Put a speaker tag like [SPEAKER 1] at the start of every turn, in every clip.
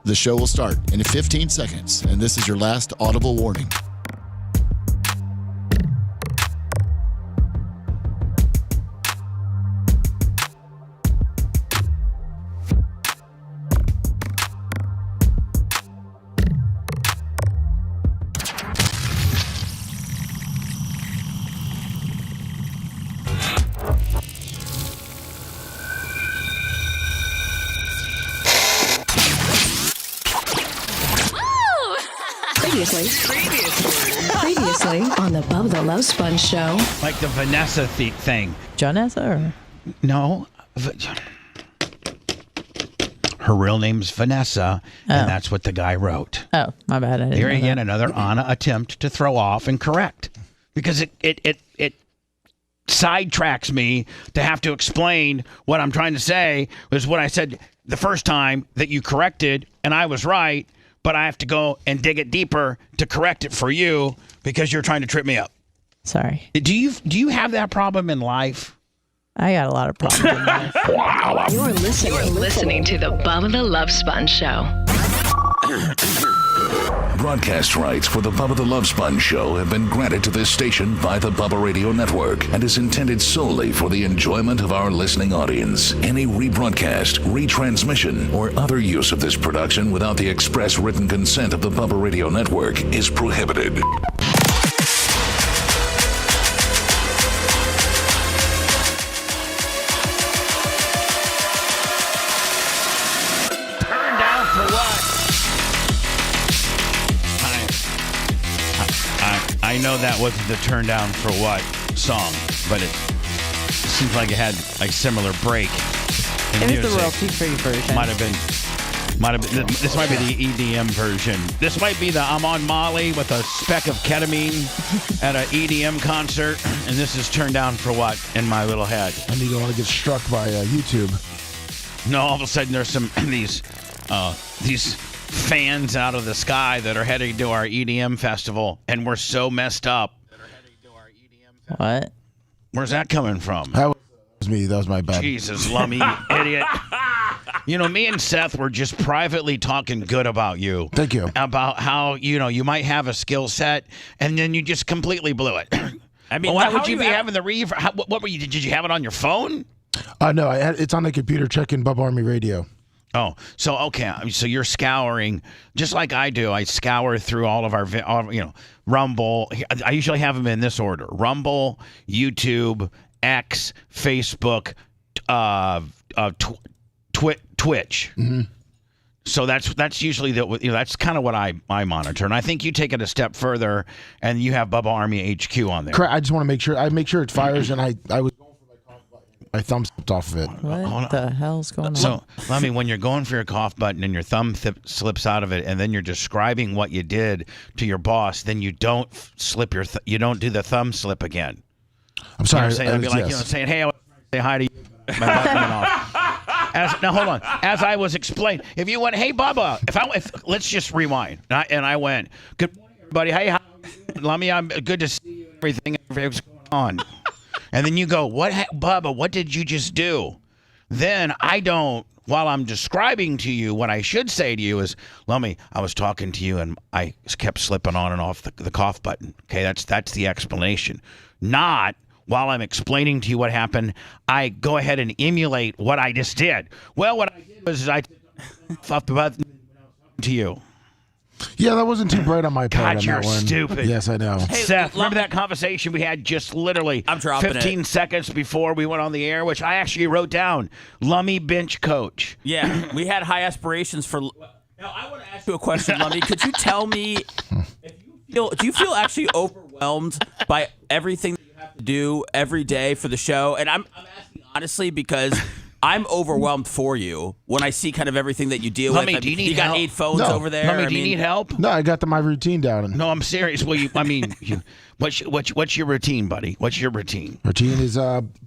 [SPEAKER 1] The show will start in 15 seconds, and this is your last audible warning.
[SPEAKER 2] Previously on the Bubba the Love Sponge show.
[SPEAKER 3] Like the Vanessa thing.
[SPEAKER 4] Jonessa or?
[SPEAKER 3] No. Her real name's Vanessa, and that's what the guy wrote.
[SPEAKER 4] Oh, my bad. I didn't
[SPEAKER 3] Here
[SPEAKER 4] know
[SPEAKER 3] again,
[SPEAKER 4] that.
[SPEAKER 3] another Anna attempt to throw off and correct. Because it sidetracks me to have to explain what I'm trying to say was what I said the first time that you corrected, and I was right. But I have to go and dig it deeper to correct it for you because you're trying to trip me up.
[SPEAKER 4] Sorry.
[SPEAKER 3] Do you have that problem in life?
[SPEAKER 4] I got a lot of problems in life.
[SPEAKER 2] You're listening to the Bubba the Love Sponge show.
[SPEAKER 5] Broadcast rights for the Bubba the Love Sponge show have been granted to this station by the Bubba Radio Network and is intended solely for the enjoyment of our listening audience. Any rebroadcast, retransmission, or other use of this production without the express written consent of the Bubba Radio Network is prohibited.
[SPEAKER 3] Turn down for what? I know that wasn't the Turn Down for What song, but it seems like it had a similar break in
[SPEAKER 4] It was
[SPEAKER 3] music.
[SPEAKER 4] the royalty-free version.
[SPEAKER 3] Might have been. This might be the EDM version. This might be the I'm on Molly with a speck of ketamine at an EDM concert, and this is Turned Down for What in my little head.
[SPEAKER 6] And you don't want to get struck by YouTube.
[SPEAKER 3] No, all of a sudden there's some these fans out of the sky that are heading to our EDM festival, and we're so messed up.
[SPEAKER 4] What?
[SPEAKER 3] Where's that coming from?
[SPEAKER 6] That was me. That was my bad.
[SPEAKER 3] Jesus, lummy idiot. You know, me and Seth were just privately talking good about you.
[SPEAKER 6] Thank you.
[SPEAKER 3] About how, you might have a skill set, and then you just completely blew it.
[SPEAKER 7] I mean,
[SPEAKER 3] why
[SPEAKER 7] how
[SPEAKER 3] would you be having the what were you? Did you have it on your phone?
[SPEAKER 6] No, it's on the computer checking Bubba Army Radio.
[SPEAKER 3] Oh, so okay. So you're scouring just like I do. I scour through all of our, Rumble. I usually have them in this order: Rumble, YouTube, X, Facebook, Twitch.
[SPEAKER 6] Mm-hmm.
[SPEAKER 3] So that's usually that's kind of what I monitor, and I think you take it a step further, and you have Bubba Army HQ on there.
[SPEAKER 6] Correct. I just want to make sure. I make sure it fires, and I was going for my cough button. My thumb slipped off of it.
[SPEAKER 4] What the hell's going on?
[SPEAKER 3] So, I mean, when you're going for your cough button and your thumb slips out of it, and then you're describing what you did to your boss, then you don't slip you don't do the thumb slip again.
[SPEAKER 6] I'm sorry.
[SPEAKER 3] You know what I'm saying? I'd be like,
[SPEAKER 6] yes.
[SPEAKER 3] saying, hey, I want to say hi to you. My button went off. Now hold on. As I was explaining, if you went, hey Bubba, if let's just rewind, and I went, good morning everybody, hey, how are you? Lummy, I'm good to see you. Everything's going on, and then you go, Bubba? What did you just do? Then I don't. While I'm describing to you, what I should say to you is, Lummy, I was talking to you and I kept slipping on and off the cough button. Okay, that's the explanation. Not while I'm explaining to you what happened, I go ahead and emulate what I just did. Well, what I did was I off the button to you.
[SPEAKER 6] Yeah, that wasn't too bright on my part.
[SPEAKER 3] God,
[SPEAKER 6] on
[SPEAKER 3] you're
[SPEAKER 6] that one.
[SPEAKER 3] stupid.
[SPEAKER 6] Yes, I know.
[SPEAKER 7] Hey,
[SPEAKER 3] Seth, remember that conversation we had just literally
[SPEAKER 7] I'm dropping
[SPEAKER 3] 15 seconds before we went on the air, which I actually wrote down. Lummy bench coach.
[SPEAKER 7] Yeah, we had high aspirations for. Now, I want to ask you a question, Lummy. Could you tell me do you feel actually overwhelmed by everything that you have to do every day for the show? And I'm asking honestly because I'm overwhelmed for you when I see kind of everything that you deal
[SPEAKER 3] Lummy,
[SPEAKER 7] with.
[SPEAKER 3] do you need
[SPEAKER 7] you got
[SPEAKER 3] help?
[SPEAKER 7] 8 phones
[SPEAKER 6] No.
[SPEAKER 7] over there.
[SPEAKER 3] Lummy, do you need help?
[SPEAKER 6] No, I got my routine down.
[SPEAKER 3] No, I'm serious. Well, what's your routine, buddy? What's your routine?
[SPEAKER 6] Routine is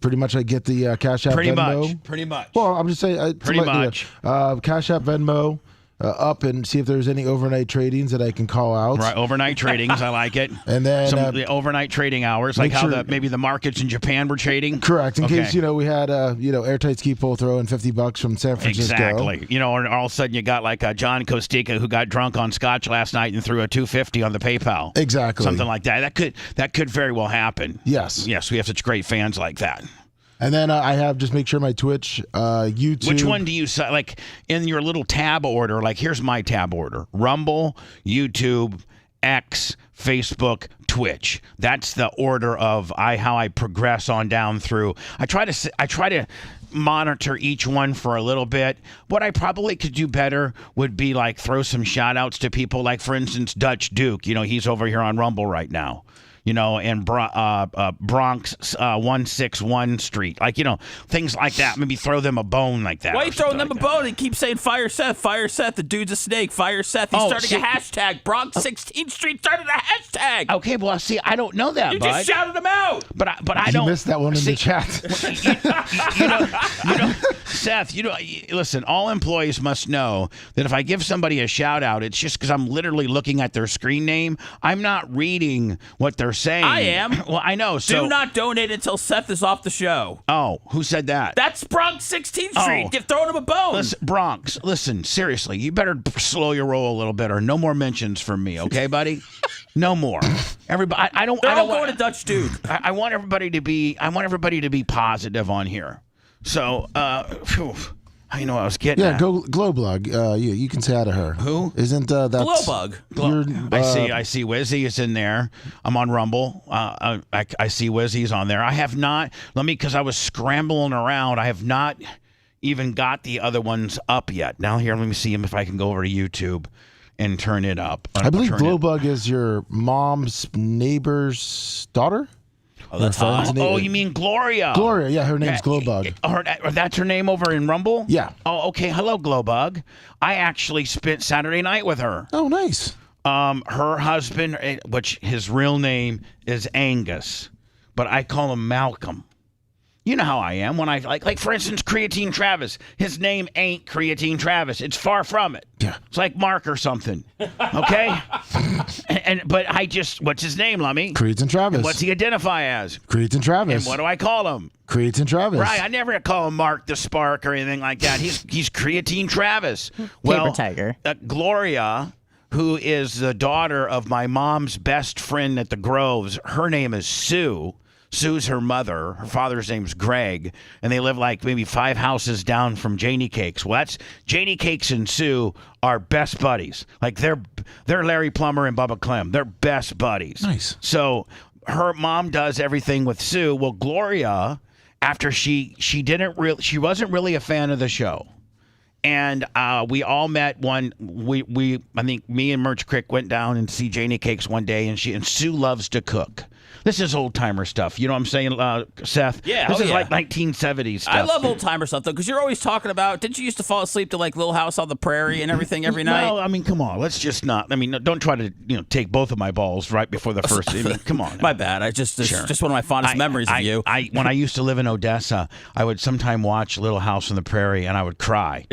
[SPEAKER 6] pretty much I get the Cash App
[SPEAKER 3] Pretty
[SPEAKER 6] Venmo.
[SPEAKER 3] much.
[SPEAKER 6] Well, I'm just saying.
[SPEAKER 3] Pretty much.
[SPEAKER 6] Cash App Venmo. up and see if there's any overnight tradings that I can call out.
[SPEAKER 3] Right, overnight tradings. I like it.
[SPEAKER 6] And then
[SPEAKER 3] the overnight trading hours, like how maybe the markets in Japan were trading.
[SPEAKER 6] Correct. In case we had Airtight Ski Pole throw in $50 from San Francisco.
[SPEAKER 3] Exactly. Or all of a sudden you got like John Kostika who got drunk on scotch last night and threw a $250 on the PayPal.
[SPEAKER 6] Exactly.
[SPEAKER 3] Something like that. That could very well happen.
[SPEAKER 6] Yes.
[SPEAKER 3] Yes. We have such great fans like that.
[SPEAKER 6] And then I have just make sure my Twitch, YouTube.
[SPEAKER 3] Which one do you like in your little tab order? Like, here's my tab order: Rumble, YouTube, X, Facebook, Twitch. That's the order of how I progress on down through. I try to monitor each one for a little bit. What I probably could do better would be like throw some shout outs to people, like for instance Dutch Duke. He's over here on Rumble right now. And Bronx 161 Street. Like, things like that. Maybe throw them a bone like that.
[SPEAKER 7] Why are you throwing them a bone and keep saying fire Seth? Fire Seth, the dude's a snake. Fire Seth. He's starting a hashtag. Bronx 16th Street started a hashtag.
[SPEAKER 3] Okay, well, see, I don't know that,
[SPEAKER 7] You
[SPEAKER 3] bud.
[SPEAKER 7] just shouted them out.
[SPEAKER 3] But I don't.
[SPEAKER 6] You missed that one in the chat.
[SPEAKER 3] Seth, listen, all employees must know that if I give somebody a shout out, it's just because I'm literally looking at their screen name. I'm not reading what they're saying.
[SPEAKER 7] I am.
[SPEAKER 3] Well, I know. So
[SPEAKER 7] do not donate until Seth is off the show.
[SPEAKER 3] Oh, who said that?
[SPEAKER 7] That's Bronx 16th Street. You're throwing him a bone.
[SPEAKER 3] Listen, Bronx, listen, seriously, you better slow your roll a little bit, or no more mentions from me, okay, buddy? No more. Everybody, I don't.
[SPEAKER 7] They're
[SPEAKER 3] I don't
[SPEAKER 7] all going to Dutch Duke.
[SPEAKER 3] I want everybody to be positive on here. So, I know I was getting.
[SPEAKER 6] Yeah,
[SPEAKER 3] at.
[SPEAKER 6] go Glowblog. You can say hi to her.
[SPEAKER 3] Who?
[SPEAKER 6] Isn't that
[SPEAKER 7] Glowbug?
[SPEAKER 3] I see Wizzy is in there. I'm on Rumble. I see Wizzy's on there. I have not. Because I was scrambling around. I have not even got the other ones up yet. Now here, let me see if I can go over to YouTube and turn it up.
[SPEAKER 6] I believe Glowbug is your mom's neighbor's daughter.
[SPEAKER 7] Oh, that's hot.
[SPEAKER 3] Oh, you mean Gloria?
[SPEAKER 6] Gloria, yeah, her name's Glowbug.
[SPEAKER 3] That's her name over in Rumble?
[SPEAKER 6] Yeah.
[SPEAKER 3] Oh, okay. Hello, Glowbug. I actually spent Saturday night with her.
[SPEAKER 6] Oh, nice.
[SPEAKER 3] Her husband, which his real name is Angus, but I call him Malcolm. You know how I am when I like for instance, Creatine Travis. His name ain't Creatine Travis. It's far from it.
[SPEAKER 6] Yeah.
[SPEAKER 3] It's like Mark or something. Okay? But what's his name, Lummy?
[SPEAKER 6] Creatine Travis.
[SPEAKER 3] And what's he identify as?
[SPEAKER 6] Creatine Travis.
[SPEAKER 3] And what do I call him?
[SPEAKER 6] Creatine Travis.
[SPEAKER 3] Right, I never call him Mark the Spark or anything like that. He's Creatine Travis.
[SPEAKER 4] Paper Tiger.
[SPEAKER 3] Gloria, who is the daughter of my mom's best friend at the Groves, her name is Sue. Sue's her mother. Her father's name's Greg, and they live like maybe 5 houses down from Janie Cakes. Well, that's Janie Cakes and Sue are best buddies. Like they're Larry Plummer and Bubba Clem. They're best buddies.
[SPEAKER 6] Nice.
[SPEAKER 3] So her mom does everything with Sue. Well, Gloria, after she wasn't really a fan of the show. And we all met I think me and Merch Crick went down and see Janie Cakes one day, and Sue loves to cook. This is old timer stuff. You know what I'm saying, Seth?
[SPEAKER 7] Yeah.
[SPEAKER 3] This is like 1970s stuff.
[SPEAKER 7] I love old timer stuff though, because you're always talking about. Didn't you used to fall asleep to like Little House on the Prairie and everything every night?
[SPEAKER 3] No, I mean, come on. Let's just not. I mean, don't try to take both of my balls right before the first. I mean, come on.
[SPEAKER 7] My bad. Just one of my fondest memories of you.
[SPEAKER 3] When I used to live in Odessa, I would sometime watch Little House on the Prairie, and I would cry.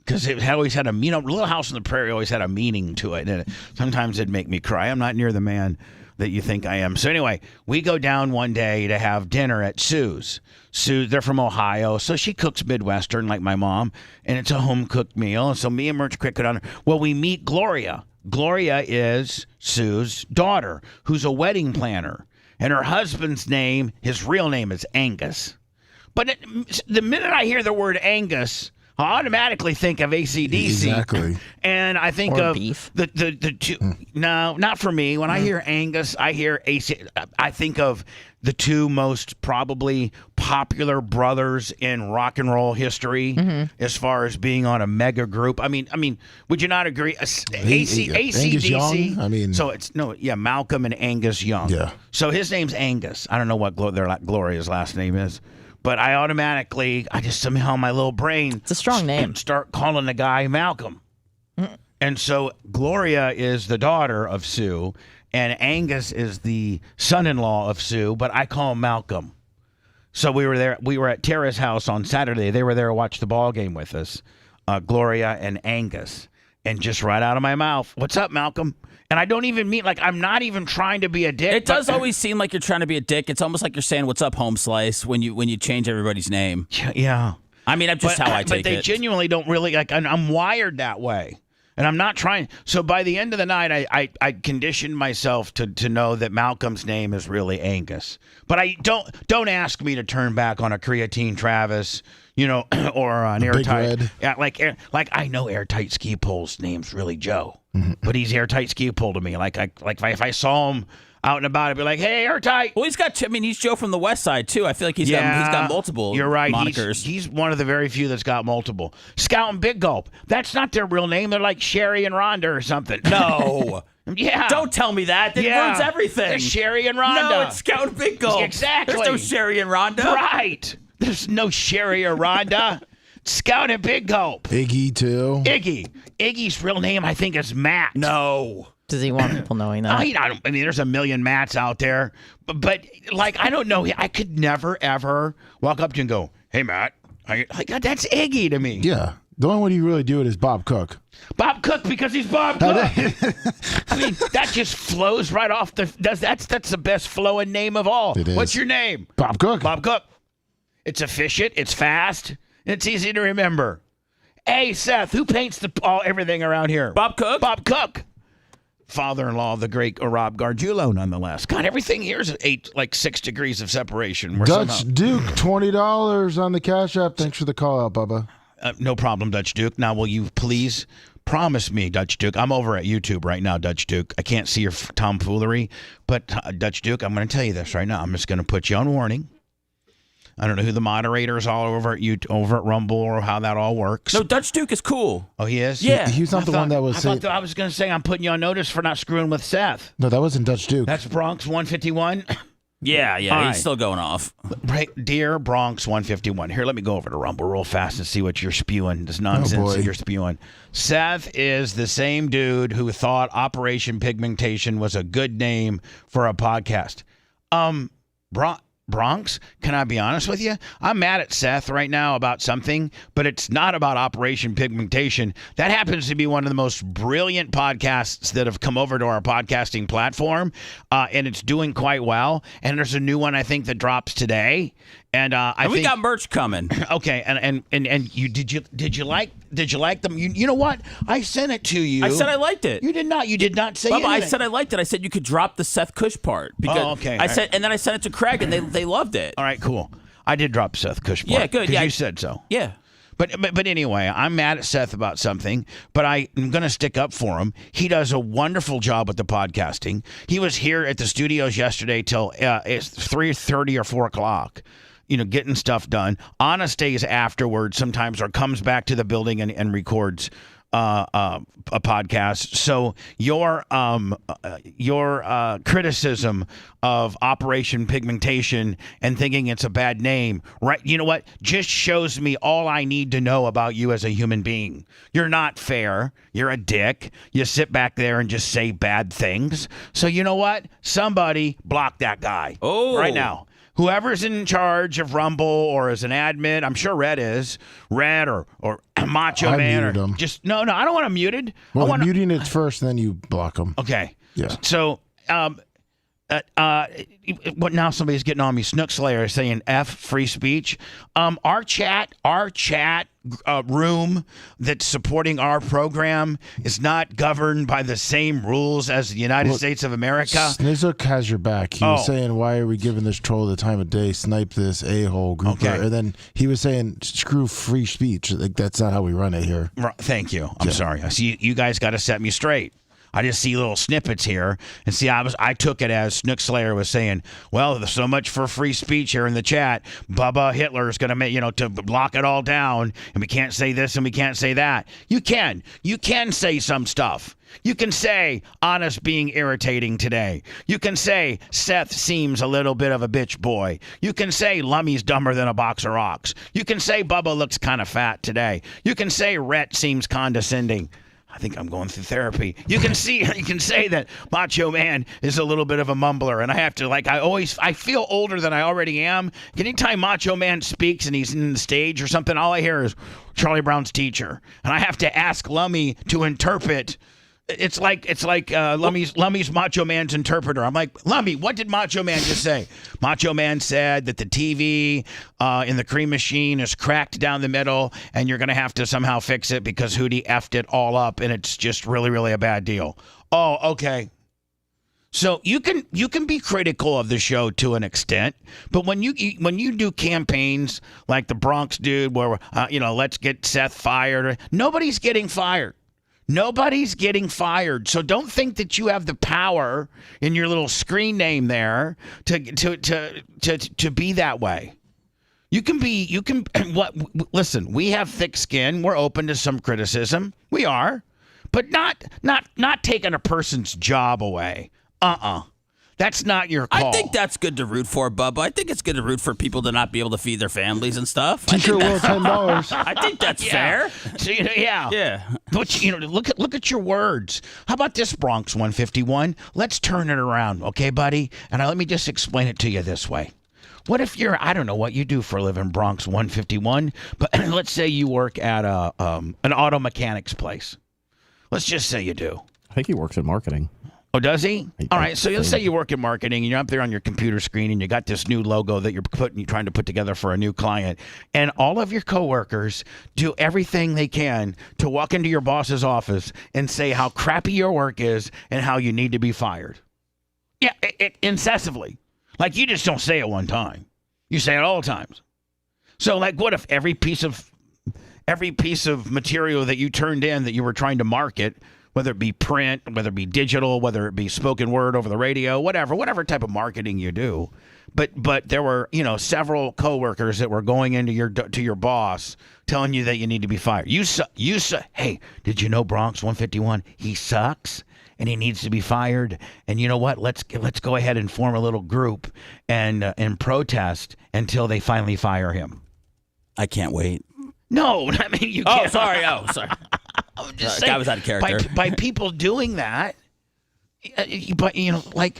[SPEAKER 3] Because it always had Little House on the Prairie always had a meaning to it, and sometimes it'd make me cry. I'm not near the man that you think I am. So anyway, we go down one day to have dinner at Sue's. Sue, they're from Ohio, so she cooks Midwestern like my mom, and it's a home-cooked meal. And so me and Merch Crick go down. Well, we meet Gloria. Gloria is Sue's daughter, who's a wedding planner, and her husband's name, his real name is Angus. But the minute I hear the word Angus, I automatically think of AC/DC.
[SPEAKER 6] Exactly.
[SPEAKER 3] And I think
[SPEAKER 4] or
[SPEAKER 3] of
[SPEAKER 4] beef.
[SPEAKER 3] the two. No, not for me. When I hear Angus, I hear AC. I think of the two most probably popular brothers in rock and roll history as far as being on a mega group. I mean, would you not agree? AC/DC.
[SPEAKER 6] Young? I mean,
[SPEAKER 3] so it's Malcolm and Angus Young.
[SPEAKER 6] Yeah.
[SPEAKER 3] So his name's Angus. I don't know what Gloria's last name is. But I just somehow my little brain.
[SPEAKER 4] It's a strong name.
[SPEAKER 3] Start calling the guy Malcolm. And so Gloria is the daughter of Sue, and Angus is the son-in-law of Sue, but I call him Malcolm. So we were there. We were at Tara's house on Saturday. They were there to watch the ball game with us, Gloria and Angus. and just right out of my mouth, "What's up, Malcolm?" And I don't even mean, like, I'm not even trying to be a dick.
[SPEAKER 7] It does always seem like you're trying to be a dick. It's almost like you're saying, "What's up, home slice?" when you change everybody's name.
[SPEAKER 3] Yeah.
[SPEAKER 7] I mean, that's just how I take it.
[SPEAKER 3] But they genuinely don't really, like, I'm wired that way. And I'm not trying. So by the end of the night, I conditioned myself to know that Malcolm's name is really Angus. But I don't ask me to turn back on a creatine Travis, or an airtight. Yeah, like I know airtight ski pole's name's really Joe, but he's airtight ski pole to me. Like if I saw him out and about, I'd be like, "Hey, airtight."
[SPEAKER 7] Well, he's Joe from the West Side too. I feel like he's got multiple.
[SPEAKER 3] You're right.
[SPEAKER 7] Monikers.
[SPEAKER 3] He's one of the very few that's got multiple. Scout and Big Gulp. That's not their real name. They're like Sherry and Rhonda or something.
[SPEAKER 7] No.
[SPEAKER 3] Yeah.
[SPEAKER 7] Don't tell me that. That ruins everything.
[SPEAKER 3] There's Sherry and Rhonda.
[SPEAKER 7] No, it's Scout and Big Gulp.
[SPEAKER 3] Exactly.
[SPEAKER 7] There's no Sherry and Rhonda.
[SPEAKER 3] Right. There's no Sherry or Rhonda. Scout and Big Gulp.
[SPEAKER 6] Iggy too.
[SPEAKER 3] Iggy's real name, I think, is Matt.
[SPEAKER 7] No.
[SPEAKER 4] Does he want people knowing that?
[SPEAKER 3] I mean, there's a million Matts out there, but like, I don't know. I could never ever walk up to you and go, "Hey, Matt." Like, that's Iggy to me.
[SPEAKER 6] Yeah. The only one you really do it is Bob Cook.
[SPEAKER 3] Bob Cook, because he's Bob Cook. I mean, that just flows right off that's the best flowing name of all.
[SPEAKER 6] It is.
[SPEAKER 3] What's your name?
[SPEAKER 6] Bob Cook.
[SPEAKER 3] Bob Cook. It's efficient. It's fast. And it's easy to remember. Hey, Seth, who paints everything around here?
[SPEAKER 7] Bob Cook.
[SPEAKER 3] Bob Cook. Father-in-law of the great Rob Gargiulo, nonetheless. God, everything here is at 6 degrees of separation.
[SPEAKER 6] Dutch Duke, $20 on the Cash App. Thanks for the call out, Bubba.
[SPEAKER 3] No problem, Dutch Duke. Now, will you please promise me, Dutch Duke? I'm over at YouTube right now, Dutch Duke. I can't see your tomfoolery, but Dutch Duke, I'm going to tell you this right now. I'm just going to put you on warning. I don't know who the moderators are over at Rumble or how that all works.
[SPEAKER 7] No, Dutch Duke is cool.
[SPEAKER 3] Oh, he is?
[SPEAKER 7] Yeah.
[SPEAKER 6] He's not the one that was saying.
[SPEAKER 3] I was going to say I'm putting you on notice for not screwing with Seth.
[SPEAKER 6] No, that wasn't Dutch Duke.
[SPEAKER 3] That's Bronx 151.
[SPEAKER 7] Yeah,
[SPEAKER 3] All
[SPEAKER 7] he's
[SPEAKER 3] right.
[SPEAKER 7] still going off.
[SPEAKER 3] Right, dear Bronx 151. Here, let me go over to Rumble real fast and see what you're spewing. This nonsense that you're spewing. Seth is the same dude who thought Operation Pigmentation was a good name for a podcast. Bronx, can I be honest with you? I'm mad at Seth right now about something, but it's not about Operation Pigmentation. That happens to be one of the most brilliant podcasts that have come over to our podcasting platform, and it's doing quite well. And there's a new one, I think, that drops today. And
[SPEAKER 7] we got merch coming.
[SPEAKER 3] Okay, and you did you like them? You know what? I sent it to you.
[SPEAKER 7] I said I liked it.
[SPEAKER 3] You did not. You did not say
[SPEAKER 7] Bubba,
[SPEAKER 3] anything.
[SPEAKER 7] I said I liked it. I said you could drop the Seth Cush part. Because
[SPEAKER 3] okay.
[SPEAKER 7] I said, and then I sent it to Craig, and they loved it.
[SPEAKER 3] All right, cool. I did drop Seth Cush part.
[SPEAKER 7] Yeah, good.
[SPEAKER 3] 'Cause
[SPEAKER 7] Yeah,
[SPEAKER 3] you said so.
[SPEAKER 7] Yeah.
[SPEAKER 3] But anyway, I'm mad at Seth about something, but I am going to stick up for him. He does a wonderful job with the podcasting. He was here at the studios yesterday till it's 3:30 or 4 o'clock. Getting stuff done. Anna stays afterwards sometimes or comes back to the building and records a podcast. So your criticism of Operation Pigmentation and thinking it's a bad name, right? You know what? Just shows me all I need to know about you as a human being. You're not fair. You're a dick. You sit back there and just say bad things. So you know what? Somebody block that guy.
[SPEAKER 7] Oh.
[SPEAKER 3] Right now. Whoever's in charge of Rumble or as an admin, I'm sure Red is. Red or Macho
[SPEAKER 6] I
[SPEAKER 3] Man.
[SPEAKER 6] muted him.
[SPEAKER 3] Just no, I don't want him muted.
[SPEAKER 6] Well, muting it first, then you block them.
[SPEAKER 3] Okay.
[SPEAKER 6] Yeah.
[SPEAKER 3] So, what now? Somebody's getting on me. Snook Slayer is saying F free speech. Our chat room that's supporting our program is not governed by the same rules as the United States of America.
[SPEAKER 6] Snizook has your back. He was saying, "Why are we giving this troll the time of day? Snipe this a-hole grouper."
[SPEAKER 3] Okay.
[SPEAKER 6] And then he was saying, "Screw free speech." Like that's not how we run it here.
[SPEAKER 3] Thank you. I'm sorry. I see you guys got to set me straight. I just see little snippets here, and see, I took it as Snook Slayer was saying, well, there's so much for free speech here in the chat. Bubba Hitler is going to make, to block it all down, and we can't say this and we can't say that. You can say some stuff. You can say Anna's being irritating today. You can say Seth seems a little bit of a bitch boy. You can say Lummy's dumber than a box of rocks. You can say Bubba looks kind of fat today. You can say Rhett seems condescending. I think I'm going through therapy. You can say that Macho Man is a little bit of a mumbler, and I have to I feel older than I already am. Anytime Macho Man speaks and he's in the stage or something, all I hear is Charlie Brown's teacher, and I have to ask Lummy to interpret. It's like Lummy's Macho Man's interpreter. I'm like, Lummy, what did Macho Man just say? Macho Man said that the TV in the cream machine is cracked down the middle, and you're going to have to somehow fix it because Hootie effed it all up, and it's just really, really a bad deal. Oh, okay. So you can be critical of the show to an extent, but when you do campaigns like the Bronx dude, where let's get Seth fired, nobody's getting fired. Nobody's getting fired. So don't think that you have the power in your little screen name there to be that way. Listen, we have thick skin. We're open to some criticism. We are. But not taking a person's job away. That's not your call.
[SPEAKER 7] I think that's good to root for, Bubba. I think it's good to root for people to not be able to feed their families and stuff.
[SPEAKER 6] Teacher will $10.
[SPEAKER 7] I think that's fair.
[SPEAKER 3] So, yeah. But look at your words. How about this, Bronx 151? Let's turn it around, okay, buddy? And let me just explain it to you this way. What if I don't know what you do for a living, Bronx 151, but let's say you work at an auto mechanics place. Let's just say you do.
[SPEAKER 8] I think he works in marketing.
[SPEAKER 3] Oh, does he? All right, so let's say you work in marketing and you're up there on your computer screen and you got this new logo that you're trying to put together for a new client, and all of your coworkers do everything they can to walk into your boss's office and say how crappy your work is and how you need to be fired. Yeah, incessantly. Like, you just don't say it one time. You say it all the times. So, what if every piece of material that you turned in that you were trying to market, whether it be print, whether it be digital, whether it be spoken word over the radio, whatever type of marketing you do. But there were, several coworkers that were going into your boss telling you that you need to be fired. Hey, did you know Bronx 151? He sucks and he needs to be fired. And you know what? Let's go ahead and form a little group and protest until they finally fire him.
[SPEAKER 7] I can't wait.
[SPEAKER 3] No, I mean, you can't.
[SPEAKER 7] Sorry.
[SPEAKER 3] I'm just saying,
[SPEAKER 7] guy was out of character.
[SPEAKER 3] By people doing that, but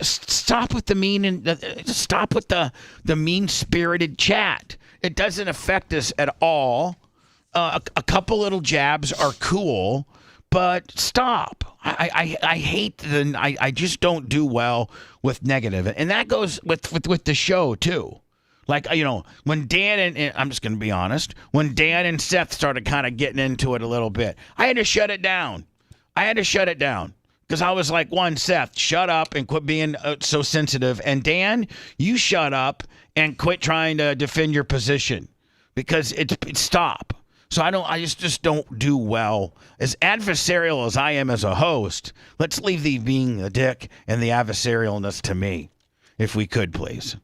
[SPEAKER 3] stop with the mean and stop with the mean-spirited chat. It doesn't affect us at all. A couple little jabs are cool, but stop. I hate I just don't do well with negative, and that goes with the show too. When Dan and I'm just going to be honest, when Dan and Seth started kind of getting into it a little bit, I had to shut it down. Because I was like, Seth, shut up and quit being so sensitive. And Dan, you shut up and quit trying to defend your position, because it's stop. So I just don't do well. As adversarial as I am as a host, let's leave the being the dick and the adversarialness to me, if we could, please.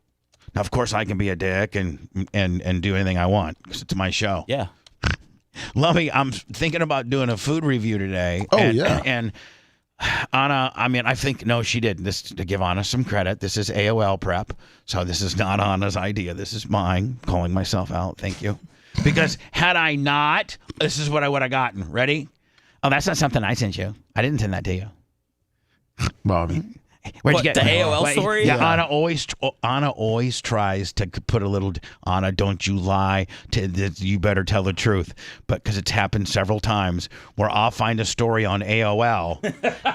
[SPEAKER 3] Now, of course, I can be a dick and do anything I want because it's my show.
[SPEAKER 7] Yeah.
[SPEAKER 3] Lummy, I'm thinking about doing a food review today.
[SPEAKER 6] Oh,
[SPEAKER 3] And Anna, I think, no, she didn't. This, to give Anna some credit, this is AOL prep. So this is not Anna's idea. This is mine, calling myself out. Thank you. Because had I not, this is what I would have gotten. Ready? Oh, that's not something I sent you. I didn't send that to you.
[SPEAKER 6] Bobby.
[SPEAKER 3] Where'd you get
[SPEAKER 7] the AOL story?
[SPEAKER 3] Yeah, Anna always tries to put a little. Anna, don't you lie. You better tell the truth, but because it's happened several times where I'll find a story on AOL,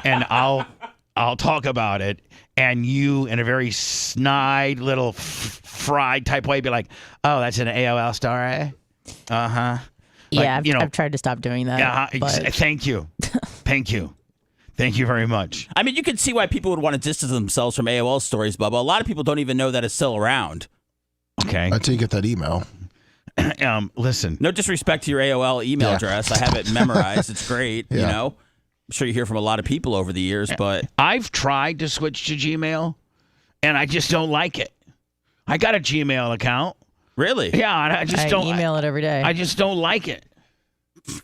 [SPEAKER 3] and I'll talk about it, and you, in a very snide little fried type way, be like, "Oh, that's an AOL story."
[SPEAKER 4] Yeah, I've tried to stop doing that.
[SPEAKER 3] Yeah,
[SPEAKER 4] but...
[SPEAKER 3] Thank you. Thank you very much.
[SPEAKER 7] I mean, you can see why people would want to distance themselves from AOL stories, Bubba. A lot of people don't even know that it's still around.
[SPEAKER 3] Okay.
[SPEAKER 6] Until you get that email.
[SPEAKER 3] Listen.
[SPEAKER 7] No disrespect to your AOL email address. I have it memorized. It's great.
[SPEAKER 6] Yeah.
[SPEAKER 7] I'm sure you hear from a lot of people over the years, but
[SPEAKER 3] I've tried to switch to Gmail, and I just don't like it. I got a Gmail account.
[SPEAKER 7] Really?
[SPEAKER 3] Yeah, and I don't
[SPEAKER 4] email it every day.
[SPEAKER 3] I just don't like it.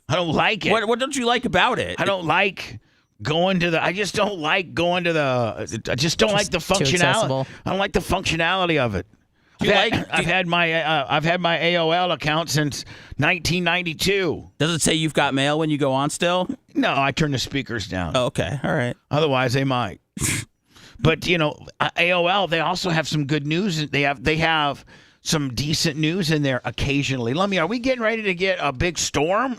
[SPEAKER 3] I don't like it.
[SPEAKER 7] What don't you like about it?
[SPEAKER 3] I don't like going to the. I just don't like going to the. I just don't like the functionality.
[SPEAKER 4] accessible.
[SPEAKER 3] I don't like the functionality of it. I've had my AOL account since 1992.
[SPEAKER 7] Does it say you've got mail when you go on still?
[SPEAKER 3] No, I turn the speakers down.
[SPEAKER 7] Oh, okay, all right.
[SPEAKER 3] Otherwise, they might. But AOL, they also have some good news. They have some decent news in there occasionally. Lummy, are we getting ready to get a big storm?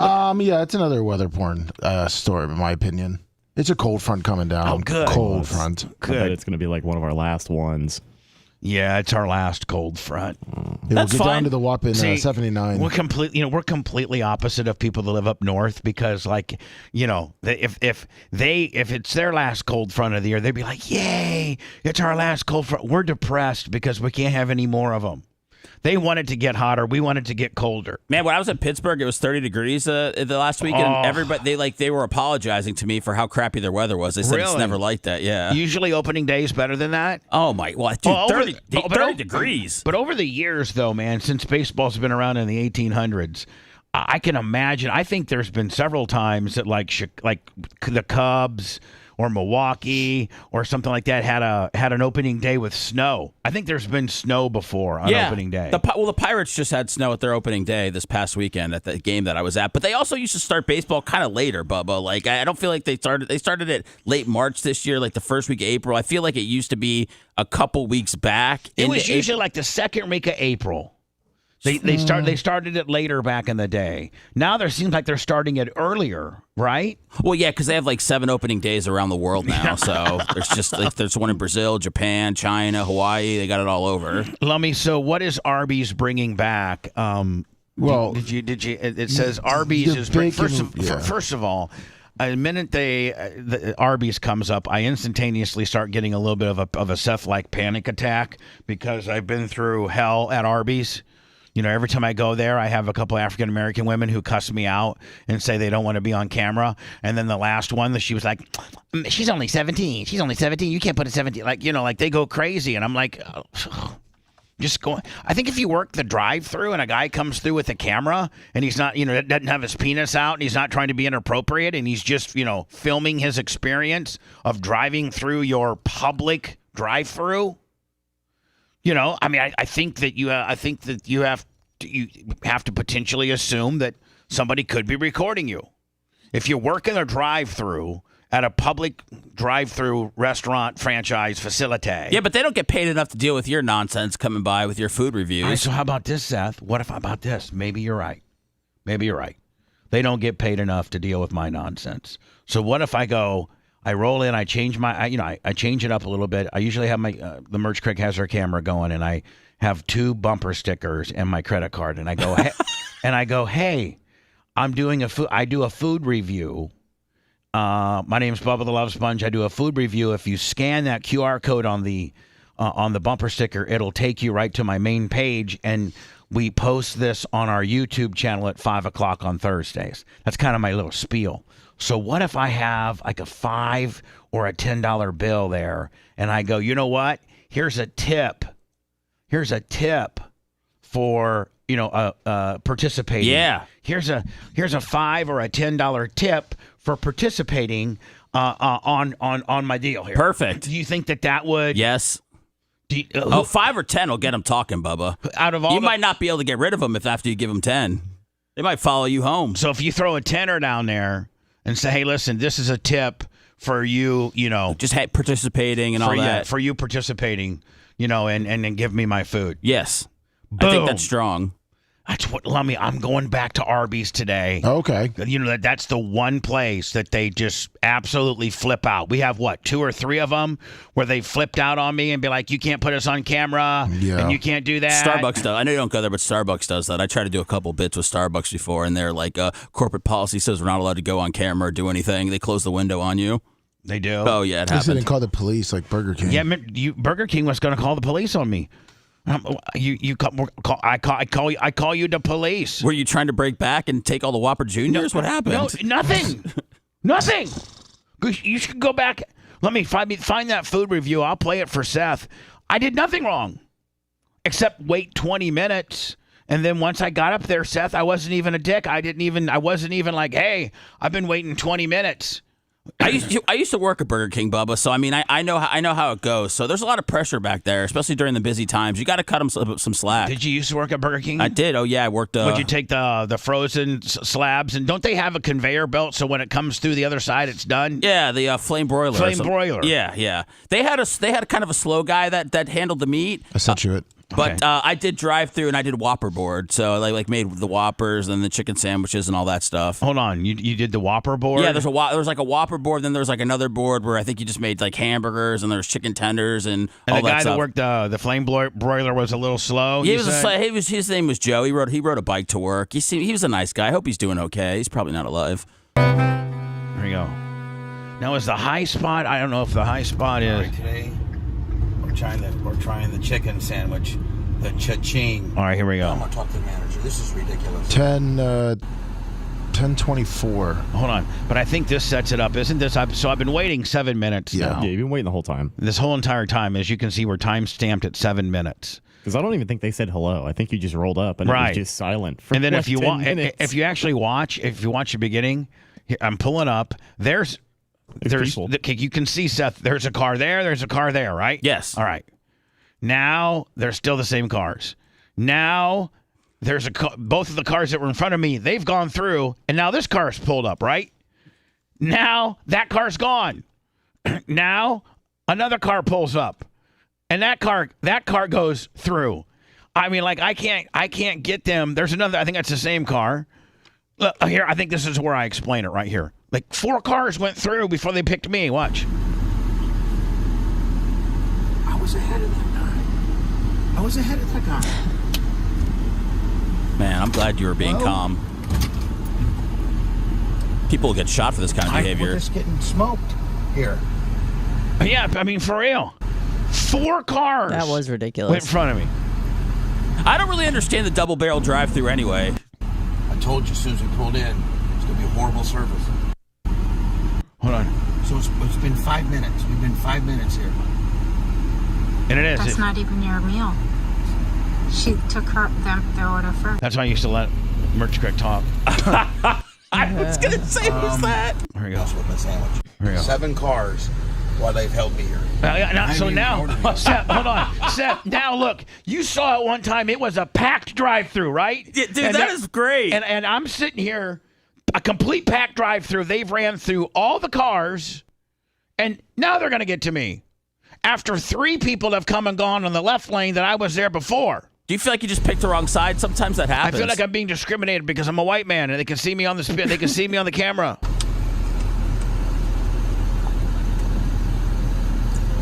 [SPEAKER 6] Yeah, it's another weather porn storm, in my opinion. It's a cold front coming down.
[SPEAKER 3] Oh, good.
[SPEAKER 6] Cold front.
[SPEAKER 8] I bet it's going to be like one of our last ones.
[SPEAKER 3] Yeah, it's our last cold front.
[SPEAKER 6] We'll get down to the whopping 79.
[SPEAKER 3] We're completely opposite of people that live up north because, if it's their last cold front of the year, they'd be like, "Yay, it's our last cold front." We're depressed because we can't have any more of them. They wanted to get hotter. We wanted to get colder.
[SPEAKER 7] Man, when I was in Pittsburgh, it was 30 degrees the last week, and everybody they were apologizing to me for how crappy their weather was. They said it's never like that. Yeah.
[SPEAKER 3] Usually, opening day is better than that.
[SPEAKER 7] Oh my! Well, dude, 30 degrees.
[SPEAKER 3] But over the years, though, man, since baseball's been around in the 1800s, I can imagine. I think there's been several times that like the Cubs or Milwaukee or something like that had an opening day with snow. I think there's been snow before on opening day.
[SPEAKER 7] The Pirates just had snow at their opening day this past weekend at the game that I was at. But they also used to start baseball kind of later, Bubba. Like I don't feel like they started it late March this year, like the first week of April. I feel like it used to be a couple weeks back.
[SPEAKER 3] It was usually like the second week of April. They started it later back in the day. Now there seems like they're starting it earlier, right?
[SPEAKER 7] Well, yeah, because they have like 7 opening days around the world now. So there's one in Brazil, Japan, China, Hawaii. They got it all over.
[SPEAKER 3] Lummy, so what is Arby's bringing back?
[SPEAKER 6] Well,
[SPEAKER 3] did you? It says Arby's is first of all. The minute the Arby's comes up, I instantaneously start getting a little bit of a Seth-like panic attack because I've been through hell at Arby's. Every time I go there, I have a couple African-American women who cuss me out and say they don't want to be on camera. And then the last one, she was like, she's only 17. She's only 17. You can't put a 17. Like they go crazy. And I'm like, just going. I think if you work the drive-thru and a guy comes through with a camera and he's not, doesn't have his penis out and he's not trying to be inappropriate and he's just, filming his experience of driving through your public drive-thru. I think that you have to potentially assume that somebody could be recording you. If you work in a drive-thru at a public drive-thru restaurant franchise facility.
[SPEAKER 7] Yeah, but they don't get paid enough to deal with your nonsense coming by with your food reviews.
[SPEAKER 3] All right, so how about this, Seth? What about this? Maybe you're right. They don't get paid enough to deal with my nonsense. So what if I roll in, I change I change it up a little bit. I usually have the Merch Crick has her camera going, and I have 2 bumper stickers and my credit card, and I go, hey, I do a food review. My name's Bubba the Love Sponge. I do a food review. If you scan that QR code on the bumper sticker, it'll take you right to my main page, and we post this on our YouTube channel at 5:00 on Thursdays. That's kind of my little spiel. So what if I have like a $5 or a $10 bill there, and I go, you know what? Here's a tip for participating.
[SPEAKER 7] Yeah.
[SPEAKER 3] Here's a $5 or a $10 tip for participating on my deal here.
[SPEAKER 7] Perfect.
[SPEAKER 3] Do you think that would?
[SPEAKER 7] Yes. 5 or 10 will get them talking, Bubba.
[SPEAKER 3] Out of all,
[SPEAKER 7] you might not be able to get rid of them after you give them 10. They might follow you home.
[SPEAKER 3] So if you throw a tenner down there and say, hey, listen, this is a tip for you,
[SPEAKER 7] just participating and all that.
[SPEAKER 3] For you participating, and give me my food.
[SPEAKER 7] Yes.
[SPEAKER 3] Boom.
[SPEAKER 7] I think that's strong.
[SPEAKER 3] That's what, Lummy, I'm going back to Arby's today.
[SPEAKER 6] Okay.
[SPEAKER 3] That's the one place that they just absolutely flip out. We have, 2 or 3 of them where they flipped out on me and be like, you can't put us on camera and you can't do that.
[SPEAKER 7] Starbucks does. I know you don't go there, but Starbucks does that. I tried to do a couple bits with Starbucks before, and they're like, corporate policy says we're not allowed to go on camera or do anything. They close the window on you.
[SPEAKER 3] They do?
[SPEAKER 7] Oh, yeah, it happens.
[SPEAKER 6] They didn't call the police like Burger King.
[SPEAKER 3] Yeah, Burger King was going to call the police on me. I call you the police.
[SPEAKER 7] Were you trying to break back and take all the Whopper Juniors? What happened?
[SPEAKER 3] No, nothing. You should go back. Let me find that food review. I'll play it for Seth. I did nothing wrong, except wait 20 minutes. And then once I got up there, Seth, I wasn't even a dick. I wasn't even like, hey, I've been waiting 20 minutes.
[SPEAKER 7] I used to work at Burger King, Bubba. So I mean, I know how it goes. So there's a lot of pressure back there, especially during the busy times. You got to cut them some slack.
[SPEAKER 3] Did you used to work at Burger King?
[SPEAKER 7] I did. Oh yeah, I worked.
[SPEAKER 3] Would you take the frozen slabs, and don't they have a conveyor belt so when it comes through the other side, it's done?
[SPEAKER 7] Yeah, the flame broiler.
[SPEAKER 3] Flame broiler.
[SPEAKER 7] Yeah. They had kind of a slow guy that handled the meat.
[SPEAKER 6] I sent you it.
[SPEAKER 7] But I did drive through and I did Whopper board, so I like made the Whoppers and the chicken sandwiches and all that stuff.
[SPEAKER 3] Hold on, you did the Whopper board?
[SPEAKER 7] Yeah, there was like a Whopper board, then there was like another board where I think you just made like hamburgers and there was chicken tenders and all
[SPEAKER 3] the
[SPEAKER 7] that
[SPEAKER 3] guy
[SPEAKER 7] stuff.
[SPEAKER 3] that worked the flame broiler was a little slow.
[SPEAKER 7] His name was Joe. He rode a bike to work. He was a nice guy. I hope he's doing okay. He's probably not alive.
[SPEAKER 3] There you go. Now is the high spot? I don't know if the high spot is.
[SPEAKER 9] Right, today we're trying the chicken sandwich. The cha-ching.
[SPEAKER 3] All right, here we go.
[SPEAKER 9] I'm going to talk to the manager. This is ridiculous.
[SPEAKER 6] 10:24.
[SPEAKER 3] Hold on. But I think this sets it up. Isn't this? So I've been waiting 7 minutes now.
[SPEAKER 8] Yeah, you've been waiting the whole time.
[SPEAKER 3] This whole entire time, as you can see, we're time stamped at 7 minutes.
[SPEAKER 8] Because I don't even think they said hello. I think you just rolled up and it was just silent for
[SPEAKER 3] and then
[SPEAKER 8] like
[SPEAKER 3] if you
[SPEAKER 8] 10 minutes.
[SPEAKER 3] if you actually watch, the beginning, I'm pulling up. There's
[SPEAKER 8] people.
[SPEAKER 3] You can see, Seth, there's a car there, there's a car there, right?
[SPEAKER 7] Yes.
[SPEAKER 3] All right. Now they're still the same cars. Now there's both of the cars that were in front of me, they've gone through, and now this car's pulled up, right? Now that car's gone. Now another car pulls up, and that car goes through. I mean, like I can't get them. There's another. I think that's the same car. Look, here, I think this is where I explain it right here. Like 4 cars went through before they picked me. Watch.
[SPEAKER 9] I was ahead of that guy.
[SPEAKER 7] Man, I'm glad you were being calm. People will get shot for this kind of behavior.
[SPEAKER 9] We're just getting smoked here.
[SPEAKER 3] Yeah, I mean, for real. 4 cars.
[SPEAKER 4] That was ridiculous.
[SPEAKER 3] Went in front of me.
[SPEAKER 7] I don't really understand the double barrel drive-through anyway.
[SPEAKER 9] I told you as soon as we pulled in, it's going to be a horrible service.
[SPEAKER 3] Hold on.
[SPEAKER 9] So it's been 5 minutes. We've been 5 minutes here.
[SPEAKER 3] And it is.
[SPEAKER 10] That's not even your meal. She took their order first.
[SPEAKER 3] That's why I used to let Merch Crick talk.
[SPEAKER 7] I was going to say, who's that?
[SPEAKER 3] Here we go.
[SPEAKER 9] That's with my sandwich.
[SPEAKER 3] Here we go.
[SPEAKER 9] 7 cars while they've held me here.
[SPEAKER 3] Seth, hold on. Seth, now look, you saw it one time. It was a packed drive-through, right?
[SPEAKER 7] Yeah, dude, that is great.
[SPEAKER 3] And I'm sitting here, a complete packed drive-through. They've ran through all the cars, and now they're going to get to me. After 3 people have come and gone on the left lane that I was there before.
[SPEAKER 7] Do you feel like you just picked the wrong side? Sometimes that happens.
[SPEAKER 3] I feel like I'm being discriminated because I'm a white man and they can see me on the they can see me on the camera.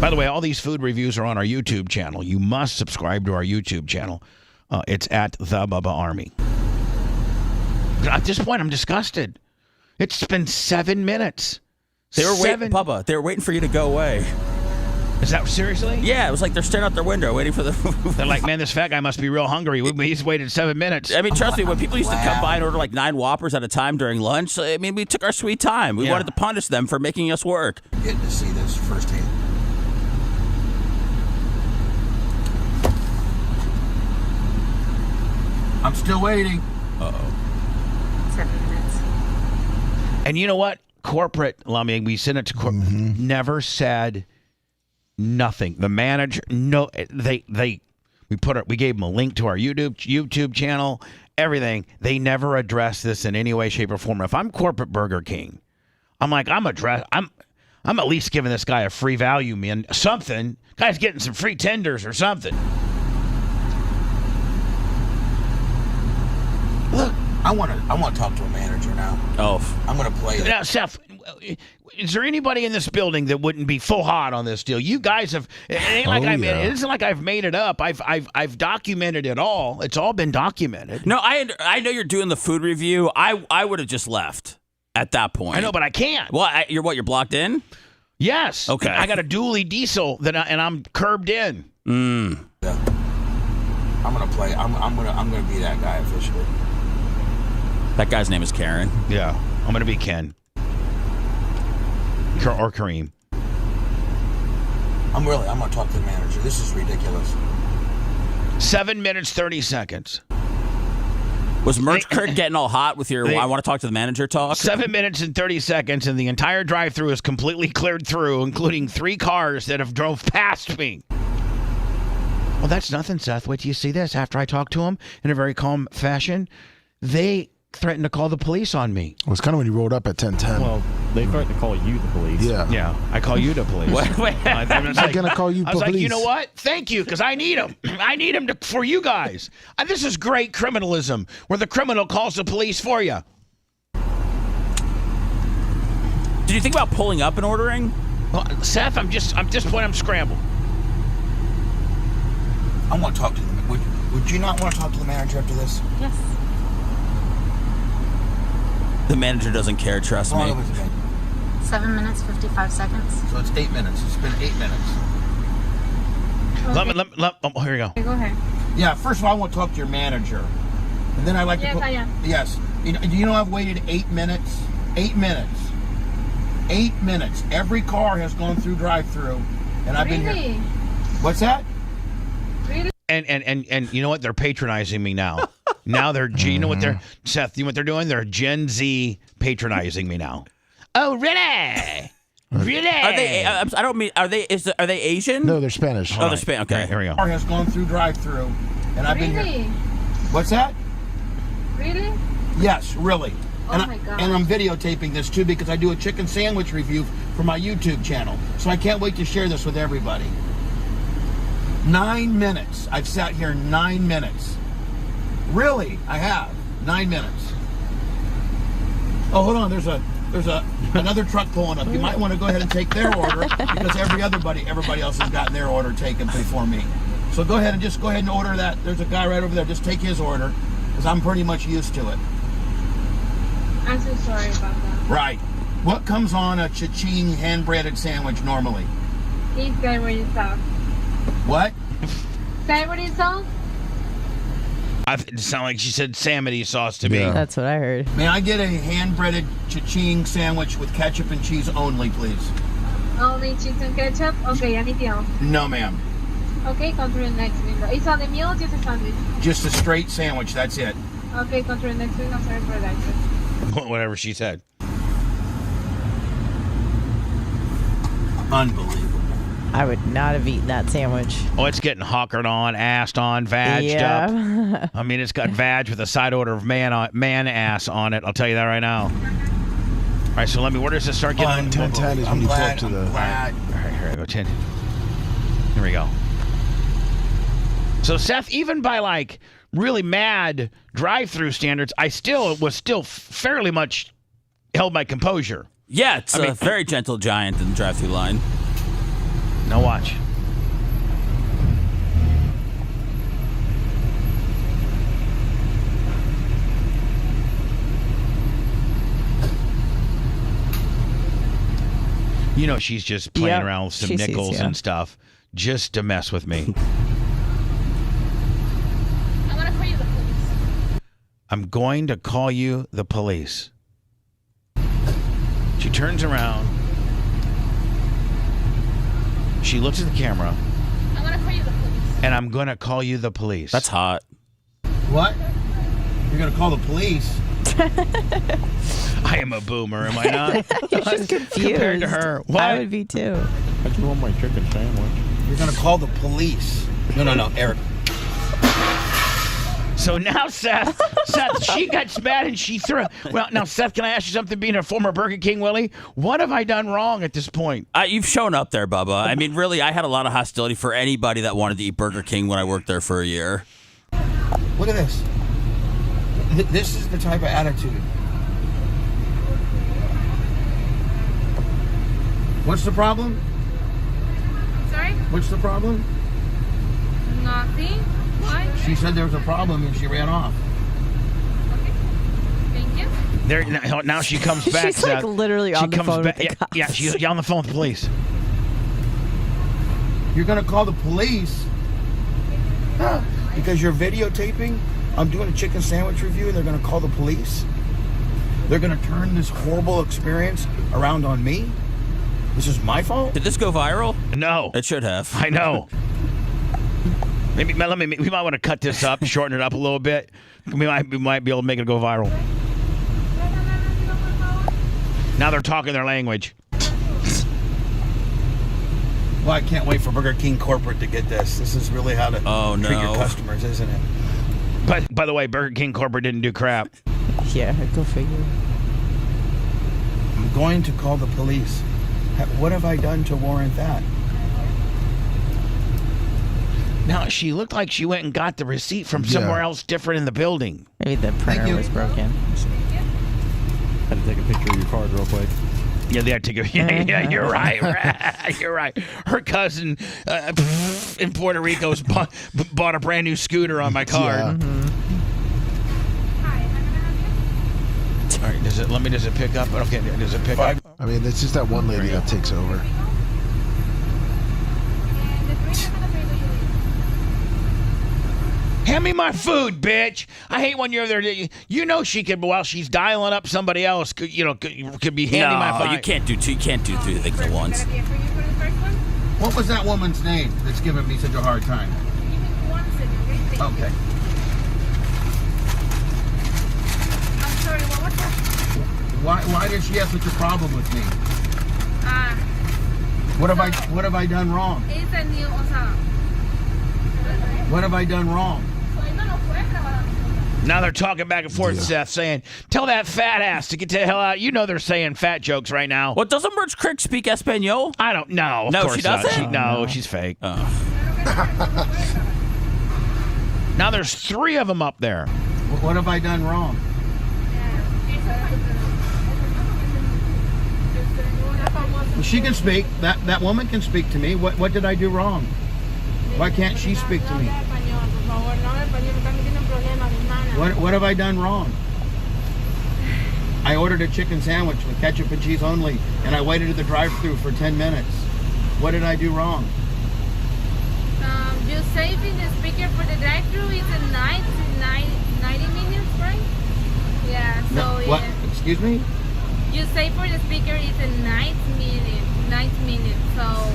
[SPEAKER 3] By the way, all these food reviews are on our YouTube channel. You must subscribe to our YouTube channel. It's at The Bubba Army. At this point, I'm disgusted. It's been 7 minutes.
[SPEAKER 7] They were waiting, Bubba. They were waiting for you to go away.
[SPEAKER 3] Is that seriously?
[SPEAKER 7] Yeah, it was like they're staring out their window waiting for the
[SPEAKER 3] They're like, man, this fat guy must be real hungry. He's waited 7 minutes.
[SPEAKER 7] I mean, trust me, when people used to come by and order like 9 Whoppers at a time during lunch, I mean, we took our sweet time. We wanted to punish them for making us work.
[SPEAKER 9] Getting to see this firsthand. I'm still waiting.
[SPEAKER 7] Uh-oh.
[SPEAKER 10] 7 minutes.
[SPEAKER 3] And you know what? Corporate, Lummy, we sent it to corporate, never said nothing. The manager, no, we gave them a link to our YouTube channel, everything. They never addressed this in any way, shape, or form. If I'm corporate Burger King, I'm like, I'm at least giving this guy a free value, man. Something. Guy's getting some free tenders or something.
[SPEAKER 9] Look, I want to talk to a manager now.
[SPEAKER 7] Oh,
[SPEAKER 9] I'm going to play it.
[SPEAKER 3] Now, Seth, is there anybody in this building that wouldn't be full hot on this deal? You guys have. It ain't like it isn't like I've made it up. I've documented it all. It's all been documented.
[SPEAKER 7] No, I know you're doing the food review. I would have just left at that point.
[SPEAKER 3] I know, but I can't.
[SPEAKER 7] Well, you're blocked in?
[SPEAKER 3] Yes.
[SPEAKER 7] Okay.
[SPEAKER 3] I got a dually diesel and I'm curbed in.
[SPEAKER 9] Yeah. I'm going to play. I'm going to be that guy officially.
[SPEAKER 7] That guy's name is Karen.
[SPEAKER 3] Yeah, I'm going to be Ken. Or Kareem.
[SPEAKER 9] I'm going to talk to the manager. This is ridiculous.
[SPEAKER 3] 7 minutes, 30 seconds.
[SPEAKER 7] Was Merch Kurt getting all hot with your I want to talk to the manager talk?
[SPEAKER 3] 7 minutes and 30 seconds, and the entire drive-thru is completely cleared through, including 3 cars that have drove past me. Well, that's nothing, Seth. Wait till you see this. After I talked to him in a very calm fashion, they threatened to call the police on me.
[SPEAKER 6] Well, it's kind of when you rolled up at 10:10.
[SPEAKER 8] Well, they threatened to call you the police.
[SPEAKER 3] Yeah. I call you the police.
[SPEAKER 6] I'm going to call you
[SPEAKER 3] I
[SPEAKER 6] police.
[SPEAKER 3] was like, you know what? Thank you, because I need them. I need them for you guys. This is great criminalism, where the criminal calls the police for you.
[SPEAKER 7] Did you think about pulling up and ordering?
[SPEAKER 3] Well, Seth, I'm at this point, I'm scrambled.
[SPEAKER 9] I want to talk to them. Would you not want to talk to the manager after this?
[SPEAKER 10] Yes.
[SPEAKER 7] The manager doesn't care, trust me.
[SPEAKER 10] 7 minutes, 55 seconds.
[SPEAKER 9] So it's 8 minutes. It's been 8 minutes.
[SPEAKER 10] Okay.
[SPEAKER 3] Here we go.
[SPEAKER 10] Okay, go ahead.
[SPEAKER 9] Yeah, first of all, I want to talk to your manager. And then I like to put...
[SPEAKER 10] I am.
[SPEAKER 9] Yes. Do you know I've waited 8 minutes? 8 minutes. 8 minutes. Every car has gone through drive-thru, and I've been here. What's that?
[SPEAKER 10] Really?
[SPEAKER 3] And you know what? They're patronizing me now. Now they're, you know what they're, Seth, you know what they're doing? They're Gen Z patronizing me now. Oh, really? Really?
[SPEAKER 7] Are they? I don't mean. Are they? Are they Asian?
[SPEAKER 6] No, they're Spanish.
[SPEAKER 7] Oh, they're Spanish. Okay,
[SPEAKER 3] here we go.
[SPEAKER 9] Car has gone through drive-thru, and I've been here. What's that?
[SPEAKER 10] Really?
[SPEAKER 9] Yes, really.
[SPEAKER 10] Oh my God.
[SPEAKER 9] And I'm videotaping this too because I do a chicken sandwich review for my YouTube channel. So I can't wait to share this with everybody. 9 minutes. I've sat here 9 minutes. Really, I have 9 minutes. Oh, hold on. There's another truck pulling up. You might want to go ahead and take their order because everybody else has gotten their order taken before me. So go ahead and order that. There's a guy right over there. Just take his order because I'm pretty much used to it.
[SPEAKER 10] I'm so sorry about that.
[SPEAKER 9] Right. What comes on a cha-ching hand-breaded sandwich normally?
[SPEAKER 10] Please celebrity sauce.
[SPEAKER 9] What?
[SPEAKER 10] Celebrity sauce?
[SPEAKER 3] It sounded like she said samity sauce to me.
[SPEAKER 6] Yeah.
[SPEAKER 4] That's what I heard.
[SPEAKER 9] May I get a hand-breaded cha-ching sandwich with ketchup and cheese only, please?
[SPEAKER 10] Only cheese and ketchup? Okay, anything else?
[SPEAKER 9] No, ma'am.
[SPEAKER 10] Okay, come to the next window. Is on the meal or just a sandwich?
[SPEAKER 9] Just a straight sandwich, that's it.
[SPEAKER 10] Okay, come to the next window. Sorry for that.
[SPEAKER 3] Whatever she said.
[SPEAKER 9] Unbelievable.
[SPEAKER 4] I would not have eaten that sandwich.
[SPEAKER 3] Oh, it's getting hawkered on, assed on, vagged up. I mean, it's got vag with a side order of man ass on it. I'll tell you that right now. All right, so where does this start getting?
[SPEAKER 6] 10:10 is when you talk to the.
[SPEAKER 3] All right, here I go. 10. Here we go. So Seth, even by like really mad drive-through standards, I was fairly much held my composure.
[SPEAKER 7] Yeah, it's a very gentle giant in the drive-through line.
[SPEAKER 3] Now watch. You know she's just playing around with some nickels and stuff just to mess with me. I'm going to call you the police. She turns around. She looks at the camera.
[SPEAKER 10] I'm going to call you the police.
[SPEAKER 3] And I'm going to call you the police.
[SPEAKER 7] That's hot.
[SPEAKER 9] What? You're going to call the police?
[SPEAKER 3] I am a boomer, am I not?
[SPEAKER 4] She's confused.
[SPEAKER 3] Compared to her. What?
[SPEAKER 4] I would be too.
[SPEAKER 8] I just want my chicken sandwich.
[SPEAKER 9] You're going to call the police. No, Eric.
[SPEAKER 3] So now Seth, she got mad and she threw. Well, now Seth, can I ask you something? Being a former Burger King Willie, what have I done wrong at this point?
[SPEAKER 7] You've shown up there, Bubba. I mean, really, I had a lot of hostility for anybody that wanted to eat Burger King when I worked there for a year.
[SPEAKER 9] Look at this. This is the type of attitude. What's the problem?
[SPEAKER 10] Sorry?
[SPEAKER 9] What's the problem?
[SPEAKER 10] Nothing. Why?
[SPEAKER 9] She said there was a problem and she ran off.
[SPEAKER 10] Okay. Thank you.
[SPEAKER 3] Now she comes back.
[SPEAKER 4] She's like literally on the phone with the cops.
[SPEAKER 3] Yeah, she's on the phone with the police.
[SPEAKER 9] You're going to call the police? Because you're videotaping? I'm doing a chicken sandwich review and they're going to call the police? They're going to turn this horrible experience around on me? This is my fault?
[SPEAKER 7] Did this go viral?
[SPEAKER 3] No.
[SPEAKER 7] It should have.
[SPEAKER 3] I know. We might want to cut this up, shorten it up a little bit. We might be able to make it go viral. Now they're talking their language.
[SPEAKER 9] Well, I can't wait for Burger King corporate to get this. This is really how to treat your customers, isn't it?
[SPEAKER 3] But by the way, Burger King corporate didn't do crap.
[SPEAKER 4] Yeah, go figure.
[SPEAKER 9] I'm going to call the police. What have I done to warrant that?
[SPEAKER 3] Now, she looked like she went and got the receipt from somewhere else different in the building.
[SPEAKER 4] Maybe the printer was broken.
[SPEAKER 8] Had to take a picture of your card real quick.
[SPEAKER 3] Yeah, they had to go. Yeah, you're right. You're right. Her cousin in Puerto Rico bought a brand new scooter on my card.
[SPEAKER 6] Yeah.
[SPEAKER 3] All right, does it pick up? Okay, does it pick up?
[SPEAKER 6] I mean, it's just that one lady that takes over.
[SPEAKER 3] Hand me my food, bitch. I hate when you're there. You know she could, while she's dialing up somebody else, could be handing my food.
[SPEAKER 7] You can't do two things at once.
[SPEAKER 9] What was that woman's name that's giving me such a hard time? Okay.
[SPEAKER 10] I'm sorry, what was that?
[SPEAKER 9] Why did she have such a problem with me? What have I done wrong?
[SPEAKER 10] It's a new,
[SPEAKER 9] What have I done wrong?
[SPEAKER 3] Now they're talking back and forth, Seth, saying, tell that fat ass to get the hell out. You know they're saying fat jokes right now.
[SPEAKER 7] What, doesn't Merch Crick speak Espanol?
[SPEAKER 3] I don't know.
[SPEAKER 7] No,
[SPEAKER 3] Of course
[SPEAKER 7] she doesn't?
[SPEAKER 3] No, she's fake.
[SPEAKER 7] Oh.
[SPEAKER 3] Now there's 3 of them up there.
[SPEAKER 9] What have I done wrong? Well, she can speak. That woman can speak to me. What did I do wrong? Why can't she speak to me? What have I done wrong? I ordered a chicken sandwich with ketchup and cheese only, and I waited at the drive-thru for 10 minutes. What did I do wrong?
[SPEAKER 10] You saved in the speaker for the drive-thru is a 90 minutes, right? Yeah, so
[SPEAKER 9] No, what? Excuse me?
[SPEAKER 10] You say for the speaker is a 9 minutes, so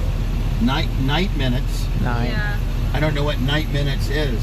[SPEAKER 9] Night minutes.
[SPEAKER 10] yeah.
[SPEAKER 9] I don't know what night minutes is.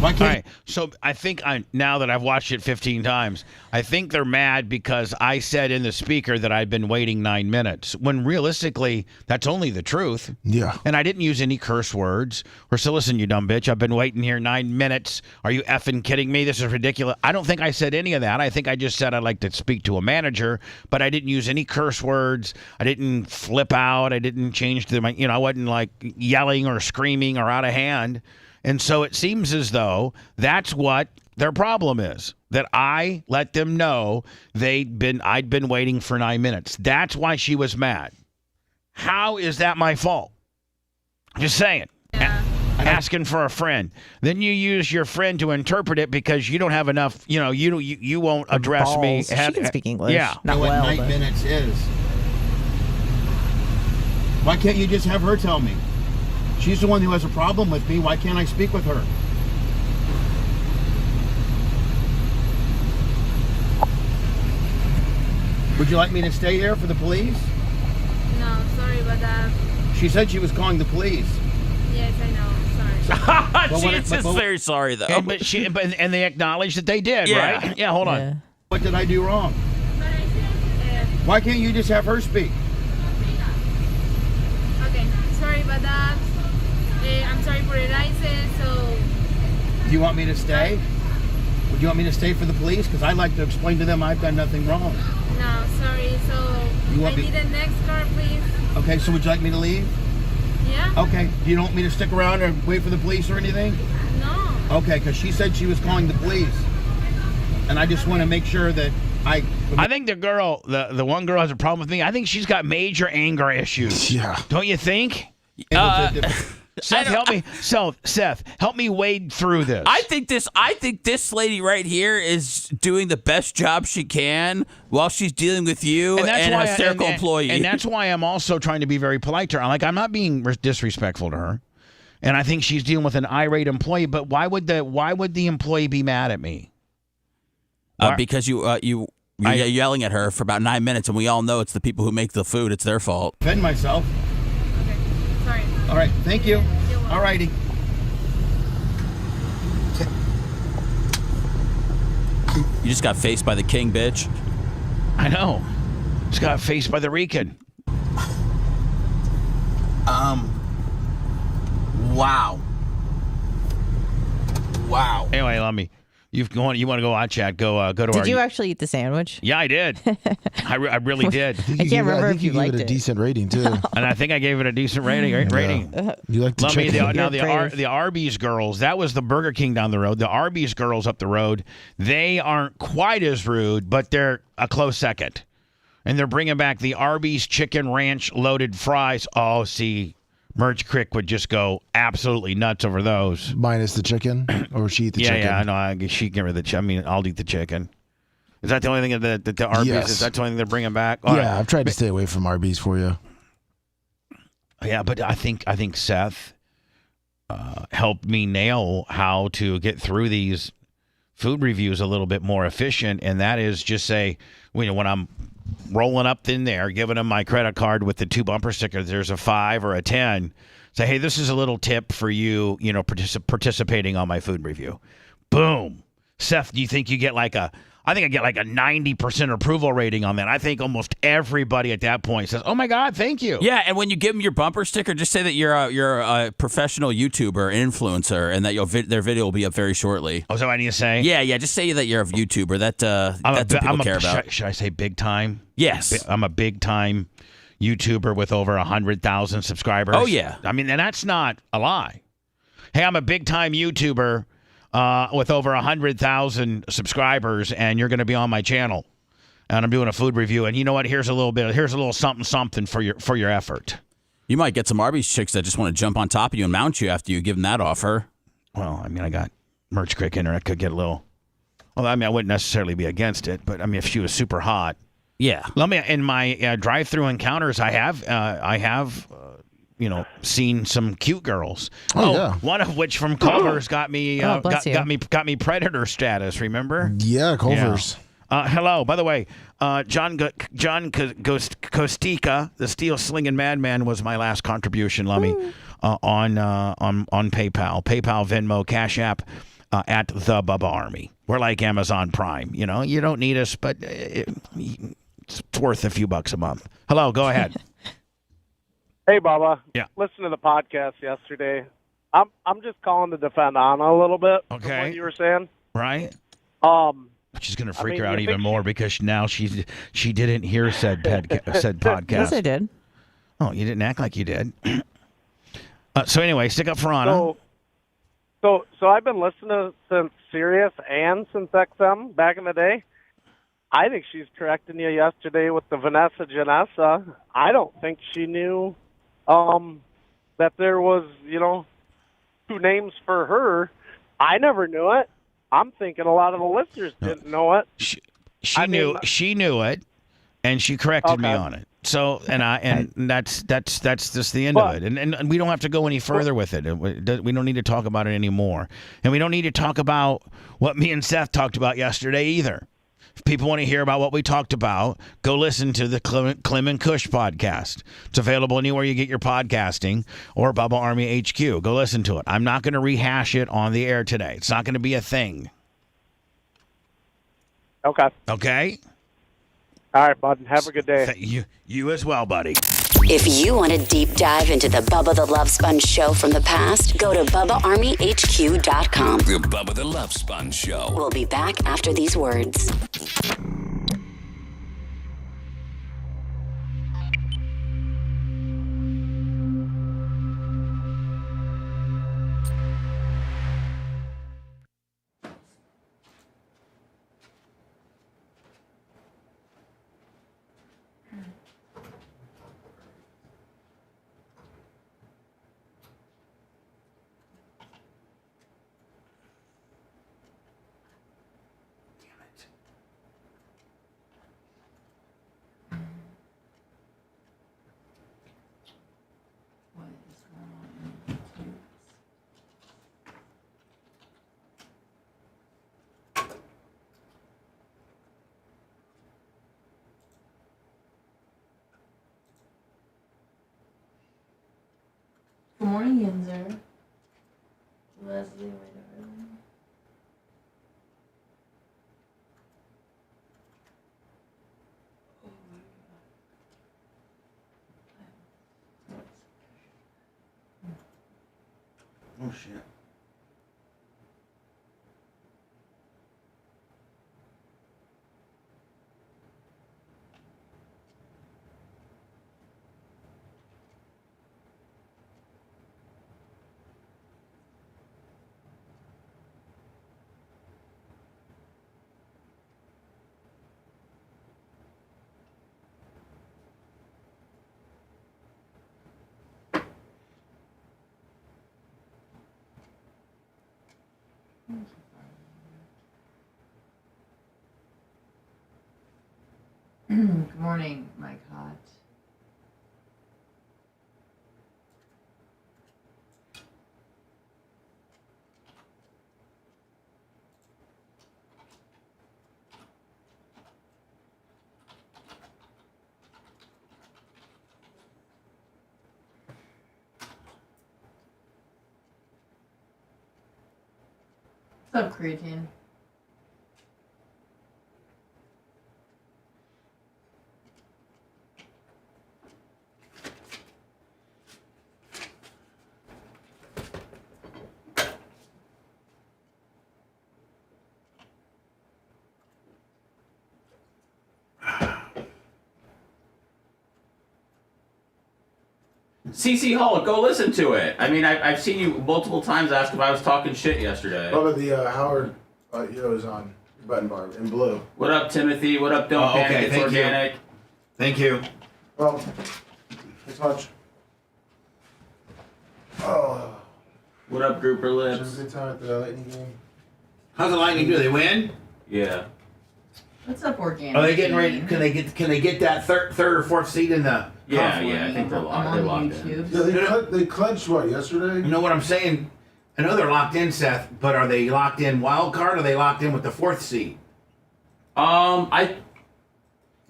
[SPEAKER 9] Why can't?
[SPEAKER 3] All right, so I think now that I've watched it 15 times, I think they're mad because I said in the speaker that I'd been waiting 9 minutes, when realistically, that's only the truth.
[SPEAKER 6] Yeah.
[SPEAKER 3] And I didn't use any curse words or say, listen, you dumb bitch, I've been waiting here 9 minutes. Are you effing kidding me? This is ridiculous. I don't think I said any of that. I think I just said I'd like to speak to a manager, but I didn't use any curse words. I didn't flip out. I didn't change I wasn't like yelling or screaming or out of hand. And so it seems as though that's what their problem is, that I let them know I'd been waiting for 9 minutes. That's why she was mad. How is that my fault? Just saying.
[SPEAKER 10] Yeah.
[SPEAKER 3] Asking for a friend. Then you use your friend to interpret it because you don't have enough, you won't address me.
[SPEAKER 4] She can speak English.
[SPEAKER 3] Yeah.
[SPEAKER 4] Not
[SPEAKER 9] know what
[SPEAKER 4] well,
[SPEAKER 9] night
[SPEAKER 4] but...
[SPEAKER 9] minutes is. Why can't you just have her tell me? She's the one who has a problem with me. Why can't I speak with her? Would you like me to stay here for the police?
[SPEAKER 10] No, sorry about that.
[SPEAKER 9] She said she was calling the police.
[SPEAKER 10] Yes, I know. Sorry.
[SPEAKER 7] She's just very sorry, though.
[SPEAKER 3] And they acknowledged that they did,
[SPEAKER 7] Yeah.
[SPEAKER 3] right? Yeah, hold on.
[SPEAKER 4] Yeah.
[SPEAKER 9] What did I do wrong? Why can't you just have her speak?
[SPEAKER 10] Okay, sorry about that. I'm sorry for the license, so...
[SPEAKER 9] Do you want me to stay? Would you want me to stay for the police? Because I'd like to explain to them I've done nothing wrong.
[SPEAKER 10] No, sorry, so...
[SPEAKER 9] You
[SPEAKER 10] I
[SPEAKER 9] want me-
[SPEAKER 10] need the next car, please.
[SPEAKER 9] Okay, so would you like me to leave?
[SPEAKER 10] Yeah?
[SPEAKER 9] Okay. Do you don't want me to stick around and wait for the police or anything?
[SPEAKER 10] No.
[SPEAKER 9] Okay, because she said she was calling the police. And I just want to make sure that I
[SPEAKER 3] think the girl, the one girl has a problem with me. I think she's got major anger issues.
[SPEAKER 6] Yeah.
[SPEAKER 3] Don't you think?
[SPEAKER 9] Seth,
[SPEAKER 3] help me. So, Seth, help me wade through this.
[SPEAKER 7] I think this lady right here is doing the best job she can while she's dealing with you and a hysterical employee.
[SPEAKER 3] And that's why I'm also trying to be very polite to her. I'm not being disrespectful to her. And I think she's dealing with an irate employee. But why would the employee be mad at me?
[SPEAKER 7] Because you're yelling at her for about 9 minutes, and we all know it's the people who make the food. It's their fault.
[SPEAKER 9] defend myself.
[SPEAKER 10] Sorry.
[SPEAKER 9] All right, thank you. All righty.
[SPEAKER 7] You just got faced by the king, bitch.
[SPEAKER 3] I know. Just got faced by the Rican.
[SPEAKER 9] Wow. Wow.
[SPEAKER 3] Anyway, let me. You want to go on chat? Go to our.
[SPEAKER 4] Did you actually eat the sandwich?
[SPEAKER 3] Yeah, I did. I really did.
[SPEAKER 4] I can't remember if you
[SPEAKER 6] gave
[SPEAKER 4] liked
[SPEAKER 6] it a
[SPEAKER 4] it.
[SPEAKER 6] decent rating too.
[SPEAKER 3] And I think I gave it a decent rating.
[SPEAKER 6] You like the chicken?
[SPEAKER 3] The Arby's girls. That was the Burger King down the road. The Arby's girls up the road. They aren't quite as rude, but they're a close second. And they're bringing back the Arby's chicken ranch loaded fries. Oh, see. Merge Crick would just go absolutely nuts over those.
[SPEAKER 6] Minus the chicken, or she eat the chicken?
[SPEAKER 3] Yeah, I know. She can get rid of the chicken. I mean, I'll eat the chicken. Is that the only thing that the Arby's?
[SPEAKER 6] Yes.
[SPEAKER 3] Is that the only thing they're bringing back?
[SPEAKER 6] Yeah, I've tried to stay away from Arby's for you.
[SPEAKER 3] Yeah, but I think Seth helped me nail how to get through these food reviews a little bit more efficient, and that is just say, when I'm rolling up in there, giving them my credit card with the 2 bumper stickers, there's a 5 or a 10. Say, hey, this is a little tip for you, participating on my food review. Boom. Seth, do you think you get I think I get like a 90% approval rating on that. I think almost everybody at that point says, oh my God, thank you.
[SPEAKER 7] Yeah, and when you give them your bumper sticker, just say that you're a professional YouTuber, influencer, and that their video will be up very shortly.
[SPEAKER 3] Oh, is that what I need to say?
[SPEAKER 7] Yeah, just say that you're a YouTuber. That's what people care about.
[SPEAKER 3] Should I say big time?
[SPEAKER 7] Yes.
[SPEAKER 3] I'm a big time YouTuber with over 100,000 subscribers.
[SPEAKER 7] Oh, yeah.
[SPEAKER 3] I mean, and that's not a lie. Hey, I'm a big time YouTuber with over 100,000 subscribers, and you're going to be on my channel, and I'm doing a food review. And you know what? Here's a little something for your effort.
[SPEAKER 7] You might get some Arby's chicks that just want to jump on top of you and mount you after you give them that offer.
[SPEAKER 3] Well, I mean, I got Merch Crick in her. I could get a little. Well, I mean, I wouldn't necessarily be against it, but I mean, if she was super hot.
[SPEAKER 7] Yeah.
[SPEAKER 3] Let me in my drive-through encounters. I have seen some cute girls.
[SPEAKER 6] Yeah.
[SPEAKER 3] One of which from Culver's got me got me predator status. Remember?
[SPEAKER 6] Yeah, Culver's.
[SPEAKER 3] Yeah. Hello. By the way, John Kostika, the steel slinging madman, was my last contribution. Lummy, on PayPal, Venmo, Cash App, at the Bubba Army. We're like Amazon Prime. You don't need us, but it's worth a few bucks a month. Hello. Go ahead.
[SPEAKER 11] Hey, Bubba.
[SPEAKER 3] Yeah.
[SPEAKER 11] Listen to the podcast yesterday. I'm just calling to defend Anna a little bit.
[SPEAKER 3] Okay.
[SPEAKER 11] From what you were saying.
[SPEAKER 3] Right. Which is going to freak her out even more because now she didn't hear said podcast.
[SPEAKER 4] Yes, I did.
[SPEAKER 3] Oh, you didn't act like you did. So anyway, stick up for Anna.
[SPEAKER 11] So I've been listening since Sirius and since XM back in the day. I think she's correcting you yesterday with the Vanessa Janessa. I don't think she knew that there was, 2 names for her. I never knew it. I'm thinking a lot of the listeners didn't know it.
[SPEAKER 3] She knew it, and she corrected me on it. So and that's just the end of it. And we don't have to go any further with it. We don't need to talk about it anymore. And we don't need to talk about what me and Seth talked about yesterday either. If people want to hear about what we talked about, go listen to the Clem and Kush podcast. It's available anywhere you get your podcasting or Bubba Army HQ. Go listen to it. I'm not going to rehash it on the air today. It's not going to be a thing.
[SPEAKER 11] Okay.
[SPEAKER 3] Okay?
[SPEAKER 11] All right, bud. Have a good day.
[SPEAKER 3] You as well, buddy.
[SPEAKER 12] If you want a deep dive into the Bubba the Love Sponge show from the past, go to BubbaArmyHQ.com.
[SPEAKER 5] The Bubba the Love Sponge Show.
[SPEAKER 12] We'll be back after these words.
[SPEAKER 4] Good morning, Yinzer. Leslie, my darling.
[SPEAKER 3] Oh, shit.
[SPEAKER 4] Good morning, Mike Hot. What's up, creatine?
[SPEAKER 7] CC Hall, go listen to it. I mean, I've seen you multiple times ask if I was talking shit yesterday.
[SPEAKER 6] Bubba, the Howard is on Button Bar in blue.
[SPEAKER 7] What up, Timothy? What up, Don't Panic?
[SPEAKER 3] Okay,
[SPEAKER 7] It's
[SPEAKER 3] thank
[SPEAKER 7] organic.
[SPEAKER 3] you. Thank you.
[SPEAKER 6] Well, thanks much. Oh.
[SPEAKER 7] What up, Grouper
[SPEAKER 6] Have
[SPEAKER 7] Lips?
[SPEAKER 6] a good time at the Lightning game.
[SPEAKER 3] How's the Lightning do? They win?
[SPEAKER 7] Yeah.
[SPEAKER 4] What's up, organic?
[SPEAKER 3] Are they getting ready? Can they get that third or fourth seed in the
[SPEAKER 7] Yeah,
[SPEAKER 3] conference?
[SPEAKER 7] yeah. I think they're locked.
[SPEAKER 4] I'm
[SPEAKER 7] They're
[SPEAKER 4] on
[SPEAKER 7] locked in.
[SPEAKER 4] YouTube.
[SPEAKER 6] Yeah, they clinched what yesterday?
[SPEAKER 3] You know what I'm saying? I know they're locked in, Seth, but are they locked in wild card or are they locked in with the fourth seed?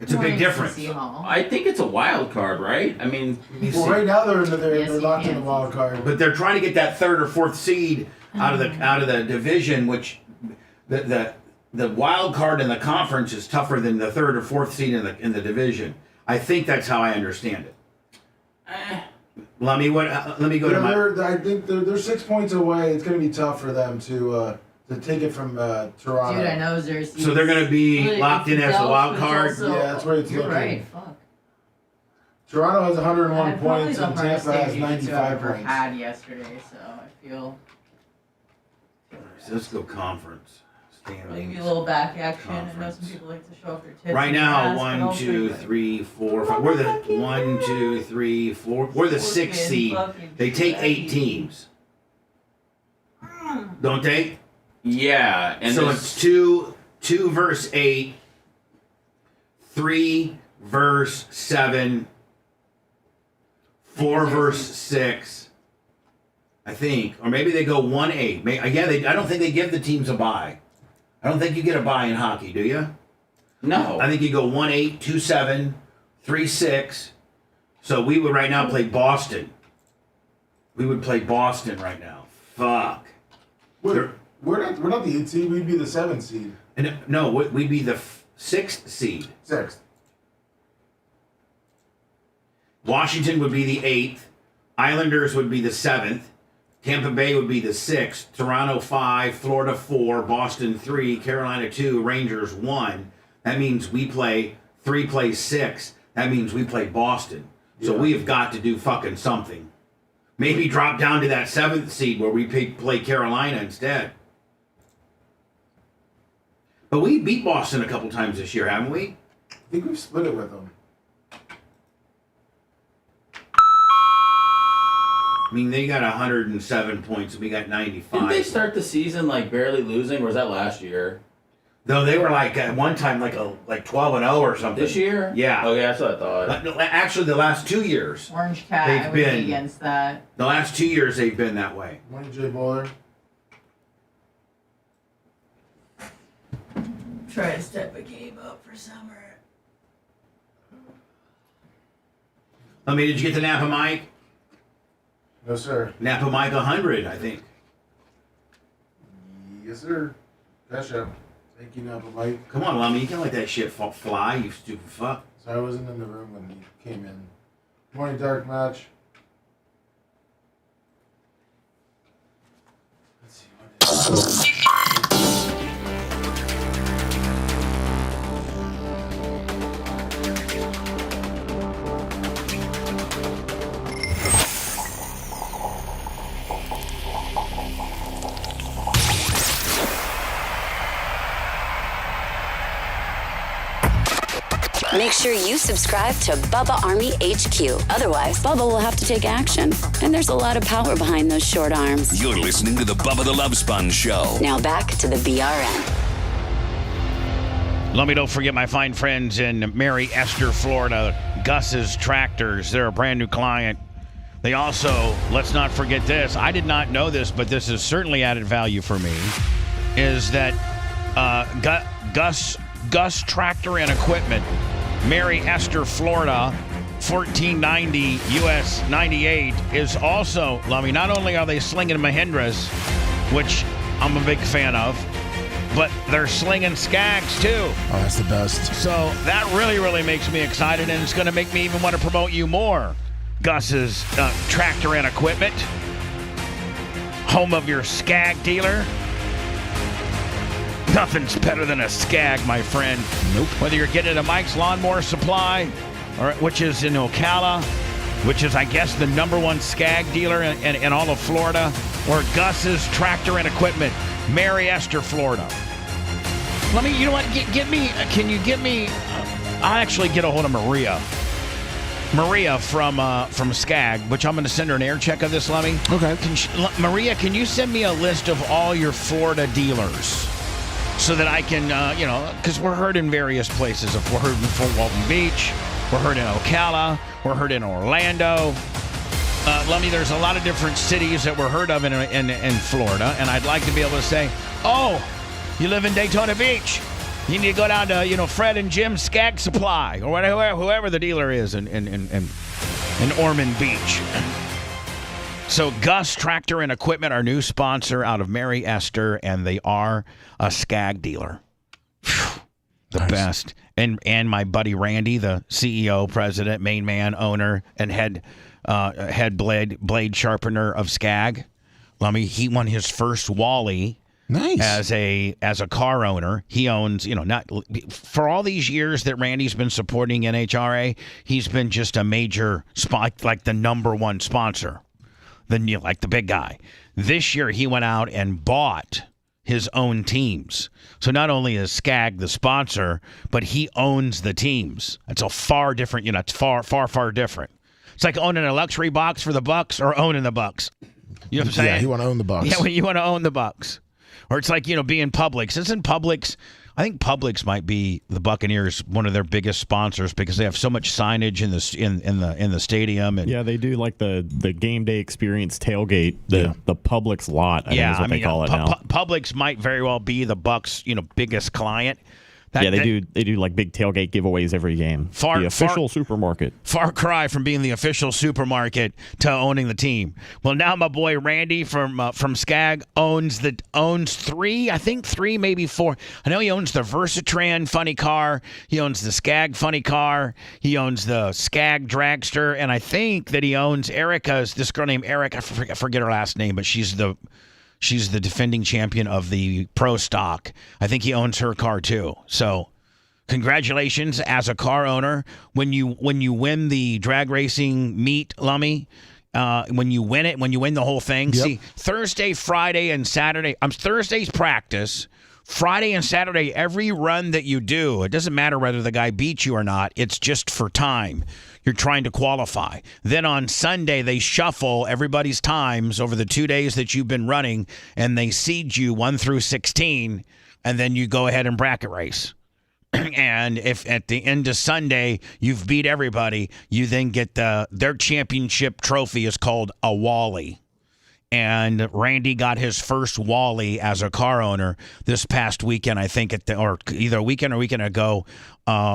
[SPEAKER 3] It's a big difference.
[SPEAKER 7] I think it's a wild card, right? I mean,
[SPEAKER 6] Well, right now they're
[SPEAKER 4] Yes,
[SPEAKER 6] locked
[SPEAKER 4] you
[SPEAKER 6] in the
[SPEAKER 4] can.
[SPEAKER 6] wild card.
[SPEAKER 3] But they're trying to get that third or fourth seed out of the division, which the wild card in the conference is tougher than the third or fourth seed in the division. I think that's how I understand it. Let me go to my.
[SPEAKER 6] I think they're 6 points away. It's going to be tough for them to take it from Toronto.
[SPEAKER 4] Dude, I know there's.
[SPEAKER 3] So they're going to be locked in as a wild card.
[SPEAKER 6] Yeah, that's what it's
[SPEAKER 4] You're
[SPEAKER 6] looking.
[SPEAKER 4] right. Fuck.
[SPEAKER 6] Toronto has 101
[SPEAKER 4] Had probably
[SPEAKER 6] points
[SPEAKER 4] the
[SPEAKER 6] and
[SPEAKER 4] hardest
[SPEAKER 6] Tampa
[SPEAKER 4] day
[SPEAKER 6] has
[SPEAKER 4] jiu-jitsu I've
[SPEAKER 6] 95
[SPEAKER 4] ever
[SPEAKER 6] points.
[SPEAKER 4] had yesterday, so I feel
[SPEAKER 3] So let's go conference.
[SPEAKER 4] maybe a little back action. I know some people like to show off their tits.
[SPEAKER 3] Right
[SPEAKER 4] in the
[SPEAKER 3] now,
[SPEAKER 4] past, but
[SPEAKER 3] 1,
[SPEAKER 4] I'll
[SPEAKER 3] 2,
[SPEAKER 4] take it.
[SPEAKER 3] 3, 4, 5. We're the 1, 2, 3, 4. We're the sixth seed. They take 8 teams, don't they?
[SPEAKER 7] yeah. And
[SPEAKER 3] So
[SPEAKER 7] there's-
[SPEAKER 3] it's 2 verse 8, 3 verse 7, 4 verse 6. I think, or maybe they go 1-8. I don't think they give the teams a bye. I don't think you get a bye in hockey, do you?
[SPEAKER 7] no.
[SPEAKER 3] I think you go 1-8, 2-7, 3-6. So we would right now play Boston. We would play Boston right now. Fuck.
[SPEAKER 6] We're not the 8 seed. We'd be the 7 seed.
[SPEAKER 3] And no, we'd be the 6th seed.
[SPEAKER 6] 6th.
[SPEAKER 3] Washington would be the 8th. Islanders would be the 7th. Tampa Bay would be the 6th. Toronto 5. Florida 4. Boston 3. Carolina 2. Rangers 1. That means we play 3 plays 6. That means we play Boston. So
[SPEAKER 6] Yeah.
[SPEAKER 3] we have got to do fucking something. Maybe drop down to that 7th seed where we play Carolina instead. But we beat Boston a couple times this year, haven't we?
[SPEAKER 6] I think we've split it with them.
[SPEAKER 3] I mean, they got 107 points and we got 95.
[SPEAKER 7] Didn't they start the season like barely losing, or was that last year?
[SPEAKER 3] Though they were like at one time like 12-0 or something.
[SPEAKER 7] This year?
[SPEAKER 3] Yeah.
[SPEAKER 7] Okay, that's what I thought.
[SPEAKER 3] No, actually, the last 2 years.
[SPEAKER 4] Orange Cat,
[SPEAKER 3] They've
[SPEAKER 4] I would be
[SPEAKER 3] been-
[SPEAKER 4] against that.
[SPEAKER 3] The last 2 years they've been that way.
[SPEAKER 6] Morning, Jay Bowler.
[SPEAKER 4] Try to step a game up for summer.
[SPEAKER 3] Did you get the Napa Mike?
[SPEAKER 6] No, sir.
[SPEAKER 3] Napa Mike 100, I think.
[SPEAKER 6] Yes, sir. Cash up. Thank you, Napa Mike.
[SPEAKER 3] Come on, Lummy. You can't let that shit fly, you stupid fuck.
[SPEAKER 6] So I wasn't in the room when he came in. Morning, Dark Match. Let's see what it is.
[SPEAKER 12] Make sure you subscribe to Bubba Army HQ. Otherwise, Bubba will have to take action. And there's a lot of power behind those short arms.
[SPEAKER 5] You're listening to the Bubba the Love Sponge Show.
[SPEAKER 12] Now back to the BRN.
[SPEAKER 3] Let me don't forget my fine friends in Mary Esther, Florida, Gus's Tractors. They're a brand new client. They also, let's not forget this. I did not know this, but this is certainly added value for me. Is that Gus Tractor and Equipment, Mary Esther, Florida, 1490 US 98 is also, Lummy, not only are they slinging Mahindras, which I'm a big fan of, but they're slinging Skags too.
[SPEAKER 6] Oh, that's the best.
[SPEAKER 3] So that really, really makes me excited, and it's going to make me even want to promote you more. Gus's Tractor and Equipment, home of your Skag dealer. Nothing's better than a Skag, my friend.
[SPEAKER 6] Nope.
[SPEAKER 3] Whether you're getting a Mike's Lawnmower Supply, or which is in Ocala, which is, I guess, the number 1 Skag dealer in all of Florida, or Gus's Tractor and Equipment, Mary Esther, Florida. Let me, you know what, can you get me, I'll actually get a hold of Maria from Skag, which I'm going to send her an air check of this, Lemmy.
[SPEAKER 6] Okay.
[SPEAKER 3] Maria, can you send me a list of all your Florida dealers? So that I can, because we're heard in various places. If we're heard in Fort Walton Beach, we're heard in Ocala, we're heard in Orlando. Lummy, there's a lot of different cities that we're heard of in Florida, and I'd like to be able to say, oh, you live in Daytona Beach. You need to go down to, Fred and Jim's Skag Supply, or whoever the dealer is in Ormond Beach. So Gus Tractor and Equipment, our new sponsor out of Mary Esther, and they are a Skag dealer. Whew, the
[SPEAKER 6] nice.
[SPEAKER 3] best. And my buddy Randy, the CEO, president, main man, owner, and head blade sharpener of Skag. Lummy, he won his first Wally.
[SPEAKER 6] Nice.
[SPEAKER 3] As a car owner. He owns, not for all these years that Randy's been supporting NHRA, he's been just a major spot, like the number 1 sponsor. Like the big guy. This year, he went out and bought his own teams. So not only is Skag the sponsor, but he owns the teams. It's a far different, it's far, far, far different. It's like owning a luxury box for the Bucks or owning the Bucks. You know what I'm saying?
[SPEAKER 6] Yeah, you want to own the Bucks.
[SPEAKER 3] Yeah, you want to own the Bucks. Or it's like, being Publix. Isn't Publix, I think Publix might be the Buccaneers one of their biggest sponsors because they have so much signage in the stadium. And
[SPEAKER 8] yeah, they do like the game day experience tailgate, the Publix lot. I think is what they call it now.
[SPEAKER 3] Publix might very well be the Bucks, biggest client.
[SPEAKER 8] They do like big tailgate giveaways every game. The official supermarket.
[SPEAKER 3] Far cry from being the official supermarket to owning the team. Well, now my boy Randy from Skag owns 3, maybe 4. I know he owns the Versatran funny car. He owns the Skag funny car. He owns the Skag dragster, and I think that he owns this girl named Erica. I forget her last name, but she's the defending champion of the pro stock. I think he owns her car too. So congratulations as a car owner. When you win the drag racing meet, Lummy, when you win the whole thing.
[SPEAKER 6] Yep.
[SPEAKER 3] See, Thursday, Friday, and Saturday, Thursday's practice. Friday and Saturday, every run that you do, it doesn't matter whether the guy beats you or not. It's just for time. You're trying to qualify. Then on Sunday, they shuffle everybody's times over the 2 days that you've been running, and they seed you 1 through 16, and then you go ahead and bracket race. And if at the end of Sunday you've beat everybody, you then get their championship trophy is called a Wally. And Randy got his first Wally as a car owner this past weekend, I think, or either a weekend or weekend ago,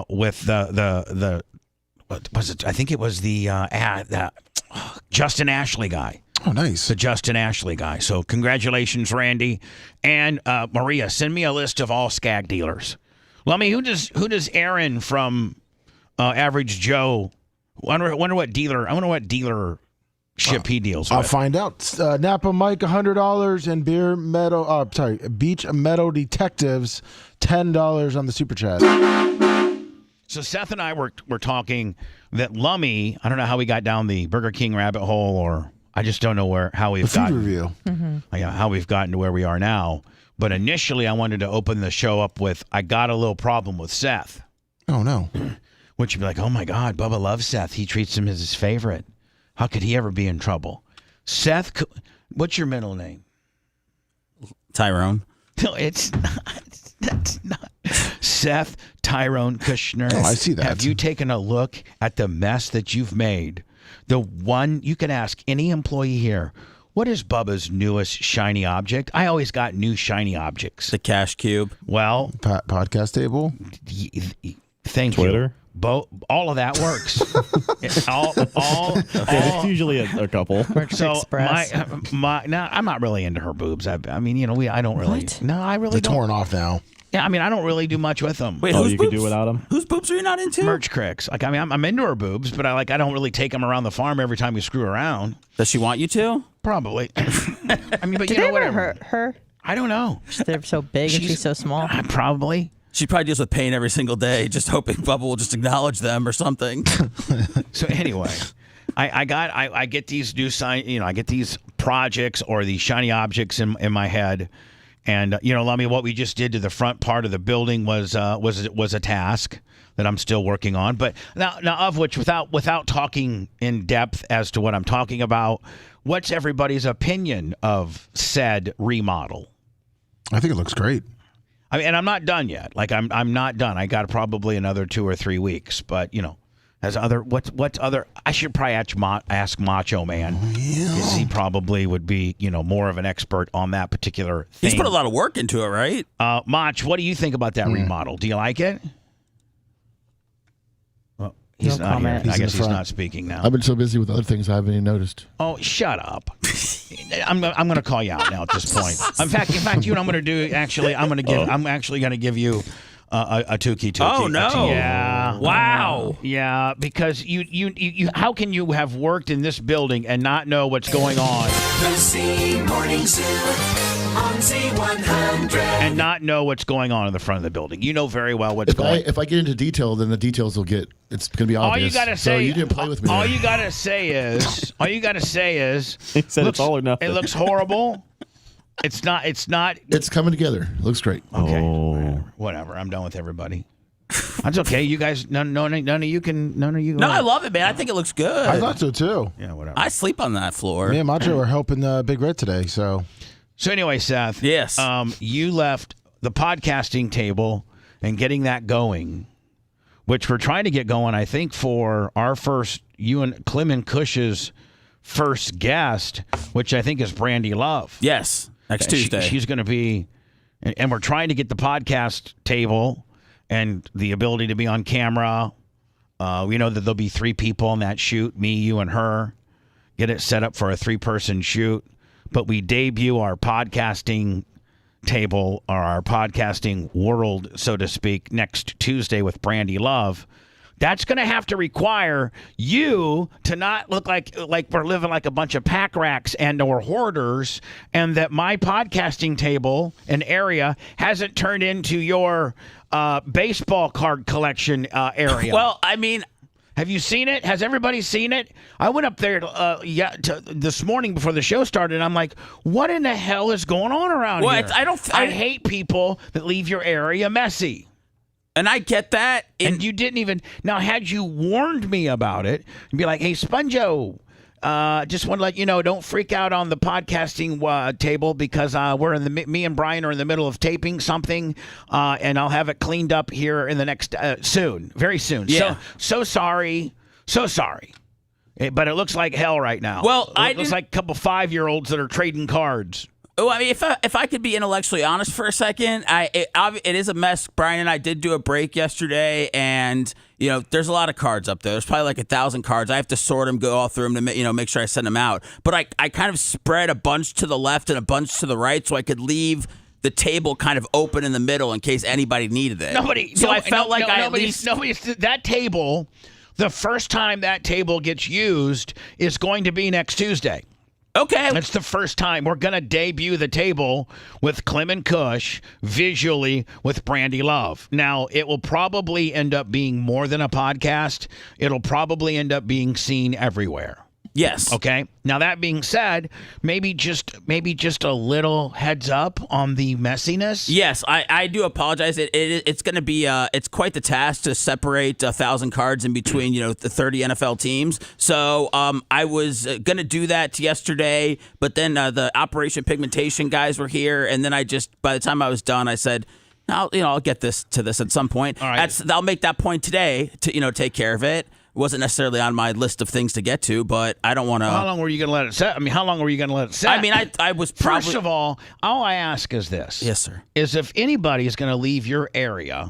[SPEAKER 3] with the what was it? I think it was the Justin Ashley guy.
[SPEAKER 6] Oh, nice.
[SPEAKER 3] The Justin Ashley guy. So congratulations, Randy. And Maria, send me a list of all Skag dealers. Lummy, who does Aaron from Average Joe, wonder what dealership he deals with?
[SPEAKER 6] I'll find out. Napa Mike, $100, and Beach Meadow Detectives, $10 on the Super Chat.
[SPEAKER 3] So Seth and I were talking that Lummy, I don't know how we got down the Burger King rabbit hole, or I just don't know how we've gotten.
[SPEAKER 6] Food review.
[SPEAKER 3] Yeah, how we've gotten to where we are now. But initially, I wanted to open the show up with, I got a little problem with Seth.
[SPEAKER 6] Oh, no.
[SPEAKER 3] Which would be like, oh, my God, Bubba loves Seth. He treats him as his favorite. How could he ever be in trouble? Seth, what's your middle name?
[SPEAKER 7] Tyrone.
[SPEAKER 3] No, it's not. That's not. Seth Tyrone Kushner.
[SPEAKER 6] Oh, I see that.
[SPEAKER 3] Have you taken a look at the mess that you've made? The one, you can ask any employee here, what is Bubba's newest shiny object? I always got new shiny objects.
[SPEAKER 7] The cash cube.
[SPEAKER 3] Well,
[SPEAKER 6] podcast table.
[SPEAKER 3] Thank
[SPEAKER 8] Twitter.
[SPEAKER 3] you. All of that works.
[SPEAKER 8] It's usually a couple.
[SPEAKER 3] So
[SPEAKER 4] Express.
[SPEAKER 3] now I'm not really into her boobs. I mean, I don't really.
[SPEAKER 4] What?
[SPEAKER 3] No, I really
[SPEAKER 6] They're
[SPEAKER 3] don't.
[SPEAKER 6] torn off now.
[SPEAKER 3] Yeah, I mean, I don't really do much with them.
[SPEAKER 7] Wait,
[SPEAKER 8] you could do without them?
[SPEAKER 7] Whose boobs are you not into?
[SPEAKER 3] Merch Cricks. Like, I mean, I'm into her boobs, but I don't really take them around the farm every time we screw around.
[SPEAKER 7] Does she want you to?
[SPEAKER 3] Probably. I mean, but
[SPEAKER 4] Did
[SPEAKER 3] you know,
[SPEAKER 4] they ever
[SPEAKER 3] whatever.
[SPEAKER 4] hurt her?
[SPEAKER 3] I don't know.
[SPEAKER 4] They're so big and she's so small.
[SPEAKER 3] Probably.
[SPEAKER 7] She probably deals with pain every single day, just hoping Bubba will just acknowledge them or something.
[SPEAKER 3] So anyway, I get these new I get these projects or these shiny objects in my head, and Lummy, what we just did to the front part of the building was a task that I'm still working on. But now of which, without talking in depth as to what I'm talking about, what's everybody's opinion of said remodel?
[SPEAKER 6] I think it looks great.
[SPEAKER 3] I mean, and I'm not done yet. Like I'm not done. I got probably another 2 or 3 weeks. But what's other? I should probably ask Macho Man. Because he probably would be more of an expert on that particular thing.
[SPEAKER 7] He's put a lot of work into it, right?
[SPEAKER 3] Mach, what do you think about that remodel? Do you like it? Well, he's
[SPEAKER 4] No
[SPEAKER 3] not
[SPEAKER 4] comment.
[SPEAKER 3] here. I
[SPEAKER 6] He's in
[SPEAKER 3] guess
[SPEAKER 6] the
[SPEAKER 3] he's
[SPEAKER 6] front.
[SPEAKER 3] not speaking now.
[SPEAKER 1] I've been so busy with other things I haven't even noticed.
[SPEAKER 3] Oh, shut up! I'm going to call you out now at this point. In fact, you know what I'm going to do? Actually, I'm actually going to give you a Tukey.
[SPEAKER 7] Oh no!
[SPEAKER 3] Yeah.
[SPEAKER 7] Wow.
[SPEAKER 3] Yeah, because you how can you have worked in this building and not know what's going on?
[SPEAKER 13] The C Morning Zoo on Z100.
[SPEAKER 3] And not know what's going on in the front of the building. You know very well what's going on.
[SPEAKER 1] If I get into detail, then the details it's going to be obvious.
[SPEAKER 3] All you got to say,
[SPEAKER 1] so you didn't play with me.
[SPEAKER 3] All
[SPEAKER 1] there.
[SPEAKER 3] you got to say is,
[SPEAKER 8] He said it's all or nothing.
[SPEAKER 3] It looks horrible. It's not.
[SPEAKER 1] It's coming together. It looks great.
[SPEAKER 3] Okay.
[SPEAKER 8] Oh.
[SPEAKER 3] Whatever. I'm done with everybody. That's okay. You guys, none of you can.
[SPEAKER 7] No, I love it, man. I think it looks good.
[SPEAKER 6] I thought so too.
[SPEAKER 3] Yeah, whatever.
[SPEAKER 7] I sleep on that floor.
[SPEAKER 6] Me and Macho are helping Big Red today, so.
[SPEAKER 3] So anyway, Seth.
[SPEAKER 7] Yes.
[SPEAKER 3] You left the podcasting table and getting that going, which we're trying to get going, I think, for our first, you and Clem and Cush's first guest, which I think is Brandy Love.
[SPEAKER 7] Yes. Next Tuesday.
[SPEAKER 3] She's going to be, and we're trying to get the podcast table and the ability to be on camera. We know that there'll be 3 people on that shoot, me, you, and her. Get it set up for a 3-person shoot. But we debut our podcasting table, or our podcasting world, so to speak, next Tuesday with Brandy Love. That's going to have to require you to not look like we're living like a bunch of pack rats and or hoarders, and that my podcasting table and area hasn't turned into your baseball card collection area.
[SPEAKER 7] Well, I mean,
[SPEAKER 3] have you seen it? Has everybody seen it? I went up there this morning before the show started, and I'm like, what in the hell is going on around here? I hate people that leave your area messy.
[SPEAKER 7] And I get that.
[SPEAKER 3] And you didn't even... Now, had you warned me about it, and be like, hey, Sponjo, just want to let you know, don't freak out on the podcasting table, because me and Brian are in the middle of taping something, and I'll have it cleaned up here in the next... soon. Very soon.
[SPEAKER 7] Yeah.
[SPEAKER 3] So sorry. So sorry. But it looks like hell right now.
[SPEAKER 7] Well,
[SPEAKER 3] it looks like a couple 5-year-olds that are trading cards.
[SPEAKER 7] Oh, I mean, if I could be intellectually honest for a second, it is a mess. Brian and I did do a break yesterday, and there's a lot of cards up there. There's probably like 1,000 cards. I have to sort them, go all through them to make sure I send them out. But I kind of spread a bunch to the left and a bunch to the right, so I could leave the table kind of open in the middle in case anybody needed it. I felt like
[SPEAKER 3] that table. The first time that table gets used is going to be next Tuesday.
[SPEAKER 7] Okay.
[SPEAKER 3] That's the first time. We're going to debut the table with Clem and Kush visually with Brandy Love. Now, it will probably end up being more than a podcast. It'll probably end up being seen everywhere.
[SPEAKER 7] Yes.
[SPEAKER 3] Okay. Now, that being said, maybe just a little heads up on the messiness.
[SPEAKER 7] Yes, I do apologize. It's going to be it's quite the task to separate 1,000 cards in between the 30 NFL teams. So I was going to do that yesterday, but then the Operation Pigmentation guys were here, and then by the time I was done, I said, I'll get to this at some point.
[SPEAKER 3] All right.
[SPEAKER 7] I'll make that point today to take care of it. Wasn't necessarily on my list of things to get to, but I don't want to.
[SPEAKER 3] How long were you going to let it set? I mean, how long were you going to let it set?
[SPEAKER 7] I mean, I was probably.
[SPEAKER 3] First of all I ask is this.
[SPEAKER 7] Yes, sir.
[SPEAKER 3] Is if anybody is going to leave your area,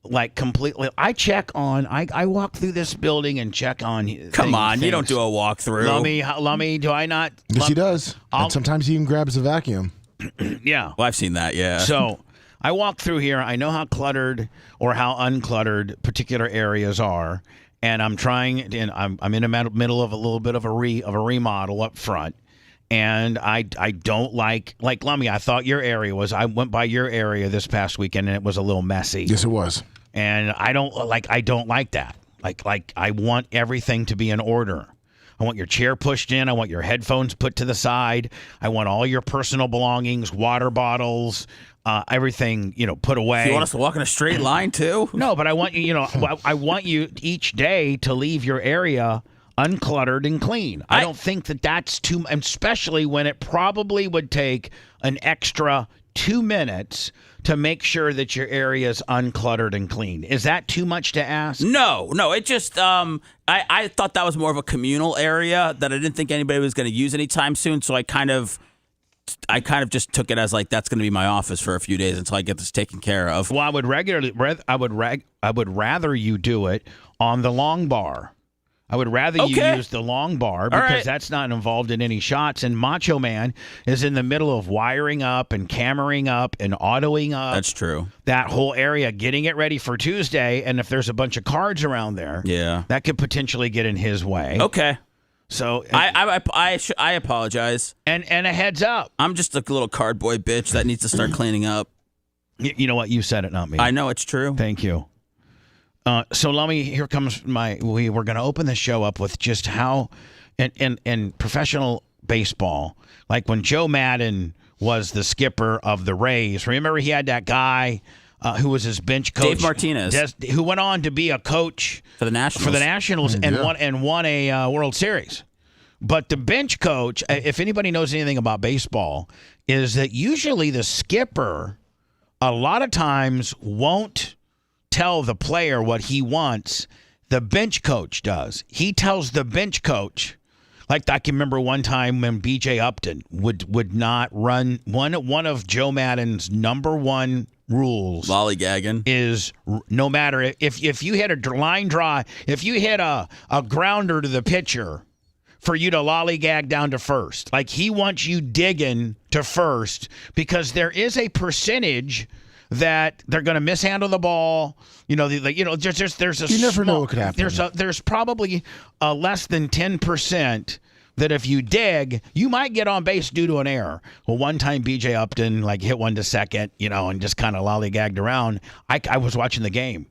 [SPEAKER 3] like completely, I walk through this building and check on.
[SPEAKER 7] Come on,
[SPEAKER 3] things.
[SPEAKER 7] You don't do a walkthrough.
[SPEAKER 3] Lummy, do I not?
[SPEAKER 6] Yes, he does. And sometimes he even grabs a vacuum.
[SPEAKER 3] Yeah.
[SPEAKER 7] Well, I've seen that, yeah.
[SPEAKER 3] So I walk through here. I know how cluttered or how uncluttered particular areas are. And I'm trying, and I'm in the middle of a little bit of a remodel up front, and I don't like Lummy. I thought your area was. I went by your area this past weekend, and it was a little messy.
[SPEAKER 6] Yes, it was.
[SPEAKER 3] And I don't like that. Like I want everything to be in order. I want your chair pushed in. I want your headphones put to the side. I want all your personal belongings, water bottles. Everything, put away.
[SPEAKER 7] You want us to walk in a straight line too?
[SPEAKER 3] No, but I want you, I want you each day to leave your area uncluttered and clean. I don't think that's too, especially when it probably would take an extra 2 minutes to make sure that your area is uncluttered and clean. Is that too much to ask?
[SPEAKER 7] No. It just, I thought that was more of a communal area that I didn't think anybody was going to use anytime soon. So I kind of just took it as like that's going to be my office for a few days until I get this taken care of.
[SPEAKER 3] Well, I would rather you do it on the long bar. I would rather you use the long bar because that's not involved in any shots. And Macho Man is in the middle of wiring up and cameraing up and autoing up.
[SPEAKER 7] That's true.
[SPEAKER 3] That whole area, getting it ready for Tuesday. And if there's a bunch of cards around there, that could potentially get in his way.
[SPEAKER 7] Okay.
[SPEAKER 3] So
[SPEAKER 7] I apologize.
[SPEAKER 3] And a heads up.
[SPEAKER 7] I'm just a little cardboy bitch that needs to start cleaning up.
[SPEAKER 3] You know what? You said it, not me.
[SPEAKER 7] I know it's true.
[SPEAKER 3] Thank you. So Lummy, here comes we're going to open the show up with just how in professional baseball, like when Joe Madden was the skipper of the Rays. Remember he had that guy who was his bench coach,
[SPEAKER 7] Dave Martinez,
[SPEAKER 3] who went on to be a coach
[SPEAKER 7] for the Nationals,
[SPEAKER 3] and won a World Series. But the bench coach, if anybody knows anything about baseball, is that usually the skipper a lot of times won't tell the player what he wants. The bench coach does. He tells the bench coach. Like I can remember one time when B.J. Upton would not run one of Joe Madden's number one rules.
[SPEAKER 7] Lollygagging
[SPEAKER 3] is no matter if you hit a line drive, if you hit a grounder to the pitcher, for you to lollygag down to first. Like he wants you digging to first because there is a percentage that they're going to mishandle the ball. There's a
[SPEAKER 6] you never know what could happen.
[SPEAKER 3] There's probably less than 10% that if you dig, you might get on base due to an error. Well, one time B.J. Upton hit one to second, and just kind of lollygagged around. I was watching the game.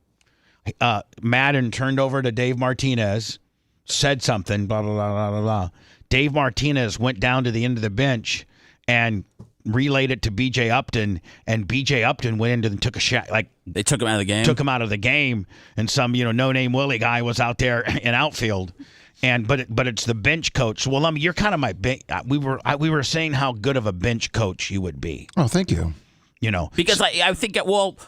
[SPEAKER 3] Madden turned over to Dave Martinez, said something, blah, blah, blah, blah, blah, blah. Dave Martinez went down to the end of the bench and relayed it to B.J. Upton, and B.J. Upton went into and took a shot.
[SPEAKER 7] They took him out of the game?
[SPEAKER 3] Took him out of the game, and some, no-name Willie guy was out there in outfield. But it's the bench coach. Well, you're kind of my bench. We were saying how good of a bench coach you would be.
[SPEAKER 6] Oh, thank you.
[SPEAKER 7] Because I think,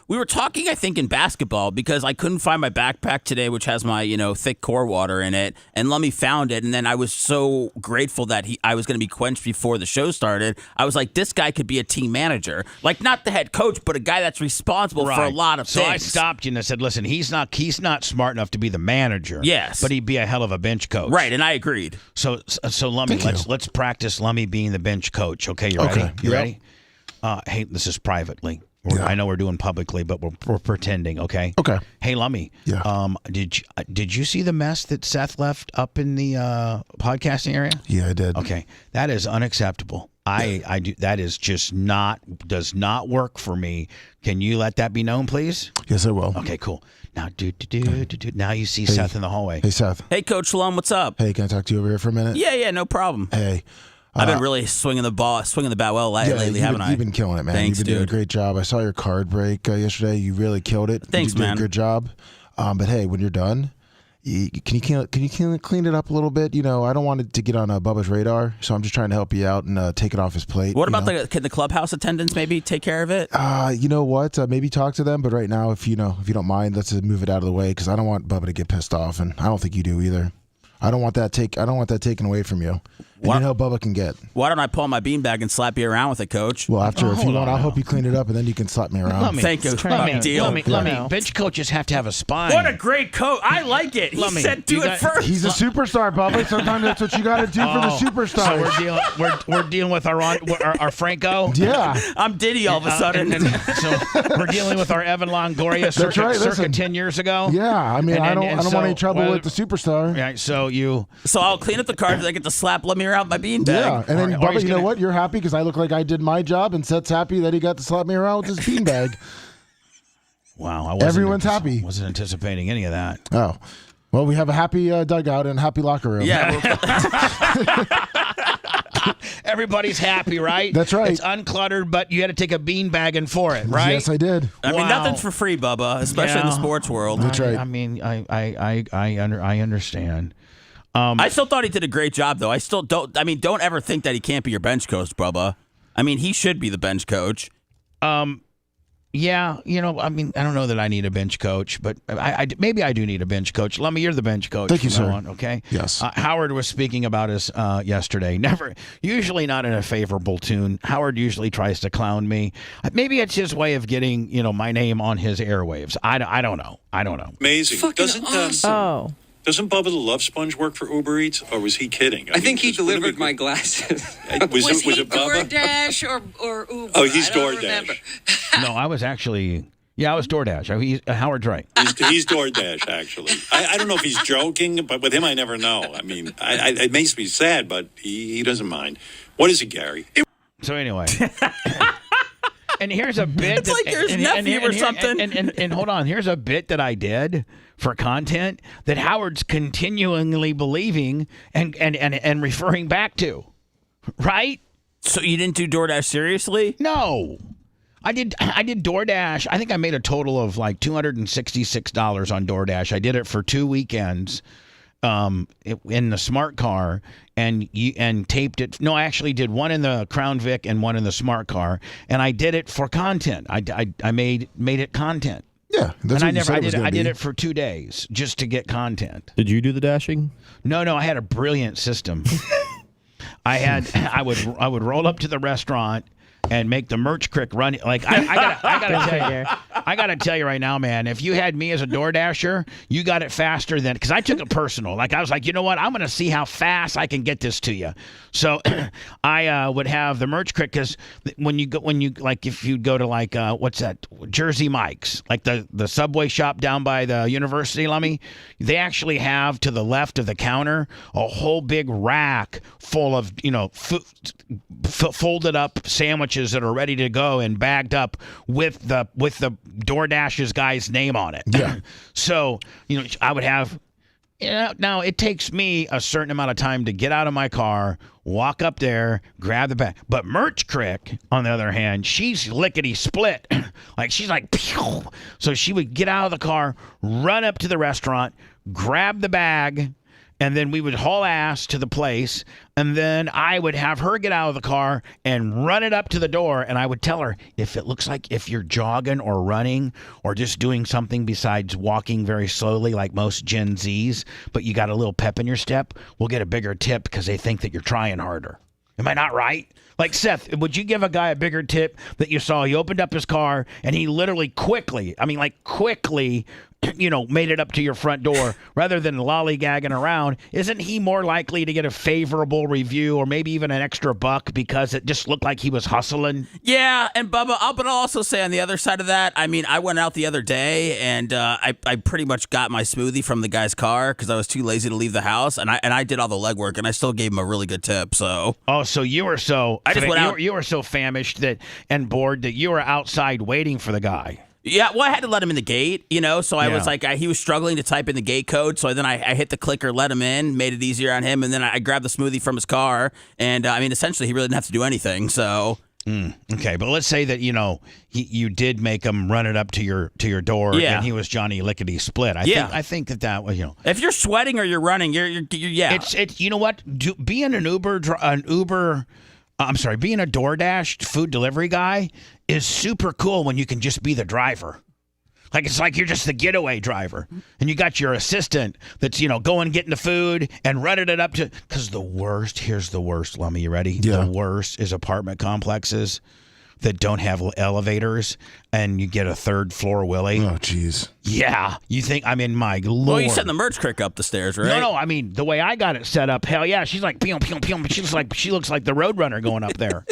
[SPEAKER 7] we were talking, I think, in basketball because I couldn't find my backpack today, which has my, thick core water in it. And Lummy found it. And then I was so grateful that I was going to be quenched before the show started. I was like, this guy could be a team manager. Like, not the head coach, but a guy that's responsible for a lot of things.
[SPEAKER 3] So I stopped you and I said, listen, he's not smart enough to be the manager.
[SPEAKER 7] Yes.
[SPEAKER 3] But he'd be a hell of a bench coach.
[SPEAKER 7] Right, and I agreed.
[SPEAKER 3] So Lummy, let's practice Lummy being the bench coach. Okay, you ready? You ready? Hey, this is privately. I know we're doing publicly, but we're pretending. Okay.
[SPEAKER 6] Okay.
[SPEAKER 3] Hey, Lummy.
[SPEAKER 6] Yeah.
[SPEAKER 3] Did you see the mess that Seth left up in the podcasting area?
[SPEAKER 6] Yeah, I did.
[SPEAKER 3] Okay, that is unacceptable. I do. That is just does not work for me. Can you let that be known, please?
[SPEAKER 6] Yes, I will.
[SPEAKER 3] Okay, cool. Now, now you see Seth in the hallway.
[SPEAKER 6] Hey, Seth.
[SPEAKER 7] Hey, Coach Lum, what's up?
[SPEAKER 6] Hey, can I talk to you over here for a minute?
[SPEAKER 7] Yeah, no problem.
[SPEAKER 6] Hey.
[SPEAKER 7] I've been really swinging the bat well lately, haven't I?
[SPEAKER 6] You've been killing it, man.
[SPEAKER 7] Thanks,
[SPEAKER 6] You've been doing a
[SPEAKER 7] dude.
[SPEAKER 6] great job. I saw your card break yesterday. You really killed it.
[SPEAKER 7] Thanks,
[SPEAKER 6] you did
[SPEAKER 7] man.
[SPEAKER 6] a good job. But hey, when you're done, can you clean it up a little bit? I don't want it to get on Bubba's radar, so I'm just trying to help you out and take it off his plate.
[SPEAKER 7] What about can the clubhouse attendants maybe take care of it?
[SPEAKER 6] You know what? Maybe talk to them. But right now, if you don't mind, let's move it out of the way because I don't want Bubba to get pissed off, and I don't think you do either. I don't want that taken away from you. And you know how Bubba can get.
[SPEAKER 7] Why don't I pull my beanbag and slap you around with it, Coach?
[SPEAKER 6] Well, if you want, I'll help you clean it up, and then you can slap me around.
[SPEAKER 7] Thank you.
[SPEAKER 3] Let me. Bench coaches have to have a spine.
[SPEAKER 7] What a great coach. I like it. He said do it first.
[SPEAKER 6] He's a superstar, Bubba. Sometimes that's what you got to do for the superstars.
[SPEAKER 3] So we're dealing with our Franco.
[SPEAKER 6] Yeah.
[SPEAKER 7] I'm Diddy all of a sudden.
[SPEAKER 3] So we're dealing with our Evan Longoria circa 10 years ago.
[SPEAKER 6] Yeah. I mean, I don't want any trouble with the superstar.
[SPEAKER 3] Right. So
[SPEAKER 7] I'll clean up the cards and I get to slap Let me around my beanbag.
[SPEAKER 6] Yeah. And then, Bubba, you know what? You're happy because I look like I did my job, and Seth's happy that he got to slap me around with his beanbag.
[SPEAKER 3] Wow.
[SPEAKER 6] Everyone's happy.
[SPEAKER 3] Wasn't anticipating any of that.
[SPEAKER 6] Oh. Well, we have a happy dugout and a happy locker room.
[SPEAKER 7] Yeah.
[SPEAKER 3] Everybody's happy, right?
[SPEAKER 6] That's right.
[SPEAKER 3] It's uncluttered, but you had to take a beanbagging for it, right?
[SPEAKER 6] Yes, I did.
[SPEAKER 7] I mean, nothing's for free, Bubba, especially in the sports world.
[SPEAKER 6] That's right.
[SPEAKER 3] I mean, I understand.
[SPEAKER 7] I still thought he did a great job, though. I still don't. I mean, don't ever think that he can't be your bench coach, Bubba. I mean, he should be the bench coach.
[SPEAKER 3] Yeah, I mean, I don't know that I need a bench coach, but maybe I do need a bench coach. Lummy, you're the bench coach.
[SPEAKER 6] Thank you,
[SPEAKER 3] from
[SPEAKER 6] sir.
[SPEAKER 3] now on, okay?
[SPEAKER 6] Yes.
[SPEAKER 3] Howard was speaking about us yesterday. Usually not in a favorable tune. Howard usually tries to clown me. Maybe it's his way of getting, my name on his airwaves. I don't know.
[SPEAKER 14] Amazing. Doesn't Bubba the Love Sponge work for Uber Eats, or was he kidding?
[SPEAKER 15] I think he delivered my glasses.
[SPEAKER 14] Was
[SPEAKER 15] he
[SPEAKER 14] it Bubba?
[SPEAKER 15] DoorDash or Uber?
[SPEAKER 14] Oh, he's
[SPEAKER 15] I don't
[SPEAKER 14] DoorDash.
[SPEAKER 15] remember.
[SPEAKER 3] No, I was actually... Yeah, I was DoorDash. Howard's right.
[SPEAKER 14] He's DoorDash, actually. I don't know if he's joking, but with him, I never know. I mean, it makes me sad, but he doesn't mind. What is it, Gary?
[SPEAKER 3] So anyway... And here's a bit.
[SPEAKER 7] It's like your nephew or something.
[SPEAKER 3] And hold on, here's a bit that I did for content that Howard's continually believing and referring back to, right?
[SPEAKER 7] So you didn't do DoorDash seriously?
[SPEAKER 3] No, I did DoorDash. I think I made a total of like $266 on DoorDash. I did it for 2 weekends. In the smart car and taped it. No, I actually did one in the Crown Vic and one in the smart car, and I did it for content. I made it content.
[SPEAKER 6] Yeah, that's
[SPEAKER 3] and
[SPEAKER 6] what
[SPEAKER 3] I did it for 2 days just to get content.
[SPEAKER 8] Did you do the dashing?
[SPEAKER 3] No, I had a brilliant system. I would roll up to the restaurant and make the merch crick run. Like I gotta tell you right now, man. If you had me as a DoorDasher, you got it faster than because I took it personal. Like I was like, you know what? I'm gonna see how fast I can get this to you. So I would have the merch crick because if you go to like what's that Jersey Mike's, like the Subway shop down by the university, Lummy, they actually have to the left of the counter a whole big rack full of folded up sandwiches that are ready to go and bagged up with the DoorDash's guy's name on it.
[SPEAKER 6] Yeah.
[SPEAKER 3] So, I would have now it takes me a certain amount of time to get out of my car, walk up there, grab the bag. But Merch Crick, on the other hand, she's lickety split. Like she's like, pew! So she would get out of the car, run up to the restaurant, grab the bag, and then we would haul ass to the place, and then I would have her get out of the car and run it up to the door, and I would tell her, if it looks like if you're jogging or running or just doing something besides walking very slowly like most Gen Zs, but you got a little pep in your step, we'll get a bigger tip because they think that you're trying harder. Am I not right? Like, Seth, would you give a guy a bigger tip that you saw? He opened up his car and he literally quickly, made it up to your front door rather than lollygagging around. Isn't he more likely to get a favorable review or maybe even an extra buck because it just looked like he was hustling?
[SPEAKER 7] Yeah, and Bubba, but I'll also say on the other side of that, I mean, I went out the other day and I pretty much got my smoothie from the guy's car because I was too lazy to leave the house, and I did all the legwork, and I still gave him a really good tip. So
[SPEAKER 3] you were so you were so famished and bored that you were outside waiting for the guy.
[SPEAKER 7] Yeah, well, I had to let him in the gate, so I was like, he was struggling to type in the gate code, so then I hit the clicker, let him in, made it easier on him, and then I grabbed the smoothie from his car, and essentially he really didn't have to do anything, so.
[SPEAKER 3] Okay, but let's say that, you did make him run it up to your door, and he was Johnny Lickety Split. I think that was,
[SPEAKER 7] If you're sweating or you're running, you're
[SPEAKER 3] It's you know what? Being being a DoorDash food delivery guy is super cool when you can just be the driver. Like, it's like you're just the getaway driver. And you got your assistant that's, going getting the food and running it up to... Because here's the worst, Lummy, you ready?
[SPEAKER 6] Yeah.
[SPEAKER 3] The worst is apartment complexes that don't have elevators, and you get a third floor Willie.
[SPEAKER 6] Oh, jeez.
[SPEAKER 3] Yeah. You think, my Lord.
[SPEAKER 7] Well, you sent the merch crick up the stairs, right?
[SPEAKER 3] No, the way I got it set up, hell yeah. She's like, pew, pew, pew. She looks like the Roadrunner going up there.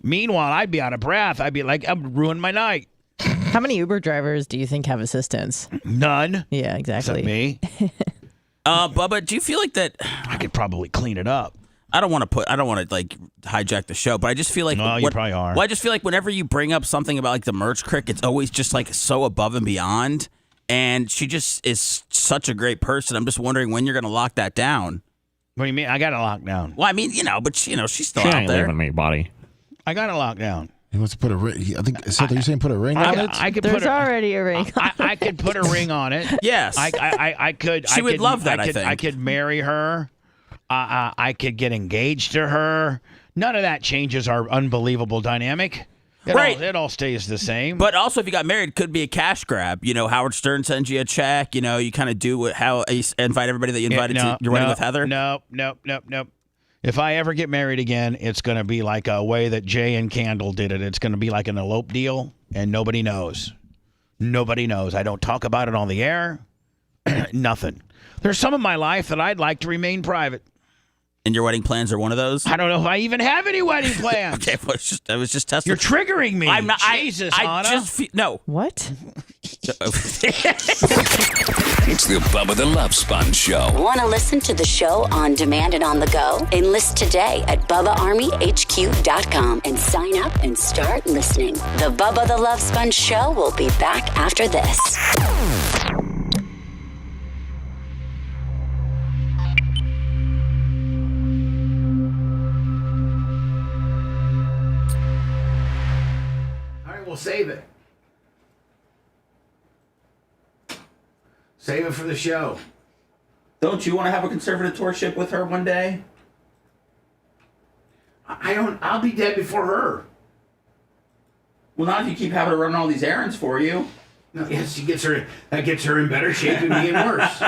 [SPEAKER 3] Meanwhile, I'd be out of breath. I'd be like, I'm ruining my night.
[SPEAKER 4] How many Uber drivers do you think have assistants?
[SPEAKER 3] None.
[SPEAKER 4] Yeah, exactly.
[SPEAKER 3] Except me.
[SPEAKER 7] Bubba, do you feel like that?
[SPEAKER 3] I could probably clean it up.
[SPEAKER 7] I don't want to hijack the show, but I just feel like
[SPEAKER 3] you probably are.
[SPEAKER 7] Well, I just feel like whenever you bring up something about like the merch crick, it's always just like so above and beyond. And she just is such a great person. I'm just wondering when you're going to lock that down.
[SPEAKER 3] What do you mean? I got it locked down.
[SPEAKER 7] Well, but she's still
[SPEAKER 8] She
[SPEAKER 7] out
[SPEAKER 8] ain't
[SPEAKER 7] there.
[SPEAKER 8] leaving me, buddy.
[SPEAKER 3] I got it locked down.
[SPEAKER 6] He wants to put a ring. I think Seth, are you saying put a ring on it?
[SPEAKER 4] There's already a ring.
[SPEAKER 3] I could put a ring on it.
[SPEAKER 7] Yes,
[SPEAKER 3] I could.
[SPEAKER 7] She would love that. I think
[SPEAKER 3] I could marry her. I could get engaged to her. None of that changes our unbelievable dynamic. It all stays the same.
[SPEAKER 7] But also, if you got married, it could be a cash grab. Howard Stern sends you a check. You kind of do how you invite everybody that you invited to your wedding with Heather.
[SPEAKER 3] Nope. If I ever get married again, it's going to be like a way that Jay and Candle did it. It's going to be like an elope deal, and nobody knows. Nobody knows. I don't talk about it on the air. Nothing. There's some of my life that I'd like to remain private.
[SPEAKER 7] And your wedding plans are one of those?
[SPEAKER 3] I don't know if I even have any wedding plans.
[SPEAKER 7] Okay, I was just testing.
[SPEAKER 3] You're triggering me.
[SPEAKER 7] I'm not.
[SPEAKER 3] Jesus,
[SPEAKER 7] I
[SPEAKER 3] Anna.
[SPEAKER 7] just no.
[SPEAKER 4] What?
[SPEAKER 5] It's the Bubba the Love Sponge Show.
[SPEAKER 12] Want to listen to the show on demand and on the go? Enlist today at BubbaArmyHQ.com and sign up and start listening. The Bubba the Love Sponge Show will be back after this.
[SPEAKER 3] We'll save it. Save it for the show.
[SPEAKER 7] Don't you want to have a conservatorship with her one day?
[SPEAKER 3] I'll be dead before her.
[SPEAKER 7] Well, not if you keep having her run all these errands for you.
[SPEAKER 3] No, yes, that gets her in better shape and being worse.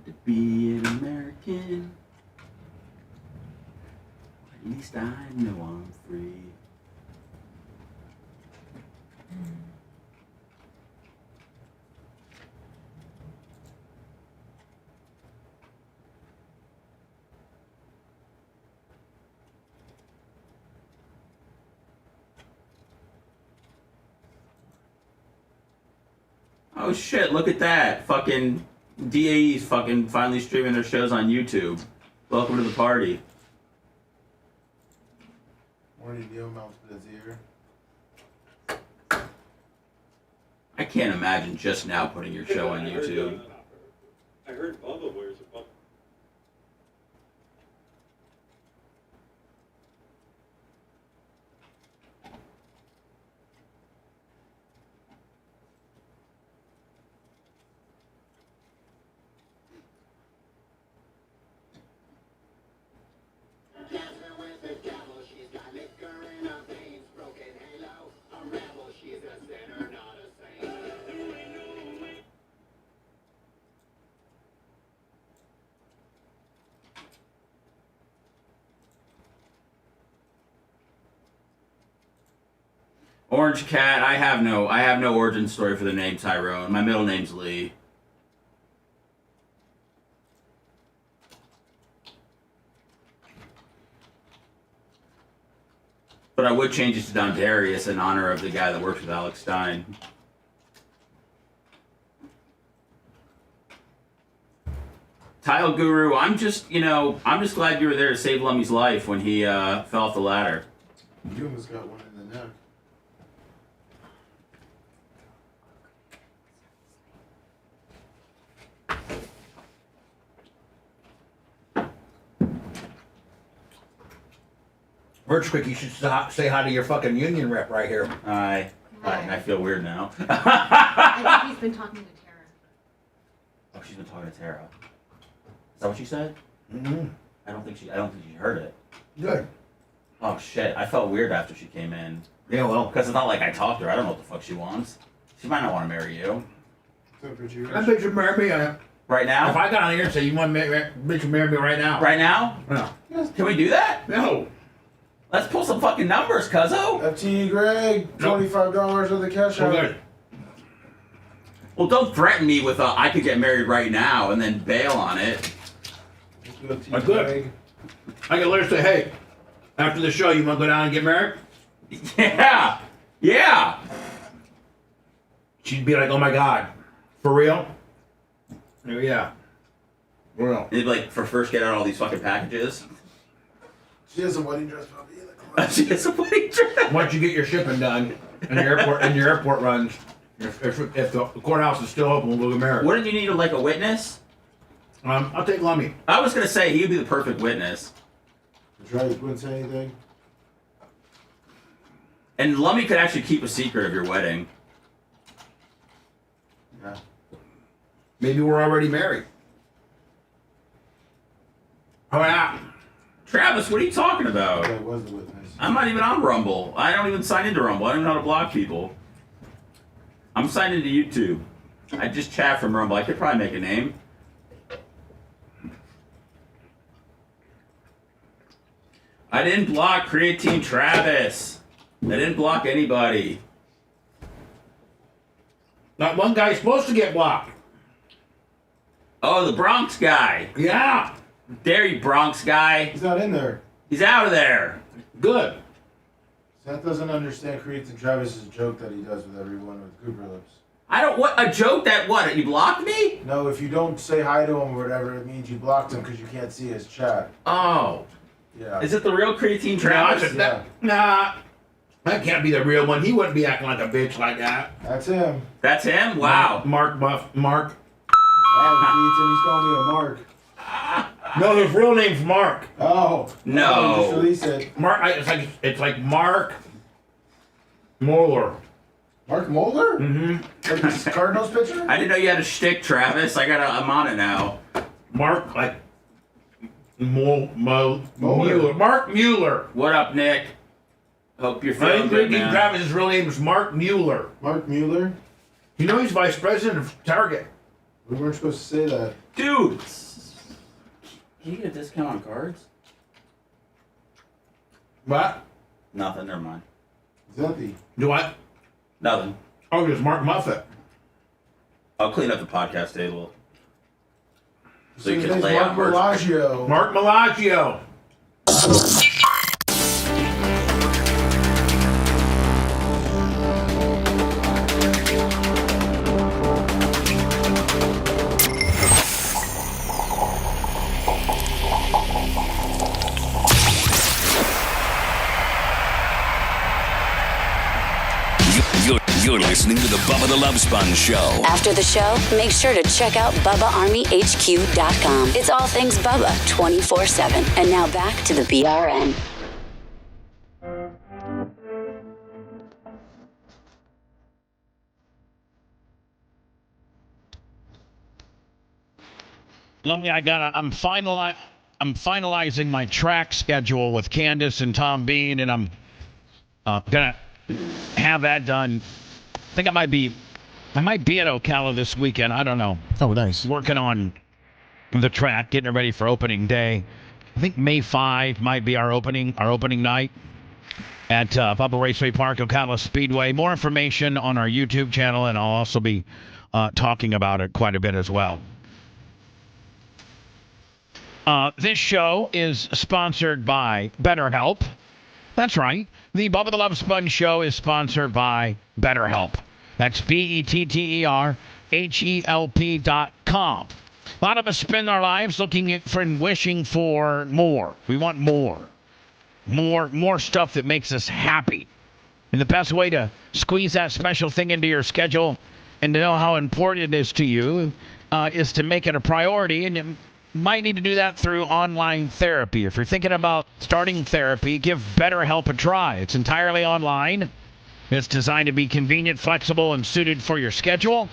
[SPEAKER 7] To be an American, at least I know I'm free. Oh shit, look at that. Fucking DAE's fucking finally streaming their shows on YouTube. Welcome to the party. I can't imagine just now putting your show on YouTube.
[SPEAKER 14] I heard Bubba wears a Bubba.
[SPEAKER 7] Orange Cat, I have no origin story for the name Tyrone. My middle name's Lee. But I would change it to Don Darius in honor of the guy that works with Alex Stein. Tile Guru, I'm just glad you were there to save Lummy's life when he fell off the ladder.
[SPEAKER 6] You almost got one in the neck.
[SPEAKER 9] Merch Quick, you should say hi to your fucking union rep right here.
[SPEAKER 7] Hi. I feel weird now.
[SPEAKER 10] I think he's been talking to Tara.
[SPEAKER 7] Oh, she's been talking to Tara. Is that what she said?
[SPEAKER 9] Mm-hmm.
[SPEAKER 7] I don't think she heard it.
[SPEAKER 9] Good.
[SPEAKER 7] Oh shit! I felt weird after she came in.
[SPEAKER 9] Yeah, well,
[SPEAKER 7] because it's not like I talked to her. I don't know what the fuck she wants. She might not want to marry you.
[SPEAKER 9] That bitch would marry me.
[SPEAKER 7] Right now?
[SPEAKER 9] If I got on here and say you want to bitch would marry me right now.
[SPEAKER 7] Right now?
[SPEAKER 9] No.
[SPEAKER 7] Can we do that?
[SPEAKER 9] No.
[SPEAKER 7] Let's pull some fucking numbers, cuzzo.
[SPEAKER 6] FTE Greg, $25 of the cash out.
[SPEAKER 9] Good.
[SPEAKER 7] Well, don't threaten me with I could get married right now and then bail on it.
[SPEAKER 9] I'm good. I can let her say, hey, after the show, you want to go down and get married?
[SPEAKER 7] Yeah. Yeah.
[SPEAKER 9] She'd be like, oh my God. For real? Yeah. For real.
[SPEAKER 7] It'd be like, for first get out all these fucking packages.
[SPEAKER 6] She has a wedding dress probably.
[SPEAKER 7] She has a wedding dress.
[SPEAKER 9] Once you get your shipping done and your airport runs, if the courthouse is still open, we'll go get married.
[SPEAKER 7] Wouldn't you need like a witness?
[SPEAKER 9] I'll take Lummy.
[SPEAKER 7] I was gonna say he'd be the perfect witness.
[SPEAKER 6] Right, wouldn't say anything.
[SPEAKER 7] And Lummy could actually keep a secret of your wedding.
[SPEAKER 6] Yeah.
[SPEAKER 9] Maybe we're already married. How about that?
[SPEAKER 7] Travis, what are you talking about?
[SPEAKER 6] That was the witness.
[SPEAKER 7] I'm not even on Rumble. I don't even sign into Rumble. I don't even know how to block people. I'm signed into YouTube. I just chat from Rumble. I could probably make a name. I didn't block Creatine Travis. I didn't block anybody.
[SPEAKER 9] Not one guy's supposed to get blocked.
[SPEAKER 7] Oh, the Bronx guy.
[SPEAKER 9] Yeah.
[SPEAKER 7] Dare you, Bronx guy.
[SPEAKER 6] He's not in there.
[SPEAKER 7] He's out of there.
[SPEAKER 9] Good.
[SPEAKER 6] Seth doesn't understand Creates Travis's joke that he does with everyone with Cooper lips.
[SPEAKER 7] I don't, what, a joke that what, you blocked me?
[SPEAKER 6] No, if you don't say hi to him or whatever, it means you blocked him because you can't see his chat.
[SPEAKER 7] Oh.
[SPEAKER 6] Yeah.
[SPEAKER 7] Is it the real Creatine Travis?
[SPEAKER 9] Nah. That can't be the real one. He wouldn't be acting like a bitch like that.
[SPEAKER 6] That's him.
[SPEAKER 7] That's him? Wow.
[SPEAKER 9] Mark.
[SPEAKER 6] Oh, Creatine, he's calling you a Mark.
[SPEAKER 9] No, his real name's Mark.
[SPEAKER 6] Oh.
[SPEAKER 7] No.
[SPEAKER 6] Oh, just release it.
[SPEAKER 9] Mark. It's like Mark Moeller.
[SPEAKER 6] Mark Moeller?
[SPEAKER 9] Mm-hmm.
[SPEAKER 6] Like this Cardinals pitcher?
[SPEAKER 7] I didn't know you had a shtick, Travis. I'm on it now.
[SPEAKER 9] Mark, like Mueller. Mark Mueller.
[SPEAKER 7] What up, Nick? Hope you're feeling good, man.
[SPEAKER 9] Travis's real name is Mark Mueller.
[SPEAKER 6] Mark Mueller?
[SPEAKER 9] You know he's vice president of Target.
[SPEAKER 6] We weren't supposed to say that.
[SPEAKER 7] Dude! Can you get a discount on cards?
[SPEAKER 9] What?
[SPEAKER 7] Nothing, never mind.
[SPEAKER 6] Zeppy.
[SPEAKER 9] Do I?
[SPEAKER 7] Nothing.
[SPEAKER 9] Oh, there's Mark Muffet.
[SPEAKER 7] I'll clean up the podcast table. So you
[SPEAKER 6] His
[SPEAKER 7] can
[SPEAKER 6] name's
[SPEAKER 7] lay out
[SPEAKER 6] Mark
[SPEAKER 7] merch.
[SPEAKER 6] Bellagio.
[SPEAKER 9] Mark Bellagio.
[SPEAKER 13] You're listening to the Bubba the Love Sponge Show.
[SPEAKER 12] After the show, make sure to check out BubbaArmyHQ.com. It's all things Bubba 24/7. And now back to the BRN.
[SPEAKER 3] I'm finalizing my track schedule with Candace and Tom Bean, and I'm gonna have that done. I think I might be at Ocala this weekend. I don't know.
[SPEAKER 6] Oh, nice.
[SPEAKER 3] Working on the track, getting it ready for opening day. I think May 5 might be our opening night at Bubba Raceway Park, Ocala Speedway. More information on our YouTube channel, and I'll also be talking about it quite a bit as well. This show is sponsored by BetterHelp. That's right. The Bubba the Love Sponge show is sponsored by BetterHelp. That's BetterHelp.com. A lot of us spend our lives looking for and wishing for more. We want more. More stuff that makes us happy. And the best way to squeeze that special thing into your schedule and to know how important it is to you is to make it a priority. And you might need to do that through online therapy. If you're thinking about starting therapy, give BetterHelp a try. It's entirely online. It's designed to be convenient, flexible, and suited for your schedule.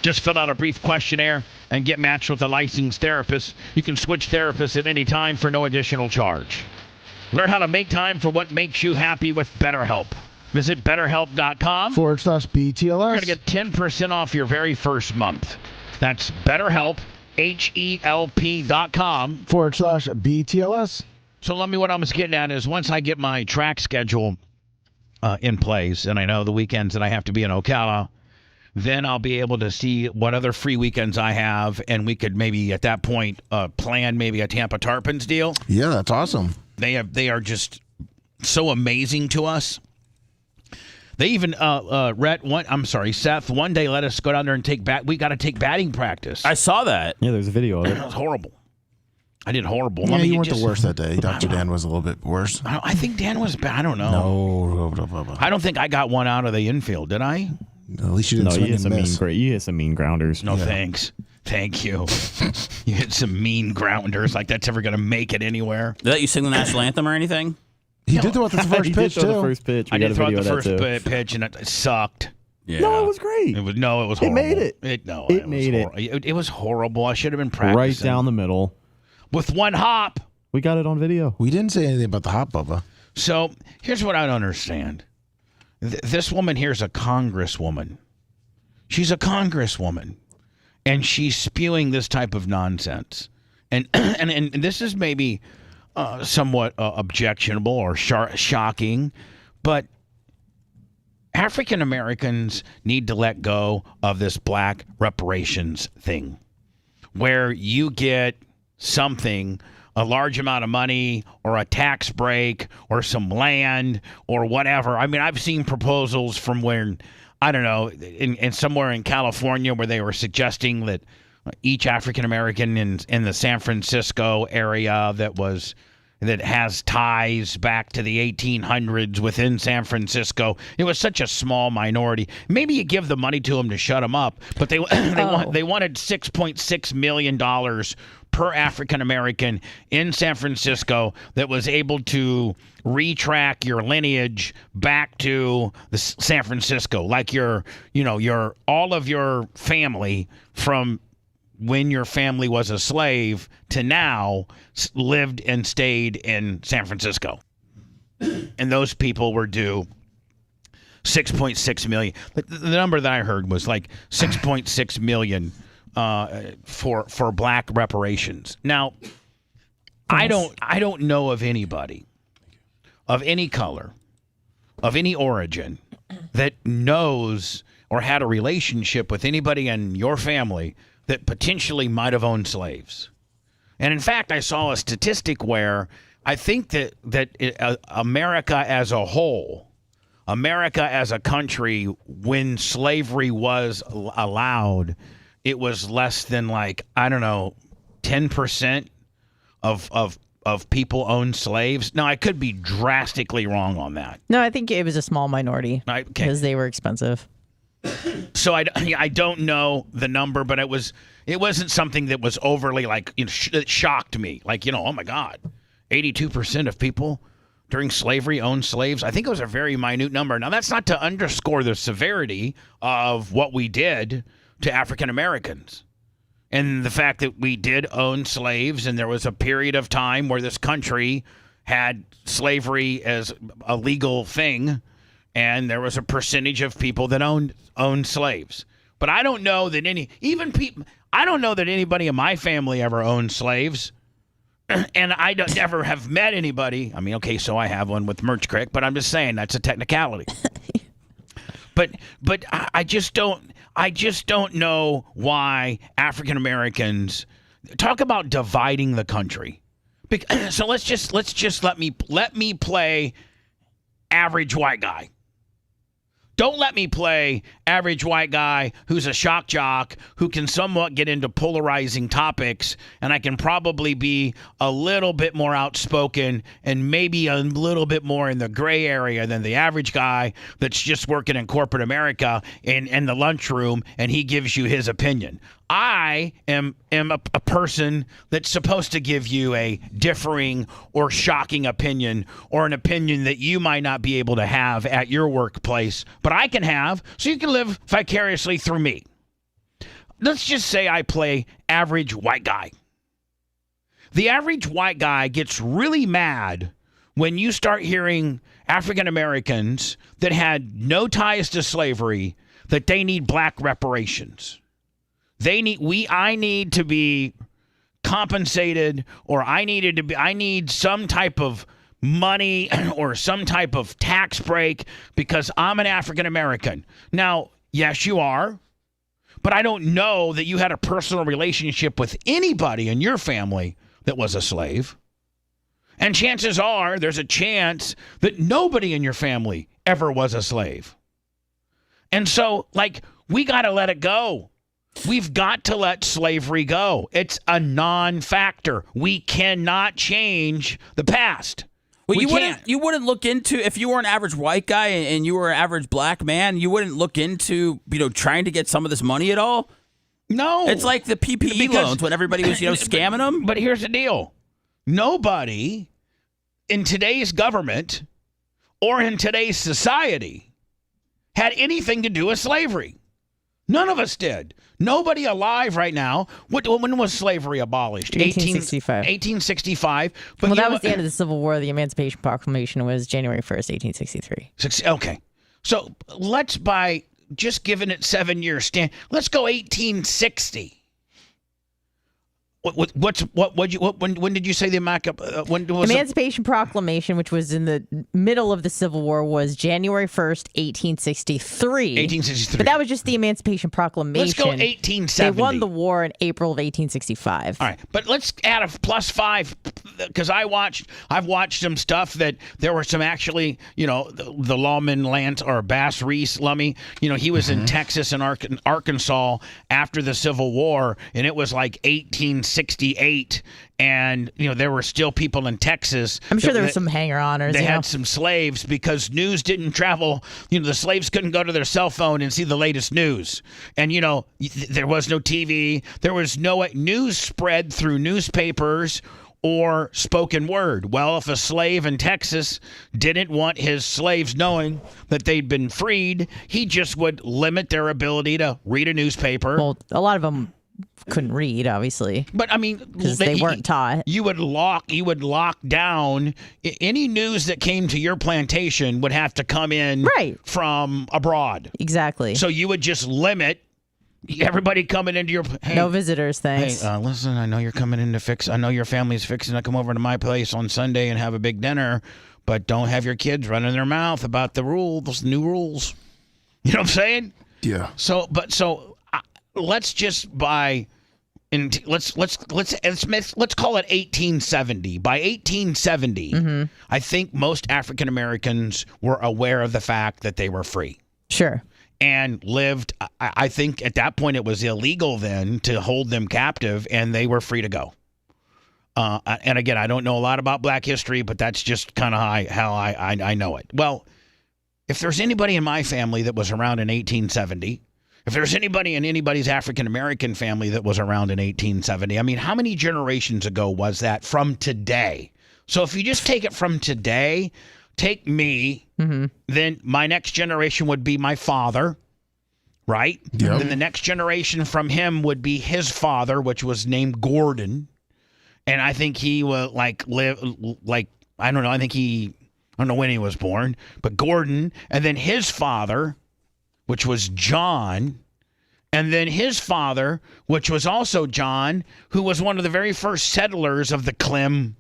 [SPEAKER 3] Just fill out a brief questionnaire and get matched with a licensed therapist. You can switch therapists at any time for no additional charge. Learn how to make time for what makes you happy with BetterHelp. Visit BetterHelp.com/BTLS. You're going to get 10% off your very first month. That's BetterHelp, HELP.com/BTLS. So what I was getting at is once I get my track schedule in place, and I know the weekends that I have to be in Ocala, then I'll be able to see what other free weekends I have, and we could maybe at that point plan maybe a Tampa Tarpons deal.
[SPEAKER 6] Yeah, that's awesome.
[SPEAKER 3] They are just so amazing to us. They even Seth one day let us go down there and we got to take batting practice.
[SPEAKER 7] I saw that.
[SPEAKER 8] Yeah, there's a video of it.
[SPEAKER 3] It was horrible. I did horrible.
[SPEAKER 6] Yeah, you weren't the worst that day. Dr. Dan was a little bit worse.
[SPEAKER 3] I think Dan was bad. I don't know.
[SPEAKER 6] No.
[SPEAKER 3] I don't think I got one out of the infield, did I?
[SPEAKER 6] At least you didn't swing and miss.
[SPEAKER 8] You hit some mean grounders.
[SPEAKER 3] No, thanks. Thank you. You hit some mean grounders like that's ever going to make it anywhere.
[SPEAKER 7] Did that you sing the national anthem or anything?
[SPEAKER 6] He did throw out the first pitch, too.
[SPEAKER 8] The first pitch.
[SPEAKER 3] I did throw out the first pitch, and it sucked.
[SPEAKER 7] Yeah.
[SPEAKER 8] No, it was great.
[SPEAKER 3] It was horrible.
[SPEAKER 8] It made it.
[SPEAKER 3] It
[SPEAKER 8] made it.
[SPEAKER 3] It was horrible. I should have been practicing.
[SPEAKER 8] Right down the middle.
[SPEAKER 3] With one hop.
[SPEAKER 8] We got it on video.
[SPEAKER 6] We didn't say anything about the hop, Bubba.
[SPEAKER 3] So here's what I don't understand. This woman here is a congresswoman. She's a congresswoman. And she's spewing this type of nonsense. And this is maybe somewhat objectionable or shocking, but African Americans need to let go of this black reparations thing where you get something, a large amount of money or a tax break or some land or whatever. I mean, I've seen proposals from where, I don't know, in somewhere in California where they were suggesting that each African American in the San Francisco area that has ties back to the 1800s within San Francisco. It was such a small minority. Maybe you give the money to them to shut them up, but they wanted $6.6 million per African American in San Francisco that was able to retrack your lineage back to the San Francisco, like your all of your family from when your family was a slave to now lived and stayed in San Francisco. And those people were due $6.6 million. The number that I heard was like $6.6 million for black reparations. Now, I don't know of anybody of any color, of any origin, that knows or had a relationship with anybody in your family that potentially might have owned slaves. And in fact, I saw a statistic where I think that America as a whole, America as a country, when slavery was allowed, it was less than 10% of people owned slaves. Now, I could be drastically wrong on that.
[SPEAKER 4] No, I think it was a small minority
[SPEAKER 3] Okay.
[SPEAKER 4] because they were expensive.
[SPEAKER 3] So I don't know the number, but it wasn't something that was overly like, it shocked me. Like, oh my God, 82% of people during slavery owned slaves. I think it was a very minute number. Now, that's not to underscore the severity of what we did to African Americans and the fact that we did own slaves, and there was a period of time where this country had slavery as a legal thing, and there was a percentage of people that owned slaves. But I don't know that I don't know that anybody in my family ever owned slaves. And I don't ever have met anybody. I mean, okay, so I have one with Merch Creek, but I'm just saying that's a technicality. but I just don't know why African Americans talk about dividing the country. So let's just let me play average white guy. Don't let me play average white guy who's a shock jock who can somewhat get into polarizing topics, and I can probably be a little bit more outspoken and maybe a little bit more in the gray area than the average guy that's just working in corporate America in the lunchroom, and he gives you his opinion. I am a person that's supposed to give you a differing or shocking opinion, or an opinion that you might not be able to have at your workplace, but I can have, so you can live vicariously through me. Let's just say I play average white guy. The average white guy gets really mad when you start hearing African Americans that had no ties to slavery that they need black reparations. I need to be compensated, or I need some type of money or some type of tax break because I'm an African American. Now, yes, you are, but I don't know that you had a personal relationship with anybody in your family that was a slave. And chances are there's a chance that nobody in your family ever was a slave. And so, we got to let it go. We've got to let slavery go. It's a non-factor. We cannot change the past.
[SPEAKER 7] Well, you wouldn't look into, if you were an average white guy and you were an average black man, you wouldn't look into, trying to get some of this money at all?
[SPEAKER 3] No.
[SPEAKER 7] It's like the PPE loans when everybody was, scamming them.
[SPEAKER 3] But here's the deal. Nobody in today's government or in today's society had anything to do with slavery. None of us did. Nobody alive right now. When was slavery abolished?
[SPEAKER 4] 1865.
[SPEAKER 3] 1865. But
[SPEAKER 4] that was the end of the Civil War. The Emancipation Proclamation was January 1st, 1863.
[SPEAKER 3] Okay. So let's, by just giving it 7 years, let's go 1860. When did you say the
[SPEAKER 4] Emancipation Proclamation, which was in the middle of the Civil War, was January 1st, 1863.
[SPEAKER 3] 1863.
[SPEAKER 4] But that was just the Emancipation Proclamation.
[SPEAKER 3] Let's go 1870.
[SPEAKER 4] They won the war in April of 1865.
[SPEAKER 3] All right, but let's add a +5 because I've watched some stuff that there were some actually, the lawman Lance or Bass Reese Lummy, he was in Texas and Arkansas after the Civil War, and it was like 1868, and there were still people in Texas.
[SPEAKER 4] I'm sure there were some hanger-oners.
[SPEAKER 3] They had some slaves because news didn't travel. The slaves couldn't go to their cell phone and see the latest news. And there was no TV. There was no news spread through newspapers or spoken word. Well, if a slave in Texas didn't want his slaves knowing that they'd been freed, he just would limit their ability to read a newspaper.
[SPEAKER 4] Well, a lot of them couldn't read, obviously.
[SPEAKER 3] But I mean,
[SPEAKER 4] because they weren't taught.
[SPEAKER 3] You would lock down any news that came to your plantation would have to come in from abroad.
[SPEAKER 4] Exactly.
[SPEAKER 3] So you would just limit everybody coming into your
[SPEAKER 4] no visitors, thanks.
[SPEAKER 3] Hey, listen, I know you're coming in to fix. I know your family's fixing to come over to my place on Sunday and have a big dinner, but don't have your kids running their mouth about the rules, new rules. You know what I'm saying?
[SPEAKER 6] Yeah.
[SPEAKER 3] Let's just let's call it 1870. By 1870, I think most African Americans were aware of the fact that they were free.
[SPEAKER 4] Sure.
[SPEAKER 3] And lived, I think at that point it was illegal then to hold them captive, and they were free to go. And again, I don't know a lot about black history, but that's just kind of how I know it. Well, if there's anybody in my family that was around in 1870, if there's anybody in anybody's African-American family that was around in 1870, I mean, how many generations ago was that from today? So if you just take it from today, take me, then my next generation would be my father, right?
[SPEAKER 6] Yep.
[SPEAKER 3] Then the next generation from him would be his father, which was named Gordon. And I think he will I don't know. I don't know when he was born, but Gordon, and then his father, which was John, and then his father, which was also John, who was one of the very first settlers of the Clem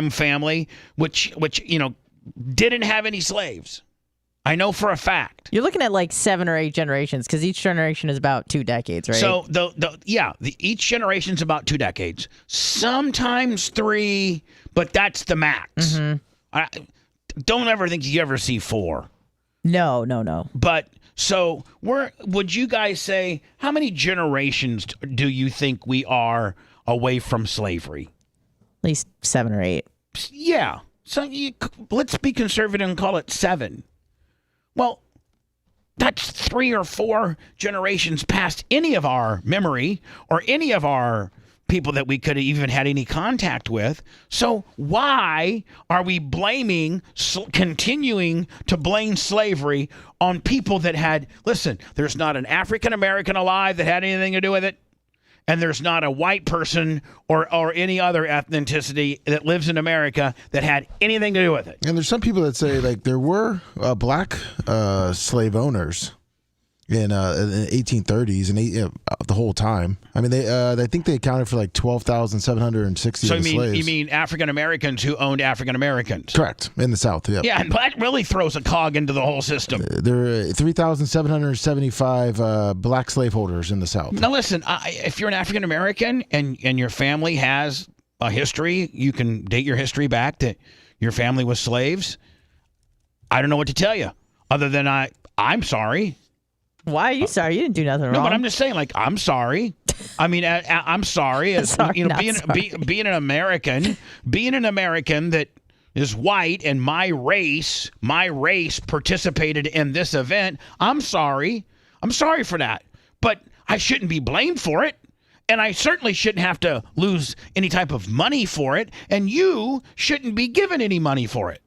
[SPEAKER 3] family, which didn't have any slaves. I know for a fact.
[SPEAKER 4] You're looking at like 7 or 8 generations because each generation is about 2 decades, right?
[SPEAKER 3] So each generation's about 2 decades, sometimes 3, but that's the max. Don't ever think you ever see 4.
[SPEAKER 4] No.
[SPEAKER 3] But so would you guys say how many generations do you think we are away from slavery?
[SPEAKER 4] At least 7 or 8.
[SPEAKER 3] Yeah. So let's be conservative and call it 7. Well, that's 3 or 4 generations past any of our memory or any of our people that we could have even had any contact with. So why are we continuing to blame slavery on people that had, listen, there's not an African American alive that had anything to do with it. And there's not a white person or any other ethnicity that lives in America that had anything to do with it.
[SPEAKER 6] And there's some people that say like there were black slave owners in the 1830s and the whole time. I mean, I think they accounted for like 12,760 of the slaves.
[SPEAKER 3] You mean African Americans who owned African Americans?
[SPEAKER 6] Correct, in the South. Yeah.
[SPEAKER 3] Yeah, and that really throws a cog into the whole system.
[SPEAKER 6] There are 3,775 black slaveholders in the South.
[SPEAKER 3] Now listen, if you're an African American and your family has a history, you can date your history back that your family was slaves. I don't know what to tell you other than I'm sorry.
[SPEAKER 4] Why are you sorry? You didn't do nothing wrong.
[SPEAKER 3] No, but I'm just saying, like, I'm sorry. I mean, I'm sorry. Being an American that is white and my race participated in this event. I'm sorry. I'm sorry for that. But I shouldn't be blamed for it. And I certainly shouldn't have to lose any type of money for it. And you shouldn't be given any money for it.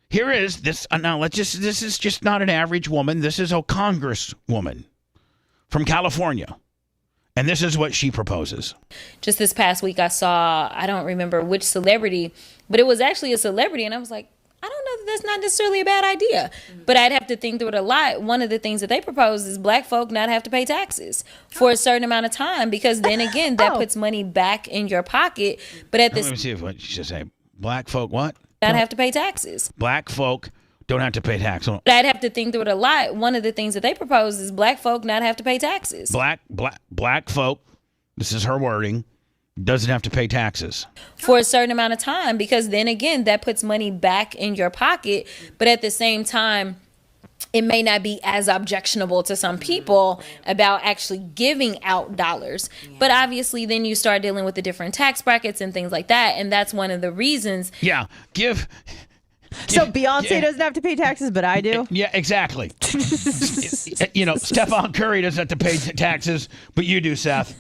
[SPEAKER 3] Here is this. Now, this is just not an average woman. This is a congresswoman from California. And this is what she proposes.
[SPEAKER 16] Just this past week, I saw, I don't remember which celebrity, but it was actually a celebrity. And I was like, I don't know that that's not necessarily a bad idea. But I'd have to think through it a lot. One of the things that they propose is black folk not have to pay taxes for a certain amount of time. Because then again, that puts money back in your pocket. But at this,
[SPEAKER 3] let me see what she should say. Black folk what?
[SPEAKER 16] Not have to pay taxes.
[SPEAKER 3] Black folk don't have to pay tax.
[SPEAKER 16] But I'd have to think through it a lot. One of the things that they propose is black folk not have to pay taxes.
[SPEAKER 3] Black folk, this is her wording, doesn't have to pay taxes.
[SPEAKER 16] For a certain amount of time. Because then again, that puts money back in your pocket. But at the same time, it may not be as objectionable to some people about actually giving out dollars. But obviously then you start dealing with the different tax brackets and things like that. And that's one of the reasons.
[SPEAKER 3] Yeah.
[SPEAKER 4] So Beyonce doesn't have to pay taxes, but I do?
[SPEAKER 3] Yeah, exactly. Stephon Curry doesn't have to pay taxes, but you do, Seth.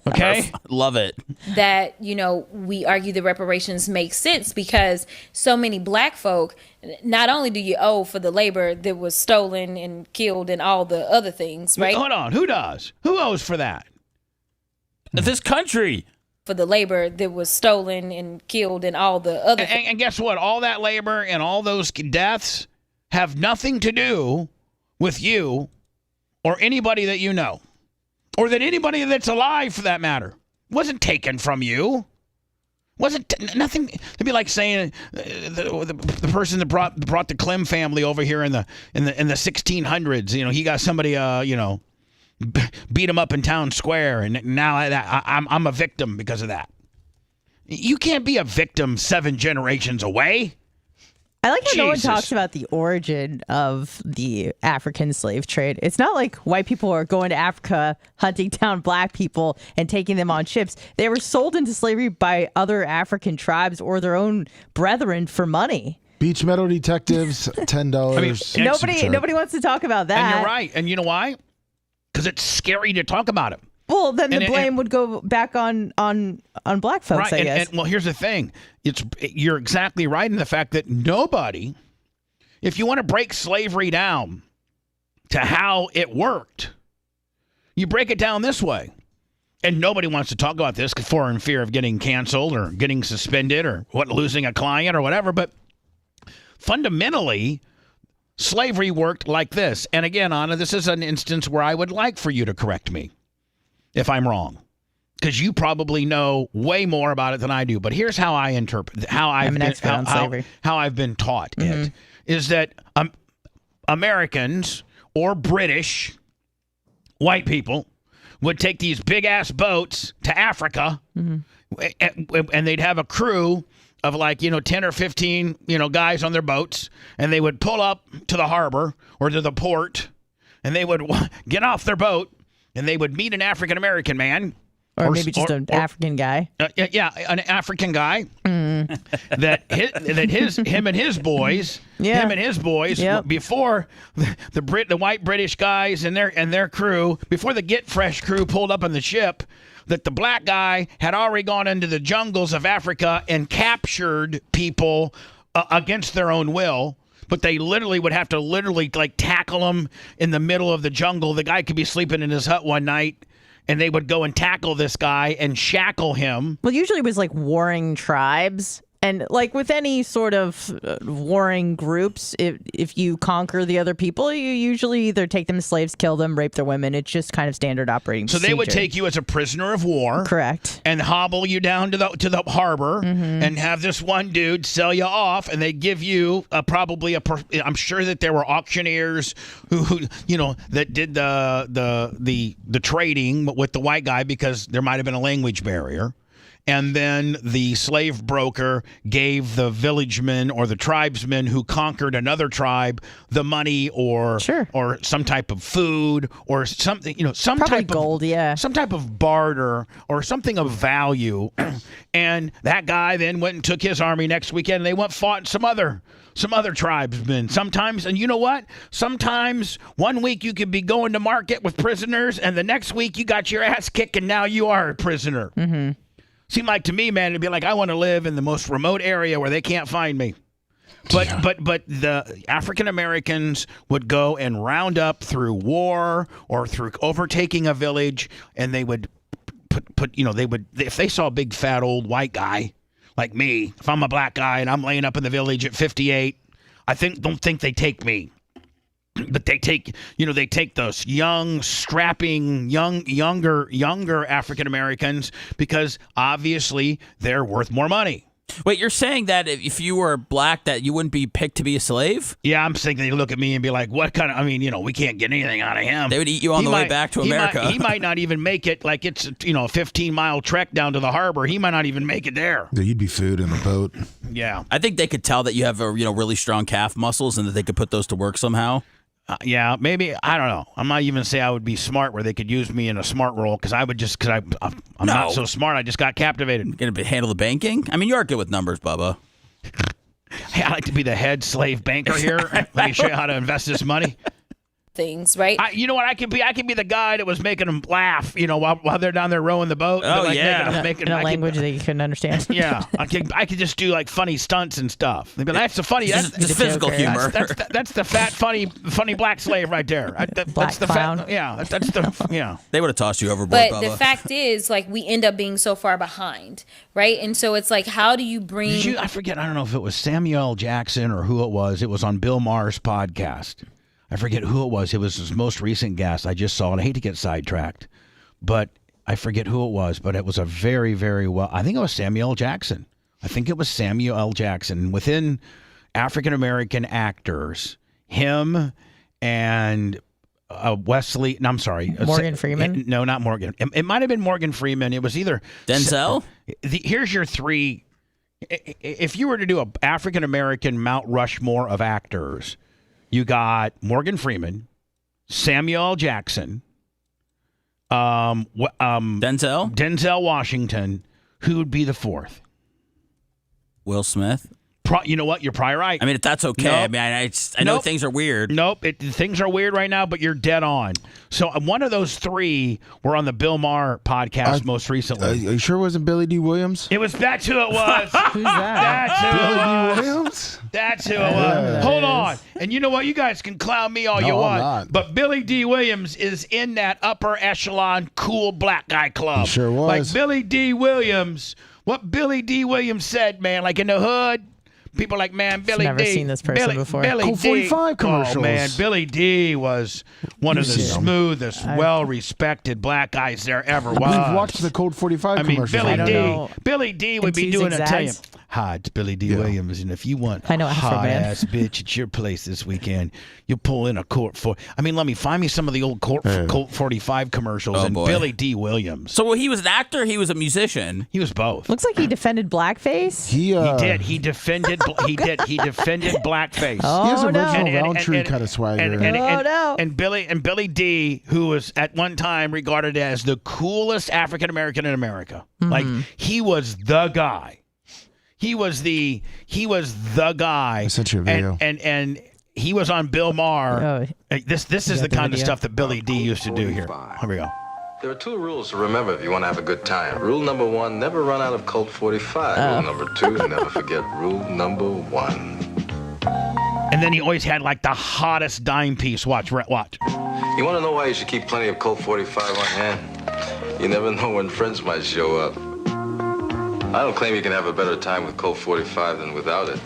[SPEAKER 3] Okay?
[SPEAKER 7] Love it.
[SPEAKER 16] That, we argue the reparations make sense because so many black folk, not only do you owe for the labor that was stolen and killed and all the other things, right?
[SPEAKER 3] Hold on. Who does? Who owes for that?
[SPEAKER 7] This country.
[SPEAKER 16] For the labor that was stolen and killed and all the other things.
[SPEAKER 3] And guess what? All that labor and all those deaths have nothing to do with you or anybody that you know. Or that anybody that's alive, for that matter, wasn't taken from you. Wasn't nothing. It'd be like saying the person that brought the Clem family over here in the 1600s. He got somebody beat him up in town square, and now I'm a victim because of that. You can't be a victim 7 generations away.
[SPEAKER 4] I like how no one
[SPEAKER 3] Jesus.
[SPEAKER 4] talks about the origin of the African slave trade. It's not like white people are going to Africa, hunting down black people and taking them on ships. They were sold into slavery by other African tribes or their own brethren for money.
[SPEAKER 6] Beach metal detectives, $10.
[SPEAKER 3] I mean,
[SPEAKER 4] Nobody wants to talk about that.
[SPEAKER 3] And you're right. And you know why? Because it's scary to talk about it.
[SPEAKER 4] Well, then the blame would go back on black folks,
[SPEAKER 3] right.
[SPEAKER 4] I guess.
[SPEAKER 3] And well, here's the thing. You're exactly right in the fact that nobody, if you want to break slavery down to how it worked, you break it down this way. And nobody wants to talk about this for in fear of getting canceled or getting suspended or losing a client or whatever. But fundamentally, slavery worked like this. And again, Anna, this is an instance where I would like for you to correct me if I'm wrong, because you probably know way more about it than I do. But here's how I interpret how I've been taught it is that Americans or British white people would take these big ass boats to Africa, and they'd have a crew of 10 or 15 guys on their boats, and they would pull up to the harbor or to the port, and they would get off their boat. And they would meet an African-American man.
[SPEAKER 4] Or maybe just an African guy.
[SPEAKER 3] An African guy. Him and his boys, before the white British guys and their crew, before the Get Fresh crew pulled up on the ship, that the black guy had already gone into the jungles of Africa and captured people against their own will. But they literally would have to tackle him in the middle of the jungle. The guy could be sleeping in his hut one night, and they would go and tackle this guy and shackle him.
[SPEAKER 4] Well, usually it was warring tribes. And with any sort of warring groups, if you conquer the other people, you usually either take them as slaves, kill them, rape their women. It's just kind of standard operating procedure.
[SPEAKER 3] So they would take you as a prisoner of war.
[SPEAKER 4] Correct.
[SPEAKER 3] And hobble you down to the harbor and have this one dude sell you off, and they give you I'm sure that there were auctioneers who that did the trading with the white guy, because there might have been a language barrier. And then the slave broker gave the villagemen or the tribesmen who conquered another tribe the money or some type of food or something, some type of gold, some type of barter or something of value. And that guy then went and took his army next weekend, and they went and fought some other tribesmen. Sometimes, and you know what? Sometimes 1 week you could be going to market with prisoners, and the next week you got your ass kicked, and now you are a prisoner. Seemed like to me, man, it'd be like, I want to live in the most remote area where they can't find me. But the African Americans would go and round up through war or through overtaking a village, and they would if they saw a big fat old white guy like me, if I'm a black guy and I'm laying up in the village at 58, don't think they take me. But they take those young, strapping, younger African Americans, because obviously they're worth more money.
[SPEAKER 7] Wait, you're saying that if you were black, that you wouldn't be picked to be a slave?
[SPEAKER 3] Yeah, I'm thinking they look at me and be like, what kind of, we can't get anything out of him.
[SPEAKER 7] They would eat you on the way back to America.
[SPEAKER 3] He might not even make it, it's, a 15-mile trek down to the harbor. He might not even make it there.
[SPEAKER 6] Yeah, you'd be food in the boat.
[SPEAKER 3] Yeah.
[SPEAKER 7] I think they could tell that you have, really strong calf muscles and that they could put those to work somehow.
[SPEAKER 3] Yeah, maybe. I don't know. I'm not even say I would be smart where they could use me in a smart role, because I'm not so smart. I just got captivated.
[SPEAKER 7] Going to handle the banking? I mean, you are good with numbers, Bubba.
[SPEAKER 3] Hey, I like to be the head slave banker here. Let me show you how to invest this money.
[SPEAKER 16] Things, right?
[SPEAKER 3] You know what I could be? I could be the guy that was making them laugh, while they're down there rowing the boat.
[SPEAKER 7] Oh, yeah.
[SPEAKER 4] In a language that you couldn't understand.
[SPEAKER 3] Yeah. I could just do funny stunts and stuff. They'd be like, that's the funny. That's
[SPEAKER 7] physical humor.
[SPEAKER 3] That's the fat, funny black slave right there. That's the
[SPEAKER 4] clown.
[SPEAKER 3] Fat, yeah. That's the, yeah.
[SPEAKER 7] They would have tossed you overboard,
[SPEAKER 16] But
[SPEAKER 7] Bubba.
[SPEAKER 16] the fact is, we end up being so far behind, right? And so it's how do you bring...
[SPEAKER 3] I forget. I don't know if it was Samuel L. Jackson or who it was. It was on Bill Maher's podcast. I forget who it was. It was his most recent guest. I just saw it. I hate to get sidetracked, but I forget who it was. But it was a very, very well. I think it was Samuel L. Jackson. Within African American actors, him and Wesley. No, I'm sorry,
[SPEAKER 4] Morgan Freeman.
[SPEAKER 3] No, not Morgan. It might have been Morgan Freeman. It was either
[SPEAKER 7] Denzel.
[SPEAKER 3] Here's your three if you were to do a African American Mount Rushmore of actors, you got Morgan Freeman, Samuel L. Jackson, Denzel Washington. Who would be the fourth?
[SPEAKER 7] Will Smith.
[SPEAKER 3] You know what? You're probably right.
[SPEAKER 7] I mean, if that's okay.
[SPEAKER 3] Nope.
[SPEAKER 7] I mean, I know things are weird.
[SPEAKER 3] Nope. Things are weird right now, but you're dead on. So one of those three were on the Bill Maher podcast most recently.
[SPEAKER 6] Are you sure it wasn't Billy D. Williams?
[SPEAKER 3] That's who it was.
[SPEAKER 4] Who's that?
[SPEAKER 3] That's who
[SPEAKER 6] Billy
[SPEAKER 3] it was.
[SPEAKER 6] D. Williams?
[SPEAKER 3] That's who it was. Hold on. And you know what? You guys can clown me all you
[SPEAKER 6] No, I'm
[SPEAKER 3] want.
[SPEAKER 6] not.
[SPEAKER 3] But Billy D. Williams is in that upper echelon cool black guy club.
[SPEAKER 6] He sure was.
[SPEAKER 3] Like Billy D. Williams. What Billy D. Williams said, man, like in the hood. People are like, man, Billy
[SPEAKER 4] never
[SPEAKER 3] D.
[SPEAKER 4] seen this person before.
[SPEAKER 3] Billy
[SPEAKER 6] Colt 45 commercials.
[SPEAKER 3] Oh, man, Billy D was one of the smoothest, well-respected black guys there ever was.
[SPEAKER 6] We've watched the Colt 45 commercials.
[SPEAKER 3] Billy D would be doing a tell you, hi, it's Billy D. Williams, and if you want a hot-ass bitch at your place this weekend, you pull in a Colt 4. I mean, let me find me some of the old Colt 45 commercials and Billy D. Williams.
[SPEAKER 7] So he was an actor, he was a musician.
[SPEAKER 3] He was both.
[SPEAKER 4] Looks like he defended blackface.
[SPEAKER 3] He did. He defended. He defended blackface.
[SPEAKER 6] He has a Reginald Roundtree kind of swagger.
[SPEAKER 3] And Billy D, who was at one time regarded as the coolest African American in America. Like he was the guy. He was the guy.
[SPEAKER 6] I sent you a video.
[SPEAKER 3] And he was on Bill Maher. This is the kind of stuff that Billy D used to do here. Here we go.
[SPEAKER 17] There are 2 rules to remember if you want to have a good time. Rule number 1, never run out of Colt 45. Rule number 2, never forget rule number 1.
[SPEAKER 3] And then he always had like the hottest dime piece. Watch.
[SPEAKER 17] You want to know why you should keep plenty of Colt 45 on hand? You never know when friends might show up. I don't claim you can have a better time with Colt 45 than without it.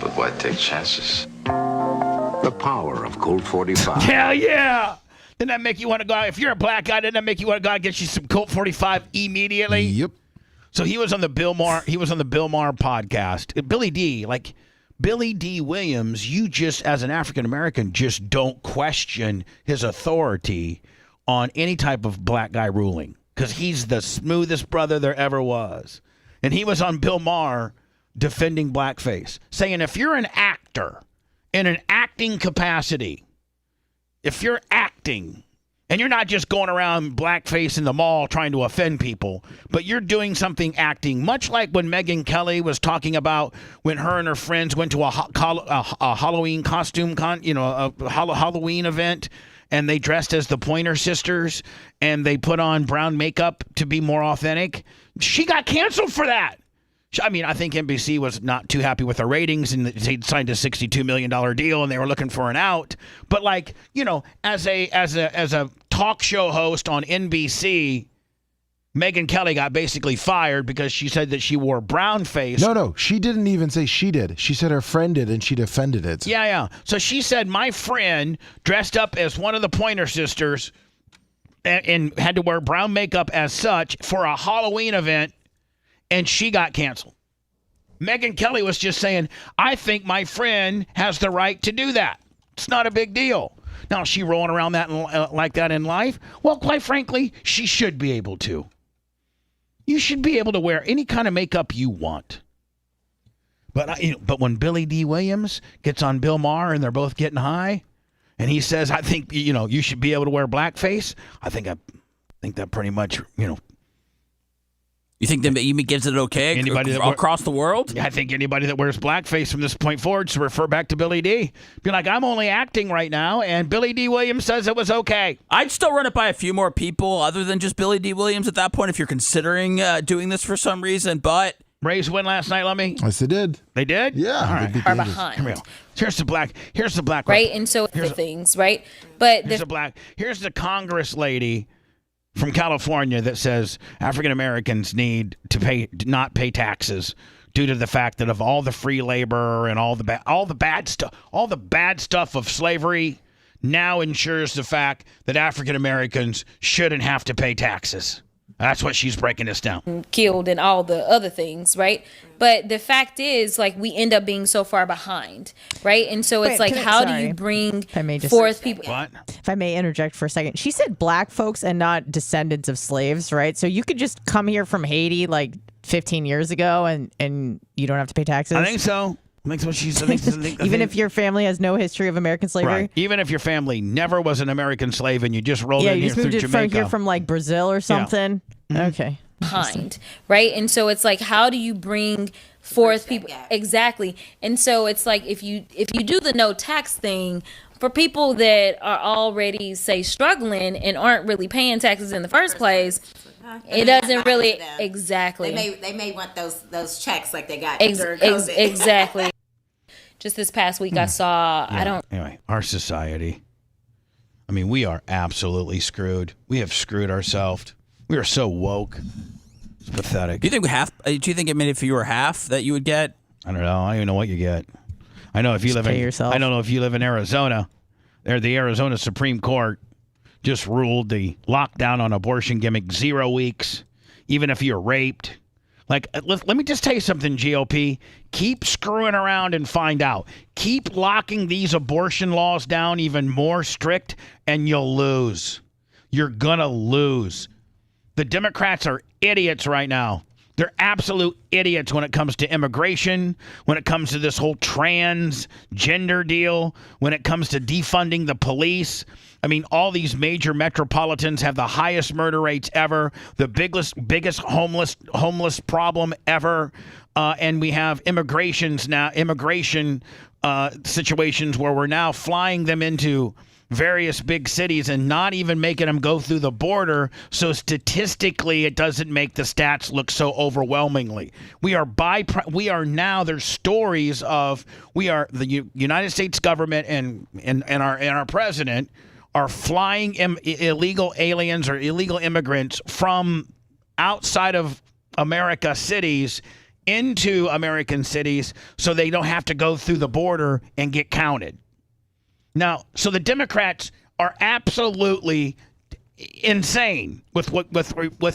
[SPEAKER 17] But why take chances?
[SPEAKER 18] The power of Colt 45.
[SPEAKER 3] Hell yeah! Didn't that make you want to go out? If you're a black guy, didn't that make you want to go out and get you some Colt 45 immediately?
[SPEAKER 6] Yep.
[SPEAKER 3] So he was on the Bill Maher. He was on the Bill Maher podcast. Billy D. Williams, you just as an African American just don't question his authority on any type of black guy ruling because he's the smoothest brother there ever was. And he was on Bill Maher defending blackface, saying if you're an actor in an acting capacity. If you're acting and you're not just going around blackface in the mall trying to offend people, but you're doing something acting, much like when Megyn Kelly was talking about when her and her friends went to a Halloween costume, a Halloween event, and they dressed as the Pointer Sisters and they put on brown makeup to be more authentic. She got canceled for that. I mean, I think NBC was not too happy with their ratings, and they signed a $62 million deal, and they were looking for an out. But as a talk show host on NBC, Megyn Kelly got basically fired because she said that she wore brown face.
[SPEAKER 6] No, she didn't even say she did. She said her friend did, and she defended it.
[SPEAKER 3] Yeah. So she said my friend dressed up as one of the Pointer Sisters and had to wear brown makeup as such for a Halloween event. And she got canceled. Megyn Kelly was just saying, I think my friend has the right to do that. It's not a big deal. Now, is she rolling around that like that in life? Well, quite frankly, she should be able to. You should be able to wear any kind of makeup you want. But when Billy D. Williams gets on Bill Maher and they're both getting high, and he says, I think, you should be able to wear blackface, I think that pretty much,
[SPEAKER 7] You think that even gives it okay across the world?
[SPEAKER 3] I think anybody that wears blackface from this point forward should refer back to Billy D. Be like, I'm only acting right now, and Billy D. Williams says it was okay.
[SPEAKER 7] I'd still run it by a few more people other than just Billy D. Williams at that point if you're considering doing this for some reason, but...
[SPEAKER 3] Rays win last night, Lummy?
[SPEAKER 6] Yes, they did.
[SPEAKER 3] They did?
[SPEAKER 6] Yeah.
[SPEAKER 3] All right.
[SPEAKER 16] Are behind.
[SPEAKER 3] Here we go. Here's the black.
[SPEAKER 16] Right, and so the things, right? But
[SPEAKER 3] Here's the Congress lady from California that says African Americans need to not pay taxes due to the fact that of all the free labor and all the bad stuff of slavery now ensures the fact that African Americans shouldn't have to pay taxes. That's what she's breaking this down.
[SPEAKER 16] Killed and all the other things, right? But the fact is, we end up being so far behind, right? And so it's how do you bring forth people?
[SPEAKER 3] What?
[SPEAKER 4] If I may interject for a second. She said black folks and not descendants of slaves, right? So you could just come here from Haiti, 50 15 years ago, and you don't have to pay taxes?
[SPEAKER 3] I think so. That's what she's.
[SPEAKER 4] Even if your family has no history of American slavery,
[SPEAKER 3] right? Even if your family never was an American slave and you just rolled in
[SPEAKER 4] you
[SPEAKER 3] here
[SPEAKER 4] just
[SPEAKER 3] through
[SPEAKER 4] moved
[SPEAKER 3] Jamaica,
[SPEAKER 4] from like Brazil or something.
[SPEAKER 3] Yeah.
[SPEAKER 4] Okay.
[SPEAKER 16] Behind, right? And so it's like, how do you bring forth people? Exactly. And so it's like, if you do the no tax thing for people that are already, say, struggling and aren't really paying taxes in the first place, it doesn't really exactly.
[SPEAKER 19] They may want those checks like they got
[SPEAKER 16] exactly. Just this past week, I saw.
[SPEAKER 3] Yeah. Anyway, our society. I mean, we are absolutely screwed. We have screwed ourselves. We are so woke. It's pathetic.
[SPEAKER 7] Do you think if you were half that you would get?
[SPEAKER 3] I don't know. I don't even know what you get. I know if you live in yourself. I don't know if you live in Arizona. The Arizona Supreme Court just ruled the lockdown on abortion gimmick 0 weeks, even if you're raped. Like, let me just tell you something, GOP. Keep screwing around and find out. Keep locking these abortion laws down even more strict, and you'll lose. You're going to lose. The Democrats are idiots right now. They're absolute idiots when it comes to immigration, when it comes to this whole transgender deal, when it comes to defunding the police. I mean, all these major metropolitans have the highest murder rates ever, the biggest homeless problem ever, and we have immigration situations where we're now flying them into various big cities and not even making them go through the border, so statistically it doesn't make the stats look so overwhelmingly. There's stories of the United States government and our president are flying illegal aliens or illegal immigrants from outside of America cities into American cities so they don't have to go through the border and get counted. Now, so the Democrats are absolutely insane with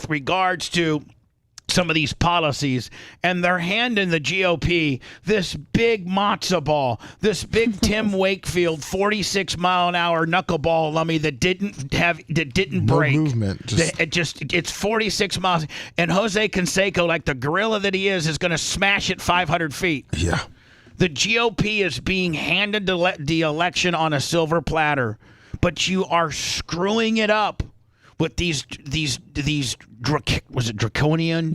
[SPEAKER 3] regards to some of these policies, and they're handing the GOP this big matzo ball, this big Tim Wakefield 46-mile-an-hour knuckleball lummy that didn't break.
[SPEAKER 6] No movement.
[SPEAKER 3] It's 46 miles, and Jose Canseco, like the gorilla that he is going to smash it 500 feet.
[SPEAKER 6] Yeah.
[SPEAKER 3] The GOP is being handed the election on a silver platter, but you are screwing it up with these draconian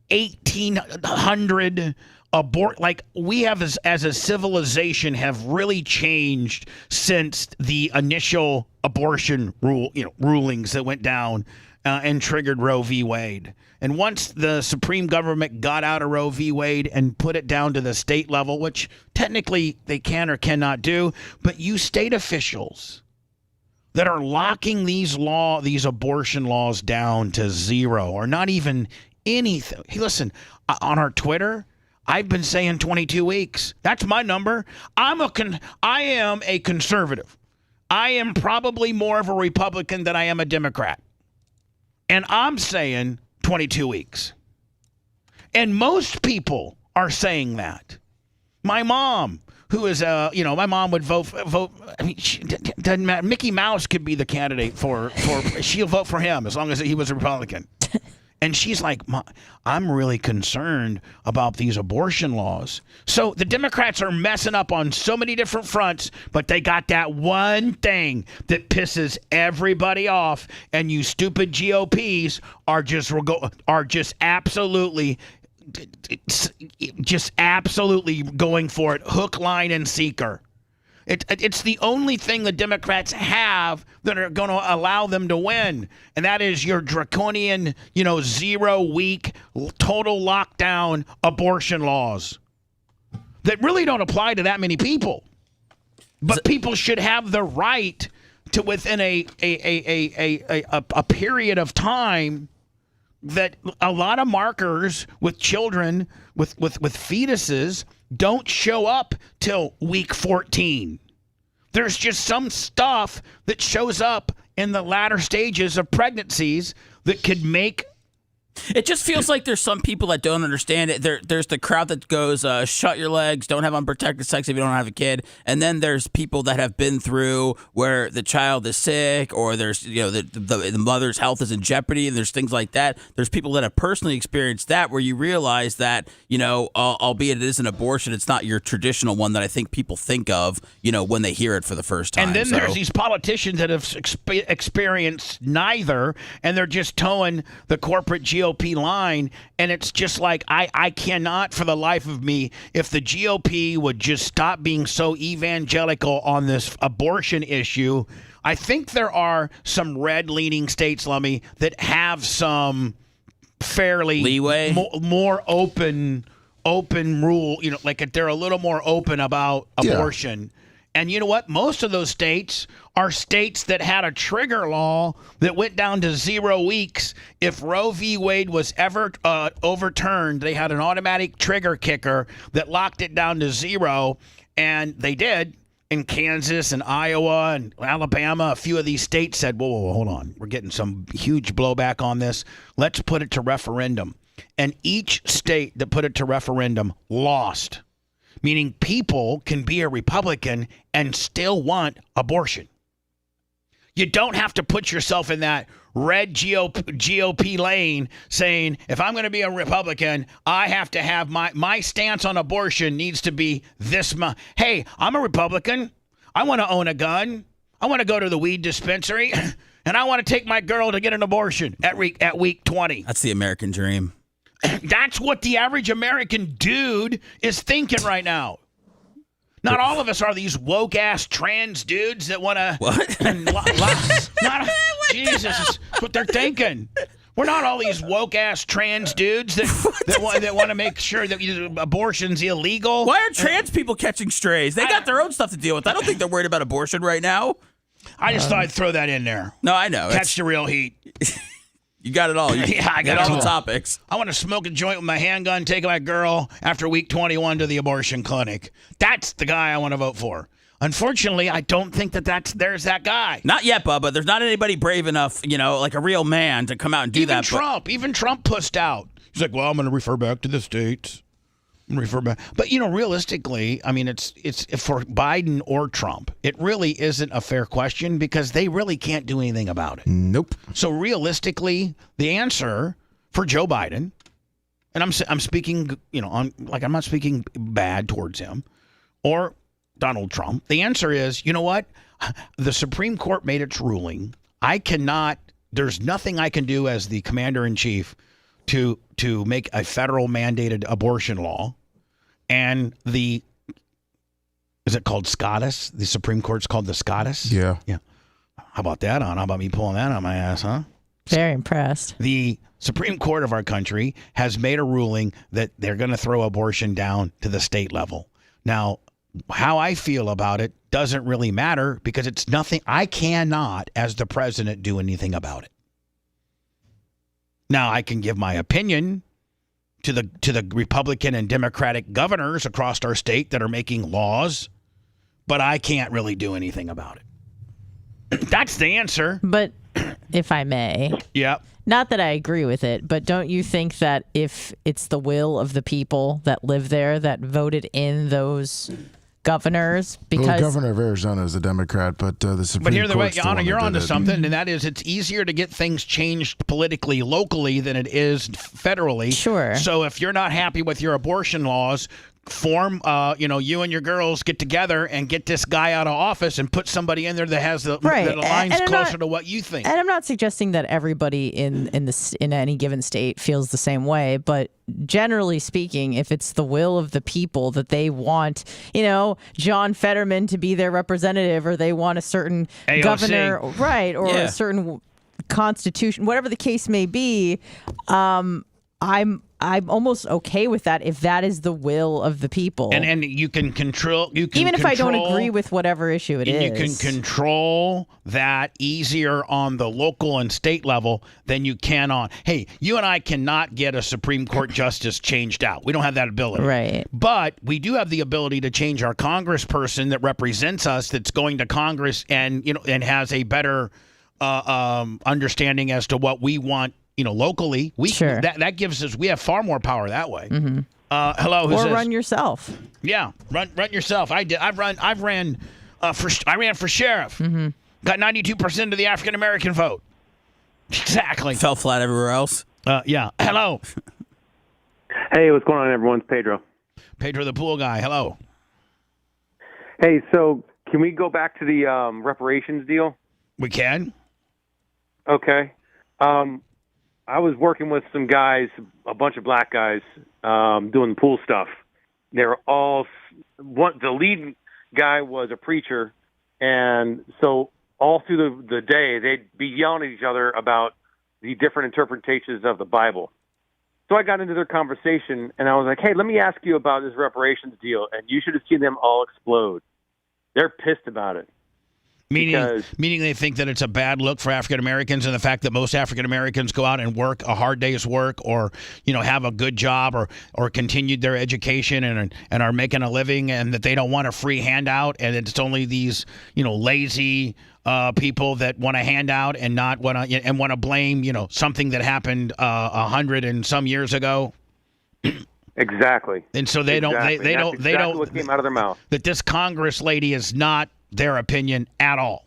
[SPEAKER 3] 1800 abort. Like, we have as a civilization have really changed since the initial abortion rulings that went down and triggered Roe v. Wade. And once the Supreme Government got out of Roe v. Wade and put it down to the state level, which technically they can or cannot do, but you state officials that are locking these abortion laws down to zero or not even anything. Hey, listen, on our Twitter, I've been saying 22 weeks. That's my number. I am a conservative. I am probably more of a Republican than I am a Democrat. And I'm saying 22 weeks. And most people are saying that. My mom, who is my mom would vote. I mean, doesn't matter. Mickey Mouse could be the candidate for she'll vote for him as long as he was a Republican. And she's like, I'm really concerned about these abortion laws. So the Democrats are messing up on so many different fronts, but they got that one thing that pisses everybody off, and you stupid GOPs are just absolutely going for it, hook, line, and sinker. It's the only thing the Democrats have that are going to allow them to win, and that is your draconian, 0-week total lockdown abortion laws that really don't apply to that many people. But people should have the right to, within a period of time, that a lot of markers with children with fetuses don't show up till week 14. There's just some stuff that shows up in the latter stages of pregnancies that could make
[SPEAKER 7] It just feels like there's some people that don't understand it. There's the crowd that goes, shut your legs, don't have unprotected sex if you don't have a kid. And then there's people that have been through where the child is sick or there's, the mother's health is in jeopardy and there's things like that. There's people that have personally experienced that where you realize that, albeit it is an abortion, it's not your traditional one that I think people think of, when they hear it for the first time.
[SPEAKER 3] And then there's these politicians that have experienced neither, and they're just towing the corporate GOP line, and it's just like I cannot for the life of me, if the GOP would just stop being so evangelical on this abortion issue. I think there are some red-leaning states, Lummy, that have some fairly
[SPEAKER 7] leeway,
[SPEAKER 3] more open rule, like they're a little more open about abortion. Yeah. And you know what? Most of those states are states that had a trigger law that went down to 0 weeks. If Roe v. Wade was ever overturned, they had an automatic trigger kicker that locked it down to 0, and they did. In Kansas and Iowa and Alabama, a few of these states said, whoa, hold on. We're getting some huge blowback on this. Let's put it to referendum. And each state that put it to referendum lost. Meaning people can be a Republican and still want abortion. You don't have to put yourself in that red GOP lane saying, if I'm going to be a Republican, I have to have my stance on abortion needs to be this month. Hey, I'm a Republican. I want to own a gun. I want to go to the weed dispensary. And I want to take my girl to get an abortion at week 20.
[SPEAKER 7] That's the American dream.
[SPEAKER 3] That's what the average American dude is thinking right now. Not all of us are these woke-ass trans dudes that want to...
[SPEAKER 7] What?
[SPEAKER 3] Jesus, that's what they're thinking. We're not all these woke-ass trans dudes that want to make sure that abortion's illegal.
[SPEAKER 7] Why are trans people catching strays? They got their own stuff to deal with. I don't think they're worried about abortion right now.
[SPEAKER 3] I just thought I'd throw that in there.
[SPEAKER 7] No, I know.
[SPEAKER 3] Catch the real heat.
[SPEAKER 7] You got it all.
[SPEAKER 3] I got
[SPEAKER 7] all the topics.
[SPEAKER 3] I want to smoke a joint with my handgun, take my girl after week 21 to the abortion clinic. That's the guy I want to vote for. Unfortunately, I don't think there's that guy.
[SPEAKER 7] Not yet, Bubba. There's not anybody brave enough, like a real man, to come out and do that.
[SPEAKER 3] Even Trump pussed out. He's like, well, I'm going to refer back to the states. But realistically, I mean, it's for Biden or Trump. It really isn't a fair question because they really can't do anything about it.
[SPEAKER 6] Nope.
[SPEAKER 3] So realistically, the answer for Joe Biden, and I'm speaking, I'm not speaking bad towards him, or Donald Trump. The answer is, you know what? The Supreme Court made its ruling. There's nothing I can do as the commander in chief to make a federal mandated abortion law, and is it called SCOTUS? The Supreme Court's called the SCOTUS?
[SPEAKER 6] Yeah.
[SPEAKER 3] How about that How about me pulling that on my ass, huh?
[SPEAKER 4] Very impressed.
[SPEAKER 3] The Supreme Court of our country has made a ruling that they're going to throw abortion down to the state level. Now, how I feel about it doesn't really matter because it's nothing. I cannot, as the president, do anything about it. Now, I can give my opinion to the Republican and Democratic governors across our state that are making laws, but I can't really do anything about it. That's the answer.
[SPEAKER 4] But if I may.
[SPEAKER 3] Yep.
[SPEAKER 4] Not that I agree with it, but don't you think that if it's the will of the people that live there that voted in those governors, because
[SPEAKER 6] the governor of Arizona is a Democrat, but the Supreme Court.
[SPEAKER 3] But you're onto something, and that is it's easier to get things changed politically locally than it is federally.
[SPEAKER 4] Sure.
[SPEAKER 3] So if you're not happy with your abortion laws, form, you and your girls get together and get this guy out of office and put somebody in there that has that aligns closer to what you think.
[SPEAKER 4] And I'm not suggesting that everybody in any given state feels the same way, but generally speaking, if it's the will of the people that they want, John Fetterman to be their representative, or they want a certain
[SPEAKER 3] AOC.
[SPEAKER 4] Governor, right, or a certain constitution, whatever the case may be, I'm almost okay with that if that is the will of the people.
[SPEAKER 3] And you can control.
[SPEAKER 4] If I don't agree with whatever issue it is.
[SPEAKER 3] You can control that easier on the local and state level than you can on. Hey, you and I cannot get a Supreme Court justice changed out. We don't have that ability.
[SPEAKER 4] Right.
[SPEAKER 3] But we do have the ability to change our congressperson that represents us, that's going to Congress and has a better understanding as to what we want locally. That gives us. We have far more power that way.
[SPEAKER 4] Mm-hmm.
[SPEAKER 3] Hello, who's
[SPEAKER 4] or
[SPEAKER 3] this?
[SPEAKER 4] run yourself.
[SPEAKER 3] Yeah, run yourself. I ran for sheriff.
[SPEAKER 4] Mm-hmm.
[SPEAKER 3] Got 92% of the African American vote. Exactly.
[SPEAKER 7] Fell flat everywhere else.
[SPEAKER 3] Yeah. Hello.
[SPEAKER 20] Hey, what's going on, everyone? It's Pedro.
[SPEAKER 3] Pedro the pool guy. Hello.
[SPEAKER 20] Hey, so can we go back to the reparations deal?
[SPEAKER 3] We can.
[SPEAKER 20] Okay. I was working with some guys, a bunch of black guys, doing pool stuff. They were all the lead guy was a preacher, and so all through the day they'd be yelling at each other about the different interpretations of the Bible. So I got into their conversation, and I was like, "Hey, let me ask you about this reparations deal," and you should have seen them all explode. They're pissed about it.
[SPEAKER 3] Meaning they think that it's a bad look for African Americans, and the fact that most African Americans go out and work a hard day's work, or have a good job, or continued their education and are making a living, and that they don't want a free handout, and it's only these lazy people that want a handout and not want to blame something that happened 100 and some years ago.
[SPEAKER 20] Exactly.
[SPEAKER 3] And so they don't
[SPEAKER 20] what came out of their mouth.
[SPEAKER 3] That this Congress lady is not their opinion at all.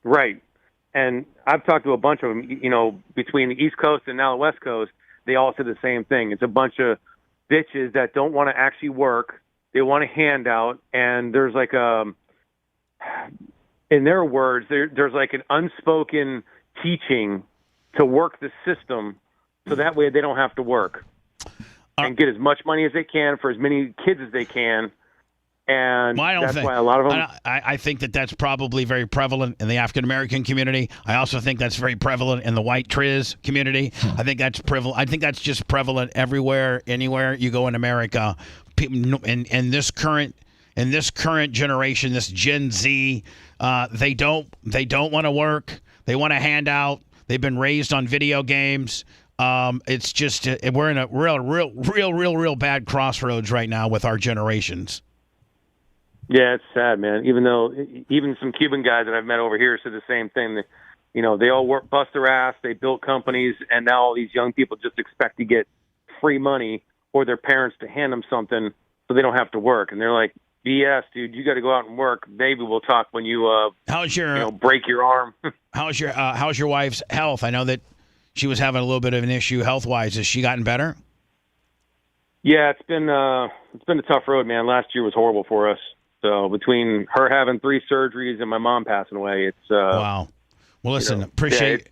[SPEAKER 20] Right. And I've talked to a bunch of them, between the East Coast and now the West Coast, they all said the same thing. It's a bunch of bitches that don't want to actually work. They want a handout, and there's like in their words, there's like an unspoken teaching to work the system so that way they don't have to work and get as much money as they can for as many kids as they can. And that's why a lot of them.
[SPEAKER 3] I think that's probably very prevalent in the African American community. I also think that's very prevalent in the white Triz community. I think that's prevalent. I think that's just prevalent everywhere, anywhere you go in America. People in this current generation, this Gen Z, they don't want to work. They want a handout. They've been raised on video games. It's just we're in a real bad crossroads right now with our generations.
[SPEAKER 20] Yeah, it's sad, man. Even some Cuban guys that I've met over here said the same thing. That, they all bust their ass, they built companies, and now all these young people just expect to get free money or their parents to hand them something so they don't have to work. And they're like, BS, dude, you got to go out and work. Maybe we'll talk when you break your arm.
[SPEAKER 3] How's your wife's health? I know that she was having a little bit of an issue health-wise. Has she gotten better?
[SPEAKER 20] Yeah, it's been a tough road, man. Last year was horrible for us. So between her having 3 surgeries and my mom passing away, it's
[SPEAKER 3] wow. Well, listen, appreciate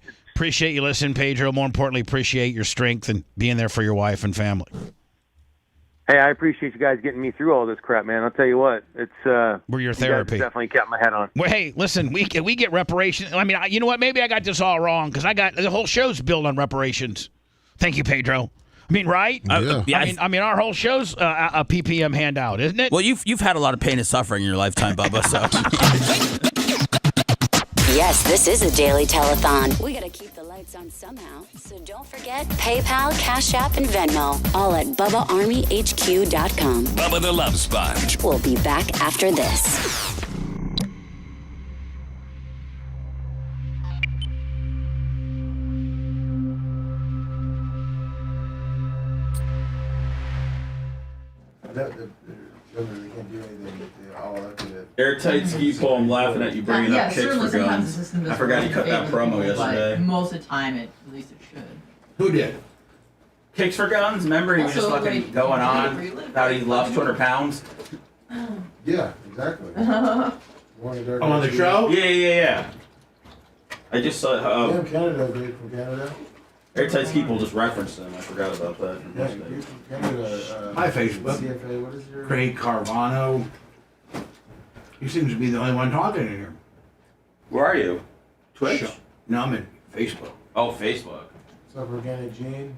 [SPEAKER 3] you listening, Pedro. More importantly, appreciate your strength and being there for your wife and family.
[SPEAKER 20] Hey, I appreciate you guys getting me through all this crap, man. I'll tell you what, it's
[SPEAKER 3] we're your therapy.
[SPEAKER 20] You guys definitely kept my head on.
[SPEAKER 3] Well, hey, listen, we get reparations. I mean, you know what? Maybe I got this all wrong because the whole show's built on reparations. Thank you, Pedro. I mean, right?
[SPEAKER 7] Yeah.
[SPEAKER 3] I mean, our whole show's a PPM handout, isn't it?
[SPEAKER 7] Well, you've had a lot of pain and suffering in your lifetime, Bubba. So.
[SPEAKER 12] Yes, this is a daily telethon. We gotta keep the lights on somehow. So don't forget PayPal, Cash App, and Venmo. All at BubbaArmyHQ.com.
[SPEAKER 13] Bubba the Love Sponge.
[SPEAKER 12] We'll be back after this.
[SPEAKER 7] Airtight ski pole. I'm laughing at you bringing up kicks for guns. I forgot you cut that promo yesterday.
[SPEAKER 4] Most of the time, at least it should.
[SPEAKER 7] Who did? Kicks for guns? Remember, he was just fucking going on how he lost 200 pounds?
[SPEAKER 6] Yeah, exactly.
[SPEAKER 7] On the show? Yeah. I just saw.
[SPEAKER 6] Damn, Canada, dude, from Canada.
[SPEAKER 7] Airtight ski pole just referenced him. I forgot about that.
[SPEAKER 6] Yeah, you're from Canada.
[SPEAKER 21] Hi, Facebook.
[SPEAKER 6] CFA, what is your...
[SPEAKER 21] Craig Carvano. He seems to be the only one talking in here.
[SPEAKER 7] Where are you? Twitch?
[SPEAKER 21] No, I'm in Facebook.
[SPEAKER 7] Oh, Facebook.
[SPEAKER 6] What's up, Organic Gene?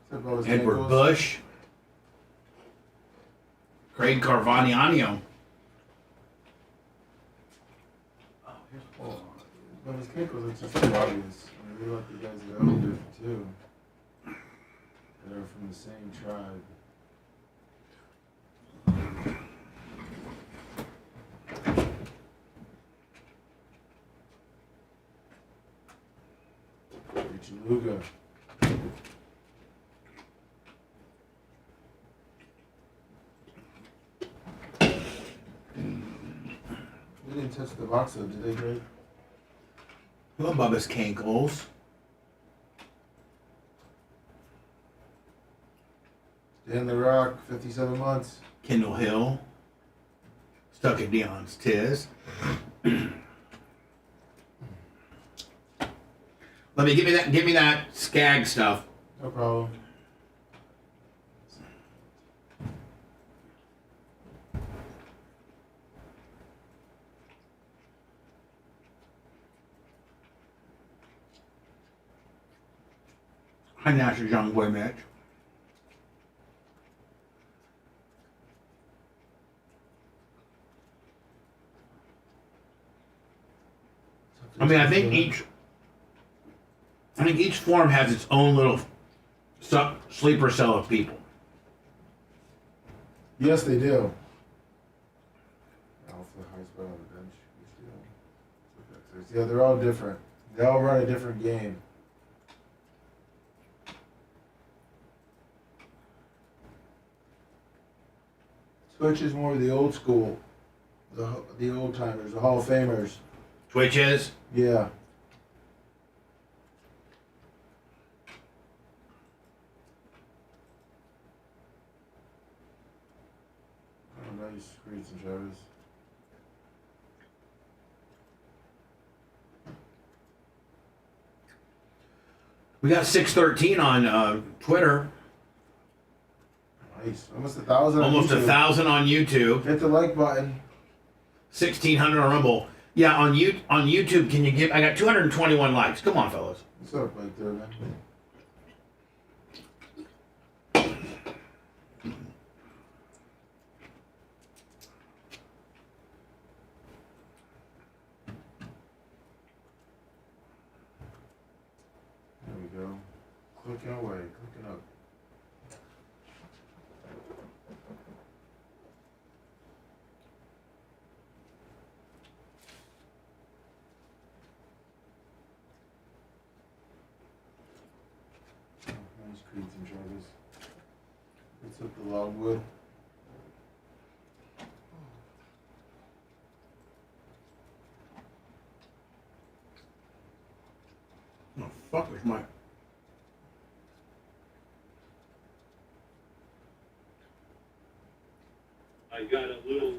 [SPEAKER 6] What's up, Rose
[SPEAKER 21] Edward
[SPEAKER 6] Nichols?
[SPEAKER 21] Bush. Craig Carvaniano.
[SPEAKER 6] But his kickles, it's just too obvious. I mean, we let the guys that are older, too. That are from the same tribe. Luga. didn't touch the box though, did they, Greg?
[SPEAKER 21] Hello, Bubba's Cankles.
[SPEAKER 6] Dan the Rock, 57 months.
[SPEAKER 21] Kendall Hill. Stuck at Dion's Tiz. Let me give me that skag stuff.
[SPEAKER 6] No problem.
[SPEAKER 21] Hi, National Young Boy Mitch. I mean, I think each form has its own little sleeper cell of people.
[SPEAKER 6] Yes, they do. Alpha, high spot on the bench. Yeah, they're all different. They all run a different game. Twitch is more of the old school, the old timers, the Hall of Famers.
[SPEAKER 21] Twitch is?
[SPEAKER 6] Yeah. Oh, nice. Greets and Travis.
[SPEAKER 21] We got 613 on Twitter.
[SPEAKER 6] Nice. Almost 1,000.
[SPEAKER 21] Almost 1,000 on YouTube.
[SPEAKER 6] Hit the like button.
[SPEAKER 21] 1,600 on Rumble. Yeah, on YouTube, can you give? I got 221 likes. Come on, fellas.
[SPEAKER 6] What's up, Mike Thurman? There we go. Clicking away, clicking up. Nice Creeds and Travis. What's up, the logwood?
[SPEAKER 21] Oh, fuck is my...
[SPEAKER 2] I got a little a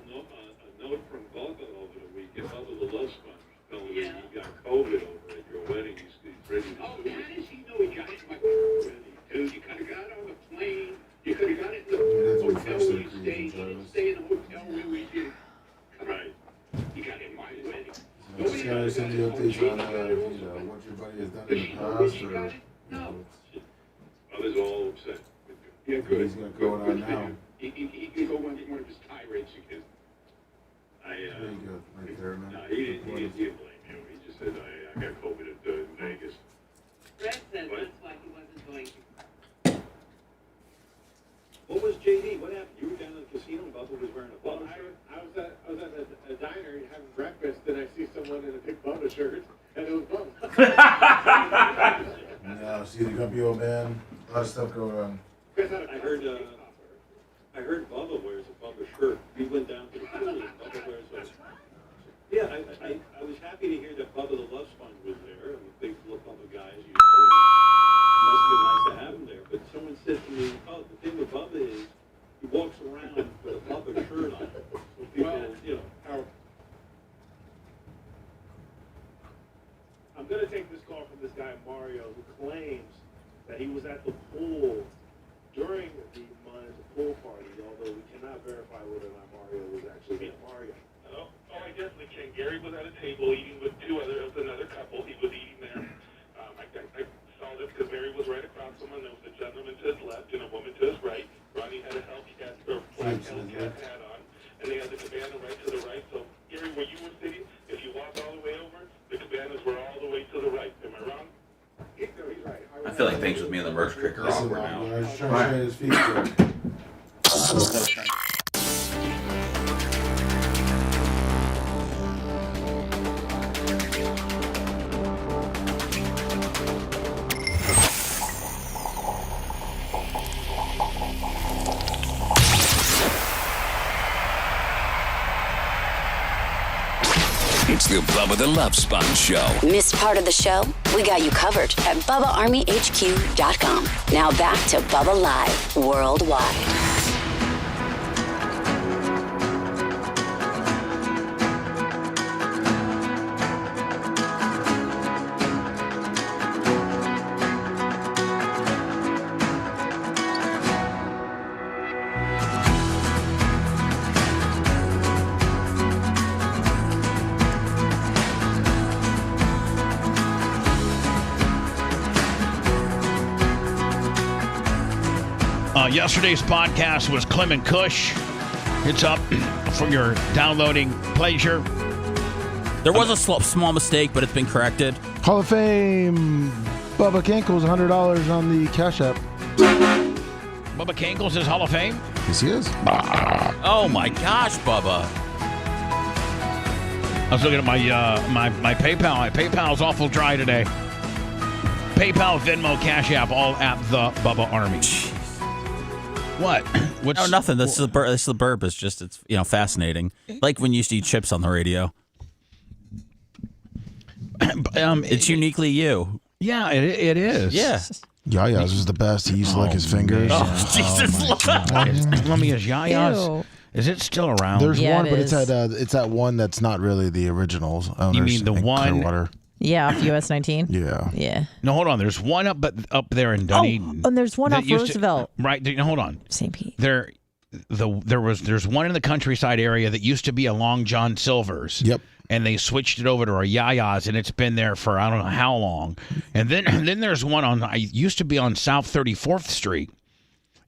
[SPEAKER 2] note from Bubba over the weekend. Bubba the Love Sponge telling me he got COVID over at your wedding. He's ready to
[SPEAKER 21] Oh,
[SPEAKER 2] do
[SPEAKER 21] how
[SPEAKER 2] it.
[SPEAKER 21] does he know he got it? Dude, you could have got it on the plane. You could have got it in the hotel where you stayed. You didn't stay in the hotel where we did.
[SPEAKER 2] Right.
[SPEAKER 21] You got it in my wedding.
[SPEAKER 6] Just gotta send you updates on what your buddy has done in the past, or
[SPEAKER 2] Others all upset.
[SPEAKER 21] Yeah,
[SPEAKER 6] what
[SPEAKER 21] good.
[SPEAKER 6] he's got going on now.
[SPEAKER 21] He can go on one of his tirades again.
[SPEAKER 2] I,
[SPEAKER 6] There you go, right there, man.
[SPEAKER 2] no, he didn't blame you. He just said, I got COVID in Vegas.
[SPEAKER 22] Brett said
[SPEAKER 2] What?
[SPEAKER 22] that's why he wasn't going to.
[SPEAKER 2] What was JD? What happened? You were down at the casino and Bubba was wearing a Bubba shirt?
[SPEAKER 23] I was at a diner having breakfast, and I see someone in a big Bubba shirt, and it was Bubba.
[SPEAKER 6] No, see the grumpy old man. A lot of stuff going on.
[SPEAKER 2] I heard Bubba wears a Bubba shirt. We went down to the pool and Bubba wears a... Yeah, I was happy to hear that Bubba the Love Sponge was there. I'm a big Bubba guy, as you know. And it must have been nice to have him there. But someone said to me, oh, the thing with Bubba is he walks around with a Bubba shirt on. So people,
[SPEAKER 23] I'm going to take this call from this guy, Mario, who claims that he was at the pool during the Mona's pool party, although we cannot verify whether or not Mario was actually there. Mario.
[SPEAKER 2] Oh, I definitely can. Gary was at a table eating with another couple. He was eating there. I saw this because Mary was right across from him. There was a gentleman to his left and a woman to his right. Ronnie had a Hellcat or black Hellcat hat on, and they had the cabana right to the right. So, Gary, where you were sitting, if you walk all the way over, the cabanas were all the way to the right. Am I wrong?
[SPEAKER 23] He's right.
[SPEAKER 7] I feel like things with me and the merch crick are awkward now.
[SPEAKER 6] I was trying to his feet straight.
[SPEAKER 13] It's the Bubba the Love Sponge Show.
[SPEAKER 12] Missed part of the show? We got you covered at BubbaArmyHQ.com. Now back to Bubba Live Worldwide.
[SPEAKER 3] Yesterday's podcast was Clem and Kush. It's up for your downloading pleasure.
[SPEAKER 7] There was a small mistake, but it's been corrected.
[SPEAKER 6] Hall of Fame. Bubba Cankles, $100 on the Cash App.
[SPEAKER 3] Bubba Cankles is Hall of Fame?
[SPEAKER 6] Yes, he is.
[SPEAKER 7] Oh, my gosh, Bubba.
[SPEAKER 3] I was looking at my PayPal. My PayPal's awful dry today. PayPal, Venmo, Cash App, all at the Bubba Army. What?
[SPEAKER 7] No, nothing. This is the burp. It's just, it's fascinating. Like when you used to eat chips on the radio. It's uniquely you.
[SPEAKER 3] Yeah, it is.
[SPEAKER 7] Yeah.
[SPEAKER 6] Yaya's was the best. He used to lick his fingers.
[SPEAKER 7] Oh, Jesus.
[SPEAKER 3] Let me guess, Yaya's. Is it still around?
[SPEAKER 6] There's one, but it's that one that's not really the original.
[SPEAKER 3] You mean the one?
[SPEAKER 6] Clearwater.
[SPEAKER 4] Yeah, off US 19.
[SPEAKER 6] Yeah.
[SPEAKER 4] Yeah.
[SPEAKER 3] No, hold on. There's one up there in Dunedin.
[SPEAKER 4] Oh, and there's one off Roosevelt.
[SPEAKER 3] Right. Hold on.
[SPEAKER 4] St. Pete.
[SPEAKER 3] There's one in the countryside area that used to be a Long John Silver's.
[SPEAKER 6] Yep.
[SPEAKER 3] And they switched it over to a Yaya's, and it's been there for I don't know how long. And then there's one I used to be on South 34th Street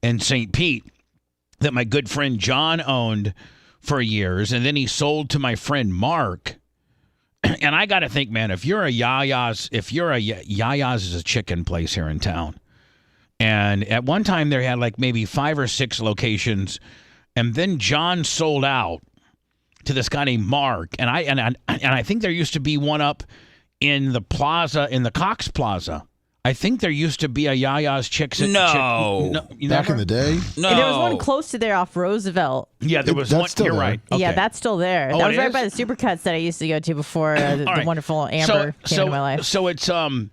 [SPEAKER 3] in St. Pete that my good friend John owned for years, and then he sold to my friend Mark. And I got to think, man, if you're a Yaya's is a chicken place here in town. And at one time they had like maybe 5 or 6 locations, and then John sold out to this guy named Mark. And I think there used to be one up in the plaza, in the Cox Plaza. I think there used to be a Yaya's Chicks.
[SPEAKER 7] No.
[SPEAKER 6] Back in the day?
[SPEAKER 7] No.
[SPEAKER 4] And there was one close to there off Roosevelt.
[SPEAKER 3] Yeah, there was one.
[SPEAKER 6] Still
[SPEAKER 3] You're
[SPEAKER 6] there.
[SPEAKER 3] right.
[SPEAKER 4] Yeah,
[SPEAKER 3] Okay.
[SPEAKER 4] that's still there.
[SPEAKER 3] Oh,
[SPEAKER 4] That was
[SPEAKER 3] it
[SPEAKER 4] right
[SPEAKER 3] is?
[SPEAKER 4] by the Supercuts that I used to go to before the
[SPEAKER 3] right.
[SPEAKER 4] wonderful Amber came into my life.
[SPEAKER 3] So it's a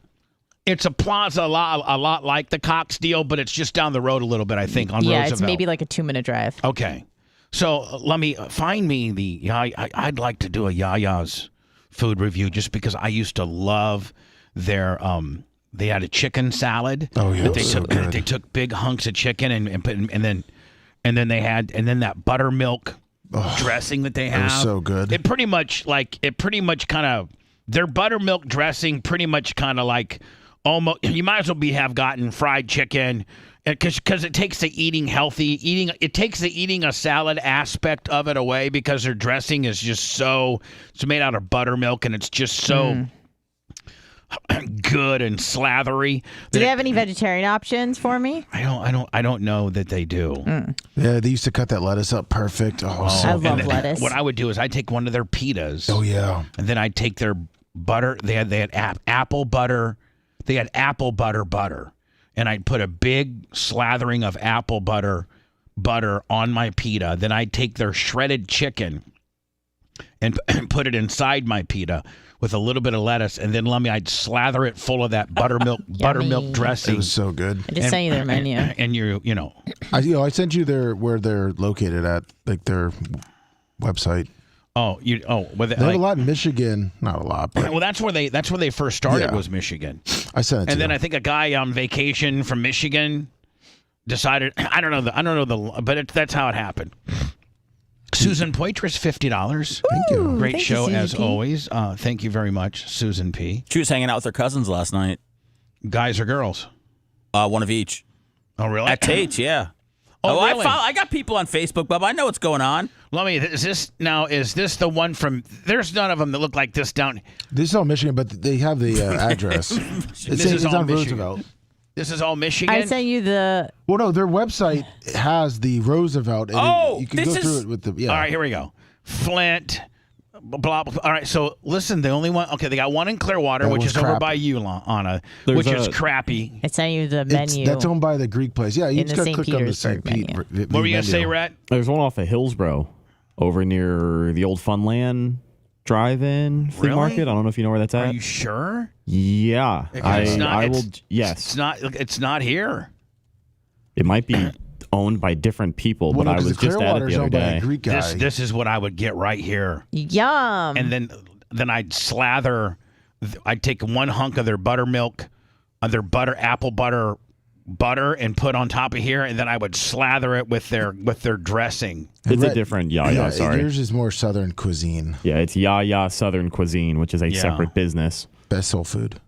[SPEAKER 3] plaza a lot like the Cox deal, but it's just down the road a little bit, I think, on Roosevelt.
[SPEAKER 4] Yeah, it's maybe like a 2-minute drive.
[SPEAKER 3] Okay. So let me find me I'd like to do a Yaya's food review just because I used to love their they had a chicken salad.
[SPEAKER 6] Oh yeah,
[SPEAKER 3] that they took big hunks of chicken and then they had that buttermilk dressing that they have.
[SPEAKER 6] It was so good.
[SPEAKER 3] It pretty much kind of their buttermilk dressing pretty much kind of like almost you might as well have gotten fried chicken. Because it takes the eating a salad aspect of it away because their dressing is just it's made out of buttermilk and it's just so good and slathery.
[SPEAKER 4] Do they have any vegetarian options for me?
[SPEAKER 3] I don't know that they do.
[SPEAKER 6] Yeah, they used to cut that lettuce up perfect.
[SPEAKER 4] I love lettuce.
[SPEAKER 3] What I would do is I'd take one of their pitas.
[SPEAKER 6] Oh yeah.
[SPEAKER 3] And then I'd take their butter. They had apple butter. They had apple butter. And I'd put a big slathering of apple butter on my pita. Then I'd take their shredded chicken and put it inside my pita with a little bit of lettuce, and then I'd slather it full of that buttermilk dressing.
[SPEAKER 6] It was so good.
[SPEAKER 4] I just sent you their menu.
[SPEAKER 3] And
[SPEAKER 6] I sent you where they're located at, like their website.
[SPEAKER 3] They
[SPEAKER 6] have a lot in Michigan, not a lot, but
[SPEAKER 3] well, that's where they first started was Michigan.
[SPEAKER 6] I sent it to
[SPEAKER 3] and then
[SPEAKER 6] you.
[SPEAKER 3] I think a guy on vacation from Michigan decided I don't know but that's how it happened. Susan Poitras, $50.
[SPEAKER 6] Thank you.
[SPEAKER 3] Great
[SPEAKER 4] Thank
[SPEAKER 3] show
[SPEAKER 4] you,
[SPEAKER 3] as
[SPEAKER 4] Susan P.
[SPEAKER 3] always. Thank you very much, Susan P.
[SPEAKER 7] She was hanging out with her cousins last night.
[SPEAKER 3] Guys or girls?
[SPEAKER 7] One of each.
[SPEAKER 3] Oh, really?
[SPEAKER 7] At Tate's, yeah.
[SPEAKER 3] Oh, really?
[SPEAKER 7] I got people on Facebook, Bubba. I know what's going on.
[SPEAKER 3] Is this the one from? There's none of them that look like this down.
[SPEAKER 6] This is all Michigan, but they have the address. It's
[SPEAKER 3] all
[SPEAKER 6] on
[SPEAKER 3] Michigan.
[SPEAKER 6] Roosevelt.
[SPEAKER 3] This is all Michigan.
[SPEAKER 4] I sent you the.
[SPEAKER 6] Well, no, their website has the Roosevelt. And you can go through it with the. Yeah.
[SPEAKER 3] All right, here we go. Flint. Blah, blah. All right, so listen, the only one. Okay, they got one in Clearwater, which is over by you, Anna, which is crappy.
[SPEAKER 4] I sent you the menu.
[SPEAKER 6] That's owned by the Greek place. Yeah, you
[SPEAKER 4] in
[SPEAKER 6] just
[SPEAKER 4] the
[SPEAKER 6] got to
[SPEAKER 4] St.
[SPEAKER 6] click on the St.
[SPEAKER 4] Petersburg
[SPEAKER 6] Pete.
[SPEAKER 4] menu.
[SPEAKER 3] What were you going to say, Rhett?
[SPEAKER 8] There's one off of Hillsboro over near the old Funland drive-in flea
[SPEAKER 3] Really?
[SPEAKER 8] market. I don't know if you know where that's at.
[SPEAKER 3] Are you sure?
[SPEAKER 8] Yeah, I will. Yes,
[SPEAKER 3] It's not here.
[SPEAKER 8] It might be owned by different people,
[SPEAKER 6] Well,
[SPEAKER 8] but
[SPEAKER 6] no,
[SPEAKER 8] I
[SPEAKER 6] 'cause
[SPEAKER 8] was
[SPEAKER 6] the
[SPEAKER 8] just at it
[SPEAKER 6] Clearwater's
[SPEAKER 8] the other
[SPEAKER 6] owned by a
[SPEAKER 8] day.
[SPEAKER 6] Greek guy.
[SPEAKER 3] This is what I would get right here.
[SPEAKER 4] Yum.
[SPEAKER 3] And then I'd slather. I'd take one hunk of their buttermilk, their apple butter, and put on top of here, and then I would slather it with their dressing.
[SPEAKER 8] It's a different Yaya. Sorry,
[SPEAKER 6] yours is more Southern cuisine.
[SPEAKER 8] Yeah, it's Yaya Southern Cuisine, which is a separate business.
[SPEAKER 6] Best soul food.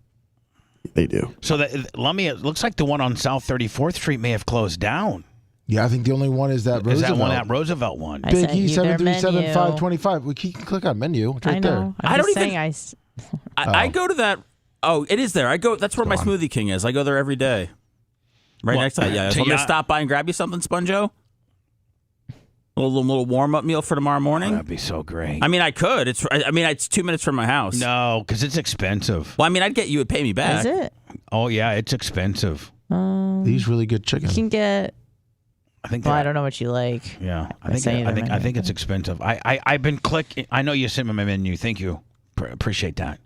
[SPEAKER 8] They do.
[SPEAKER 3] So it looks like the one on South 34th Street may have closed down.
[SPEAKER 6] Yeah, I think the only one is that Roosevelt.
[SPEAKER 3] Is that one, that Roosevelt one?
[SPEAKER 6] Big E 737-525. We can click on menu. It's right there.
[SPEAKER 4] I don't even.
[SPEAKER 7] I go to that. Oh, it is there. I go. That's where my Smoothie King is. I go there every day. Right next to it. Yeah. So I'm gonna stop by and grab you something, Sponjo. A little warm up meal for tomorrow morning.
[SPEAKER 3] That'd be so great.
[SPEAKER 7] I mean, I could. It's 2 minutes from my house.
[SPEAKER 3] No, because it's expensive.
[SPEAKER 7] Well, I mean, I'd get you would pay me back.
[SPEAKER 4] Is it?
[SPEAKER 3] Oh yeah, it's expensive.
[SPEAKER 6] These really good chicken.
[SPEAKER 4] You can get.
[SPEAKER 3] I think.
[SPEAKER 4] Well, I don't know what you like.
[SPEAKER 3] Yeah, I think it's expensive. I've been clicking. I know you sent me my menu. Thank you. Appreciate that.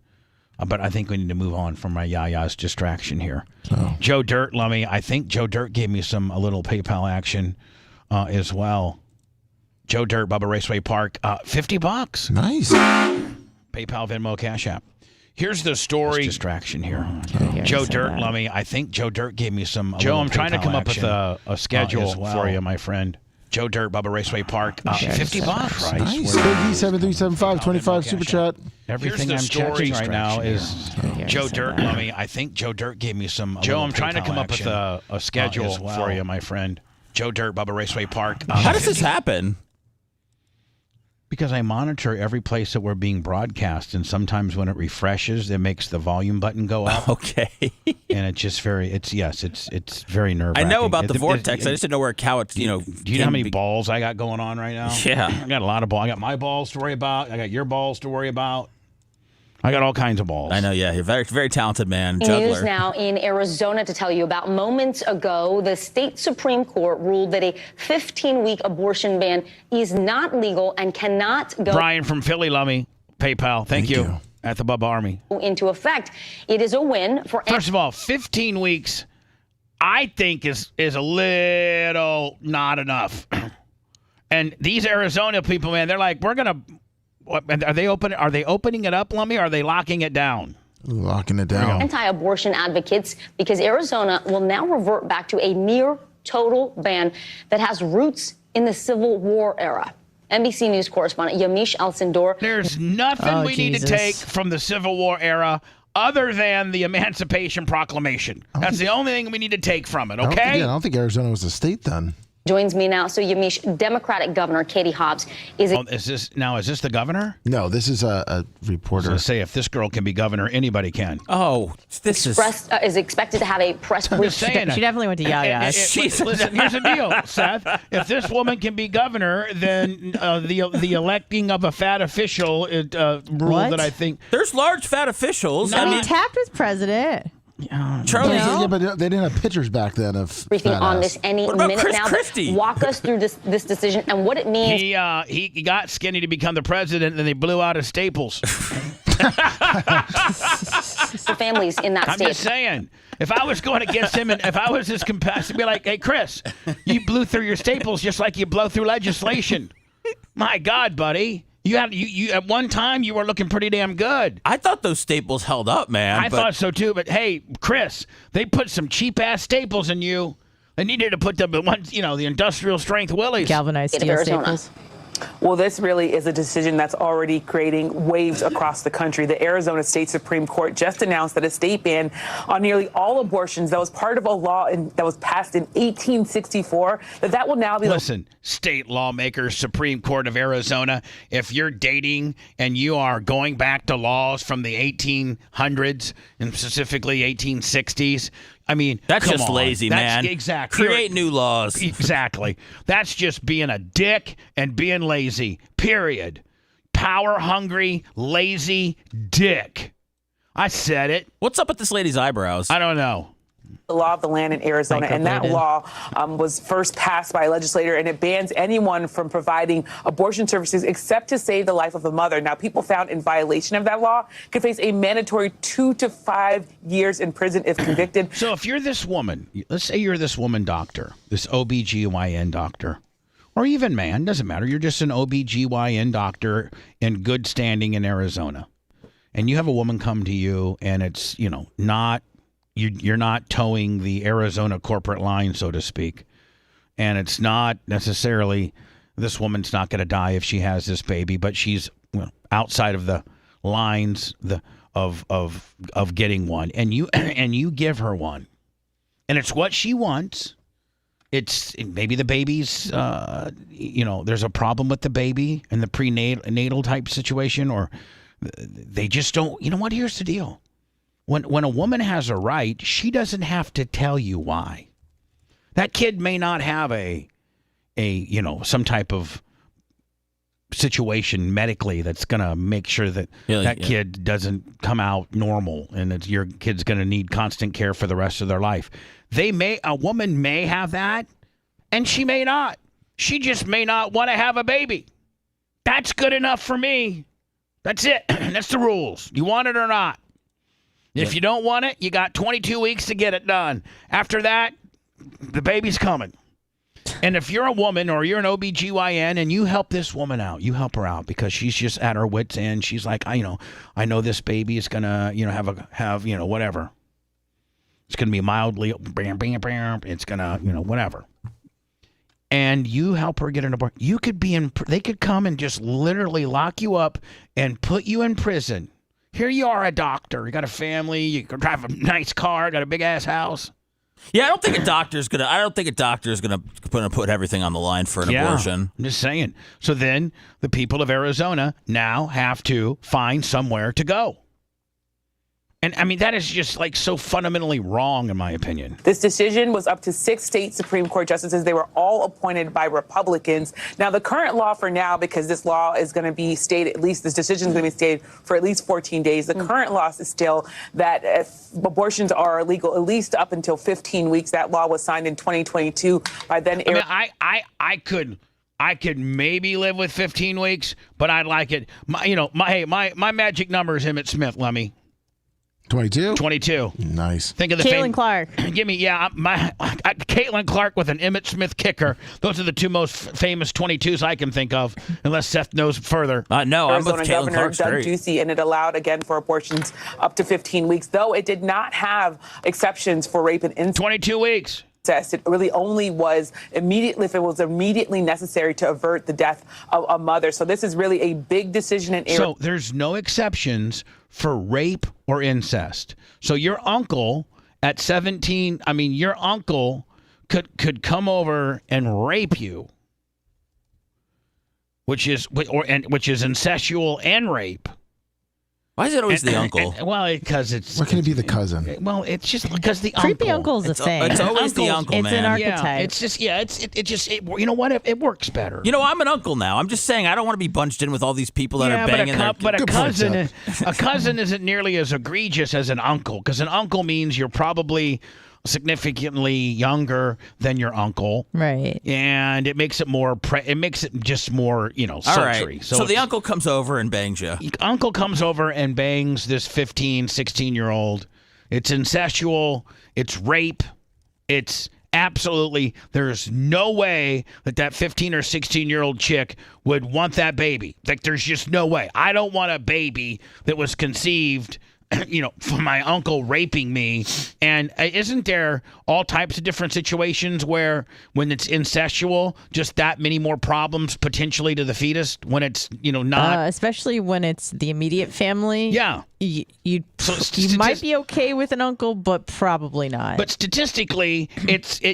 [SPEAKER 3] But I think we need to move on from my Yaya's distraction here.
[SPEAKER 6] Oh.
[SPEAKER 3] Joe Dirt, Lummy. I think Joe Dirt gave me a little PayPal action as well. Joe Dirt, Bubba Raceway Park, $50.
[SPEAKER 6] Nice.
[SPEAKER 3] PayPal, Venmo, Cash App. Here's the story. Distraction here. Joe Dirt, Lummy. I think Joe Dirt gave me Joe, I'm trying to come up with a schedule for you, my friend. Joe Dirt, Bubba Raceway Park, $50.
[SPEAKER 6] Nice. Big E 737-525 super chat.
[SPEAKER 3] Everything I'm checking right now is Joe Dirt, Lummy. I think Joe Dirt gave me Joe, I'm trying to come up with a schedule for you, my friend. Joe Dirt, Bubba Raceway Park.
[SPEAKER 7] How does this happen?
[SPEAKER 3] Because I monitor every place that we're being broadcast, and sometimes when it refreshes, it makes the volume button go up.
[SPEAKER 7] Okay.
[SPEAKER 3] And it's just it's very nerve-wracking.
[SPEAKER 7] I know about the vortex. I just didn't know where
[SPEAKER 3] do you know how many balls I got going on right now?
[SPEAKER 7] Yeah.
[SPEAKER 3] I got a lot of balls. I got my balls to worry about. I got your balls to worry about. I got all kinds of balls.
[SPEAKER 7] I know, yeah. You're very, very talented man,
[SPEAKER 1] News
[SPEAKER 7] juggler.
[SPEAKER 1] now in Arizona to tell you about moments ago, the state Supreme Court ruled that a 15-week abortion ban is not legal and cannot go
[SPEAKER 3] Brian from Philly, Lummy. PayPal. Thank you. At the Bubba Army.
[SPEAKER 1] into effect. It is a win for...
[SPEAKER 3] First of all, 15 weeks, I think is a little not enough. And these Arizona people, man, they're like, we're going to... Are they opening it up, Lummy, or are they locking it down?
[SPEAKER 6] Locking it down.
[SPEAKER 1] Anti-abortion advocates because Arizona will now revert back to a near total ban that has roots in the Civil War era. NBC News correspondent Yamiche Alcindor.
[SPEAKER 3] There's nothing we need to take from the Civil War era other than the Emancipation Proclamation. That's the only thing we need to take from it, okay?
[SPEAKER 6] I don't think Arizona was a state then.
[SPEAKER 1] Joins me now. So, Yamiche, Democratic Governor Katie Hobbs is...
[SPEAKER 3] Is this the governor?
[SPEAKER 6] No, this is a reporter.
[SPEAKER 3] I was gonna say, if this girl can be governor, anybody can.
[SPEAKER 7] Oh, this
[SPEAKER 1] is expected to have a press briefing.
[SPEAKER 4] She definitely went to Yaya.
[SPEAKER 3] Listen, here's the deal, Seth. If this woman can be governor, then the electing of a fat official rule that I think...
[SPEAKER 7] There's large fat officials.
[SPEAKER 4] No, he tapped his president.
[SPEAKER 7] Charlie,
[SPEAKER 6] yeah, but they didn't have pictures back then of
[SPEAKER 1] briefing
[SPEAKER 6] fat
[SPEAKER 1] on
[SPEAKER 6] ass.
[SPEAKER 1] this any minute
[SPEAKER 7] Chris
[SPEAKER 1] now.
[SPEAKER 7] Christie?
[SPEAKER 1] Walk us through this decision and what it means.
[SPEAKER 3] He got skinny to become the president, and then they blew out his staples.
[SPEAKER 1] for families in that
[SPEAKER 3] I'm
[SPEAKER 1] state.
[SPEAKER 3] just saying, if I was going against him, and if I was his compassion, be like, hey, Chris, you blew through your staples just like you blow through legislation. My God, buddy. You at one time you were looking pretty damn good.
[SPEAKER 7] I thought those staples held up, man.
[SPEAKER 3] I thought so too, but hey, Chris, they put some cheap ass staples in you. They needed to put the ones, the industrial strength willies.
[SPEAKER 4] Galvanized steel staples.
[SPEAKER 11] Well, this really is a decision that's already creating waves across the country. The Arizona State Supreme Court just announced that a state ban on nearly all abortions that was part of a law that was passed in 1864, that will now be...
[SPEAKER 3] Listen, state lawmakers, Supreme Court of Arizona, if you're dating and you are going back to laws from the 1800s and specifically 1860s, I mean,
[SPEAKER 7] that's
[SPEAKER 3] come
[SPEAKER 7] just
[SPEAKER 3] on.
[SPEAKER 7] lazy, man.
[SPEAKER 3] Exactly.
[SPEAKER 7] Create new laws.
[SPEAKER 3] Exactly. That's just being a dick and being lazy. Period. Power hungry, lazy dick. I said it.
[SPEAKER 7] What's up with this lady's eyebrows?
[SPEAKER 3] I don't know.
[SPEAKER 11] the law of the land in Arizona, and that law was first passed by a legislator, and it bans anyone from providing abortion services except to save the life of a mother. Now, people found in violation of that law could face a mandatory 2 to 5 years in prison if convicted.
[SPEAKER 3] So if you're this woman, let's say you're this woman doctor, this OBGYN doctor, or even man, doesn't matter, you're just an OBGYN doctor in good standing in Arizona, and you have a woman come to you, and it's, not, you're not towing the Arizona corporate line, so to speak, and it's not necessarily, this woman's not going to die if she has this baby, but she's outside of the lines of getting one, and you give her one, and it's what she wants. It's maybe the baby's, there's a problem with the baby and the prenatal type situation, or they just don't. You know what? Here's the deal: when a woman has a right, she doesn't have to tell you why. That kid may not have a some type of situation medically that's going to make sure that kid doesn't come out normal, and that your kid's going to need constant care for the rest of their life. A woman may have that, and she may not. She just may not want to have a baby. That's good enough for me. That's it. That's the rules. You want it or not. If you don't want it, you got 22 weeks to get it done. After that, the baby's coming. And if you're a woman or you're an OBGYN and you help this woman out, you help her out because she's just at her wit's end. She's like, I know this baby is going to have whatever. It's going to be mildly, it's going to, whatever. And you help her get an abortion. You could they could come and just literally lock you up and put you in prison. Here you are, a doctor. You got a family. You can drive a nice car. Got a big ass house.
[SPEAKER 7] Yeah, I don't think a doctor is gonna put everything on the line for an abortion.
[SPEAKER 3] I'm just saying. So then the people of Arizona now have to find somewhere to go. And I mean, that is just like so fundamentally wrong, in my opinion.
[SPEAKER 11] This decision was up to 6 state Supreme Court justices. They were all appointed by Republicans. Now, the current law for now, because this law is going to be stayed, at least this decision is going to be stayed for at least 14 days. The current law is still that if abortions are illegal at least up until 15 weeks. That law was signed in 2022 by then.
[SPEAKER 3] I could maybe live with 15 weeks, but I'd like it. My magic number is Emmett Smith, Lemmy.
[SPEAKER 6] 22?
[SPEAKER 3] 22.
[SPEAKER 6] Nice.
[SPEAKER 3] Think of the
[SPEAKER 4] Caitlin Clark.
[SPEAKER 3] Give me, Caitlin Clark with an Emmett Smith kicker. Those are the two most famous 22s I can think of, unless Seth knows further.
[SPEAKER 7] No, I'm with Caitlin
[SPEAKER 11] Governor
[SPEAKER 7] Clark.
[SPEAKER 11] Doug
[SPEAKER 7] Great.
[SPEAKER 11] Ducey, and it allowed, again, for abortions up to 15 weeks, though it did not have exceptions for rape and incest.
[SPEAKER 3] 22 weeks.
[SPEAKER 11] It really only was if it was immediately necessary to avert the death of a mother. So this is really a big decision in Arizona.
[SPEAKER 3] So there's no exceptions for rape or incest. So your uncle at 17, your uncle could come over and rape you, which is incestual and rape.
[SPEAKER 7] Why is it always the uncle?
[SPEAKER 3] Because it's...
[SPEAKER 6] Why can't it be the cousin?
[SPEAKER 3] Well, it's just because the
[SPEAKER 4] Creepy
[SPEAKER 3] uncle.
[SPEAKER 4] uncle's a thing.
[SPEAKER 7] It's always the uncle, man.
[SPEAKER 4] It's an archetype.
[SPEAKER 3] Yeah, it's just, you know what? It works better.
[SPEAKER 7] I'm an uncle now. I'm just saying I don't want to be bunched in with all these people that are banging
[SPEAKER 3] But a cousin isn't nearly as egregious as an uncle, because an uncle means you're probably significantly younger than your uncle,
[SPEAKER 4] right?
[SPEAKER 3] And it makes it more just more sultry.
[SPEAKER 7] Right. So the uncle comes over and bangs you.
[SPEAKER 3] Uncle comes over and bangs this 15, 16-year-old. It's incestual. It's rape. It's absolutely, there's no way that 15 or 16-year-old chick would want that baby. Like, there's just no way. I don't want a baby that was conceived for my uncle raping me. And isn't there all types of different situations where when it's incestual, just that many more problems potentially to the fetus when it's, not.
[SPEAKER 4] Especially when it's the immediate family.
[SPEAKER 3] Yeah.
[SPEAKER 4] You might be okay with an uncle, but probably not.
[SPEAKER 3] But statistically,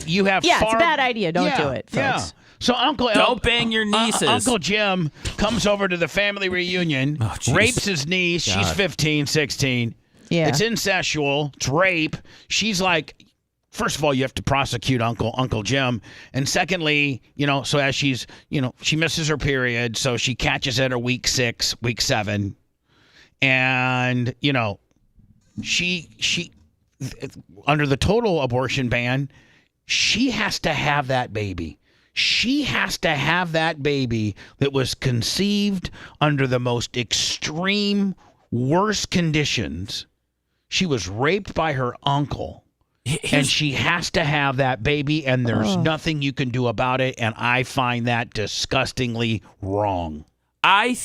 [SPEAKER 3] you have
[SPEAKER 4] it's a bad idea. Don't do it, folks.
[SPEAKER 3] Yeah. So
[SPEAKER 7] don't bang your nieces.
[SPEAKER 3] Uncle Jim comes over to the family reunion, rapes his niece. God. She's 15, 16.
[SPEAKER 4] Yeah.
[SPEAKER 3] It's incestual. It's rape. She's like, first of all, you have to prosecute Uncle Jim. And secondly, so as she's, she misses her period, so she catches it at week 6, week 7. And, she under the total abortion ban, she has to have that baby. She has to have that baby that was conceived under the most extreme, worst conditions. She was raped by her uncle. And she has to have that baby, and there's nothing you can do about it, and I find that disgustingly wrong.
[SPEAKER 7] I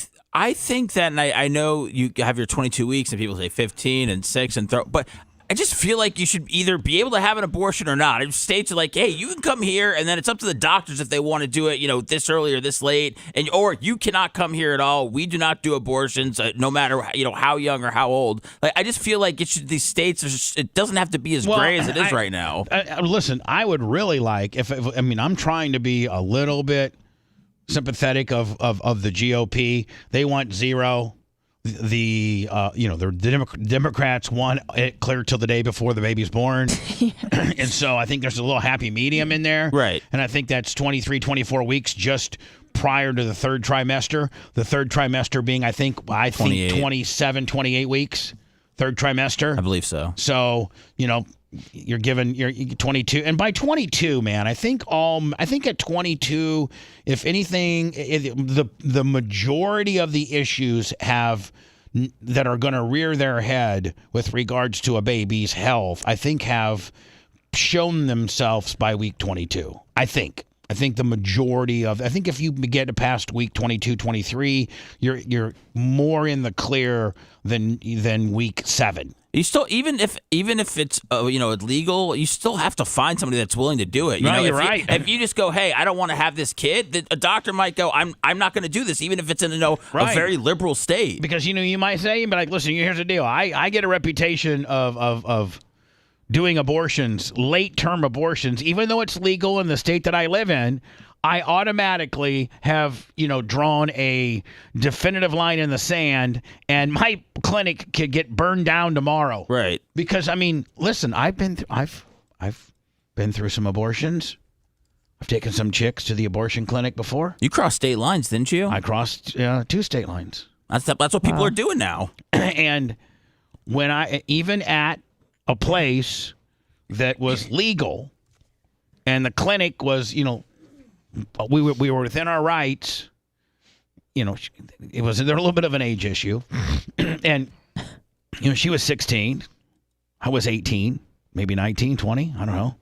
[SPEAKER 7] think that, and I know you have your 22 weeks, and people say 15 and 6, but I just feel like you should either be able to have an abortion or not. States are like, hey, you can come here, and then it's up to the doctors if they want to do it, this early or this late, or you cannot come here at all. We do not do abortions, no matter how young or how old. Like, I just feel like these states it doesn't have to be as gray as it is right now.
[SPEAKER 3] Listen, I would really like if I'm trying to be a little bit sympathetic of the GOP. They want 0. The Democrats want it clear till the day before the baby's born. And so I think there's a little happy medium in there.
[SPEAKER 7] Right.
[SPEAKER 3] And I think that's 23, 24 weeks just prior to the third trimester. The third trimester being, I think 27, 28 weeks. Third trimester.
[SPEAKER 7] I believe so.
[SPEAKER 3] So, you're 22, and by 22, man, I think at 22, if anything, the majority of the issues that are going to rear their head with regards to a baby's health, I think have shown themselves by week 22. I think the majority of, I think if you get past week 22, 23, you're more in the clear than week 7.
[SPEAKER 7] You still, even if it's illegal, you still have to find somebody that's willing to do it.
[SPEAKER 3] You're right.
[SPEAKER 7] If you just go, hey, I don't want to have this kid, a doctor might go, I'm not going to do this, even if it's in a very liberal state.
[SPEAKER 3] Because you might say, but like, listen, here's the deal. I get a reputation of doing abortions, late term abortions, even though it's legal in the state that I live in. I automatically have, drawn a definitive line in the sand, and my clinic could get burned down tomorrow.
[SPEAKER 7] Right.
[SPEAKER 3] Because listen, I've been through some abortions. I've taken some chicks to the abortion clinic before.
[SPEAKER 7] You crossed state lines, didn't you?
[SPEAKER 3] I crossed 2 state lines.
[SPEAKER 7] That's what people are doing now.
[SPEAKER 3] And when even at a place that was legal, and the clinic was, we were within our rights. It was there a little bit of an age issue, and she was 16, I was 18, maybe 19, 20, I don't know.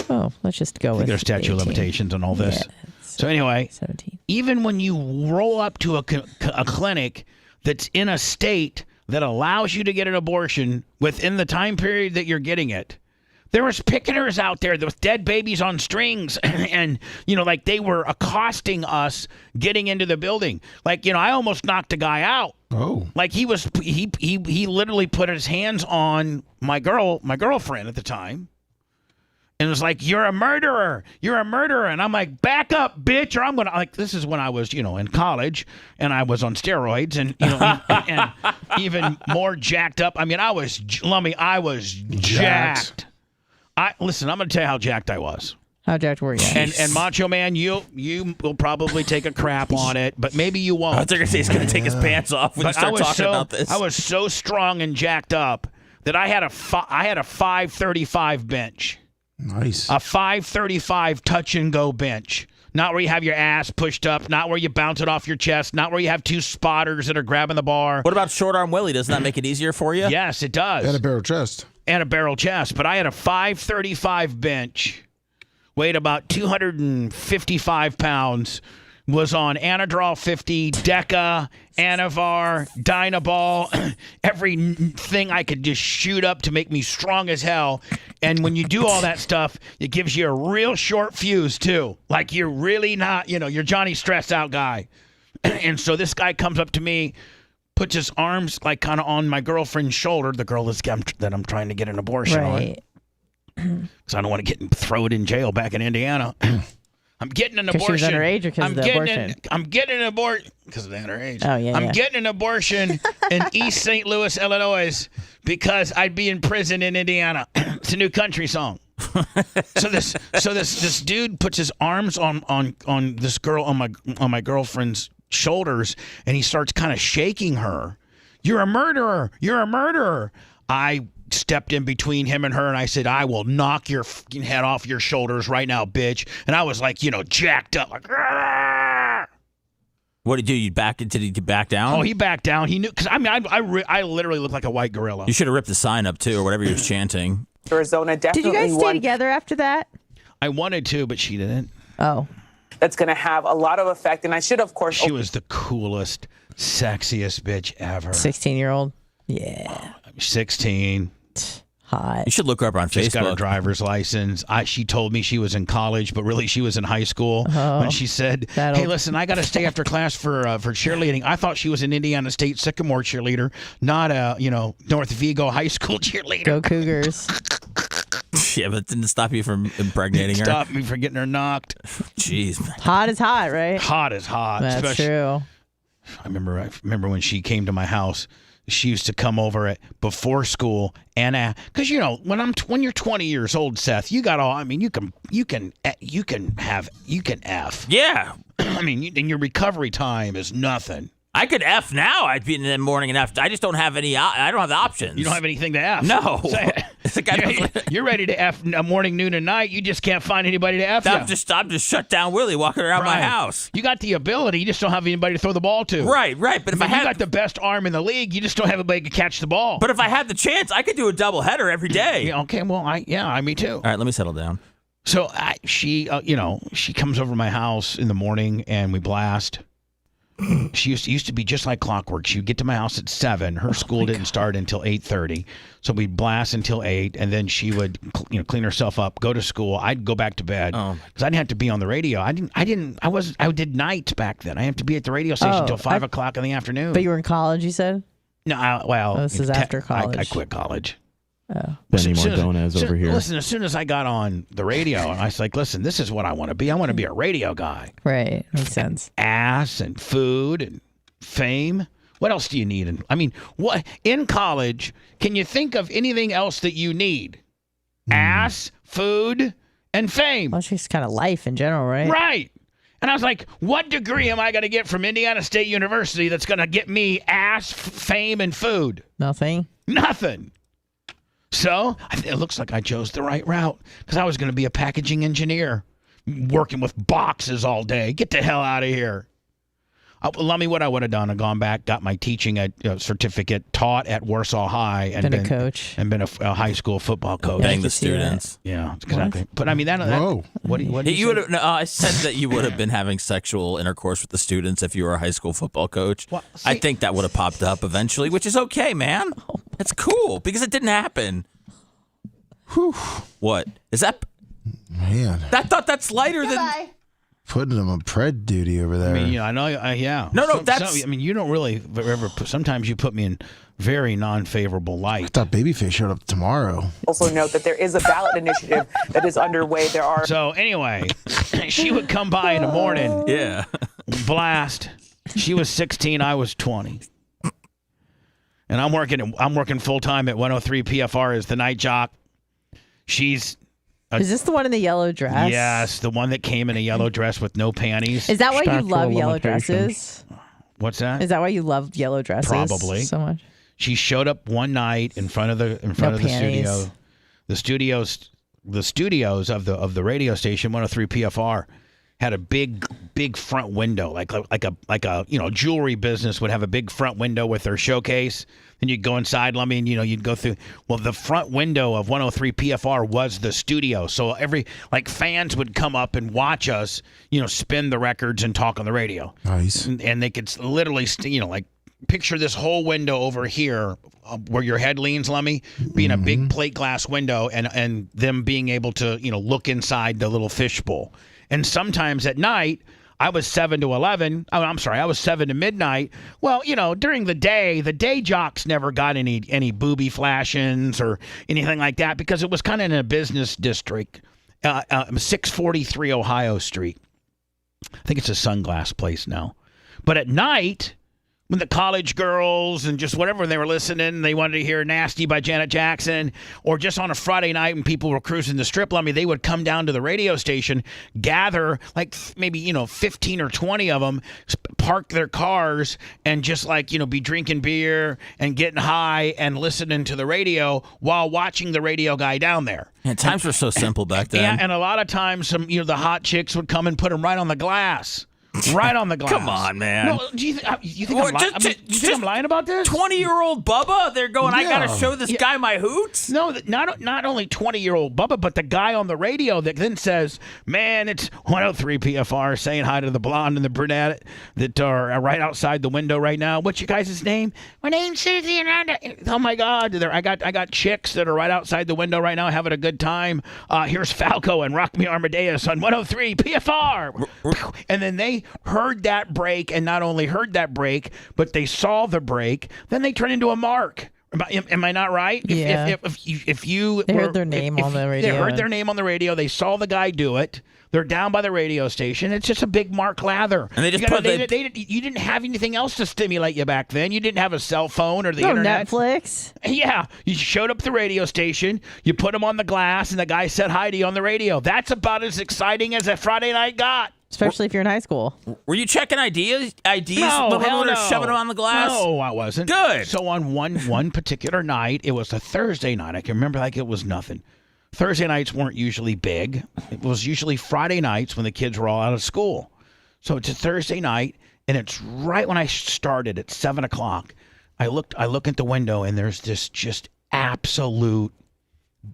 [SPEAKER 4] Oh, let's just go with.
[SPEAKER 3] There's statute of limitations and all this.
[SPEAKER 4] Yeah,
[SPEAKER 3] so anyway,
[SPEAKER 4] 17.
[SPEAKER 3] Even when you roll up to a clinic that's in a state that allows you to get an abortion within the time period that you're getting it, there was picketers out there with dead babies on strings, and like they were accosting us getting into the building. Like, I almost knocked a guy out.
[SPEAKER 6] Oh,
[SPEAKER 3] like he literally put his hands on my girlfriend at the time, and was like, "You're a murderer! You're a murderer!" And I'm like, "Back up, bitch!" Or I'm gonna This is when I was in college, and I was on steroids, and and even more jacked up. I was jacked. Listen, I'm going to tell you how jacked I was.
[SPEAKER 4] How jacked were you?
[SPEAKER 3] And Macho Man, you will probably take a crap on it, but maybe you won't.
[SPEAKER 7] I was going to say he's going to take his pants off when you start talking about this.
[SPEAKER 3] I was so strong and jacked up that I had a 535 bench.
[SPEAKER 6] Nice.
[SPEAKER 3] A 535 touch and go bench. Not where you have your ass pushed up, not where you bounce it off your chest, not where you have 2 spotters that are grabbing the bar.
[SPEAKER 7] What about short arm Willie? Doesn't that make it easier for you?
[SPEAKER 3] Yes, it does.
[SPEAKER 6] And a barrel chest.
[SPEAKER 3] But I had a 535 bench, weighed about 255 pounds, was on Anadrol 50, Deca, Anavar, Dynabol, everything I could just shoot up to make me strong as hell. And when you do all that stuff, it gives you a real short fuse, too. Like you're really not, you're Johnny stressed out guy. And so this guy comes up to me, puts his arms like kind of on my girlfriend's shoulder, the girl that I'm trying to get an abortion on. Because I don't want to throw it in jail back in Indiana. I'm getting an abortion.
[SPEAKER 4] Because she was underage or because of the abortion?
[SPEAKER 3] I'm getting an abortion. Because of the underage.
[SPEAKER 4] Oh, yeah.
[SPEAKER 3] I'm getting an abortion in East St. Louis, Illinois, because I'd be in prison in Indiana. It's a new country song. So this dude puts his arms on this girl on my girlfriend's shoulders, and he starts kind of shaking her. You're a murderer. You're a murderer. I stepped in between him and her, and I said, I will knock your fucking head off your shoulders right now, bitch. And I was like, jacked up. Like, Argh!
[SPEAKER 7] What did he do? Did he back down?
[SPEAKER 3] Oh, he backed down. He knew, because I literally looked like a white gorilla.
[SPEAKER 7] You should have ripped the sign up, too, or whatever he was chanting.
[SPEAKER 11] Arizona definitely
[SPEAKER 4] Did you guys stay
[SPEAKER 11] won.
[SPEAKER 4] together after that?
[SPEAKER 3] I wanted to, but she didn't.
[SPEAKER 4] Oh.
[SPEAKER 11] That's going to have a lot of effect. And I should, of course.
[SPEAKER 3] She was the coolest, sexiest bitch ever.
[SPEAKER 4] 16-year-old? Yeah.
[SPEAKER 3] 16.
[SPEAKER 4] Hot.
[SPEAKER 7] You should look her up on Facebook.
[SPEAKER 3] Just got her driver's license. She told me she was in college, but really she was in high school. When she said, "Hey, listen, I got to stay after class for cheerleading." I thought she was an Indiana State Sycamore cheerleader, not a North Vigo High School cheerleader.
[SPEAKER 4] Go Cougars.
[SPEAKER 7] Yeah, but it didn't stop you from impregnating her.
[SPEAKER 3] Stop me from getting her knocked.
[SPEAKER 7] Jeez.
[SPEAKER 4] Hot is hot, right?
[SPEAKER 3] Hot is hot.
[SPEAKER 4] That's true.
[SPEAKER 3] I remember when she came to my house. She used to come over before school and because when you're 20 years old, Seth, you got all. I mean, you can F.
[SPEAKER 7] Yeah.
[SPEAKER 3] I mean, and your recovery time is nothing.
[SPEAKER 7] I could F now. I'd be in the morning and F. I just don't have any. I don't have the options.
[SPEAKER 3] You don't have anything to F.
[SPEAKER 7] No.
[SPEAKER 3] You're ready to F morning, noon, and night. You just can't find anybody to F.
[SPEAKER 7] I'm just shut down Willie walking around my house.
[SPEAKER 3] You got the ability. You just don't have anybody to throw the ball to.
[SPEAKER 7] Right. But if I
[SPEAKER 3] you got the best arm in the league, you just don't have anybody to catch the ball.
[SPEAKER 7] But if I had the chance, I could do a doubleheader every day.
[SPEAKER 3] Yeah, okay. Well, me too.
[SPEAKER 7] All right. Let me settle down.
[SPEAKER 3] So she comes over to my house in the morning and we blast. She used to be just like clockwork. She would get to my house at 7. Her school didn't start until 8:30, so we'd blast until 8, and then she would clean herself up, go to school. I'd go back to bed because I didn't have to be on the radio. I did nights back then. I had to be at the radio station until 5 o'clock in the afternoon.
[SPEAKER 4] But you were in college, you said?
[SPEAKER 3] No,
[SPEAKER 4] this is after college.
[SPEAKER 3] I quit college.
[SPEAKER 4] Oh.
[SPEAKER 8] Benny Mardones over here.
[SPEAKER 3] Listen, as soon as I got on the radio, I was like, listen, this is what I want to be. I want to be a radio guy.
[SPEAKER 4] Right. Makes sense.
[SPEAKER 3] Ass and food and fame. What else do you need? What in college, can you think of anything else that you need? Ass, food, and fame.
[SPEAKER 4] Well, it's just kind of life in general, right?
[SPEAKER 3] Right. And I was like, what degree am I going to get from Indiana State University that's going to get me ass, fame, and food?
[SPEAKER 4] Nothing.
[SPEAKER 3] So it looks like I chose the right route because I was going to be a packaging engineer working with boxes all day. Get the hell out of here. Lummy, what I would have done, I've gone back, got my teaching certificate, taught at Warsaw High, and
[SPEAKER 4] been a coach,
[SPEAKER 3] and been a high school football coach.
[SPEAKER 7] Bang the students.
[SPEAKER 3] Yeah, exactly. What? But I mean, what
[SPEAKER 7] you would have? No, I said that you would have been having sexual intercourse with the students if you were a high school football coach. Well, I think that would have popped up eventually, which is okay, man. It's cool because it didn't happen. Whew. What is that?
[SPEAKER 6] Man,
[SPEAKER 7] I thought that's lighter than.
[SPEAKER 6] Putting them on pred duty over there.
[SPEAKER 3] I mean, I know. Yeah.
[SPEAKER 7] No, that's.
[SPEAKER 3] You don't really ever. Sometimes you put me in very non-favorable light.
[SPEAKER 6] I thought Babyface showed up tomorrow.
[SPEAKER 11] Also note that there is a ballot initiative that is underway. There are.
[SPEAKER 3] So anyway, she would come by in the morning.
[SPEAKER 7] Yeah.
[SPEAKER 3] Blast. She was 16. I was 20. And I'm working full time at 103 PFR as the night jock. She's.
[SPEAKER 4] Is this the one in the yellow dress?
[SPEAKER 3] Yes, the one that came in a yellow dress with no panties.
[SPEAKER 4] Is that why you love yellow dresses?
[SPEAKER 3] What's that?
[SPEAKER 4] Is that why you love yellow dresses?
[SPEAKER 3] Probably
[SPEAKER 4] so much.
[SPEAKER 3] She showed up one night in front of the studio. The studios of the radio station 103 PFR had a big front window, like a jewelry business would have a big front window with their showcase. Then you'd go inside, Lummy, and you'd go through. Well, the front window of 103 PFR was the studio, so fans would come up and watch us, spin the records and talk on the radio.
[SPEAKER 6] Nice.
[SPEAKER 3] And they could literally, picture this whole window over here where your head leans, Lummy, being a big plate glass window, and them being able to, look inside the little fishbowl. And sometimes at night, I was 7 to 11. Oh, I'm sorry, I was 7 to midnight. Well, during the day jocks never got any booby flashings or anything like that because it was kind of in a business district, 643 Ohio Street. I think it's a sunglass place now. But at night, when the college girls and just whatever they were listening, they wanted to hear Nasty by Janet Jackson, or just on a Friday night when people were cruising the strip, they would come down to the radio station, gather like maybe, 15 or 20 of them, park their cars and just be drinking beer and getting high and listening to the radio while watching the radio guy down there.
[SPEAKER 7] And times were so simple back then.
[SPEAKER 3] Yeah, and a lot of times the hot chicks would come and put them right on the glass. Right on the glass.
[SPEAKER 7] Come on, man.
[SPEAKER 3] No, do you think I'm lying about this?
[SPEAKER 7] 20-year-old Bubba, they're going, I got to show this guy my hoots?
[SPEAKER 3] No, not only 20-year-old Bubba, but the guy on the radio that then says, man, it's 103 PFR saying hi to the blonde and the brunette that are right outside the window right now. What's your guys' name? My name's Susie and Rhonda. Oh, my God. I got chicks that are right outside the window right now having a good time. Here's Falco and Rock Me Amadeus on 103 PFR. And then they heard that break, and not only heard that break, but they saw the break. Then they turn into a mark. Am I not right?
[SPEAKER 4] Yeah.
[SPEAKER 3] If you
[SPEAKER 4] they heard their name on the radio.
[SPEAKER 3] They heard their name on the radio. They saw the guy do it. They're down by the radio station. It's just a big Mark Lather.
[SPEAKER 7] And they just
[SPEAKER 3] you didn't have anything else to stimulate you back then. You didn't have a cell phone or the internet.
[SPEAKER 4] Netflix.
[SPEAKER 3] Yeah. You showed up at the radio station. You put him on the glass, and the guy said hi to you on the radio. That's about as exciting as a Friday night got.
[SPEAKER 4] Especially if you're in high school.
[SPEAKER 7] Were you checking IDs?
[SPEAKER 3] No, hell no.
[SPEAKER 7] Shoving them on the glass?
[SPEAKER 3] No, I wasn't.
[SPEAKER 7] Good.
[SPEAKER 3] So on one particular night, it was a Thursday night. I can remember like it was nothing. Thursday nights weren't usually big. It was usually Friday nights when the kids were all out of school. So it's a Thursday night, and it's right when I started at 7 o'clock. I look at the window, and there's this just absolute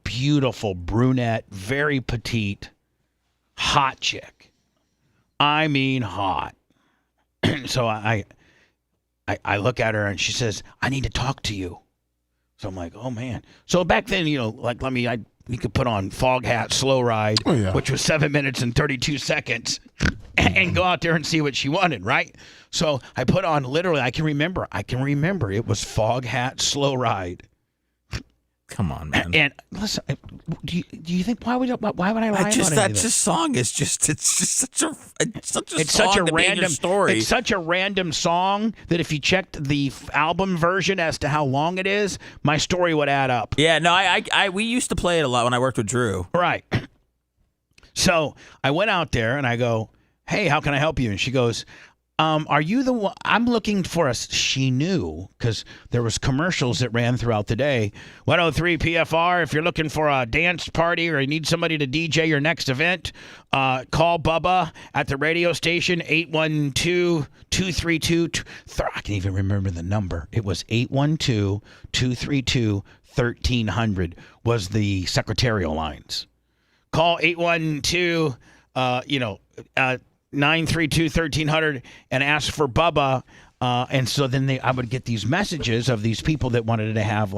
[SPEAKER 3] beautiful brunette, very petite, hot chick. I mean hot. So I look at her, and she says, I need to talk to you. So I'm like, oh, man. So back then, you could put on Fog Hat Slow Ride, which was 7 minutes and 32 seconds, and go out there and see what she wanted, right? So I put on literally, I can remember it was Fog Hat Slow Ride.
[SPEAKER 7] Come on, man.
[SPEAKER 3] And listen, do you think why would I lie about any of this?
[SPEAKER 7] This song is just such a random story.
[SPEAKER 3] It's such a random song that if you checked the album version as to how long it is, my story would add up.
[SPEAKER 7] Yeah, no, we used to play it a lot when I worked with Drew.
[SPEAKER 3] Right. So I went out there and I go, hey, how can I help you? And she goes, are you the one? I'm looking for us. She knew because there was commercials that ran throughout the day. 103 PFR. If you're looking for a dance party or you need somebody to DJ your next event, call Bubba at the radio station, 812-232. I can even remember the number. It was 812-232-1300 was the secretarial lines. Call 812, 932-1300 and ask for Bubba, and so then I would get these messages of these people that wanted to have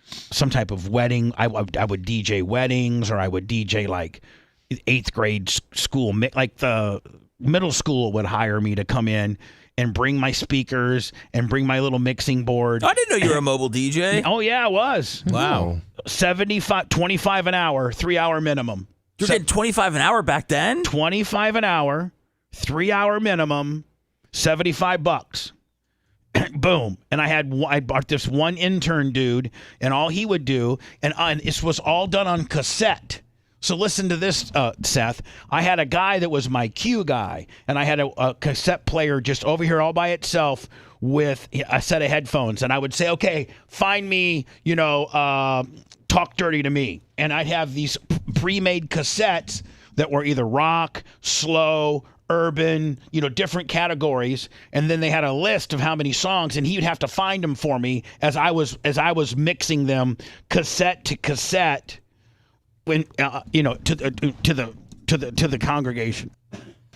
[SPEAKER 3] some type of wedding. I would DJ weddings, or I would DJ like 8th grade school, like the middle school would hire me to come in and bring my speakers and bring my little mixing board.
[SPEAKER 7] I didn't know you were a mobile DJ.
[SPEAKER 3] Oh yeah, I was.
[SPEAKER 7] Wow.
[SPEAKER 3] 25 an hour, 3-hour minimum.
[SPEAKER 7] You're getting 25 an hour back then?
[SPEAKER 3] 25 an hour, 3-hour minimum, $75. Boom. And I bought this one intern dude, and all he would do, and this was all done on cassette. So listen to this, Seth. I had a guy that was my cue guy, and I had a cassette player just over here all by itself with a set of headphones. And I would say, okay, find me, Talk Dirty to Me. And I'd have these pre-made cassettes that were either rock, slow, urban, different categories. And then they had a list of how many songs, and he'd have to find them for me as I was mixing them cassette to cassette when to the congregation.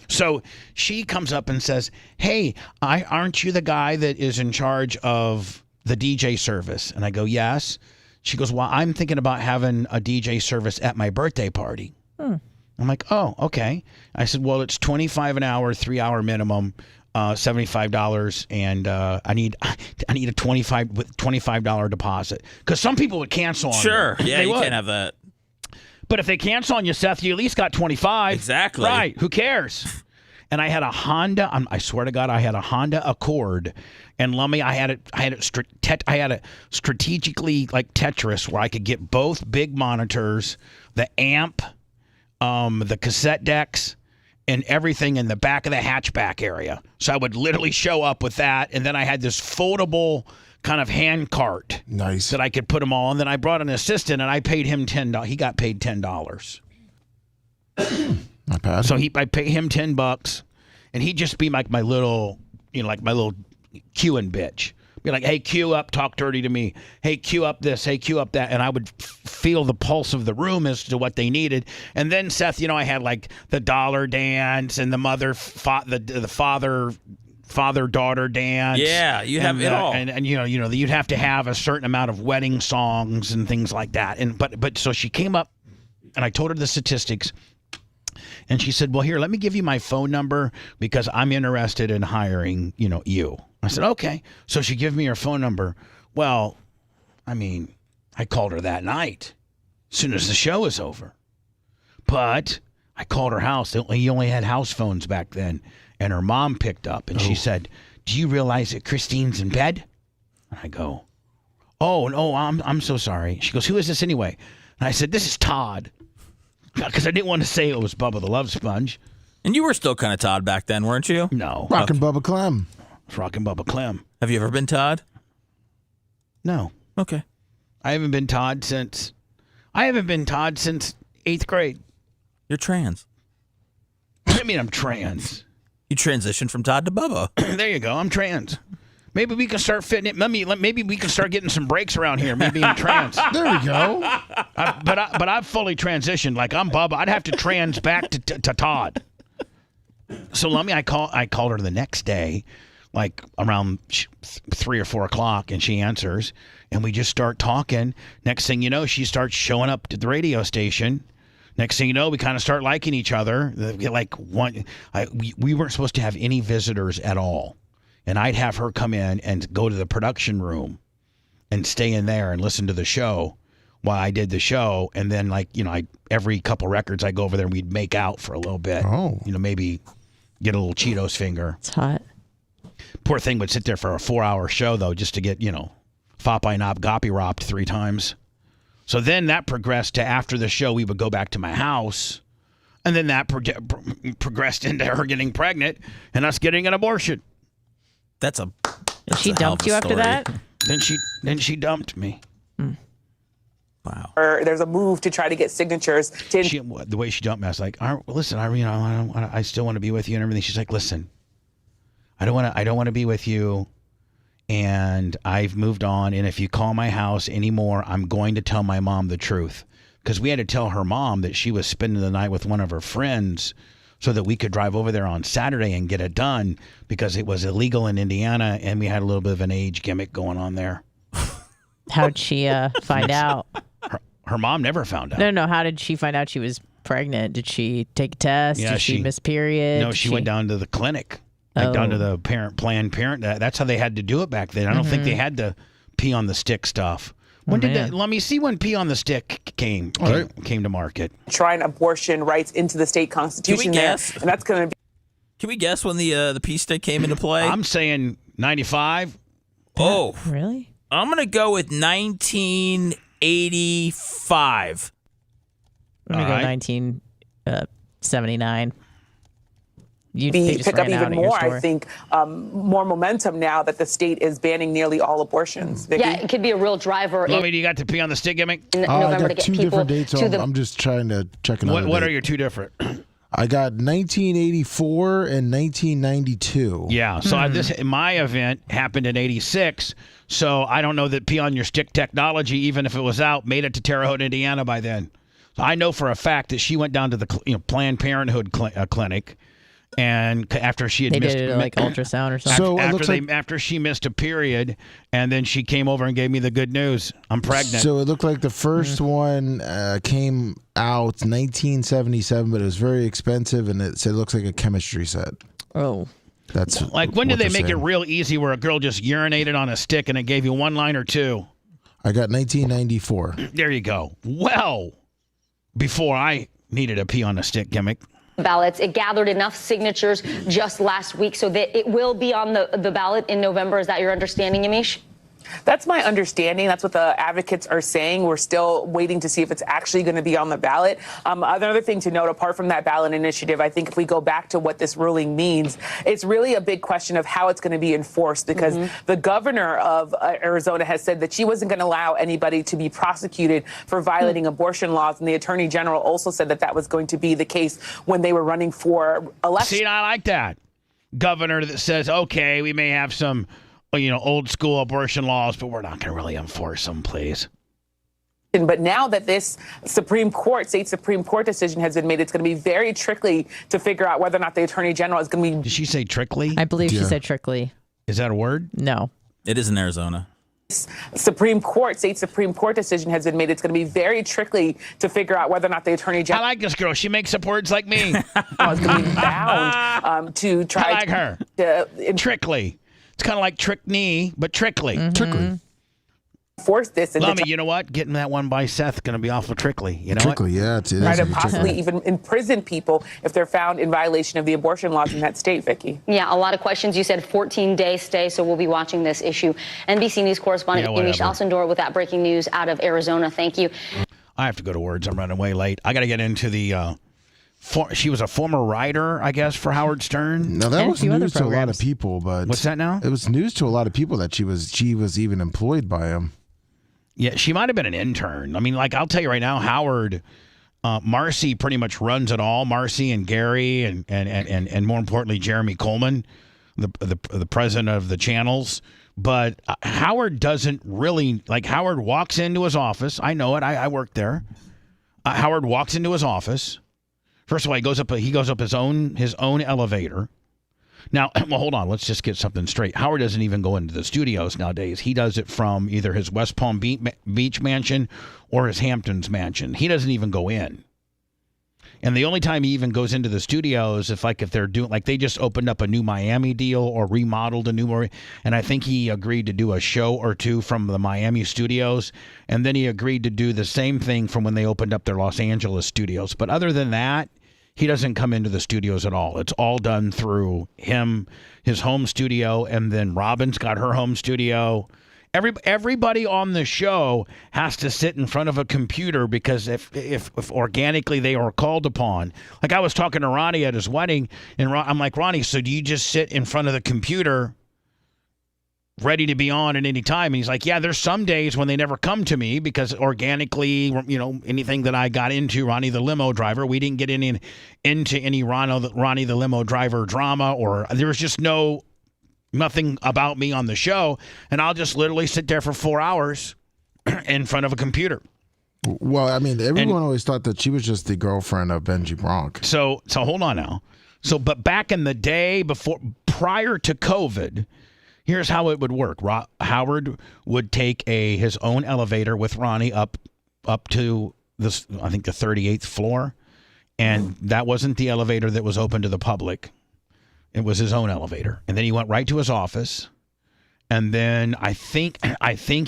[SPEAKER 3] So she comes up and says, hey, aren't you the guy that is in charge of the DJ service? And I go, yes. She goes, well, I'm thinking about having a DJ service at my birthday party. I'm like, oh, okay. I said, well, it's 25 an hour, 3-hour minimum, $75, and I need a $25 deposit, because some people would cancel on
[SPEAKER 7] Sure,
[SPEAKER 3] you.
[SPEAKER 7] yeah, you can't have that.
[SPEAKER 3] But if they cancel on you, Seth, you at least got 25.
[SPEAKER 7] Exactly.
[SPEAKER 3] Right? Who cares? and I had a Honda. I swear to God, I had a Honda Accord, and Lummy, I had it strategically like Tetris, where I could get both big monitors, the amp, the cassette decks, and everything in the back of the hatchback area. So I would literally show up with that, and then I had this foldable kind of hand cart.
[SPEAKER 6] Nice.
[SPEAKER 3] That I could put them all, and then I brought an assistant, and I paid him $10. He got paid $10.
[SPEAKER 6] Not bad.
[SPEAKER 3] So I pay him $10, and he'd just be like my little, like my little queuing bitch. Be like, hey, queue up, talk dirty to me. Hey, queue up this. Hey, queue up that. And I would feel the pulse of the room as to what they needed. And then, Seth, I had like the dollar dance and the father-daughter dance.
[SPEAKER 7] Yeah, you have it all.
[SPEAKER 3] And you'd have to have a certain amount of wedding songs and things like that. And but so she came up, and I told her the statistics. And she said, well, here, let me give you my phone number because I'm interested in hiring, you. I said, okay. So she gave me her phone number. Well, I called her that night as soon as the show was over. But I called her house. You only had house phones back then. And her mom picked up, and she said, do you realize that Christine's in bed? And I go, oh, no, I'm so sorry. She goes, who is this anyway? And I said, this is Todd. Because I didn't want to say it was Bubba the Love Sponge.
[SPEAKER 7] And you were still kind of Todd back then, weren't you?
[SPEAKER 3] No.
[SPEAKER 6] Rockin' Bubba Clem.
[SPEAKER 3] Rockin' Bubba Clem.
[SPEAKER 7] Have you ever been Todd?
[SPEAKER 3] No.
[SPEAKER 7] Okay.
[SPEAKER 3] I haven't been Todd since 8th grade.
[SPEAKER 7] You're trans.
[SPEAKER 3] I'm trans.
[SPEAKER 7] You transitioned from Todd to Bubba.
[SPEAKER 3] There you go. I'm trans. Maybe we can start fitting it. Maybe we can start getting some breaks around here. Maybe I'm trans.
[SPEAKER 6] There we go.
[SPEAKER 3] But I've fully transitioned. Like I'm Bubba. I'd have to trans back to Todd. So I called her the next day, like around 3 or 4 o'clock, and she answers, and we just start talking. Next thing you know, she starts showing up to the radio station. Next thing you know, we kind of start liking each other. We weren't supposed to have any visitors at all. And I'd have her come in and go to the production room and stay in there and listen to the show while I did the show. And then, every couple records, I go over there and we'd make out for a little bit.
[SPEAKER 6] Oh.
[SPEAKER 3] Maybe get a little Cheetos finger.
[SPEAKER 4] It's hot.
[SPEAKER 3] Poor thing would sit there for a 4-hour show, though, just to get, fop-I-nop, goppy-ropped 3 times. So then that progressed to after the show, we would go back to my house. And then that progressed into her getting pregnant and us getting an abortion.
[SPEAKER 7] That's
[SPEAKER 4] she dumped you after that?
[SPEAKER 3] Then she dumped me.
[SPEAKER 7] Wow.
[SPEAKER 11] There's a move to try to get signatures.
[SPEAKER 3] The way she dumped me, I was like, listen, I still want to be with you and everything. She's like, listen, I don't want to be with you, and I've moved on. And if you call my house anymore, I'm going to tell my mom the truth, because we had to tell her mom that she was spending the night with one of her friends, so that we could drive over there on Saturday and get it done, because it was illegal in Indiana, and we had a little bit of an age gimmick going on there.
[SPEAKER 4] How'd she find out?
[SPEAKER 3] Her mom never found out.
[SPEAKER 4] No. How did she find out she was pregnant? Did she take a test?
[SPEAKER 3] Yeah,
[SPEAKER 4] did she miss period?
[SPEAKER 3] No, she went down to the clinic, down to the Planned Parenthood. That's how they had to do it back then. I don't think they had to pee on the stick stuff. Let me see when pee on the stick came to market.
[SPEAKER 11] Trying abortion rights into the state constitution.
[SPEAKER 7] Can we guess?
[SPEAKER 11] And that's going to be.
[SPEAKER 7] Can we guess when the pee stick came into play?
[SPEAKER 3] I'm saying 95.
[SPEAKER 7] Oh,
[SPEAKER 4] really?
[SPEAKER 7] I'm gonna go with 1985.
[SPEAKER 4] I'm gonna go 1979. You
[SPEAKER 11] pick up even more, I think, more momentum now that the state is banning nearly all abortions. Vicky?
[SPEAKER 1] Yeah, it could be a real driver.
[SPEAKER 3] Lummy, do you got to pee on the stick gimmick?
[SPEAKER 1] In November
[SPEAKER 6] I got 2 different dates. I'm just trying to check another
[SPEAKER 3] What
[SPEAKER 6] date.
[SPEAKER 3] are your 2 different?
[SPEAKER 6] I got 1984 and 1992.
[SPEAKER 3] Yeah, so my event happened in 86, so I don't know that pee on your stick technology, even if it was out, made it to Terre Haute, Indiana by then. So I know for a fact that she went down to the Planned Parenthood clinic, and after she had missed
[SPEAKER 4] ultrasound or something.
[SPEAKER 3] After she missed a period, and then she came over and gave me the good news. I'm pregnant.
[SPEAKER 6] So it looked like the first one came out 1977, but it was very expensive, and it looks like a chemistry set.
[SPEAKER 4] Oh.
[SPEAKER 6] That's
[SPEAKER 3] like, when did they make it real easy where a girl just urinated on a stick and it gave you 1 line or 2?
[SPEAKER 6] I got 1994.
[SPEAKER 3] There you go. Well, before I needed a pee on a stick gimmick.
[SPEAKER 1] ballots. It gathered enough signatures just last week so that it will be on the ballot in November. Is that your understanding, Yamiche?
[SPEAKER 11] That's my understanding. That's what the advocates are saying. We're still waiting to see if it's actually going to be on the ballot. Another thing to note, apart from that ballot initiative, I think if we go back to what this ruling means, it's really a big question of how it's going to be enforced, because the governor of Arizona has said that she wasn't going to allow anybody to be prosecuted for violating abortion laws. And the attorney general also said that that was going to be the case when they were running for election.
[SPEAKER 3] See, I like that. Governor that says, okay, we may have some old school abortion laws, but we're not going to really enforce them, please.
[SPEAKER 11] But now that this state Supreme Court decision has been made, it's going to be very tricky to figure out whether or not the attorney general is going to be.
[SPEAKER 3] Did she say trickly?
[SPEAKER 4] I believe she said trickly.
[SPEAKER 3] Is that a word?
[SPEAKER 4] No.
[SPEAKER 7] It is in Arizona.
[SPEAKER 11] State Supreme Court decision has been made. It's going to be very tricky to figure out whether or not the attorney general.
[SPEAKER 3] I like this girl. She makes up words like me.
[SPEAKER 11] Is going to be bound to try.
[SPEAKER 3] I like her. Trickly. It's kind of like trick knee, but trickly. Trickly.
[SPEAKER 11] Force this.
[SPEAKER 3] Lummy, you know what? Getting that one by Seth going to be awful trickly. You know
[SPEAKER 6] trickly,
[SPEAKER 3] what?
[SPEAKER 6] Yeah, it is.
[SPEAKER 11] Try to possibly even imprison people if they're found in violation of the abortion laws in that state, Vicky.
[SPEAKER 1] Yeah, a lot of questions. You said 14-day stay, so we'll be watching this issue. NBC News correspondent Yamiche Alcindor with that breaking news out of Arizona. Thank you.
[SPEAKER 3] I have to go to words. I'm running way late. I got to get into the... she was a former writer, I guess, for Howard Stern.
[SPEAKER 6] No, that was news to a lot of people. But
[SPEAKER 3] what's that now?
[SPEAKER 6] It was news to a lot of people that she was even employed by him.
[SPEAKER 3] Yeah, she might have been an intern. I mean, like, I'll tell you right now, Howard, Marcy pretty much runs it all. Marcy and Gary and more importantly, Jeremy Coleman, the president of the channels. But Howard doesn't really, like, Howard walks into his office. I know it. I worked there. Howard walks into his office. First of all, he goes up his own elevator. Now, well, hold on. Let's just get something straight. Howard doesn't even go into the studios nowadays. He does it from either his West Palm Beach mansion or his Hamptons mansion. He doesn't even go in. And the only time he even goes into the studios if they're doing, like, they just opened up a new Miami deal or remodeled a new, and I think he agreed to do a show or two from the Miami studios, and then he agreed to do the same thing from when they opened up their Los Angeles studios. But other than that, he doesn't come into the studios at all. It's all done through him, his home studio, and then Robin's got her home studio. Everybody on the show has to sit in front of a computer because if organically they are called upon. Like, I was talking to Ronnie at his wedding, and I'm like, Ronnie, so do you just sit in front of the computer ready to be on at any time? And he's like, yeah, there's some days when they never come to me because organically, anything that I got into, Ronnie the limo driver, we didn't get into any Ronnie the limo driver drama, or there was just nothing about me on the show, and I'll just literally sit there for 4 hours in front of a computer.
[SPEAKER 6] Well, I mean, everyone always thought that she was just the girlfriend of Benji Bronk.
[SPEAKER 3] So hold on now. But back in the day prior to COVID, here's how it would work. Howard would take his own elevator with Ronnie up to this, I think, the 38th floor, and that wasn't the elevator that was open to the public. It was his own elevator, and then he went right to his office, and then I think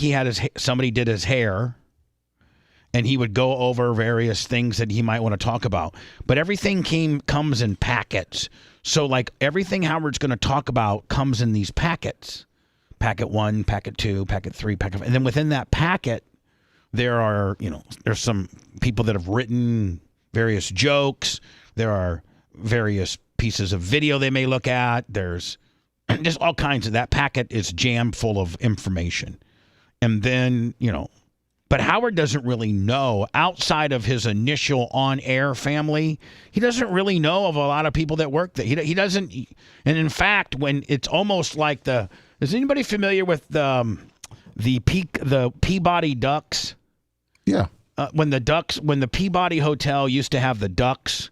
[SPEAKER 3] he had somebody did his hair, and he would go over various things that he might want to talk about. But everything comes in packets. So, like, everything Howard's going to talk about comes in these packets. Packet 1, packet 2, packet 3, packet 5. And then within that packet, there's some people that have written various jokes. There are various pieces of video they may look at. There's just all kinds of that packet is jammed full of information. And then, but Howard doesn't really know, outside of his initial on-air family, he doesn't really know of a lot of people that work there. He doesn't, and in fact, when it's almost like is anybody familiar with the Peabody Ducks?
[SPEAKER 6] Yeah.
[SPEAKER 3] When the Peabody Hotel used to have the ducks,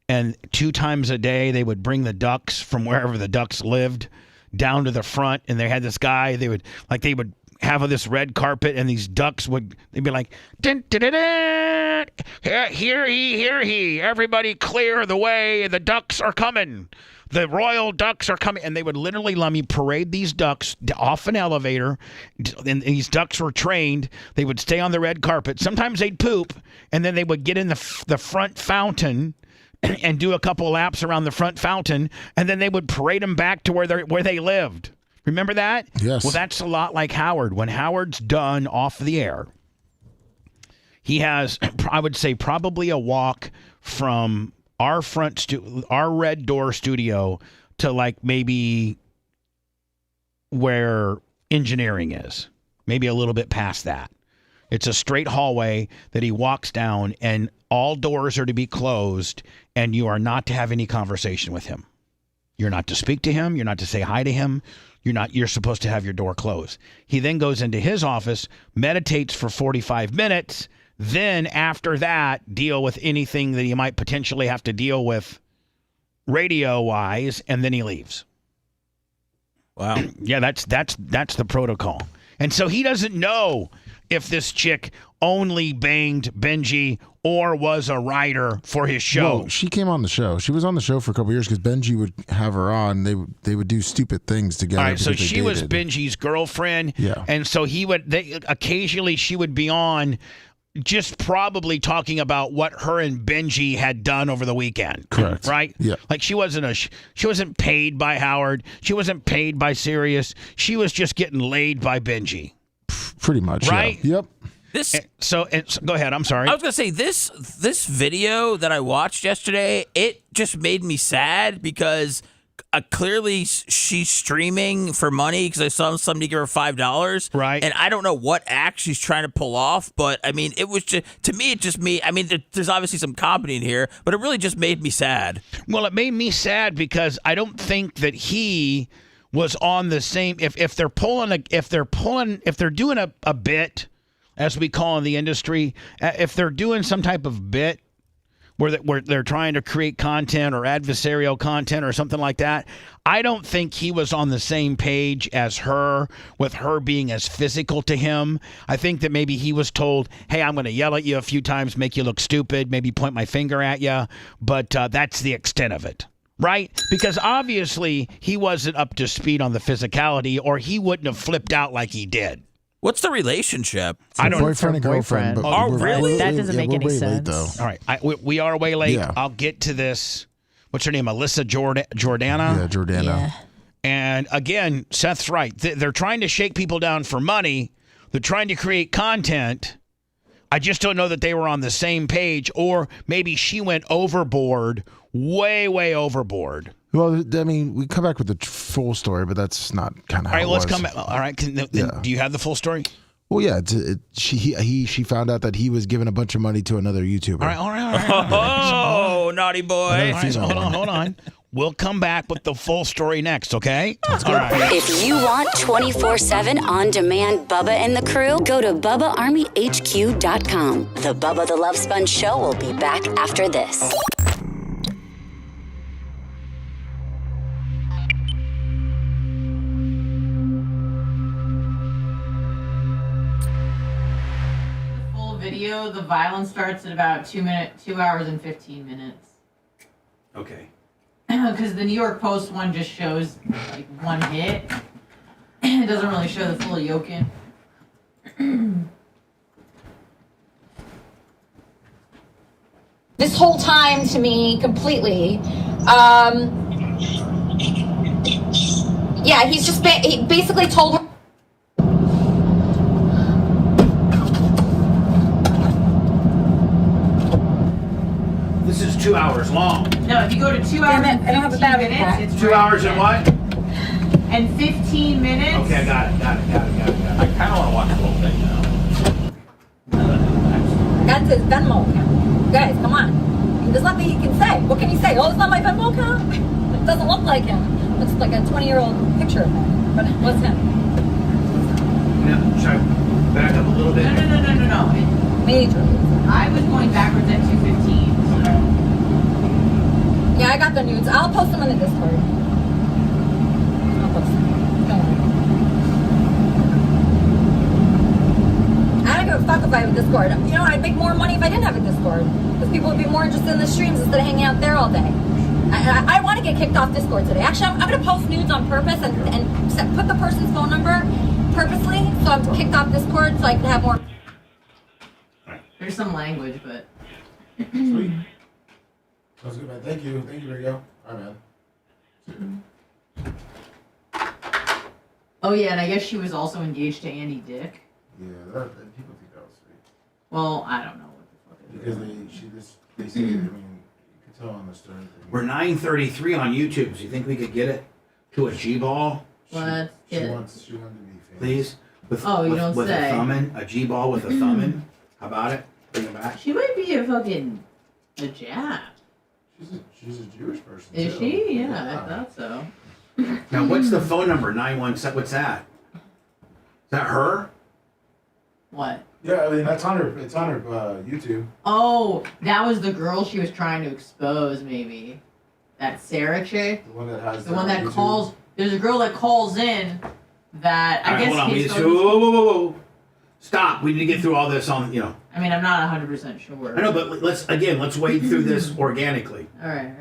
[SPEAKER 3] and 2 times a day they would bring the ducks from wherever the ducks lived down to the front, and they had this guy, they would have this red carpet, and these ducks they'd be like, dun, dun, dun, dun, hear he, everybody clear the way, the ducks are coming. The royal ducks are coming. And they would literally let me parade these ducks off an elevator. And these ducks were trained. They would stay on the red carpet. Sometimes they'd poop, and then they would get in the front fountain and do a couple laps around the front fountain, and then they would parade them back to where they lived. Remember that?
[SPEAKER 6] Yes.
[SPEAKER 3] Well, that's a lot like Howard. When Howard's done off the air, he has, I would say, probably a walk from our our Red Door studio to like maybe where engineering is, maybe a little bit past that. It's a straight hallway that he walks down, and all doors are to be closed, and you are not to have any conversation with him. You're not to speak to him. You're not to say hi to him. You're supposed to have your door closed. He then goes into his office, meditates for 45 minutes. Then after that, deal with anything that he might potentially have to deal with radio-wise, and then he leaves.
[SPEAKER 7] Wow.
[SPEAKER 3] Yeah, that's the protocol. And so he doesn't know if this chick only banged Benji or was a writer for his show.
[SPEAKER 6] Well, she came on the show. She was on the show for a couple years because Benji would have her on. They would do stupid things together.
[SPEAKER 3] All right, so
[SPEAKER 6] because they
[SPEAKER 3] she was
[SPEAKER 6] dated.
[SPEAKER 3] Benji's girlfriend.
[SPEAKER 6] Yeah.
[SPEAKER 3] And so occasionally she would be on just probably talking about what her and Benji had done over the weekend.
[SPEAKER 6] Correct.
[SPEAKER 3] Right?
[SPEAKER 6] Yeah.
[SPEAKER 3] Like she wasn't paid by Howard. She wasn't paid by Sirius. She was just getting laid by Benji.
[SPEAKER 6] Pretty much.
[SPEAKER 3] Right?
[SPEAKER 6] Yeah. Yep.
[SPEAKER 3] So go ahead. I'm sorry.
[SPEAKER 7] I was gonna say this video that I watched yesterday. It just made me sad because clearly she's streaming for money because I saw somebody give her $5.
[SPEAKER 3] Right.
[SPEAKER 7] And I don't know what act she's trying to pull off, but I mean, it was just to me. It just me. I mean, there's obviously some comedy in here, but it really just made me sad.
[SPEAKER 3] Well, it made me sad because I don't think that he was on the same. If they're doing a bit, as we call in the industry, if they're doing some type of bit where they're trying to create content or adversarial content or something like that, I don't think he was on the same page as her, with her being as physical to him. I think that maybe he was told, hey, I'm going to yell at you a few times, make you look stupid, maybe point my finger at you, but that's the extent of it. Right? Because obviously he wasn't up to speed on the physicality, or he wouldn't have flipped out like he did.
[SPEAKER 7] What's the relationship?
[SPEAKER 6] I don't know. Boyfriend and girlfriend. But
[SPEAKER 7] Oh, really?
[SPEAKER 4] That doesn't make any
[SPEAKER 6] way
[SPEAKER 4] sense.
[SPEAKER 6] Late, though.
[SPEAKER 3] All right. We are way late.
[SPEAKER 6] Yeah.
[SPEAKER 3] I'll get to this. What's her name? Elisa Jordana?
[SPEAKER 6] Yeah, Jordana.
[SPEAKER 4] Yeah.
[SPEAKER 3] And again, Seth's right. They're trying to shake people down for money. They're trying to create content. I just don't know that they were on the same page, or maybe she went overboard, way overboard.
[SPEAKER 6] Well, I mean, we come back with the full story, but that's not kind of how
[SPEAKER 3] All right,
[SPEAKER 6] it
[SPEAKER 3] let's
[SPEAKER 6] was.
[SPEAKER 3] come back. All right,
[SPEAKER 6] Yeah.
[SPEAKER 3] do you have the full story?
[SPEAKER 6] Well, yeah, she found out that he was giving a bunch of money to another YouTuber.
[SPEAKER 3] All right.
[SPEAKER 7] Oh, naughty boy.
[SPEAKER 3] All right, so hold on. We'll come back with the full story next, okay? All right.
[SPEAKER 12] If you want 24/7 on-demand Bubba and the crew, go to BubbaArmyHQ.com. The Bubba the Love Sponge show will be back after this.
[SPEAKER 4] Full video. The violence starts at about 2 hours and 15 minutes.
[SPEAKER 3] Okay.
[SPEAKER 4] Because the New York Post one just shows like one hit. It doesn't really show the full yoking.
[SPEAKER 5] This whole time to me completely. Yeah, he's just he basically told her.
[SPEAKER 3] This is 2 hours long.
[SPEAKER 4] No, if you go to 2 hours and 15 minutes, it's
[SPEAKER 3] 2 hours and what?
[SPEAKER 4] and 15 minutes.
[SPEAKER 3] Okay, I got it. I kind of want to watch the whole thing now.
[SPEAKER 5] That's his Venmo account. Guys, come on. There's nothing he can say. What can he say? Oh, it's not my Venmo account? It doesn't look like him. It looks like a 20-year-old picture of him. But it was him.
[SPEAKER 3] Yeah, should I back up a little bit?
[SPEAKER 4] No.
[SPEAKER 5] Major.
[SPEAKER 4] I was going backwards at 2:15.
[SPEAKER 5] Yeah, I got the nudes. I'll post them in the Discord. I'll post them. Don't worry. I don't give a fuck if I have a Discord. You know, I'd make more money if I didn't have a Discord. Because people would be more interested in the streams instead of hanging out there all day. I want to get kicked off Discord today. Actually, I'm going to post nudes on purpose and put the person's phone number purposely so I'm kicked off Discord so I can have more.
[SPEAKER 4] There's some language, but.
[SPEAKER 6] Sounds good, man. Thank you. Thank you, Ringo. All right, man.
[SPEAKER 4] Oh yeah, and I guess she was also engaged to Andy Dick.
[SPEAKER 6] Yeah, that people think that was sweet.
[SPEAKER 4] Well, I don't know what the fuck it
[SPEAKER 6] Because they say, I mean, you can tell on the Stern thing.
[SPEAKER 3] We're 9:33 on YouTube. So you think we could get it to a G-ball?
[SPEAKER 4] Let's
[SPEAKER 6] She
[SPEAKER 4] get.
[SPEAKER 6] wanted to be famous.
[SPEAKER 3] Please? With,
[SPEAKER 4] Oh, you
[SPEAKER 3] with,
[SPEAKER 4] don't
[SPEAKER 3] with
[SPEAKER 4] say.
[SPEAKER 3] a thumb-in? A G-ball with a thumb-in? How about it? Bring it back.
[SPEAKER 4] She might be a fucking a Jap.
[SPEAKER 6] She's a Jewish person.
[SPEAKER 4] Is
[SPEAKER 6] too.
[SPEAKER 4] she? Yeah, I thought so.
[SPEAKER 3] Now, what's the phone number? 917. What's that? Is that her?
[SPEAKER 4] What?
[SPEAKER 6] Yeah, I mean that's on her. It's on her YouTube.
[SPEAKER 4] Oh, that was the girl she was trying to expose, maybe. That Sarah chick.
[SPEAKER 6] The one that has.
[SPEAKER 4] The one that calls. There's a girl that calls in. That I
[SPEAKER 3] All right,
[SPEAKER 4] guess.
[SPEAKER 3] hold on.
[SPEAKER 4] his
[SPEAKER 3] Whoa. Stop. We need to get through all this on,
[SPEAKER 4] I mean, I'm not 100% sure.
[SPEAKER 3] I know, but let's wade through this organically.
[SPEAKER 4] All right.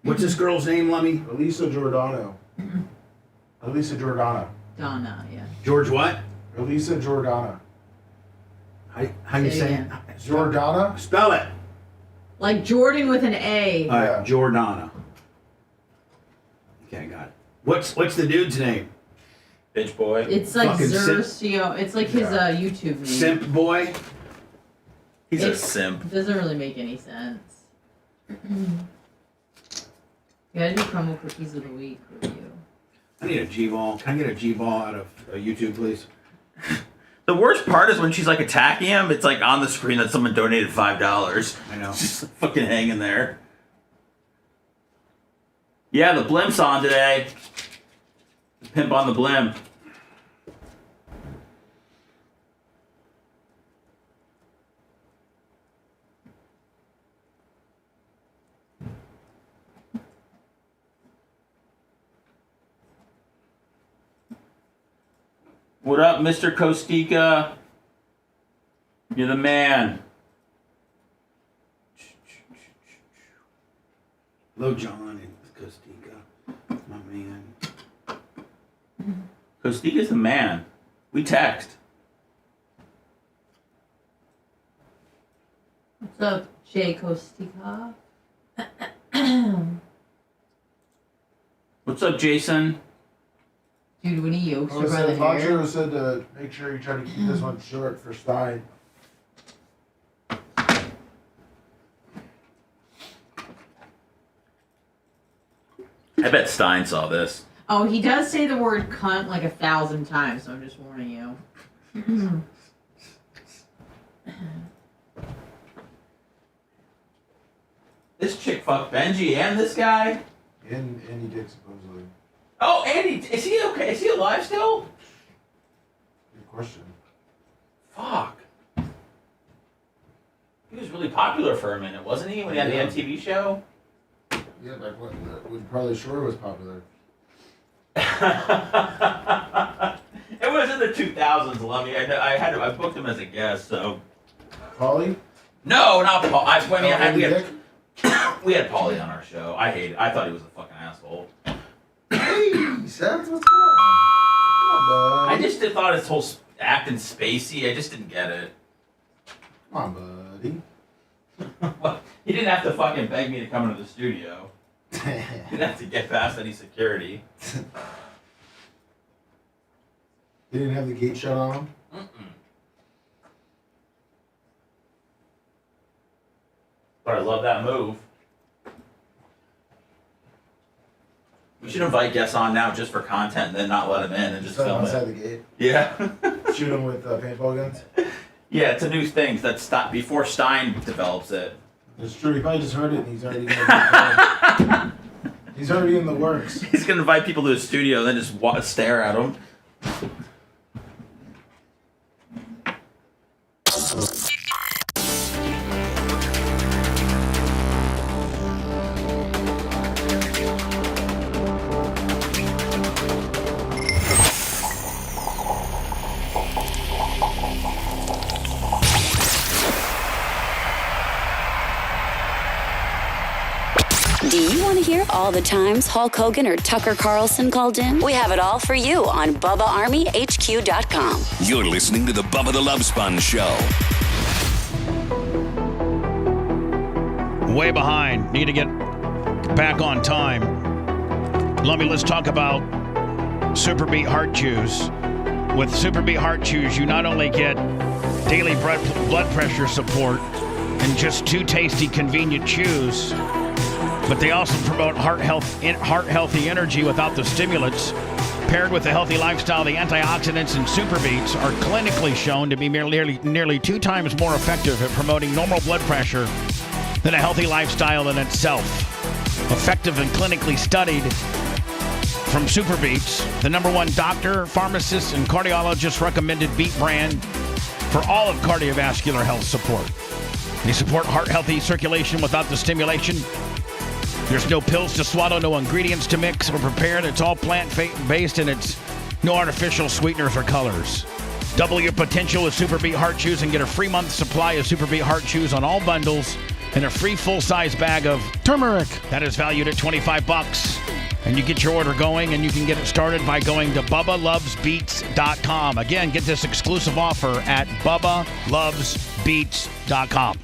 [SPEAKER 3] What's this girl's name, Lummy?
[SPEAKER 6] Elisa Jordana. Elisa Jordana.
[SPEAKER 4] Donna, yeah.
[SPEAKER 3] George what?
[SPEAKER 6] Elisa Jordana.
[SPEAKER 3] How you
[SPEAKER 4] Say
[SPEAKER 3] say it?
[SPEAKER 4] again.
[SPEAKER 6] Jordana?
[SPEAKER 3] Spell it.
[SPEAKER 4] Like Jordan with an A.
[SPEAKER 3] All right, Jordana. Okay, got it. What's the dude's name?
[SPEAKER 7] Bitch boy.
[SPEAKER 4] It's like
[SPEAKER 3] Fucking
[SPEAKER 4] Xerxio. It's like his YouTube name.
[SPEAKER 3] Simp boy.
[SPEAKER 7] He's a simp.
[SPEAKER 4] It doesn't really make any sense. You gotta do crumble cookies of the week review.
[SPEAKER 3] I need a G-ball. Can I get a G-ball out of YouTube, please?
[SPEAKER 7] The worst part is when she's like attacking him, it's like on the screen that someone donated $5.
[SPEAKER 3] I know.
[SPEAKER 7] Just fucking hanging there. Yeah, the blimp's on today. The pimp on the blimp. What up, Mr. Kostika? You're the man.
[SPEAKER 3] Hello, John and Kostika. My man.
[SPEAKER 7] Kostika's the man. We text.
[SPEAKER 4] What's up, Jay Kostika?
[SPEAKER 7] What's up, Jason?
[SPEAKER 4] Dude, when he yokes
[SPEAKER 6] Oh,
[SPEAKER 4] her by the hair.
[SPEAKER 6] Poncho said to make sure you try to keep this one short for Stein.
[SPEAKER 7] I bet Stein saw this.
[SPEAKER 4] Oh, he does say the word cunt like 1,000 times, so I'm just warning you.
[SPEAKER 7] This chick fucked Benji and this guy?
[SPEAKER 6] And Andy Dick, supposedly.
[SPEAKER 7] Oh, Andy, is he okay? Is he alive still?
[SPEAKER 6] Good question.
[SPEAKER 7] Fuck. He was really popular for a minute, wasn't he? When he had the MTV show?
[SPEAKER 6] Yeah, back when Probably Shore was popular.
[SPEAKER 7] It was in the 2000s, Lummy. I booked him as a guest, so.
[SPEAKER 6] Paulie?
[SPEAKER 7] No, not Paul. We had
[SPEAKER 6] Dick?
[SPEAKER 7] Paulie on our show. I thought he was a fucking asshole.
[SPEAKER 6] Hey, Seth, what's going on? Come on,
[SPEAKER 7] I
[SPEAKER 6] buddy.
[SPEAKER 7] just thought his whole acting spacey. I just didn't get it.
[SPEAKER 6] Come on, buddy.
[SPEAKER 7] Well, he didn't have to fucking beg me to come into the studio. He didn't have to get past any security.
[SPEAKER 6] He didn't have the gate shut on him?
[SPEAKER 7] But I love that move. We should invite guests on now just for content and then not let them in and just
[SPEAKER 6] Set him
[SPEAKER 7] film
[SPEAKER 6] outside
[SPEAKER 7] it.
[SPEAKER 6] the gate.
[SPEAKER 7] Yeah.
[SPEAKER 6] Shoot him with paintball guns?
[SPEAKER 7] Yeah, it's a new thing that's before Stein develops it.
[SPEAKER 6] It's true. He probably just heard it and he's already he's already in the works.
[SPEAKER 7] He's gonna invite people to his studio and then just stare at them.
[SPEAKER 12] Do you want to hear all the times Hulk Hogan or Tucker Carlson called in? We have it all for you on BubbaArmyHQ.com.
[SPEAKER 13] You're listening to the Bubba the Love Sponge Show.
[SPEAKER 3] Way behind. Need to get back on time. Let's talk about Superbeat Heart Chews. With Superbeat Heart Chews, you not only get daily blood pressure support and just 2 tasty, convenient chews, but they also promote heart-healthy energy without the stimulants. Paired with a healthy lifestyle, the antioxidants in Superbeats are clinically shown to be nearly 2 times more effective at promoting normal blood pressure than a healthy lifestyle in itself. Effective and clinically studied from Superbeats, the #1 doctor, pharmacist, and cardiologist recommended beet brand for all of cardiovascular health support. They support heart-healthy circulation without the stimulation. There's no pills to swallow, no ingredients to mix or prepare. It's all plant-based, and it's no artificial sweeteners or colors. Double your potential with Superbeat Heart Chews and get a free month supply of Superbeat Heart Chews on all bundles and a free full-size bag of
[SPEAKER 6] turmeric.
[SPEAKER 3] That is valued at $25. And you get your order going, and you can get it started by going to BubbaLovesBeats.com. Again, get this exclusive offer at BubbaLovesBeats.com.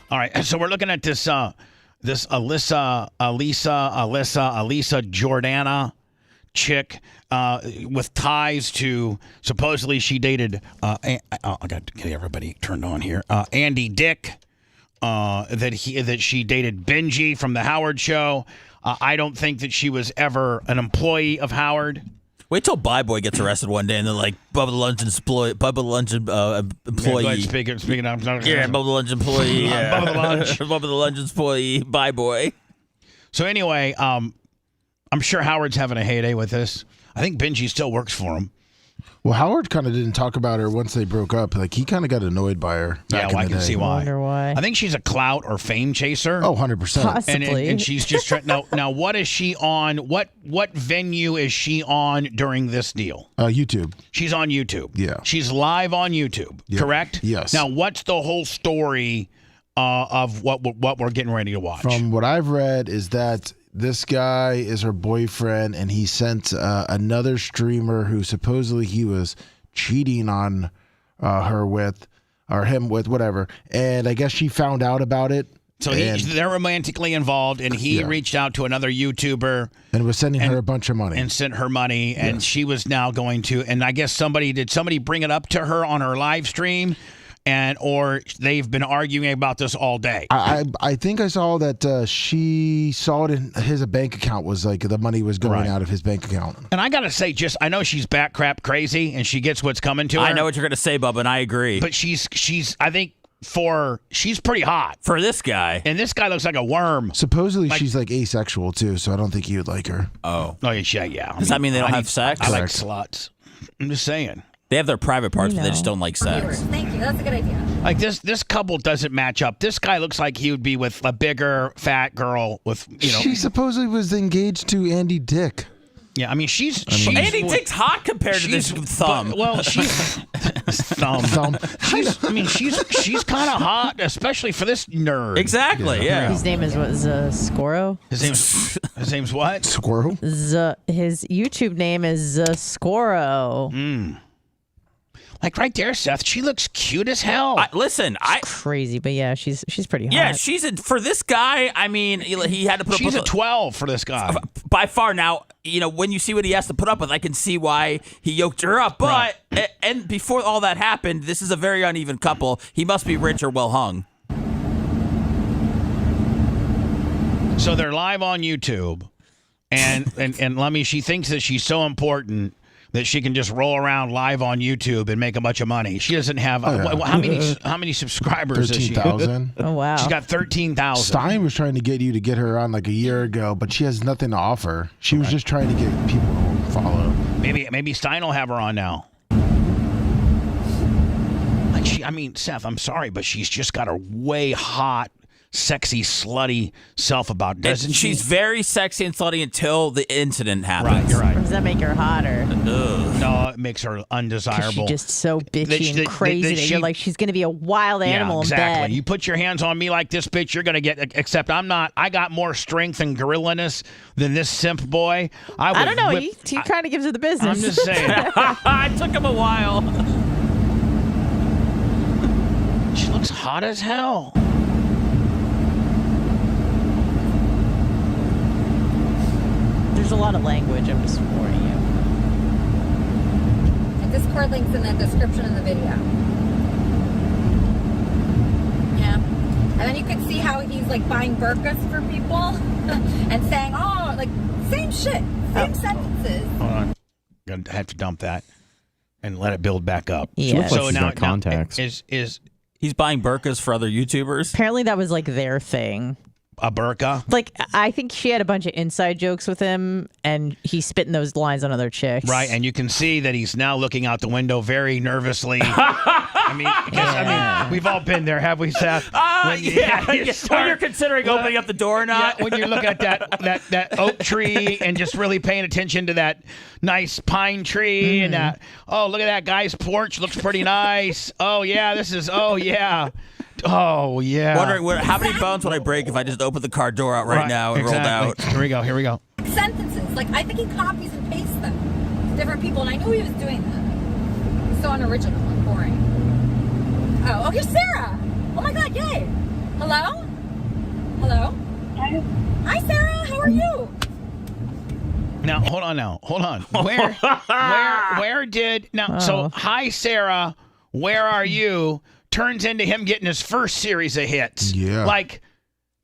[SPEAKER 3] All right, so we're looking at this Elisa Jordana chick with ties to, supposedly she dated, I got to get everybody turned on here, Andy Dick, that she dated Benji from the Howard Show. I don't think that she was ever an employee of Howard.
[SPEAKER 7] Wait till Boy gets arrested one day and they're like, Bubba the Lungeon's employee.
[SPEAKER 3] Speaking of,
[SPEAKER 7] yeah, Bubba the Lunge employee. Yeah.
[SPEAKER 3] Bubba the Lunge.
[SPEAKER 7] Bubba the Lungeon's employee. Boy.
[SPEAKER 3] So anyway, I'm sure Howard's having a heyday with this. I think Benji still works for him.
[SPEAKER 6] Well, Howard kind of didn't talk about her once they broke up. Like, he kind of got annoyed by her.
[SPEAKER 3] Yeah, well, I can see why.
[SPEAKER 4] I wonder why.
[SPEAKER 3] I think she's a clout or fame chaser.
[SPEAKER 6] Oh, 100%.
[SPEAKER 4] Possibly.
[SPEAKER 3] And she's just trying. Now, what is she on? What venue is she on during this deal?
[SPEAKER 6] YouTube.
[SPEAKER 3] She's on YouTube.
[SPEAKER 6] Yeah.
[SPEAKER 3] She's live on YouTube, correct?
[SPEAKER 6] Yes.
[SPEAKER 3] Now, what's the whole story of what we're getting ready to watch?
[SPEAKER 6] From what I've read is that this guy is her boyfriend, and he sent another streamer who supposedly he was cheating on her with, or him with, whatever. And I guess she found out about it.
[SPEAKER 3] So they're romantically involved, and he reached out to another YouTuber
[SPEAKER 6] and was sending her a bunch of money.
[SPEAKER 3] And sent her money, and she was now going to. And I guess somebody bring it up to her on her live stream? Or they've been arguing about this all day.
[SPEAKER 6] I think I saw that she saw it in his bank account, was like the money was going out of his bank account.
[SPEAKER 3] And I got to say, I know she's bat crap crazy and she gets what's coming to her.
[SPEAKER 7] I know what you're going to say, Bubba, and I agree.
[SPEAKER 3] But she's I think she's pretty hot.
[SPEAKER 7] For this guy.
[SPEAKER 3] And this guy looks like a worm.
[SPEAKER 6] Supposedly she's like asexual too, so I don't think he would like her.
[SPEAKER 7] Oh.
[SPEAKER 3] Oh, yeah.
[SPEAKER 7] Does that mean they don't have sex?
[SPEAKER 3] I like sluts. I'm just saying.
[SPEAKER 7] They have their private parts, but they just don't like sex.
[SPEAKER 5] Thank you. That's a good idea.
[SPEAKER 3] Like this couple doesn't match up. This guy looks like he would be with a bigger, fat girl with,
[SPEAKER 6] She supposedly was engaged to Andy Dick.
[SPEAKER 3] Yeah, I mean, she's
[SPEAKER 7] Andy Dick's hot compared to this thumb.
[SPEAKER 3] She's thumb. She's kind of hot, especially for this nerd.
[SPEAKER 7] Exactly. Yeah.
[SPEAKER 4] His name is what? Zascoro?
[SPEAKER 3] His name's what?
[SPEAKER 6] Squirrel.
[SPEAKER 4] His YouTube name is Zascoro.
[SPEAKER 3] Like right there, Seth. She looks cute as hell.
[SPEAKER 4] Crazy, but yeah, she's pretty hot.
[SPEAKER 7] Yeah, for this guy. I mean, he had to put.
[SPEAKER 3] She's a 12 for this guy.
[SPEAKER 7] By far. Now, when you see what he has to put up with, I can see why he yoked her up. But and before all that happened, this is a very uneven couple. He must be rich or well hung.
[SPEAKER 3] So they're live on YouTube, and Lummy, she thinks that she's so important that she can just roll around live on YouTube and make a bunch of money. She doesn't have how many subscribers?
[SPEAKER 6] 13,000.
[SPEAKER 4] Oh wow,
[SPEAKER 3] she's got 13,000.
[SPEAKER 6] Stein was trying to get you to get her on like a year ago, but she has nothing to offer. She was just trying to get people to follow.
[SPEAKER 3] Maybe Stein will have her on now. Seth, I'm sorry, but she's just got a way hot, sexy, slutty self about, doesn't she?
[SPEAKER 7] She's very sexy and slutty until the incident happens.
[SPEAKER 3] Right, you're right.
[SPEAKER 4] Or does that make her hotter?
[SPEAKER 3] No, it makes her undesirable.
[SPEAKER 4] She's just so bitchy and crazy that you're like, she's going to be a wild animal in bed.
[SPEAKER 3] You put your hands on me like this, bitch, you're going to get, except I'm not. I got more strength and gorillaness than this simp boy.
[SPEAKER 4] I don't know. He kind of gives her the business.
[SPEAKER 3] I'm just saying.
[SPEAKER 7] It took him a while.
[SPEAKER 3] She looks hot as hell.
[SPEAKER 4] lot of language. I'm just warning you.
[SPEAKER 5] The Discord link's in the description of the video. Yeah. And then you could see how he's like buying burkas for people and saying, oh, like same shit, same sentences.
[SPEAKER 3] Hold on. Gonna have to dump that and let it build back up.
[SPEAKER 4] Yeah.
[SPEAKER 8] So now contacts.
[SPEAKER 3] Is
[SPEAKER 7] he's buying burkas for other YouTubers?
[SPEAKER 4] Apparently that was like their thing.
[SPEAKER 3] A burqa?
[SPEAKER 4] Like, I think she had a bunch of inside jokes with him, and he's spitting those lines on other chicks.
[SPEAKER 3] Right, and you can see that he's now looking out the window very nervously. I mean, we've all been there, have we, Seth?
[SPEAKER 7] When you're considering opening up the door or not.
[SPEAKER 3] Yeah, when you look at that oak tree and just really paying attention to that nice pine tree and that, oh, look at that guy's porch, looks pretty nice. Oh, yeah, Oh, yeah.
[SPEAKER 7] Wondering how many bones would I break if I just opened the car door out right now and rolled out?
[SPEAKER 3] Here we go.
[SPEAKER 5] Sentences. Like, I think he copies and pastes them to different people, and I knew he was doing that. He's so unoriginal and boring. Oh, here's Sarah. Oh, my God, yay. Hello? Hi, Sarah. How are you?
[SPEAKER 3] Now, hold on. Where did... Now, so, hi, Sarah. Where are you? Turns into him getting his first series of hits.
[SPEAKER 6] Yeah.
[SPEAKER 3] Like,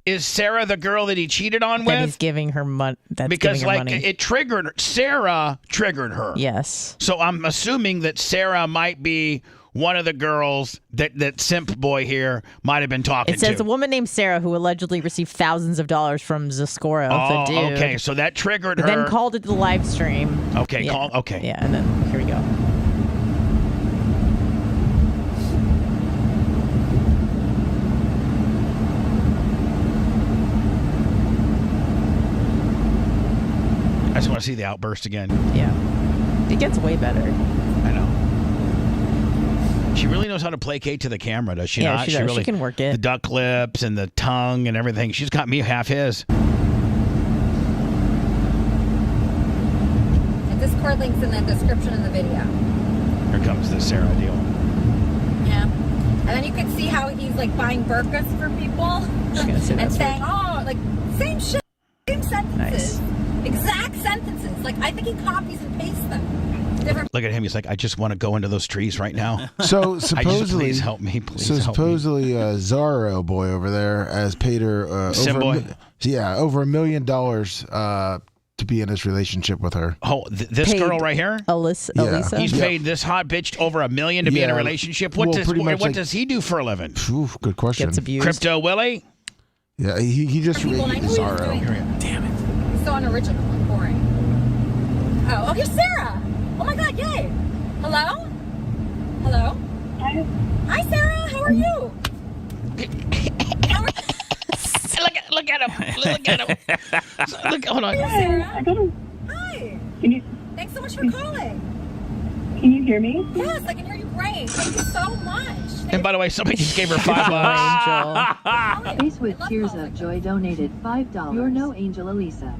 [SPEAKER 3] is Sarah the girl that he cheated on with?
[SPEAKER 4] That he's giving her money.
[SPEAKER 3] Because,
[SPEAKER 4] giving her
[SPEAKER 3] like,
[SPEAKER 4] money.
[SPEAKER 3] it triggered her. Sarah triggered her.
[SPEAKER 4] Yes.
[SPEAKER 3] So I'm assuming that Sarah might be one of the girls that Simp Boy here might have been talking to.
[SPEAKER 4] It says a woman named Sarah who allegedly received thousands of dollars from Zaskora, the dude.
[SPEAKER 3] Okay, so that triggered her.
[SPEAKER 4] Then called it the live stream.
[SPEAKER 3] Okay, okay.
[SPEAKER 4] Yeah, and then here we go.
[SPEAKER 3] I just want to see the outburst again.
[SPEAKER 4] Yeah. It gets way better.
[SPEAKER 3] I know. She really knows how to placate to the camera, does she
[SPEAKER 4] Yeah,
[SPEAKER 3] not?
[SPEAKER 4] she does.
[SPEAKER 3] Really,
[SPEAKER 4] She can work it.
[SPEAKER 3] The duck lips and the tongue and everything. She's got me half his.
[SPEAKER 5] The Discord link's in the description of the video.
[SPEAKER 3] Here comes the Sarah deal.
[SPEAKER 5] Yeah. And then you could see how he's like buying burkas for people and saying, oh, like same shit, same sentences. Exact sentences. Like, I think he copies and pastes them. Different.
[SPEAKER 3] Look at him. He's like, I just want to go into those trees right now.
[SPEAKER 6] So supposedly,
[SPEAKER 3] please help me. Please
[SPEAKER 6] so
[SPEAKER 3] help
[SPEAKER 6] supposedly, Zorro boy over there has paid her over $1 million to be in this relationship with her.
[SPEAKER 3] Oh, this
[SPEAKER 4] Paid
[SPEAKER 3] girl right here,
[SPEAKER 4] Elisa.
[SPEAKER 3] He's paid this hot bitch over $1 million to be in a relationship. What does he do for a living?
[SPEAKER 6] Good question.
[SPEAKER 4] Gets abused.
[SPEAKER 3] Crypto Willie.
[SPEAKER 6] Yeah, he just
[SPEAKER 5] Zorro.
[SPEAKER 3] Damn it.
[SPEAKER 5] He's so unoriginal and boring. Oh, here's Sarah. Oh my God, yay. Hello? Hi, Sarah. How are you?
[SPEAKER 3] Look at him. Hold on.
[SPEAKER 5] Hi, Sarah.
[SPEAKER 10] I got him.
[SPEAKER 5] Hi.
[SPEAKER 10] Can
[SPEAKER 5] Thanks so much for calling.
[SPEAKER 10] you hear me?
[SPEAKER 5] Yes, I can hear you great. Thank you so much.
[SPEAKER 3] And by the way, somebody just gave her $5.
[SPEAKER 14] Face with tears of joy donated $5. You're no angel, Elisa.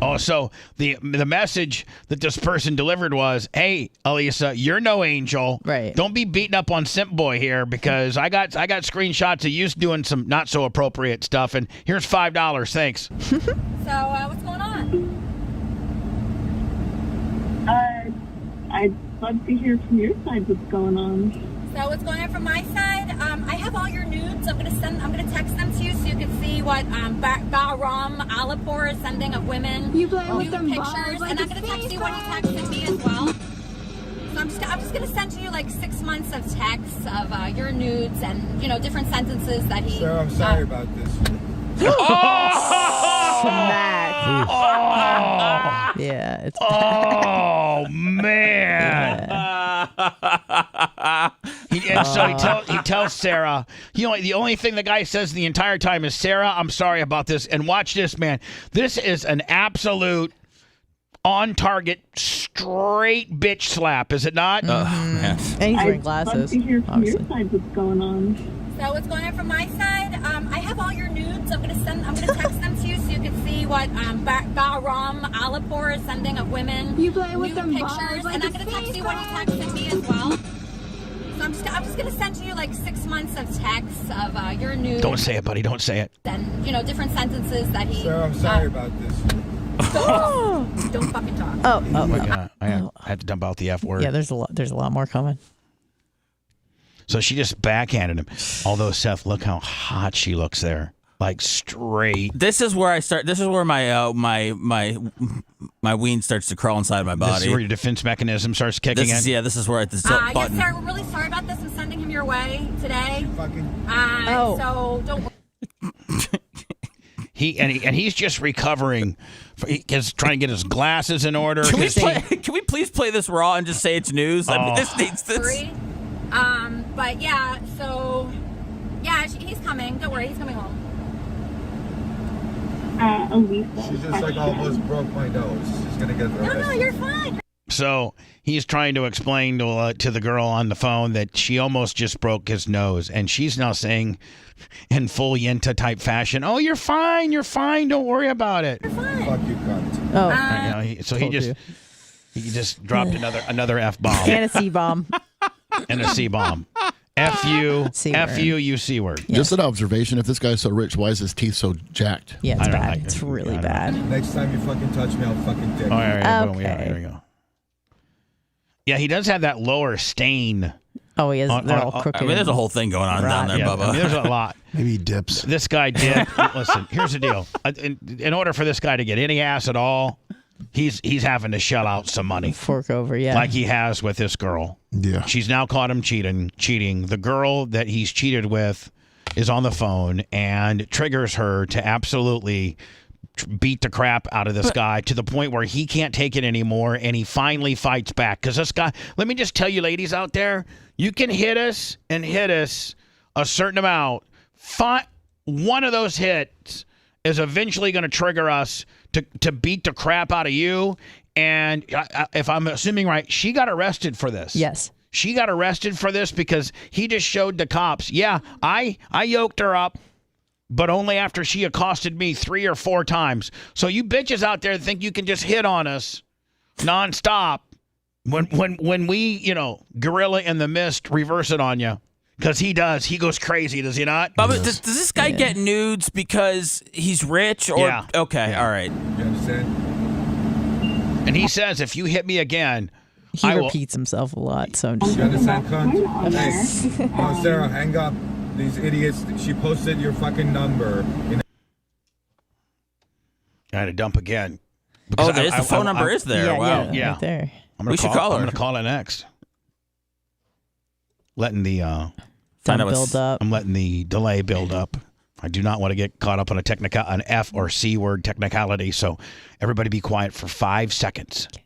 [SPEAKER 3] Oh, so the message that this person delivered was, hey, Elisa, you're no angel.
[SPEAKER 4] Right.
[SPEAKER 3] Don't be beating up on Simp Boy here because I got screenshots of you doing some not so appropriate stuff, and here's $5. Thanks.
[SPEAKER 5] So, what's going on?
[SPEAKER 10] I'd love to hear from your side what's going on.
[SPEAKER 5] So what's going on from my side? I have all your nudes. I'm gonna text them to you so you can see what Bahram Alipur is sending of women.
[SPEAKER 14] You play with them
[SPEAKER 5] pictures,
[SPEAKER 14] balls like
[SPEAKER 5] and I'm
[SPEAKER 14] a
[SPEAKER 5] gonna text you what he texted me as well. So I'm just gonna send you like 6 months of texts of your nudes and different sentences that he.
[SPEAKER 15] Sarah, I'm sorry about this.
[SPEAKER 4] Smack. Yeah, it's
[SPEAKER 3] Oh man. So he tells Sarah, the only thing the guy says the entire time is, Sarah, I'm sorry about this. And watch this, man. This is an absolute on target straight bitch slap, is it not?
[SPEAKER 4] And he's wearing glasses.
[SPEAKER 10] I'd love to hear from your side what's going on.
[SPEAKER 5] So what's going on from my side? I have all your nudes. I'm gonna text them to you so you can see what Bahram Alipur is sending of women.
[SPEAKER 14] You play with them
[SPEAKER 5] pictures,
[SPEAKER 14] balls like
[SPEAKER 5] and I'm gonna text you what he texted me as well. So I'm just gonna send you like 6 months of texts of your nudes.
[SPEAKER 3] Don't say it, buddy. Don't say it.
[SPEAKER 5] And different sentences that he.
[SPEAKER 15] Sarah, I'm sorry about this.
[SPEAKER 5] Don't fucking talk.
[SPEAKER 3] Oh my God. I had to dump out the F word.
[SPEAKER 4] Yeah, there's a lot more coming.
[SPEAKER 3] So she just backhanded him. Although, Seth, look how hot she looks there. Like straight.
[SPEAKER 7] This is where I start. This is where my my ween starts to crawl inside my body.
[SPEAKER 3] This is where your defense mechanism starts kicking in.
[SPEAKER 7] Yeah, this is where this
[SPEAKER 5] Yes,
[SPEAKER 7] button.
[SPEAKER 5] sir. We're really sorry about this. I'm sending him your way today. So don't.
[SPEAKER 3] He's just recovering. He's trying to get his glasses in order.
[SPEAKER 7] Can we please play this raw and just say it's news? I mean, this needs this.
[SPEAKER 5] But yeah, so yeah, he's coming. Don't worry, he's coming home.
[SPEAKER 10] Elisa.
[SPEAKER 9] She just like almost broke my nose. She's gonna get arrested.
[SPEAKER 5] No, you're fine.
[SPEAKER 3] So he's trying to explain to the girl on the phone that she almost just broke his nose, and she's now saying, in full Yenta type fashion, "Oh, you're fine. You're fine. Don't worry about it."
[SPEAKER 5] You're fine.
[SPEAKER 9] Fuck you, cunt.
[SPEAKER 4] Oh,
[SPEAKER 3] he just dropped another F bomb
[SPEAKER 4] and a C bomb.
[SPEAKER 3] And a C bomb. F you, you C word.
[SPEAKER 15] Just an observation. If this guy's so rich, why is his teeth so jacked?
[SPEAKER 4] Yeah, it's bad. It's really bad.
[SPEAKER 9] Next time you fucking touch me, I'll fucking dick you.
[SPEAKER 3] All right, boom, yeah, there we go. Yeah, he does have that lower stain.
[SPEAKER 4] Oh, he is. They're all crooked.
[SPEAKER 7] I mean, there's a whole thing going on down there, Bubba.
[SPEAKER 3] I mean, there's a lot.
[SPEAKER 6] Maybe he dips.
[SPEAKER 3] This guy did. Listen, here's the deal. In order for this guy to get any ass at all, he's having to shell out some money.
[SPEAKER 4] Fork over, yeah.
[SPEAKER 3] Like he has with this girl.
[SPEAKER 6] Yeah.
[SPEAKER 3] She's now caught him cheating. The girl that he's cheated with is on the phone and triggers her to absolutely beat the crap out of this guy to the point where he can't take it anymore, and he finally fights back. Because this guy, let me just tell you, ladies out there, you can hit us a certain amount. One of those hits is eventually going to trigger us to beat the crap out of you. And if I'm assuming right, she got arrested for this.
[SPEAKER 4] Yes.
[SPEAKER 3] She got arrested for this because he just showed the cops, yeah, I yoked her up, but only after she accosted me 3 or 4 times. So you bitches out there think you can just hit on us nonstop when we, gorilla in the mist reverse it on you. Because he does. He goes crazy, does he not?
[SPEAKER 7] Bubba, does this guy get nudes because he's rich? Or
[SPEAKER 3] Yeah.
[SPEAKER 7] Okay, all right.
[SPEAKER 9] You understand?
[SPEAKER 3] And he says, if you hit me again,
[SPEAKER 4] He
[SPEAKER 3] I will.
[SPEAKER 4] repeats himself a lot, so I'm just.
[SPEAKER 9] You understand, cunt? Hey, oh, Sarah, hang up. These idiots. She posted your fucking number.
[SPEAKER 3] I had to dump again.
[SPEAKER 7] Oh, the phone number is there.
[SPEAKER 4] Yeah,
[SPEAKER 7] Wow.
[SPEAKER 4] yeah, right there.
[SPEAKER 7] We should call her.
[SPEAKER 3] I'm going to call her next. Letting the
[SPEAKER 4] build up.
[SPEAKER 3] I'm letting the delay build up. I do not want to get caught up on an F or C word technicality. So everybody be quiet for 5 seconds. Okay.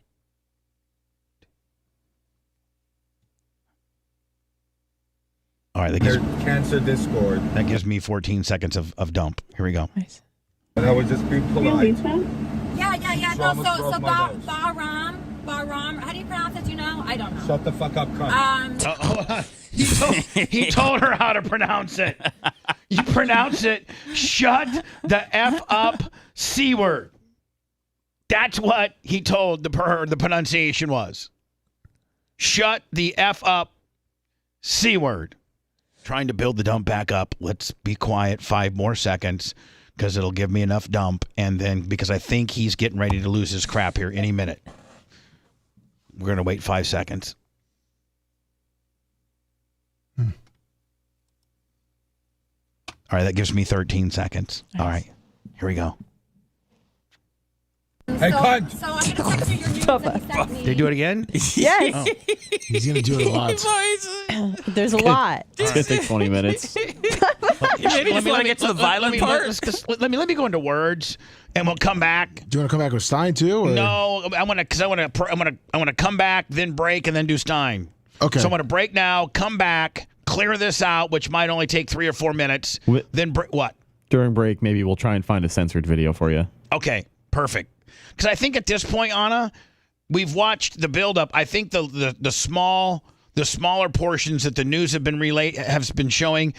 [SPEAKER 3] All right, that gives,
[SPEAKER 9] Cancer Discord.
[SPEAKER 3] that gives me 14 seconds of dump. Here we go.
[SPEAKER 4] Nice.
[SPEAKER 9] And I would just be polite.
[SPEAKER 5] Yeah.
[SPEAKER 9] She
[SPEAKER 5] No,
[SPEAKER 9] almost broke
[SPEAKER 5] so
[SPEAKER 9] my nose.
[SPEAKER 5] Bahram. How do you pronounce it? Do you know? I don't know.
[SPEAKER 9] Shut the fuck up, cunt.
[SPEAKER 3] Hold on. He told her how to pronounce it. You pronounce it. Shut the F up, C word. That's what he told the pronunciation was. Shut the F up, C word. Trying to build the dump back up. Let's be quiet 5 more seconds because it'll give me enough dump. And then because I think he's getting ready to lose his crap here any minute. We're going to wait 5 seconds. All right, that gives me 13 seconds. Nice. All right, here we go.
[SPEAKER 9] Hey, cunt!
[SPEAKER 5] So I'm gonna text you your news that you sent me.
[SPEAKER 3] Did they do it again?
[SPEAKER 4] Yes.
[SPEAKER 3] Oh.
[SPEAKER 6] He's going to do it a lot.
[SPEAKER 4] There's a lot.
[SPEAKER 8] It's going to take 20 minutes.
[SPEAKER 7] Maybe just want to get to the violent part.
[SPEAKER 3] Let me go into words, and we'll come back.
[SPEAKER 6] Do you want to come back with Stein too? Or?
[SPEAKER 3] No, I want to come back, then break, and then do Stein.
[SPEAKER 6] Okay.
[SPEAKER 3] So I'm going to break now, come back, clear this out, which might only take 3 or 4 minutes. Then what?
[SPEAKER 8] During break, maybe we'll try and find a censored video for you.
[SPEAKER 3] Okay, perfect. Because I think at this point, Anna, we've watched the buildup. I think the smaller portions that the news have been showing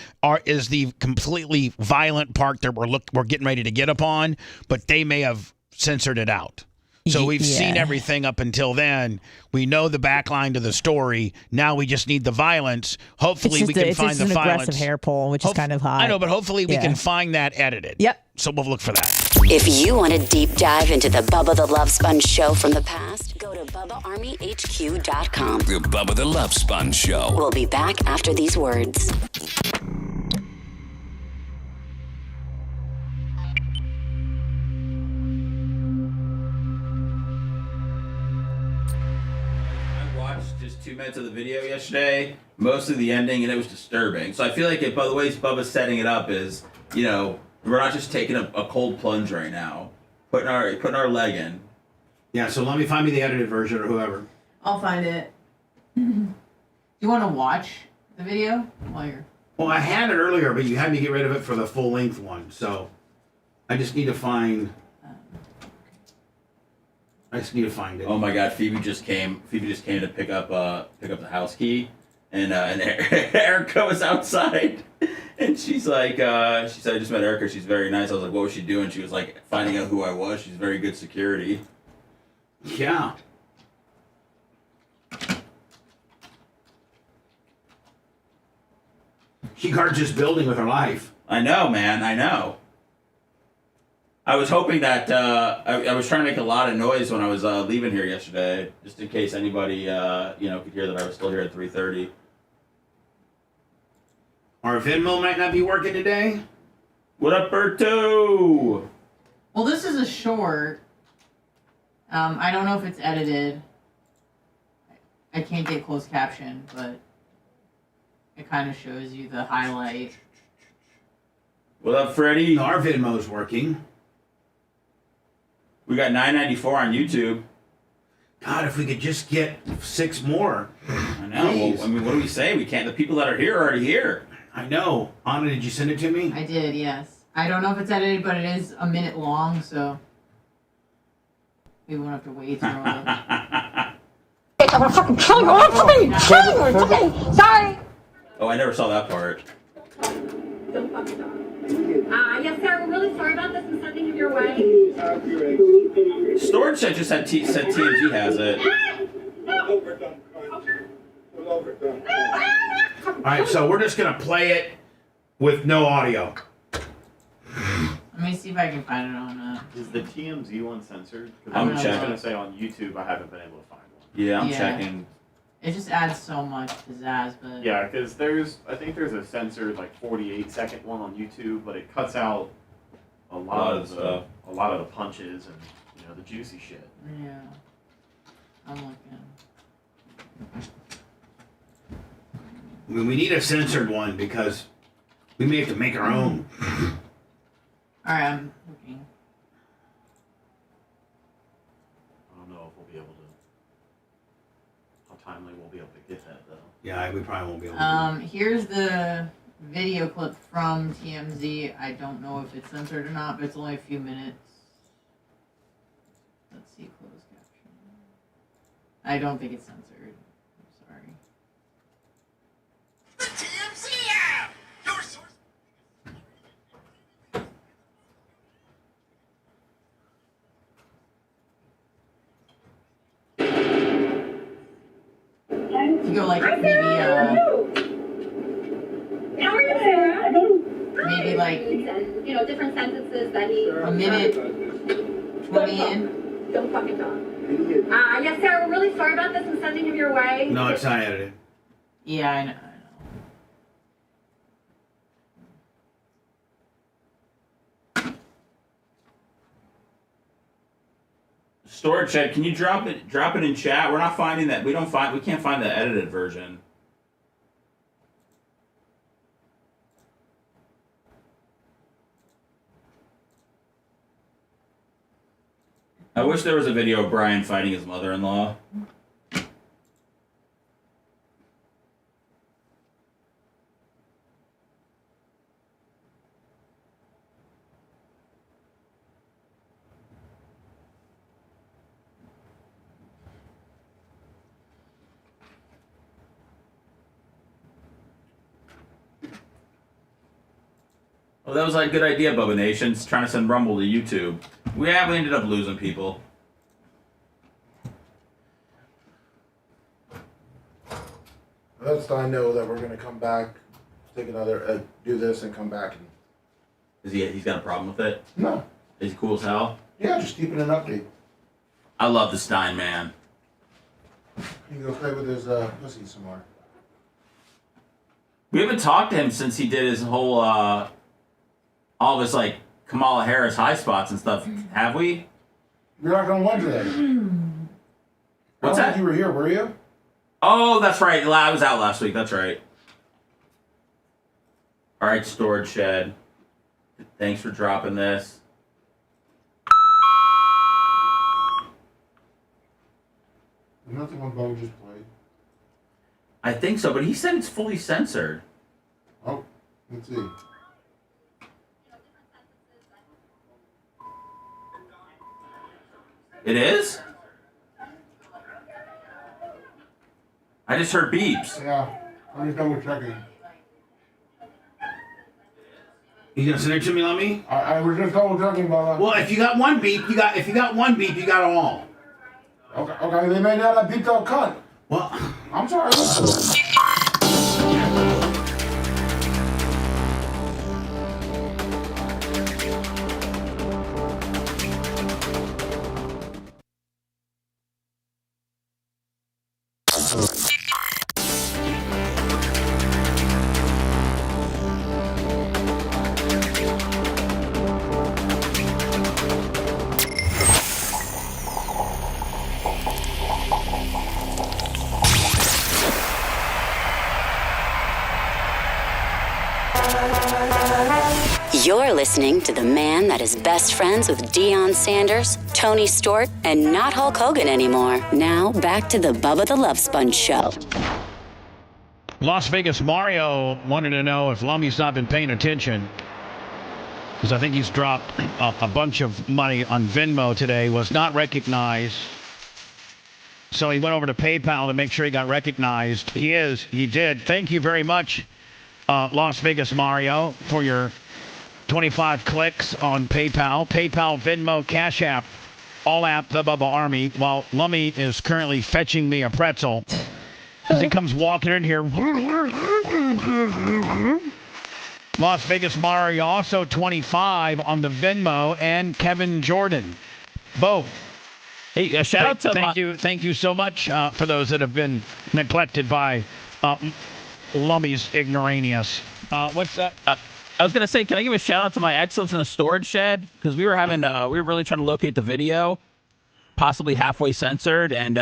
[SPEAKER 3] is the completely violent part that we're getting ready to get upon, but they may have censored it out. So we've seen everything up until then. We know the backline to the story. Now we just need the violence. Hopefully we can find the violence.
[SPEAKER 4] It's an aggressive hair pull, which is kind of hot.
[SPEAKER 3] I know, but hopefully we can find that edited.
[SPEAKER 4] Yep.
[SPEAKER 3] So we'll look for that.
[SPEAKER 12] If you want a deep dive into the Bubba the Love Sponge show from the past, go to BubbaArmyHQ.com.
[SPEAKER 13] The Bubba the Love Sponge Show.
[SPEAKER 12] We'll be back after these words.
[SPEAKER 7] I watched just 2 minutes of the video yesterday, mostly the ending, and it was disturbing. So I feel like, by the way Bubba's setting it up is, you know, we're not just taking a cold plunge right now, putting our leg in.
[SPEAKER 3] Yeah, so let me find me the edited version or whoever.
[SPEAKER 4] I'll find it. Do you want to watch the video while you're...
[SPEAKER 3] Well, I had it earlier, but you had me get rid of it for the full length one, so I just need to find. it.
[SPEAKER 7] Oh my God, Phoebe just came to pick up the house key, and Erica was outside, and she's like, she said, I just met Erica. She's very nice. I was like, what was she doing? She was like finding out who I was. She's very good security.
[SPEAKER 3] Yeah. She guards this building with her life.
[SPEAKER 7] I know, man. I know. I was hoping that I was trying to make a lot of noise when I was leaving here yesterday, just in case anybody could hear that I was still here at 3:30.
[SPEAKER 3] Our Venmo might not be working today.
[SPEAKER 7] What up, Berto?
[SPEAKER 4] Well, this is a short. I don't know if it's edited. I can't get closed caption, but it kind of shows you the highlight.
[SPEAKER 7] What up, Freddie?
[SPEAKER 3] Our Venmo's working.
[SPEAKER 7] We got $9.94 on YouTube.
[SPEAKER 3] God, if we could just get 6 more.
[SPEAKER 7] I know. Well, I mean, what do we say? We can't. The people that are here are already here.
[SPEAKER 3] I know. Anna, did you send it to me?
[SPEAKER 4] I did, yes. I don't know if it's edited, but it is a minute long, so we won't have to wait through all of it.
[SPEAKER 5] I'm gonna fucking kill you. I'm fucking kill you. It's okay. Sorry.
[SPEAKER 7] Oh, I never saw that part.
[SPEAKER 5] Yes, sir. We're really sorry about this and sending him your way.
[SPEAKER 7] Storage Shed just said TMZ has it.
[SPEAKER 3] All right, so we're just going to play it with no audio.
[SPEAKER 4] Let me see if I can find it on...
[SPEAKER 8] Is the TMZ one censored? Because
[SPEAKER 7] I'm
[SPEAKER 8] I was
[SPEAKER 7] checking.
[SPEAKER 8] going to say on YouTube, I haven't been able to find one.
[SPEAKER 7] Yeah, I'm checking.
[SPEAKER 4] It just adds so much pizzazz, but...
[SPEAKER 8] Yeah, because I think there's a censored, like, 48-second one on YouTube, but it cuts out a lot of the punches and, you know, the juicy shit.
[SPEAKER 4] Yeah. I'm looking.
[SPEAKER 3] I mean, we need a censored one because we may have to make our own.
[SPEAKER 4] Alright, I'm looking.
[SPEAKER 8] I don't know if we'll be able to... How timely we'll be able to get that, though.
[SPEAKER 3] Yeah, we probably won't be able to.
[SPEAKER 4] Here's the video clip from TMZ. I don't know if it's censored or not, but it's only a few minutes. Let's see, closed caption. I don't think it's censored. I'm sorry. You go like maybe
[SPEAKER 5] How are you, Sarah?
[SPEAKER 4] maybe like
[SPEAKER 5] different sentences that he.
[SPEAKER 4] a minute 20 in.
[SPEAKER 5] Don't fucking talk. Yes, Sarah. We're really sorry about this and sending him your way.
[SPEAKER 3] No, it's not edited.
[SPEAKER 4] Yeah, I know.
[SPEAKER 7] Storage Shed, can you drop it in chat? We're not finding that. We can't find the edited version. I wish there was a video of Brian fighting his mother-in-law. Well, that was like a good idea, Bubba Nation's trying to send Rumble to YouTube. We ended up losing people.
[SPEAKER 6] That's I know that we're gonna come back, take another do this and come back.
[SPEAKER 7] He's got a problem with it?
[SPEAKER 6] No.
[SPEAKER 7] Is he cool as hell?
[SPEAKER 6] Yeah, just keeping an update.
[SPEAKER 7] I love the Stein man.
[SPEAKER 6] You can go play with his pussy some more.
[SPEAKER 7] We haven't talked to him since he did his whole, all of his, like, Kamala Harris high spots and stuff. Have we?
[SPEAKER 6] You're not going to win today.
[SPEAKER 7] What's
[SPEAKER 6] I don't
[SPEAKER 7] that?
[SPEAKER 6] think you were here, were you?
[SPEAKER 7] Oh, that's right. I was out last week. That's right. All right, Storage Shed. Thanks for dropping this.
[SPEAKER 6] Nothing one Bo just played.
[SPEAKER 7] I think so, but he said it's fully censored.
[SPEAKER 6] Oh, let's see.
[SPEAKER 7] It is? I just heard beeps.
[SPEAKER 6] Yeah, I'm just double checking.
[SPEAKER 3] You gonna send it to me, Lummy?
[SPEAKER 6] I was just double checking, Bubba.
[SPEAKER 3] Well, if you got one beep, you got them all.
[SPEAKER 6] Okay, they may not have beeped out cunt.
[SPEAKER 3] Well,
[SPEAKER 6] I'm sorry.
[SPEAKER 12] You're listening to the man that is best friends with Deion Sanders, Tony Stewart, and not Hulk Hogan anymore. Now, back to the Bubba the Love Sponge show.
[SPEAKER 3] Las Vegas Mario wanted to know if Lummy's not been paying attention, because I think he's dropped a bunch of money on Venmo today, was not recognized. So he went over to PayPal to make sure he got recognized. He did. Thank you very much, Las Vegas Mario, for your 25 clicks on PayPal. PayPal, Venmo, Cash App, all app, the Bubba Army, while Lummy is currently fetching me a pretzel. As he comes walking in here. Las Vegas Mario, also 25 on the Venmo, and Kevin Jordan. Both.
[SPEAKER 7] Hey, shout out to
[SPEAKER 3] Thank you so much for those that have been neglected by Lummy's ignoraneous. What's that?
[SPEAKER 7] I was gonna say, can I give a shout out to my excellence in the Storage Shed? Because we were really trying to locate the video, possibly halfway censored, and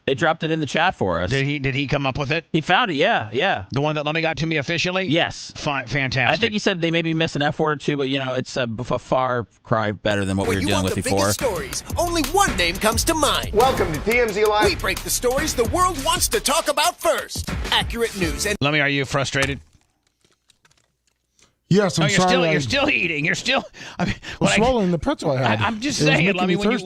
[SPEAKER 7] they dropped it in the chat for us.
[SPEAKER 3] Did he come up with it?
[SPEAKER 7] He found it, yeah.
[SPEAKER 3] The one that Lummy got to me officially?
[SPEAKER 7] Yes.
[SPEAKER 3] Fantastic.
[SPEAKER 7] I think he said they maybe missed an F word or two, but it's a far cry better than what we were dealing with before.
[SPEAKER 17] Stories, only one name comes to mind.
[SPEAKER 18] Welcome to TMZ Live.
[SPEAKER 17] We break the stories the world wants to talk about first. Accurate news and
[SPEAKER 3] Lummy, are you frustrated?
[SPEAKER 6] Yes, I'm sorry.
[SPEAKER 3] You're still eating. You're still. I mean,
[SPEAKER 6] I'm swallowing the pretzel I had.
[SPEAKER 3] I'm just saying, Lummy, when you're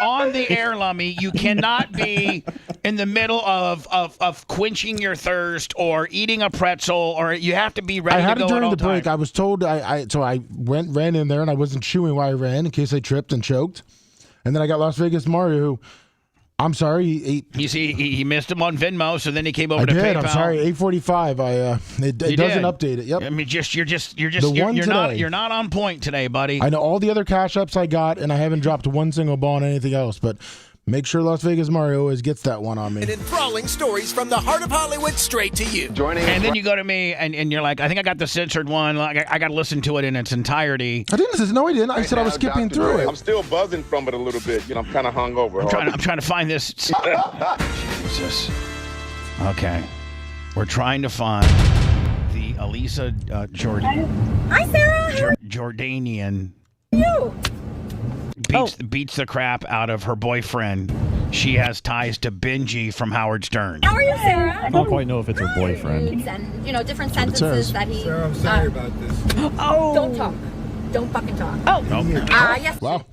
[SPEAKER 3] on the air, Lummy, you cannot be in the middle of quenching your thirst or eating a pretzel, or you have to be ready to go.
[SPEAKER 6] I had it during the
[SPEAKER 3] time.
[SPEAKER 6] break. I was told so I ran in there and I wasn't chewing while I ran in case I tripped and choked, and then I got Las Vegas Mario, who. I'm sorry.
[SPEAKER 3] He missed him on Venmo, so then he came over to
[SPEAKER 6] PayPal.
[SPEAKER 3] PayPal.
[SPEAKER 6] I'm sorry. 8:45. It doesn't update it. Yep.
[SPEAKER 3] I mean, you're not on point today, buddy.
[SPEAKER 6] I know all the other cash apps I got, and I haven't dropped one single ball on anything else. But make sure Las Vegas Mario always gets that one on me.
[SPEAKER 17] and enthralling stories from the heart of Hollywood straight to you.
[SPEAKER 3] Then you go to me, and you're like, I think I got the censored one. Like, I got to listen to it in its entirety.
[SPEAKER 6] I didn't. No, I didn't. I said I was skipping through it.
[SPEAKER 21] I'm still buzzing from it a little bit. I'm kind of hungover.
[SPEAKER 3] I'm trying to find this. Jesus. Okay. We're trying to find the Elisa Jordan.
[SPEAKER 5] Hi, Sarah.
[SPEAKER 3] Jordanian.
[SPEAKER 5] You.
[SPEAKER 3] Beats the crap out of her boyfriend. She has ties to Benji from Howard Stern.
[SPEAKER 5] How are you, Sarah?
[SPEAKER 19] I don't quite know if it's her boyfriend.
[SPEAKER 5] And different sentences that he.
[SPEAKER 9] Sarah, I'm sorry about this.
[SPEAKER 5] Oh. Don't talk. Don't fucking talk. Oh.
[SPEAKER 3] Nope.
[SPEAKER 5] Yes.
[SPEAKER 6] Wow.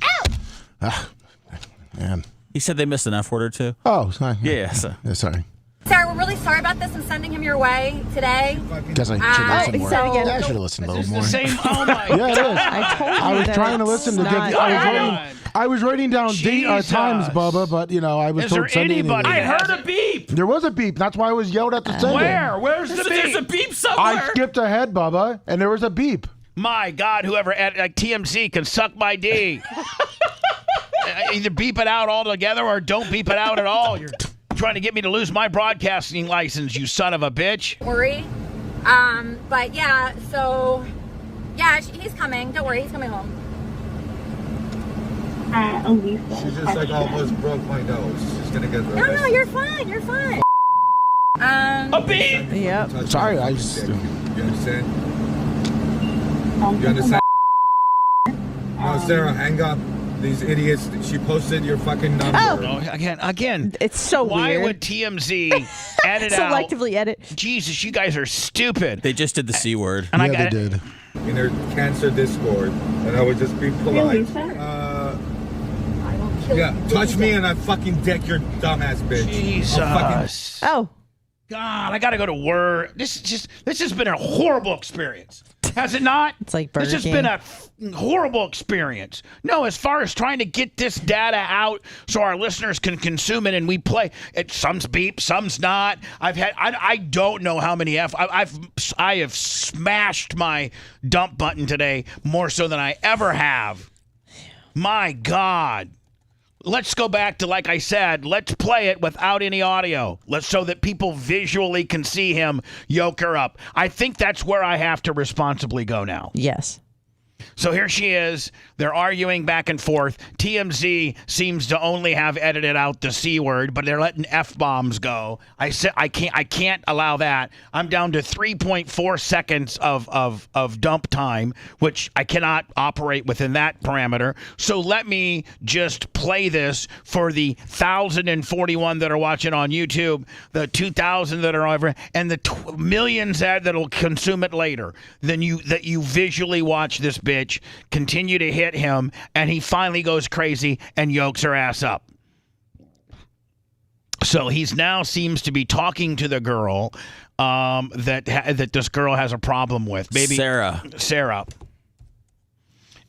[SPEAKER 6] Man.
[SPEAKER 7] He said they missed an F word or two.
[SPEAKER 6] Oh, sorry.
[SPEAKER 7] Yeah.
[SPEAKER 6] Sorry.
[SPEAKER 5] Sarah, we're really sorry about this. I'm sending him your way today.
[SPEAKER 6] Guess I should listen more. I should have listened a little more.
[SPEAKER 3] Oh my
[SPEAKER 6] Yeah, it is.
[SPEAKER 4] I told you
[SPEAKER 6] I was
[SPEAKER 4] that
[SPEAKER 6] trying to
[SPEAKER 4] it's
[SPEAKER 6] listen to
[SPEAKER 4] not-
[SPEAKER 6] I was writing down times, Bubba, but I was
[SPEAKER 3] Is
[SPEAKER 6] told
[SPEAKER 3] there
[SPEAKER 6] Sunday.
[SPEAKER 3] anybody
[SPEAKER 7] I
[SPEAKER 3] that
[SPEAKER 7] heard a beep.
[SPEAKER 6] There was a beep. That's why I was yelled at the sender.
[SPEAKER 3] Where's the beep?
[SPEAKER 7] There's a beep somewhere.
[SPEAKER 6] I skipped ahead, Bubba, and there was a beep.
[SPEAKER 3] My God, whoever at like TMZ can suck my D. Either beep it out altogether or don't beep it out at all. You're trying to get me to lose my broadcasting license, you son of a bitch.
[SPEAKER 5] Worry. But yeah, so yeah, he's coming. Don't worry, he's coming home.
[SPEAKER 10] Elisa.
[SPEAKER 9] She just like almost broke my nose. She's gonna get
[SPEAKER 5] No, no, you're fine. You're fine.
[SPEAKER 7] A beep.
[SPEAKER 4] Yep.
[SPEAKER 6] Sorry, I just.
[SPEAKER 9] You understand? You understand? No, Sarah, hang up. These idiots. She posted your fucking number.
[SPEAKER 3] Oh, again.
[SPEAKER 4] It's so
[SPEAKER 3] why
[SPEAKER 4] weird.
[SPEAKER 3] Why would TMZ edit out?
[SPEAKER 4] Selectively edit.
[SPEAKER 3] Jesus, you guys are stupid.
[SPEAKER 7] They just did the C word.
[SPEAKER 3] And
[SPEAKER 6] Yeah, they did.
[SPEAKER 9] In her cancer Discord, and I would just be polite. Yeah, touch me and I fucking deck your dumbass bitch.
[SPEAKER 3] Jesus.
[SPEAKER 4] Oh.
[SPEAKER 3] God, I gotta go to work. This has been a horrible experience. Has it not?
[SPEAKER 4] It's like Burger
[SPEAKER 3] This has
[SPEAKER 4] King.
[SPEAKER 3] been a horrible experience. No, as far as trying to get this data out so our listeners can consume it and we play it. Some's beep, some's not. I don't know how many I have smashed my dump button today more so than I ever have. My God. Let's go back to, like I said, let's play it without any audio. So that people visually can see him yoke her up. I think that's where I have to responsibly go now.
[SPEAKER 4] Yes.
[SPEAKER 3] So here she is. They're arguing back and forth. TMZ seems to only have edited out the C word, but they're letting F-bombs go. I said I can't allow that. I'm down to 3.4 seconds of dump time, which I cannot operate within that parameter. So let me just play this for the 1,041 that are watching on YouTube, the 2,000 that are over, and the millions that'll consume it later. Then you visually watch this bitch continue to hit him, and he finally goes crazy and yokes her ass up. So he's now seems to be talking to the girl that this girl has a problem with, baby Sarah,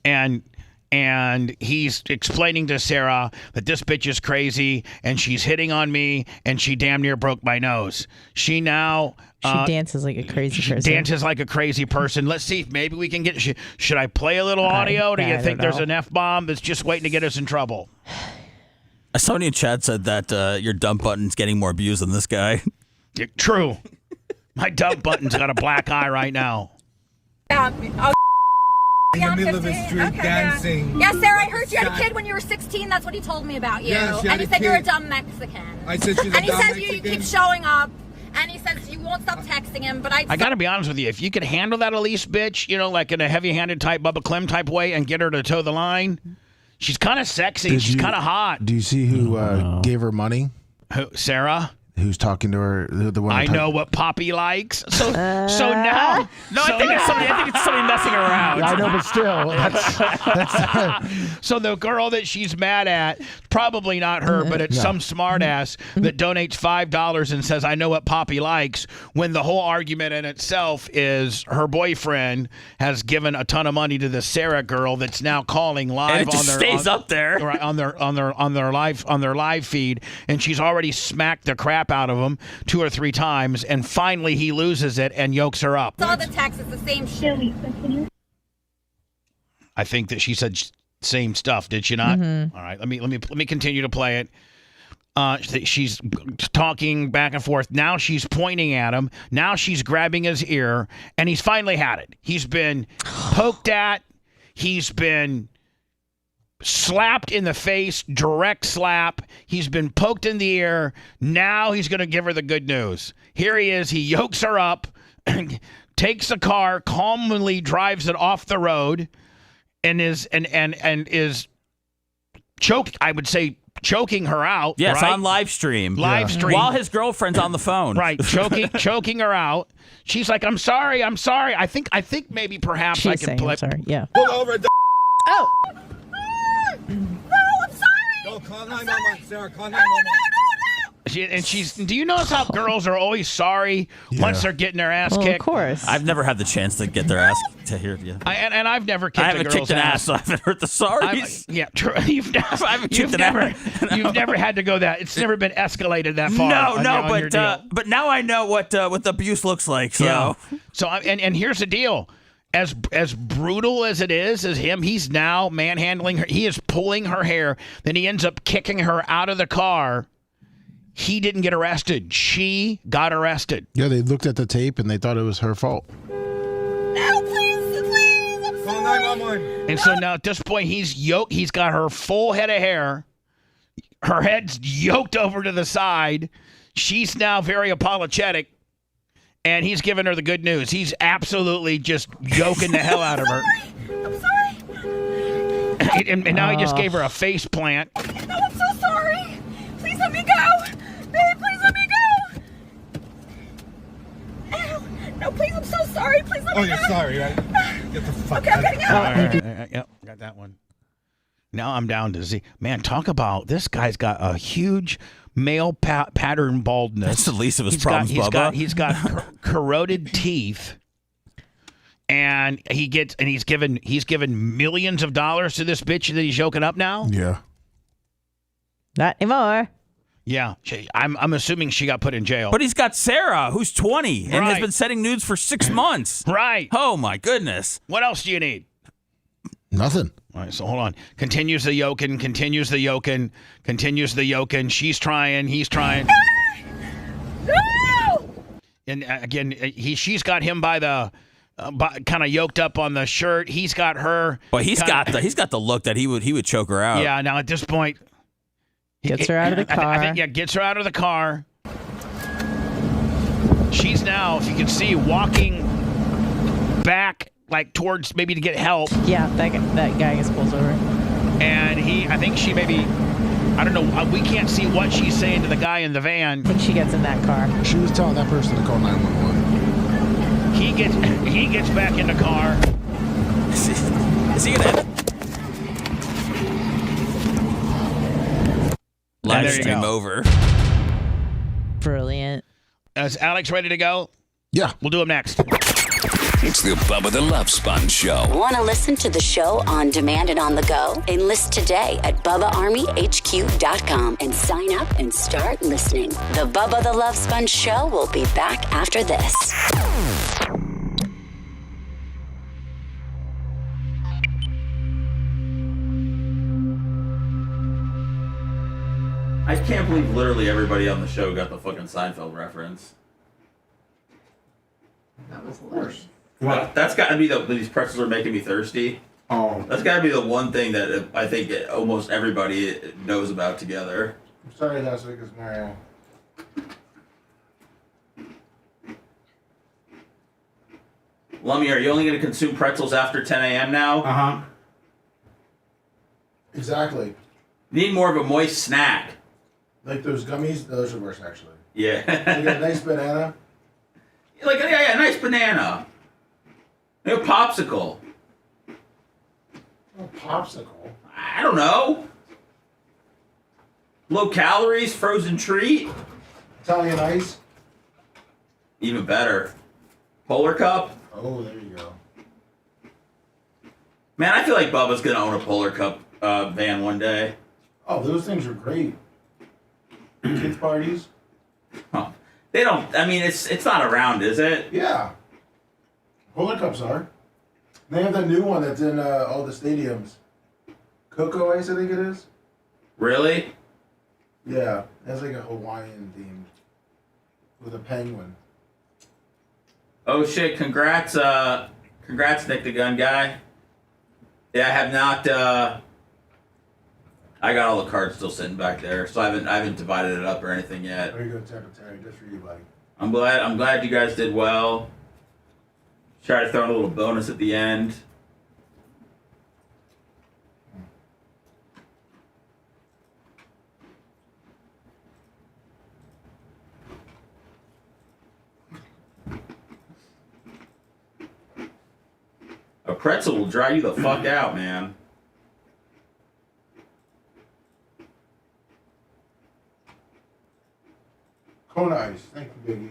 [SPEAKER 3] and he's explaining to Sarah that this bitch is crazy and she's hitting on me and she damn near broke my nose. She now.
[SPEAKER 4] She dances like a crazy person.
[SPEAKER 3] Dances like a crazy person. Let's see if maybe we can get. Should I play a little audio? Do you think there's an F-bomb that's just waiting to get us in trouble?
[SPEAKER 7] Somebody in chat said that your dump button's getting more abused than this guy.
[SPEAKER 3] Yeah, true. My dump button's got a black eye right now.
[SPEAKER 9] In the middle of the street dancing.
[SPEAKER 5] Yeah, Sarah, I heard you had a kid when you were 16. That's what he told me about you.
[SPEAKER 9] Yeah, she had
[SPEAKER 5] and he
[SPEAKER 9] a
[SPEAKER 5] said
[SPEAKER 9] kid.
[SPEAKER 5] you're a dumb Mexican.
[SPEAKER 9] I said she's a
[SPEAKER 5] and he
[SPEAKER 9] dumb
[SPEAKER 5] says
[SPEAKER 9] Mexican.
[SPEAKER 5] you keep showing up. And he says you won't stop texting him, but I
[SPEAKER 3] got to be honest with you. If you could handle that Elise bitch, like in a heavy-handed type Bubba Clem type way and get her to toe the line, she's kind of sexy. She's kind of hot.
[SPEAKER 6] Do you see who gave her money?
[SPEAKER 3] Who, Sarah?
[SPEAKER 6] Who's talking to her? The one.
[SPEAKER 3] I know what Poppy likes. So now.
[SPEAKER 7] No, I think it's somebody messing around.
[SPEAKER 6] Yeah, I know, but still, that's
[SPEAKER 3] So the girl that she's mad at, probably not her, but it's some smartass that donates $5 and says, "I know what Poppy likes." When the whole argument in itself is her boyfriend has given a ton of money to the Sarah girl that's now calling live
[SPEAKER 7] and it just stays up there,
[SPEAKER 3] right, on their live feed, and she's already smacked the crap out of him 2 or 3 times, and finally he loses it and yokes her up.
[SPEAKER 5] saw the text. It's the same shit.
[SPEAKER 3] I think that she said same stuff. Did she not?
[SPEAKER 4] Mm-hmm.
[SPEAKER 3] All right. Let me continue to play it. She's talking back and forth. Now she's pointing at him. Now she's grabbing his ear, and he's finally had it. He's been poked at. He's been slapped in the face, direct slap. He's been poked in the ear. Now he's going to give her the good news. Here he is. He yokes her up, takes the car, calmly drives it off the road, and is choked. I would say choking her out.
[SPEAKER 7] Yes,
[SPEAKER 3] right?
[SPEAKER 7] on live stream.
[SPEAKER 3] While
[SPEAKER 7] his girlfriend's on the phone.
[SPEAKER 3] Right, choking her out. She's like, "I'm sorry. I think maybe perhaps
[SPEAKER 4] She's
[SPEAKER 3] I can
[SPEAKER 4] saying,
[SPEAKER 3] play."
[SPEAKER 4] I'm sorry. Yeah.
[SPEAKER 9] Pull over.
[SPEAKER 4] Oh.
[SPEAKER 5] No, I'm sorry.
[SPEAKER 9] No, call 911, Sarah. Call 911.
[SPEAKER 3] Do you notice how girls are always sorry once they're getting their ass kicked?
[SPEAKER 4] Of course.
[SPEAKER 7] I've never had the chance to get their ass to hear you.
[SPEAKER 3] And I've never kicked
[SPEAKER 7] I haven't
[SPEAKER 3] a girl's
[SPEAKER 7] kicked an ass, so I haven't heard the sorries.
[SPEAKER 3] Yeah, true. You've never had to go that. It's never been escalated that far.
[SPEAKER 7] But now I know what abuse looks like. So
[SPEAKER 3] yeah. So and here's the deal. as brutal as it is as him, he's now manhandling her. He is pulling her hair. Then he ends up kicking her out of the car. He didn't get arrested. She got arrested.
[SPEAKER 6] Yeah, they looked at the tape and they thought it was her fault.
[SPEAKER 5] No, please, I'm
[SPEAKER 9] Call
[SPEAKER 5] sorry.
[SPEAKER 9] 911.
[SPEAKER 3] And so now at this point, he's yoked. He's got her full head of hair. Her head's yoked over to the side. She's now very apologetic. And he's giving her the good news. He's absolutely just yoking the hell out of her.
[SPEAKER 5] I'm sorry.
[SPEAKER 3] And now he just gave her a face plant.
[SPEAKER 5] No, I'm so sorry. Please let me go. Babe, please let me go. Ow. No, please, I'm so sorry. Please let me go.
[SPEAKER 9] Oh, you're sorry, right? Get the fuck
[SPEAKER 5] Okay,
[SPEAKER 9] out
[SPEAKER 5] I'm
[SPEAKER 9] of
[SPEAKER 5] getting
[SPEAKER 9] here.
[SPEAKER 5] out.
[SPEAKER 3] Yep, got that one. Now I'm down to Z. Man, talk about this guy's got a huge male pattern baldness.
[SPEAKER 7] That's the least of his problems, Bubba.
[SPEAKER 3] He's got corroded teeth, and he's given millions of dollars to this bitch that he's yoking up now.
[SPEAKER 6] Yeah.
[SPEAKER 4] Not anymore.
[SPEAKER 3] Yeah, I'm assuming she got put in jail.
[SPEAKER 7] But he's got Sarah, who's 20, and has
[SPEAKER 3] Right.
[SPEAKER 7] been sending nudes for 6 months.
[SPEAKER 3] Right.
[SPEAKER 7] Oh, my goodness.
[SPEAKER 3] What else do you need?
[SPEAKER 6] Nothing.
[SPEAKER 3] All right, so hold on. Continues the yoking, continues the yoking, continues the yoking. She's trying, he's trying.
[SPEAKER 5] No!
[SPEAKER 3] And again, she's got him by the kind of yoked up on the shirt. He's got her.
[SPEAKER 7] Well, he's got the look that he would choke her out.
[SPEAKER 3] Yeah. Now at this point,
[SPEAKER 4] Gets her out of the car.
[SPEAKER 3] I think, gets her out of the car. She's now, if you can see, walking back like towards maybe to get help.
[SPEAKER 4] Yeah, that guy gets pulled over.
[SPEAKER 3] And I think she maybe, I don't know, we can't see what she's saying to the guy in the van.
[SPEAKER 4] I think she gets in that car.
[SPEAKER 6] She was telling that person to call 911.
[SPEAKER 3] He gets back in the car.
[SPEAKER 7] Is he gonna live
[SPEAKER 3] there you
[SPEAKER 7] stream
[SPEAKER 3] go.
[SPEAKER 7] over?
[SPEAKER 4] Brilliant.
[SPEAKER 3] Is Alex ready to go?
[SPEAKER 6] Yeah.
[SPEAKER 3] We'll do him next.
[SPEAKER 13] It's the Bubba the Love Sponge Show.
[SPEAKER 12] Want to listen to the show on demand and on the go? Enlist today at BubbaArmyHQ.com and sign up and start listening. The Bubba the Love Sponge Show will be back after this.
[SPEAKER 7] I can't believe literally everybody on the show got the fucking Seinfeld reference.
[SPEAKER 16] That was hilarious.
[SPEAKER 7] What? That's got to be these pretzels are making me thirsty.
[SPEAKER 16] Oh.
[SPEAKER 7] That's got to be the one thing that I think almost everybody knows about together.
[SPEAKER 16] I'm sorry last week was Mario.
[SPEAKER 7] Lummy, are you only going to consume pretzels after 10 a.m. now?
[SPEAKER 16] Uh-huh. Exactly.
[SPEAKER 7] Need more of a moist snack.
[SPEAKER 16] Like those gummies, those are worse actually.
[SPEAKER 7] Yeah.
[SPEAKER 16] You get a nice banana.
[SPEAKER 7] Like, yeah, nice banana. Maybe a popsicle.
[SPEAKER 16] A popsicle.
[SPEAKER 7] I don't know. Low calories, frozen treat.
[SPEAKER 16] Italian ice.
[SPEAKER 7] Even better. Polar Cup.
[SPEAKER 16] Oh, there you go.
[SPEAKER 7] Man, I feel like Bubba's going to own a Polar Cup van one day.
[SPEAKER 16] Oh, those things are great. Kids parties.
[SPEAKER 7] Huh. They don't, I mean, it's not around, is it?
[SPEAKER 16] Yeah. Polar Cups are. They have that new one that's in all the stadiums. Cocoa Ice, I think it is.
[SPEAKER 7] Really?
[SPEAKER 16] Yeah. It has like a Hawaiian theme. With a penguin.
[SPEAKER 7] Oh shit, congrats Nick the Gun Guy. Yeah, I have not, I got all the cards still sitting back there, so I haven't divided it up or anything yet.
[SPEAKER 16] There you go, Terry, just for you, buddy.
[SPEAKER 7] I'm glad you guys did well. Try to throw in a little bonus at the end. A pretzel will dry you the fuck out, man.
[SPEAKER 16] Kona Ice. Thank you, Biggie.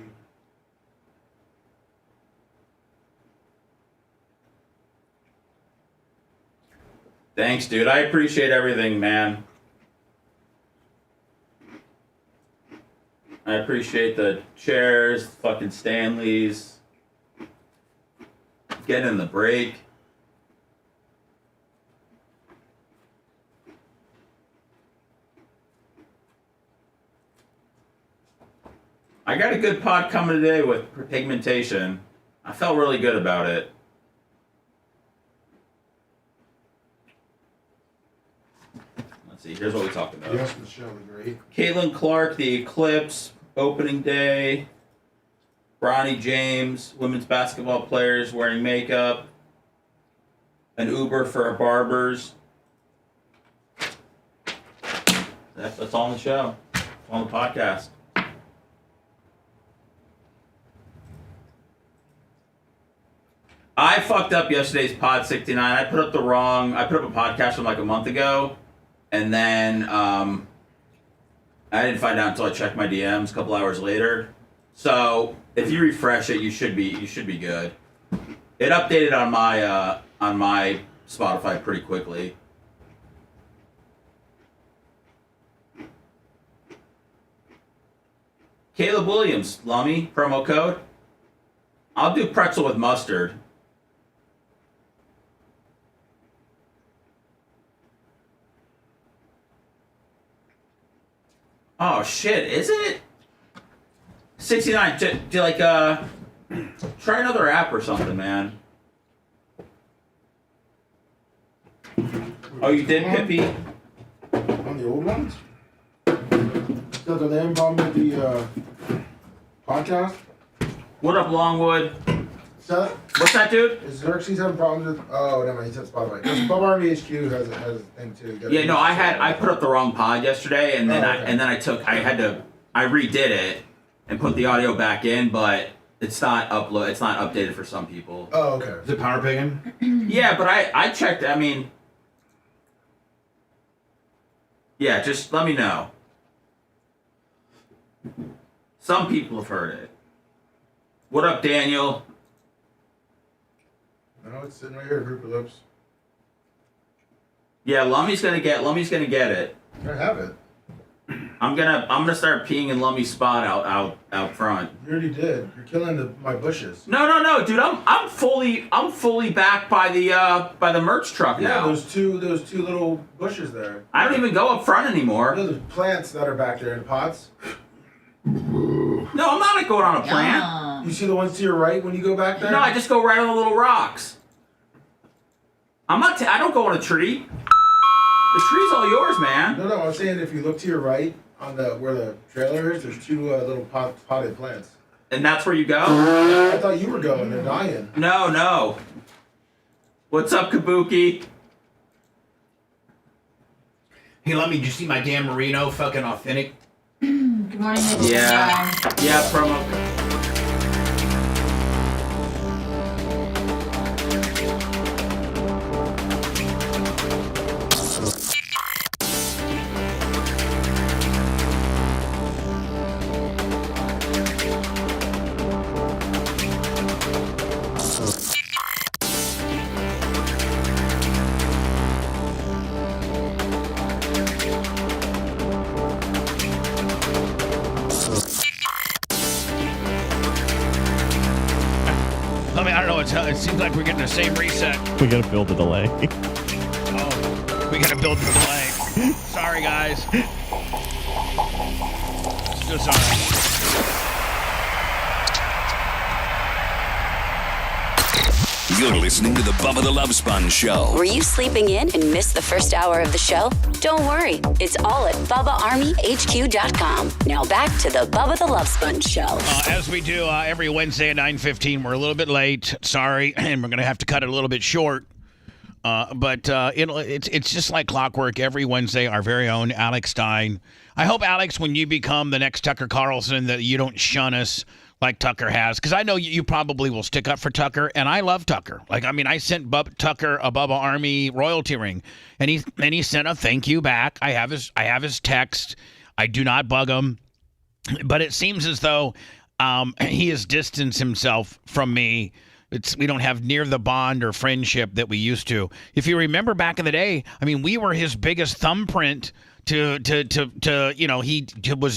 [SPEAKER 7] Thanks, dude. I appreciate everything, man. I appreciate the chairs, fucking Stanleys. getting in the break. I got a good pod coming today with pigmentation. I felt really good about it. Let's see, here's what we talked about.
[SPEAKER 16] Yes, Michelle the Great.
[SPEAKER 7] Caitlin Clark, the Eclipse, opening day. Bronny James, women's basketball players wearing makeup. An Uber for our barbers. That's all on the show. On the podcast. I fucked up yesterday's pod 69. I put up a podcast from like a month ago, and then I didn't find out until I checked my DMs a couple hours later. So if you refresh it, you should be good. It updated on my Spotify pretty quickly. Caleb Williams, Lummy, promo code. I'll do pretzel with mustard. Oh shit, is it? 69, do like try another app or something, man. Oh, you did, Pippi?
[SPEAKER 16] On the old ones? So do they have a problem with the podcast?
[SPEAKER 7] What up, Longwood?
[SPEAKER 16] So,
[SPEAKER 7] what's that, dude?
[SPEAKER 16] Is Xerxes having problems with? Oh, never mind. He said Spotify. Bubba Army HQ has a thing too.
[SPEAKER 7] Yeah, no, I put up the wrong pod yesterday, and then I redid it and put the audio back in, but it's not updated for some people.
[SPEAKER 16] Oh, okay.
[SPEAKER 18] Is it power pigging?
[SPEAKER 7] Yeah, but I checked. I mean, yeah, just let me know. Some people have heard it. What up, Daniel?
[SPEAKER 16] No, it's sitting right here, Group of Lips.
[SPEAKER 7] Yeah, Lummy's gonna get it.
[SPEAKER 16] I have it.
[SPEAKER 7] I'm gonna start peeing in Lummy's spot out front.
[SPEAKER 16] You already did. You're killing my bushes.
[SPEAKER 7] No, dude. I'm fully back by the merch truck now.
[SPEAKER 16] Yeah, those two little bushes there.
[SPEAKER 7] I don't even go up front anymore.
[SPEAKER 16] Those are plants that are back there in pots.
[SPEAKER 7] No, I'm not going on a plant.
[SPEAKER 16] You see the ones to your right when you go back there?
[SPEAKER 7] No, I just go right on the little rocks. I don't go on a tree. The tree's all yours, man.
[SPEAKER 16] No, I'm saying if you look to your right on where the trailer is, there's two little potted plants.
[SPEAKER 7] And that's where you go?
[SPEAKER 16] I thought you were going. They're dying.
[SPEAKER 7] No. What's up, Kabuki?
[SPEAKER 18] Hey, let me. Did you see my Dan Marino fucking authentic?
[SPEAKER 5] Good morning.
[SPEAKER 7] Yeah, promo.
[SPEAKER 3] It seems like we're getting the same reset.
[SPEAKER 19] We gotta build a delay.
[SPEAKER 3] Oh, we gotta build the delay. Sorry, guys. Still sorry.
[SPEAKER 13] You're listening to the Bubba the Love Sponge Show.
[SPEAKER 12] Were you sleeping in and missed the first hour of the show? Don't worry. It's all at BubbaArmyHQ.com. Now back to the Bubba the Love Sponge Show.
[SPEAKER 3] As we do every Wednesday at 9:15, we're a little bit late. Sorry, and we're going to have to cut it a little bit short. But it's just like clockwork. Every Wednesday, our very own Alex Stein. I hope, Alex, when you become the next Tucker Carlson, that you don't shun us like Tucker has, because I know you probably will stick up for Tucker, and I love Tucker. I sent Tucker a Bubba Army royalty ring, and he sent a thank you back. I have his text. I do not bug him, but it seems as though he has distanced himself from me. We don't have near the bond or friendship that we used to. If you remember back in the day, we were his biggest thumbprint. He was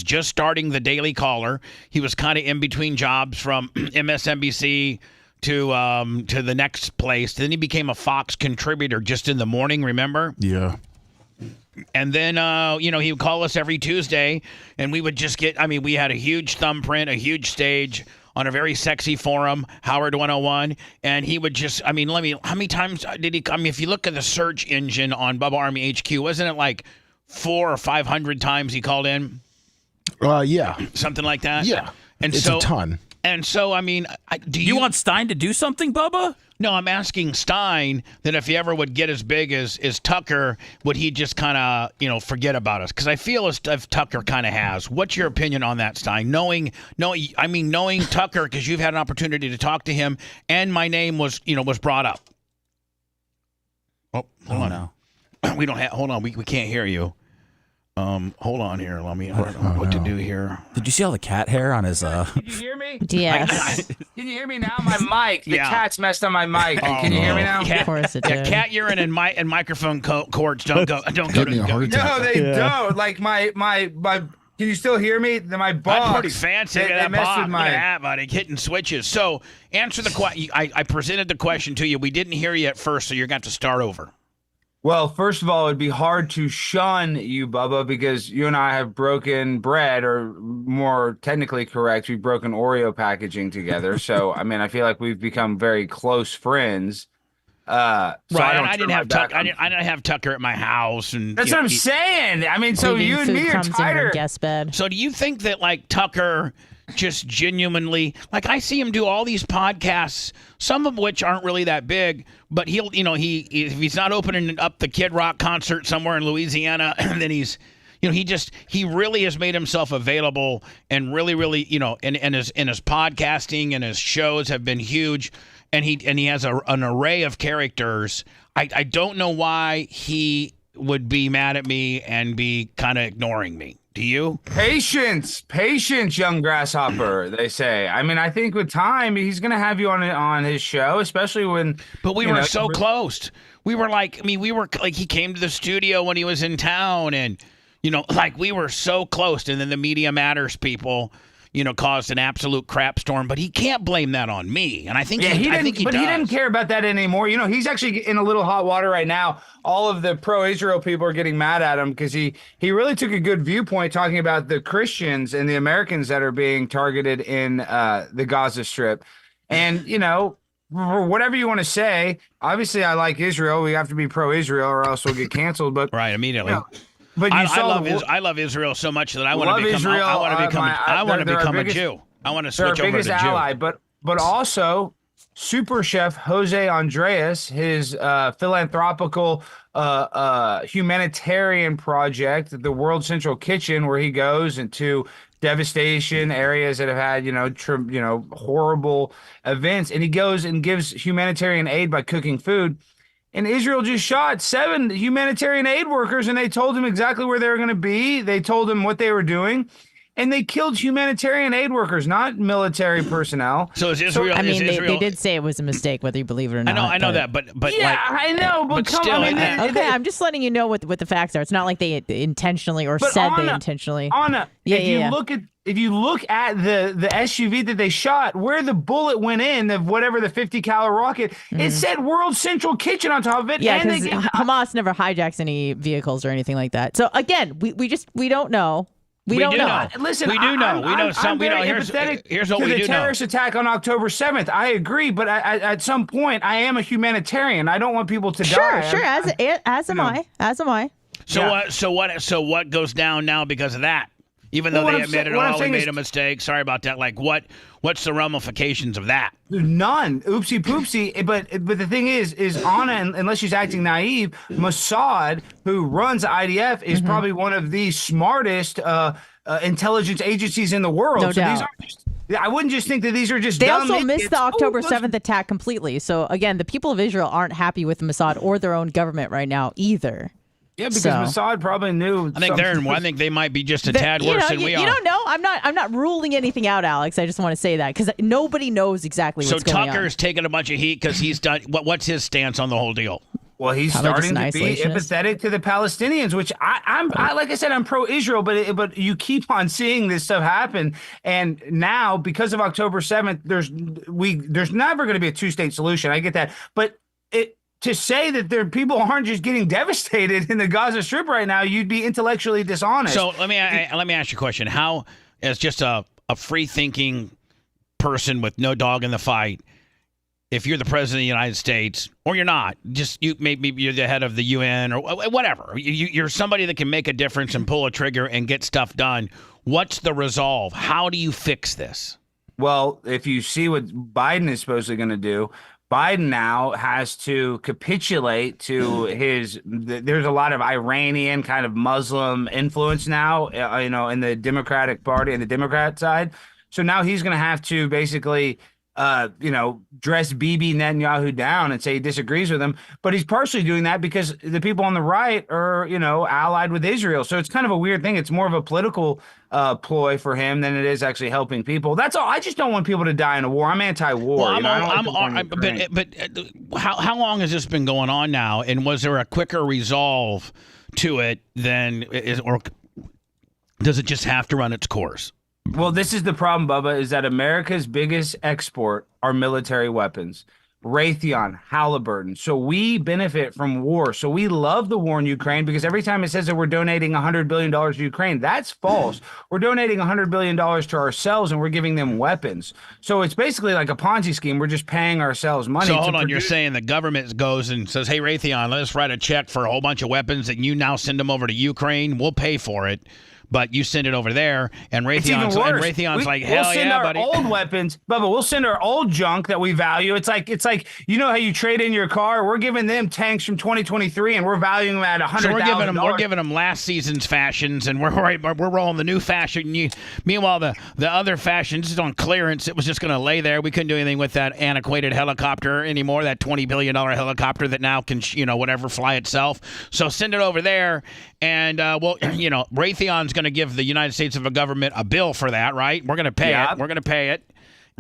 [SPEAKER 3] just starting the Daily Caller. He was kind of in between jobs from MSNBC to the next place. Then he became a Fox contributor just in the morning. Remember?
[SPEAKER 6] Yeah.
[SPEAKER 3] And then, he would call us every Tuesday, and we would just get, we had a huge thumbprint, a huge stage on a very sexy forum, Howard 101, and he would just, how many times did he, if you look at the search engine on Bubba Army HQ, wasn't it like 400 or 500 times he called in?
[SPEAKER 6] Yeah.
[SPEAKER 3] Something like that?
[SPEAKER 6] Yeah.
[SPEAKER 3] And
[SPEAKER 6] it's
[SPEAKER 3] so,
[SPEAKER 6] a ton.
[SPEAKER 3] And so, do
[SPEAKER 7] you want Stein to do something, Bubba?
[SPEAKER 3] No, I'm asking Stein that if he ever would get as big as Tucker, would he just kind of, forget about us? Because I feel as if Tucker kind of has. What's your opinion on that, Stein? Knowing Tucker, because you've had an opportunity to talk to him, and my name was brought up. Oh, hold on.
[SPEAKER 7] No.
[SPEAKER 3] We don't have. Hold on. We can't hear you. Hold on here. Let me. I don't know what to do here.
[SPEAKER 7] Did you see all the cat hair on his?
[SPEAKER 2] Can you hear me?
[SPEAKER 4] Yes.
[SPEAKER 2] Can you hear me now? My mic. The cat's messed on my mic. Can you hear me now?
[SPEAKER 3] Cat,
[SPEAKER 4] of course it
[SPEAKER 3] yeah,
[SPEAKER 4] did.
[SPEAKER 3] cat urine and microphone cords don't go. Don't go to.
[SPEAKER 2] No, they don't. Like my. Can you still hear me? My box.
[SPEAKER 3] That's pretty fancy.
[SPEAKER 2] They
[SPEAKER 3] Look at that
[SPEAKER 2] messed
[SPEAKER 3] box.
[SPEAKER 2] with
[SPEAKER 3] Look
[SPEAKER 2] my.
[SPEAKER 3] at that, buddy. Hitting switches. So answer the question. I presented the question to you. We didn't hear you at first, so you're going to have to start over.
[SPEAKER 2] Well, first of all, it'd be hard to shun you, Bubba, because you and I have broken bread, or more technically correct, we've broken Oreo packaging together. So, I feel like we've become very close friends. So
[SPEAKER 3] right, I didn't have Tucker. I didn't have Tucker at my house, and
[SPEAKER 2] that's what I'm saying. So
[SPEAKER 4] Leaving
[SPEAKER 2] you and
[SPEAKER 4] food
[SPEAKER 2] me are
[SPEAKER 4] crumbs in your
[SPEAKER 2] tighter.
[SPEAKER 4] guest bed.
[SPEAKER 3] So do you think that Tucker just genuinely, I see him do all these podcasts, some of which aren't really that big, but he'll, if he's not opening up the Kid Rock concert somewhere in Louisiana, then he's, he really has made himself available, and really, and his podcasting and his shows have been huge, and he has an array of characters. I don't know why he would be mad at me and be kind of ignoring me. Do you?
[SPEAKER 2] Patience, young grasshopper, they say. I think with time, he's going to have you on his show, especially when...
[SPEAKER 3] But we were so close. We were he came to the studio when he was in town, and, we were so close. And then the Media Matters people, caused an absolute crap storm. But he can't blame that on me. And I think he
[SPEAKER 2] didn't care about that anymore. He's actually in a little hot water right now. All of the pro-Israel people are getting mad at him because he really took a good viewpoint talking about the Christians and the Americans that are being targeted in the Gaza Strip. And, for whatever you want to say, obviously I like Israel. We have to be pro-Israel or else we'll get canceled. But
[SPEAKER 3] right, immediately.
[SPEAKER 2] But
[SPEAKER 3] I love Israel so much that I want to become a Jew. I want to switch over to Jew.
[SPEAKER 2] Ally, but also Super Chef Jose Andres, his philanthropical humanitarian project, the World Central Kitchen, where he goes into devastation areas that have had horrible events, and he goes and gives humanitarian aid by cooking food. And Israel just shot 7 humanitarian aid workers, and they told him exactly where they were going to be. They told him what they were doing. And they killed humanitarian aid workers, not military personnel.
[SPEAKER 3] So is Israel?
[SPEAKER 4] They did say it was a mistake, whether you believe it or not.
[SPEAKER 3] I know that, but
[SPEAKER 2] yeah, I know, but come
[SPEAKER 3] still,
[SPEAKER 2] on.
[SPEAKER 4] Okay, I'm just letting you know what the facts are. It's not like they intentionally or said they intentionally.
[SPEAKER 2] Anna, if you look at the SUV that they shot, where the bullet went in, of whatever the 50-cal rocket, it said World Central Kitchen on top of it.
[SPEAKER 4] Yeah, because Hamas never hijacks any vehicles or anything like that. So again, we don't know. We don't know.
[SPEAKER 2] Listen,
[SPEAKER 3] we do know. We know some. We know. Here's what we do know.
[SPEAKER 2] The terrorist attack on October 7th. I agree, but at some point, I am a humanitarian. I don't want people to die.
[SPEAKER 4] Sure. As am I. As am I.
[SPEAKER 3] So what goes down now because of that? Even though they admitted, we made a mistake. Sorry about that. What's the ramifications of that?
[SPEAKER 2] None. Oopsie poopsie. But the thing is Anna, unless she's acting naive, Mossad, who runs IDF, is probably one of the smartest intelligence agencies in the world.
[SPEAKER 4] No doubt.
[SPEAKER 2] These aren't just, I wouldn't just think that these are just
[SPEAKER 4] They
[SPEAKER 2] dumb
[SPEAKER 4] also missed the October
[SPEAKER 2] idiots.
[SPEAKER 4] 7th attack completely. So again, the people of Israel aren't happy with Mossad or their own government right now either.
[SPEAKER 2] Yeah, because Mossad probably knew.
[SPEAKER 3] I think they might be just a tad worse than we are.
[SPEAKER 4] You don't know. I'm not ruling anything out, Alex. I just want to say that because nobody knows exactly what's going on.
[SPEAKER 3] So Tucker's taking a bunch of heat because he's done. What's his stance on the whole deal?
[SPEAKER 2] Well, he's
[SPEAKER 4] Probably just
[SPEAKER 2] starting
[SPEAKER 4] an
[SPEAKER 2] to be
[SPEAKER 4] isolationist.
[SPEAKER 2] empathetic to the Palestinians, which I like I said, I'm pro-Israel, but you keep on seeing this stuff happen, and now because of October 7th, there's never going to be a two-state solution. I get that, but to say that people aren't just getting devastated in the Gaza Strip right now, you'd be intellectually dishonest.
[SPEAKER 3] So let me ask you a question. How, as just a free-thinking person with no dog in the fight, if you're the president of the United States, or you're not, just maybe you're the head of the UN or whatever, you're somebody that can make a difference and pull a trigger and get stuff done. What's the resolve? How do you fix this?
[SPEAKER 2] Well, if you see what Biden is supposedly going to do, Biden now has to capitulate to there's a lot of Iranian kind of Muslim influence now, in the Democratic Party and the Democrat side. So now he's going to have to basically dress Bibi Netanyahu down and say he disagrees with him. But he's partially doing that because the people on the right are, allied with Israel. So it's kind of a weird thing. It's more of a political ploy for him than it is actually helping people. That's all. I just don't want people to die in a war. I'm anti-war.
[SPEAKER 3] Well, but how long has this been going on now? And was there a quicker resolve to it or does it just have to run its course?
[SPEAKER 2] Well, this is the problem, Bubba, is that America's biggest export are military weapons. Raytheon, Halliburton. So we benefit from war. So we love the war in Ukraine because every time it says that we're donating $100 billion to Ukraine, that's false. We're donating $100 billion to ourselves and we're giving them weapons. So it's basically like a Ponzi scheme. We're just paying ourselves money.
[SPEAKER 3] So hold on, you're saying the government goes and says, hey, Raytheon, let us write a check for a whole bunch of weapons and you now send them over to Ukraine. We'll pay for it. But you send it over there, and Raytheon's like, hell yeah, buddy.
[SPEAKER 2] We'll send our old weapons, Bubba. We'll send our old junk that we value. It's like how you trade in your car. We're giving them tanks from 2023, and we're valuing them at $100,000.
[SPEAKER 3] So we're giving them last season's fashions, and we're rolling the new fashion. Meanwhile, the other fashions is on clearance. It was just going to lay there. We couldn't do anything with that antiquated helicopter anymore. That $20 billion helicopter that now can fly itself. So send it over there, and Raytheon's going to give the United States of a government a bill for that, right? We're going to pay it. We're going to pay it.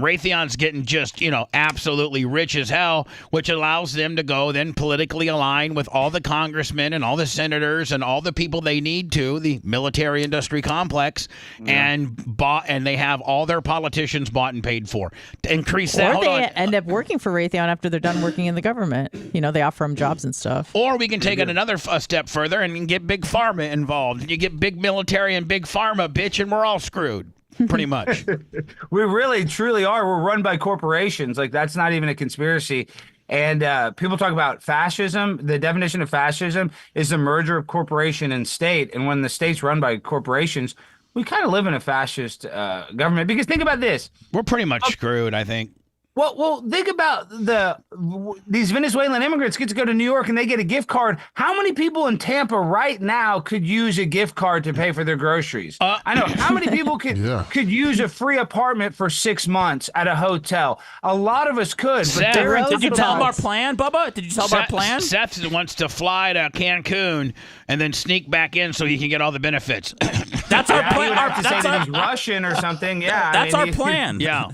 [SPEAKER 3] Raytheon's getting just, absolutely rich as hell, which allows them to go then politically align with all the congressmen and all the senators and all the people they need to, the military industry complex, and they have all their politicians bought and paid for. To increase that.
[SPEAKER 4] Or they end up working for Raytheon after they're done working in the government. They offer them jobs and stuff.
[SPEAKER 3] Or we can take it another step further and get big pharma involved. You get big military and big pharma, bitch, and we're all screwed. Pretty much.
[SPEAKER 2] We really, truly are. We're run by corporations. Like, that's not even a conspiracy. And people talk about fascism. The definition of fascism is the merger of corporation and state. And when the state's run by corporations, we kind of live in a fascist government. Because think about this.
[SPEAKER 3] We're pretty much screwed, I think.
[SPEAKER 2] Well, think about these Venezuelan immigrants get to go to New York and they get a gift card. How many people in Tampa right now could use a gift card to pay for their groceries? I know. How many people could use a free apartment for 6 months at a hotel? A lot of us could.
[SPEAKER 7] Seth, did you tell them our plan, Bubba? Did you tell them our plan?
[SPEAKER 3] Seth wants to fly to Cancun and then sneak back in so he can get all the benefits.
[SPEAKER 2] That's our plan. He would have to say that he's Russian or something. Yeah,
[SPEAKER 7] that's our plan.
[SPEAKER 3] Yeah.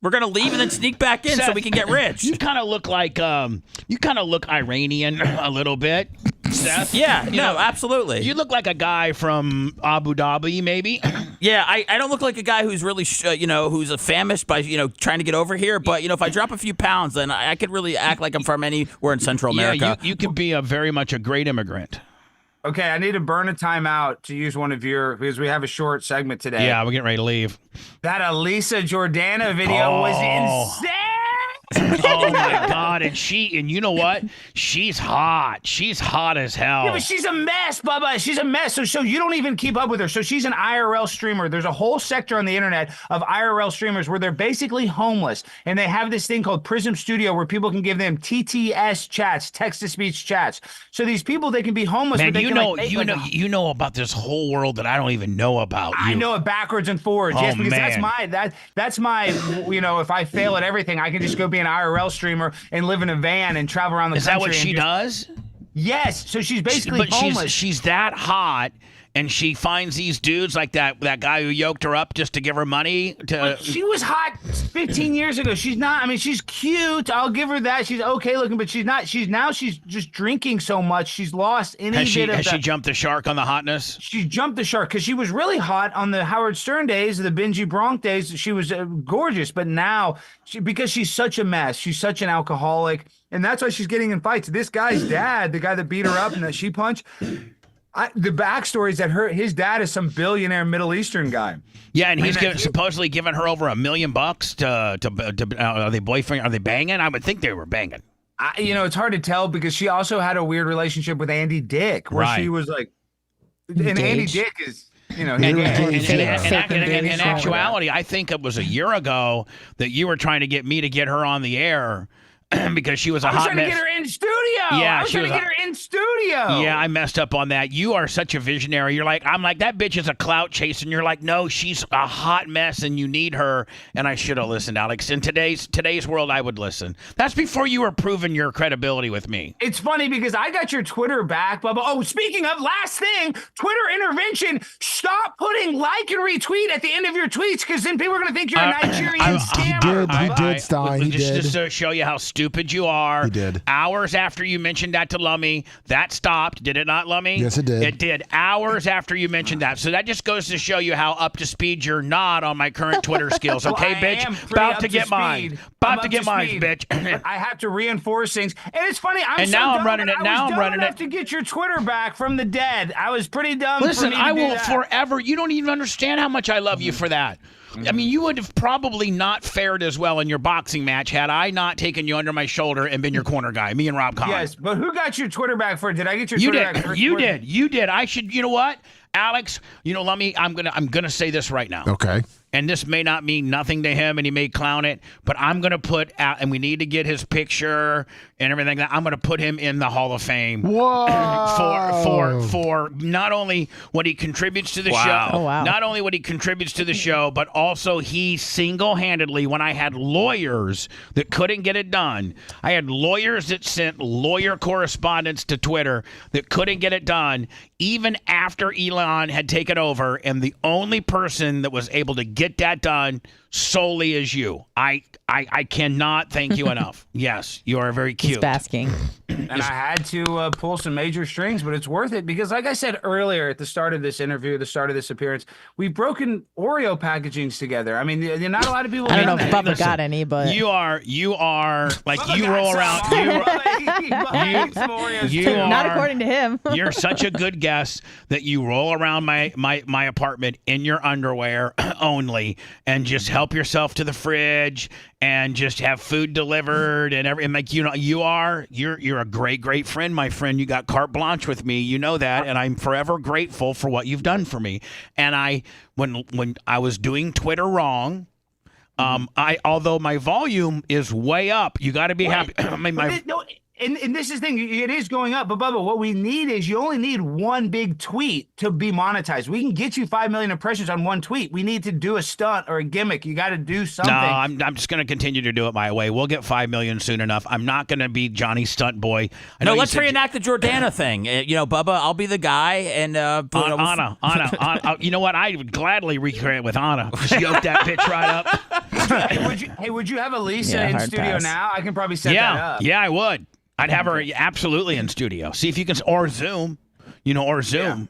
[SPEAKER 7] We're gonna leave and then sneak back in
[SPEAKER 3] Seth,
[SPEAKER 7] so we can get rich.
[SPEAKER 3] You kind of look like Iranian a little bit, Seth.
[SPEAKER 7] Yeah, absolutely.
[SPEAKER 3] You look like a guy from Abu Dhabi, maybe.
[SPEAKER 7] Yeah, I don't look like a guy who's really who's famished by trying to get over here. But if I drop a few pounds, then I could really act like I'm from anywhere in Central America.
[SPEAKER 3] Yeah, you could be very much a great immigrant.
[SPEAKER 2] Okay, I need to burn a timeout to use one of because we have a short segment today.
[SPEAKER 3] Yeah, we're getting ready to leave.
[SPEAKER 2] That Elisa Jordana video was insane.
[SPEAKER 3] Oh my God! And you know what? She's hot. She's hot as hell.
[SPEAKER 2] Yeah, but she's a mess, Bubba. She's a mess. So you don't even keep up with her. So she's an IRL streamer. There's a whole sector on the internet of IRL streamers where they're basically homeless, and they have this thing called Prism Studio where people can give them TTS chats, text-to-speech chats. So these people, they can be homeless.
[SPEAKER 3] Man,
[SPEAKER 2] but
[SPEAKER 3] you know about this whole world that I don't even know about.
[SPEAKER 2] I know it backwards and forwards. Yes, because that's my if I fail at everything, I can just go be an IRL streamer and live in a van and travel around the country.
[SPEAKER 3] Is that what she does?
[SPEAKER 2] Yes. So she's basically homeless.
[SPEAKER 3] She's that hot, and she finds these dudes like that guy who yoked her up just to give her money to.
[SPEAKER 2] She was hot 15 years ago. She's not. I mean, she's cute. I'll give her that. She's okay looking, but she's not. She's just drinking so much. She's lost any
[SPEAKER 3] Has
[SPEAKER 2] bit of
[SPEAKER 3] she jumped the shark on the hotness?
[SPEAKER 2] She jumped the shark because she was really hot on the Howard Stern days, the Benji Bronk days. She was gorgeous, but now because she's such a mess, she's such an alcoholic, and that's why she's getting in fights. This guy's dad, the guy that beat her up and that she punched. The backstory is that his dad is some billionaire Middle Eastern guy.
[SPEAKER 3] Yeah, and he's supposedly giving her over $1 million to are they boyfriend? Are they banging? I would think they were banging.
[SPEAKER 2] It's hard to tell because she also had a weird relationship with Andy Dick, where she was like, and Andy Dick is. In
[SPEAKER 3] actuality, I think it was a year ago that you were trying to get me to get her on the air because she was a hot mess.
[SPEAKER 2] I was trying to get her in studio.
[SPEAKER 3] Yeah,
[SPEAKER 2] I was trying to get her in studio.
[SPEAKER 3] Yeah, I messed up on that. You are such a visionary. I'm like, that bitch is a clout chase, and you're like, no, she's a hot mess, and you need her. And I should have listened, Alex. In today's world, I would listen. That's before you were proving your credibility with me.
[SPEAKER 2] It's funny because I got your Twitter back, Bubba. Oh, speaking of, last thing, Twitter intervention. Stop putting like and retweet at the end of your tweets because then people are going to think you're a Nigerian scammer.
[SPEAKER 6] You did, Stein. He did.
[SPEAKER 3] Just to show you how stupid you are.
[SPEAKER 6] He did.
[SPEAKER 3] Hours after you mentioned that to Lummy, that stopped. Did it not, Lummy?
[SPEAKER 6] Yes, it did.
[SPEAKER 3] It did. Hours after you mentioned that. So that just goes to show you how up to speed you're not on my current Twitter skills. Okay, bitch? About to get mine. About to get mine, bitch.
[SPEAKER 2] I have to reinforce things. And it's funny. I'm
[SPEAKER 3] running it. Now I'm running it.
[SPEAKER 2] To get your Twitter back from the dead. I was pretty dumb.
[SPEAKER 3] Listen, I will
[SPEAKER 2] that.
[SPEAKER 3] Forever. You don't even understand how much I love you for that. I mean, you would have probably not fared as well in your boxing match had I not taken you under my shoulder and been your corner guy, me and Rob Kahn.
[SPEAKER 2] Yes, but who got your Twitter back for it? Did I get your Twitter back first?
[SPEAKER 3] You did. You did. I should. You know what, Alex? Let me. I'm gonna say this right now.
[SPEAKER 6] Okay.
[SPEAKER 3] And this may not mean nothing to him, and he may clown it, but I'm going to put out, and we need to get his picture and everything. I'm going to put him in the Hall of Fame.
[SPEAKER 6] Whoa!
[SPEAKER 3] For not only what he contributes to the show, not only what he contributes to the show, but also he single-handedly, when I had lawyers that couldn't get it done, I had lawyers that sent lawyer correspondence to Twitter that couldn't get it done, even after Elon had taken over, and the only person that was able to get that done solely is you. I cannot thank you enough. Yes, you are very cute.
[SPEAKER 4] He's basking.
[SPEAKER 2] And I had to pull some major strings, but it's worth it because, like I said earlier at the start of this interview, the start of this appearance, we've broken Oreo packagings together. I mean, not a lot of people.
[SPEAKER 4] I don't know if Bubba got any, but
[SPEAKER 3] you are like
[SPEAKER 2] Bubba
[SPEAKER 3] you roll around. You are
[SPEAKER 4] not according to him.
[SPEAKER 3] You're such a good guest that you roll around my apartment in your underwear only, and just help yourself to the fridge and just have food delivered and everything. Like you're a great friend, my friend. You got carte blanche with me, you know that, and I'm forever grateful for what you've done for me. And when I was doing Twitter wrong, although my volume is way up, you got to be happy. I mean,
[SPEAKER 2] And this is the thing, it is going up, but Bubba, what we need is you only need one big tweet to be monetized. We can get you 5 million impressions on one tweet. We need to do a stunt or a gimmick. You got to do something.
[SPEAKER 3] No, I'm just going to continue to do it my way. We'll get 5 million soon enough. I'm not going to be Johnny Stunt Boy.
[SPEAKER 7] No, let's reenact the Jordana thing. Bubba, I'll be the guy, and
[SPEAKER 3] Anna. You know what? I would gladly recreate it with Anna. Just yoke that bitch right up.
[SPEAKER 2] Would you have Elisa in studio now? I can probably set that up.
[SPEAKER 3] Yeah, I would. I'd have her absolutely in studio. See if you can, or Zoom, or Zoom.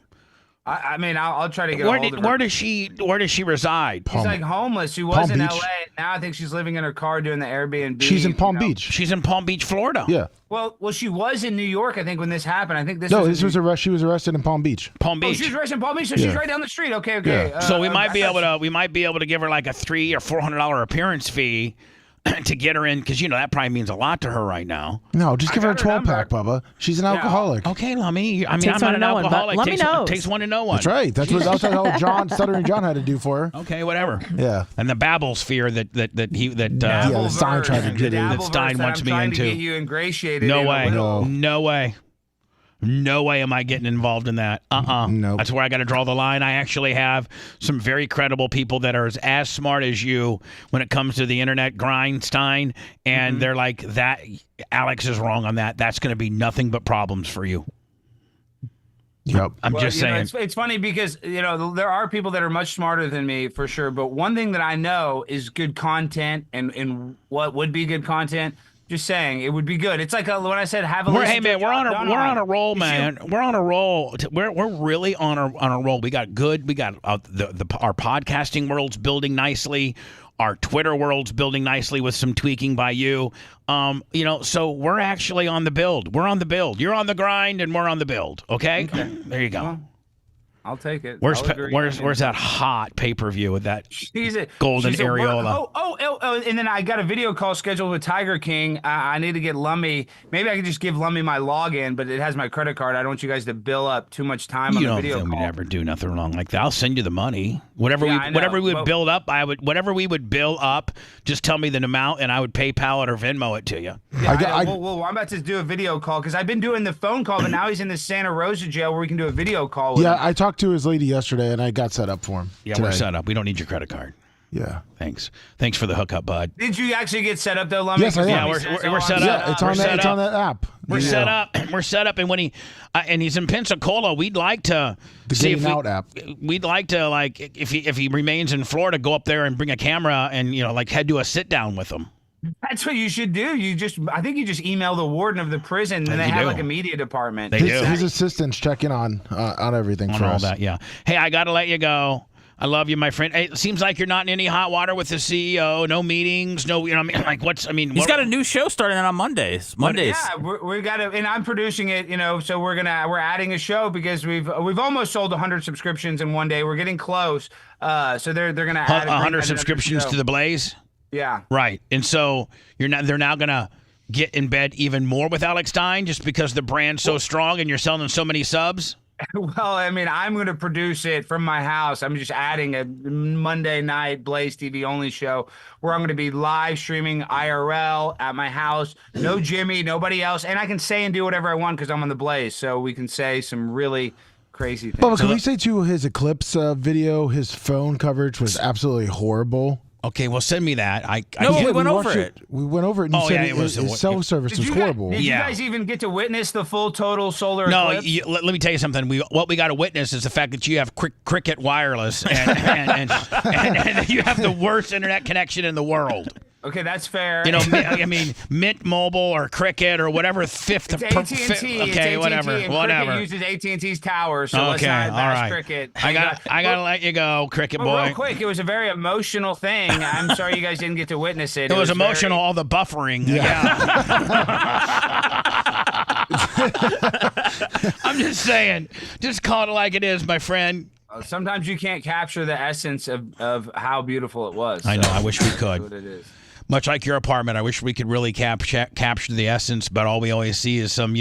[SPEAKER 2] Yeah. I mean, I'll try to get a hold of her.
[SPEAKER 3] Where does she reside?
[SPEAKER 2] She's like homeless. She was in L.A. Now I think she's living in her car doing the Airbnb.
[SPEAKER 6] She's in Palm Beach.
[SPEAKER 3] She's in Palm Beach, Florida.
[SPEAKER 6] Yeah.
[SPEAKER 2] Well, she was in New York, I think, when this happened. I think this.
[SPEAKER 6] She was arrested in Palm Beach.
[SPEAKER 3] Palm Beach.
[SPEAKER 2] Oh, she was arrested in Palm Beach, so she's right down the street. Okay.
[SPEAKER 6] Yeah.
[SPEAKER 3] So we might be able to give her like a $300 or $400 appearance fee to get her in, because that probably means a lot to her right now.
[SPEAKER 6] No, just give her a 12-pack, Bubba. She's an alcoholic.
[SPEAKER 3] Okay, Lummy. I'm not an alcoholic.
[SPEAKER 4] Let me know.
[SPEAKER 3] Takes one to know one.
[SPEAKER 6] That's right. That's what Stuttering John had to do for her.
[SPEAKER 3] Okay, whatever.
[SPEAKER 6] Yeah.
[SPEAKER 3] And the Babel sphere that
[SPEAKER 6] Stein tried to get
[SPEAKER 3] that Stein wants me into.
[SPEAKER 2] To get you ingratiated.
[SPEAKER 3] No way. No way. No way am I getting involved in that.
[SPEAKER 6] Nope.
[SPEAKER 3] That's where I got to draw the line. I actually have some very credible people that are as smart as you when it comes to the internet grindstein, and they're like, that Alex is wrong on that. That's going to be nothing but problems for you.
[SPEAKER 6] Yep.
[SPEAKER 3] I'm just saying.
[SPEAKER 2] It's funny because, there are people that are much smarter than me for sure. But one thing that I know is good content and what would be good content. Just saying, it would be good. It's like when I said have a listen.
[SPEAKER 3] Hey man, we're on a roll, man. We're on a roll. We're really on a roll. We got our podcasting world's building nicely. Our Twitter world's building nicely with some tweaking by you. So we're actually on the build. We're on the build. You're on the grind, and we're on the build. Okay? There you go.
[SPEAKER 2] Well, I'll take it.
[SPEAKER 3] Where's that hot pay-per-view with that golden areola?
[SPEAKER 2] Oh, and then I got a video call scheduled with Tiger King. I need to get Lummy. Maybe I could just give Lummy my login, but it has my credit card. I don't want you guys to bill up too much time on the video call.
[SPEAKER 3] You never do nothing wrong like that. I'll send you the money. Whatever we would build up, whatever we would bill up, just tell me the amount, and I would PayPal it or Venmo it to you.
[SPEAKER 2] Yeah, well, I'm about to do a video call because I've been doing the phone call, but now he's in the Santa Rosa jail where we can do a video call with him.
[SPEAKER 6] I talked to his lady yesterday, and I got set up for him.
[SPEAKER 3] Yeah,
[SPEAKER 6] today.
[SPEAKER 3] we're set up. We don't need your credit card.
[SPEAKER 6] Yeah.
[SPEAKER 3] Thanks for the hookup, bud.
[SPEAKER 2] Did you actually get set up though, Lummy?
[SPEAKER 6] Yes, I am.
[SPEAKER 3] Yeah, we're set up.
[SPEAKER 6] Yeah, it's on that app.
[SPEAKER 3] We're set up. We're set up, and when he's in Pensacola, we'd like to see if
[SPEAKER 6] app.
[SPEAKER 3] We'd like to if he remains in Florida, go up there and bring a camera and head to a sit down with him.
[SPEAKER 2] That's what you should do. I think you just email the warden of the prison, and they have like a media department.
[SPEAKER 6] His assistants check in on everything
[SPEAKER 3] on
[SPEAKER 6] for
[SPEAKER 3] all
[SPEAKER 6] us.
[SPEAKER 3] that. Yeah. Hey, I gotta let you go. I love you, my friend. Hey, it seems like you're not in any hot water with the CEO. No meetings. No,
[SPEAKER 7] He's got a new show starting on Mondays.
[SPEAKER 2] Yeah, we got to, and I'm producing it. So we're adding a show because we've almost sold 100 subscriptions in one day. We're getting close. So they're gonna add
[SPEAKER 3] 100 subscriptions to the Blaze.
[SPEAKER 2] Yeah.
[SPEAKER 3] Right, and so they're now gonna get in bed even more with Alex Stein just because the brand's so strong and you're selling so many subs.
[SPEAKER 2] Well, I'm going to produce it from my house. I'm just adding a Monday night Blaze TV only show where I'm going to be live streaming IRL at my house. No Jimmy, nobody else. And I can say and do whatever I want because I'm on the Blaze. So we can say some really crazy things.
[SPEAKER 6] Bubba, can we say too, his Eclipse video, his phone coverage was absolutely horrible.
[SPEAKER 3] Okay, well, send me that.
[SPEAKER 6] We went over it. We went over it, and you said his cell service was horrible.
[SPEAKER 2] Did you guys even get to witness the full total solar eclipse?
[SPEAKER 3] No, let me tell you something. What we got to witness is the fact that you have Cricket Wireless and you have the worst internet connection in the world.
[SPEAKER 2] Okay, that's fair.
[SPEAKER 3] Mint Mobile or Cricket or whatever fifth.
[SPEAKER 2] It's AT&T.
[SPEAKER 3] Okay, whatever.
[SPEAKER 2] Cricket uses AT&T's tower, so let's not bash Cricket.
[SPEAKER 3] I gotta let you go, Cricket boy.
[SPEAKER 2] Real quick, it was a very emotional thing. I'm sorry you guys didn't get to witness it.
[SPEAKER 3] It was emotional, all the buffering. Yeah. I'm just saying. Just call it like it is, my friend.
[SPEAKER 2] Sometimes you can't capture the essence of how beautiful it was.
[SPEAKER 3] I know. I wish we could.
[SPEAKER 2] That's what it is.
[SPEAKER 3] Much like your apartment, I wish we could really capture the essence, but all we always see is some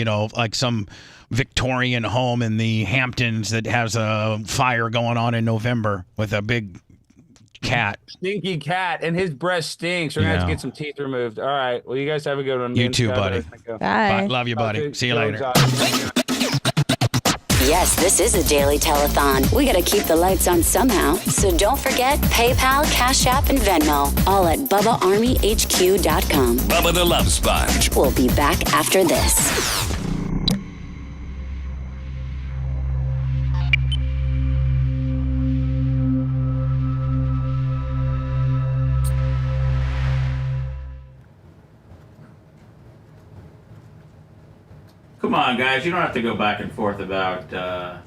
[SPEAKER 3] Victorian home in the Hamptons that has a fire going on in November with a big cat.
[SPEAKER 2] Stinky cat, and his breath stinks. We're going to have to get some teeth removed. All right. Well, you guys have a good one.
[SPEAKER 3] You too, buddy.
[SPEAKER 4] Bye.
[SPEAKER 3] Love you, buddy. See you later.
[SPEAKER 12] Yes, this is a daily telethon. We gotta keep the lights on somehow. So don't forget PayPal, Cash App, and Venmo. All at BubbaArmyHQ.com.
[SPEAKER 13] Bubba the Love Sponge.
[SPEAKER 12] We'll be back after this.
[SPEAKER 7] Come on, guys. You don't have to go back and forth about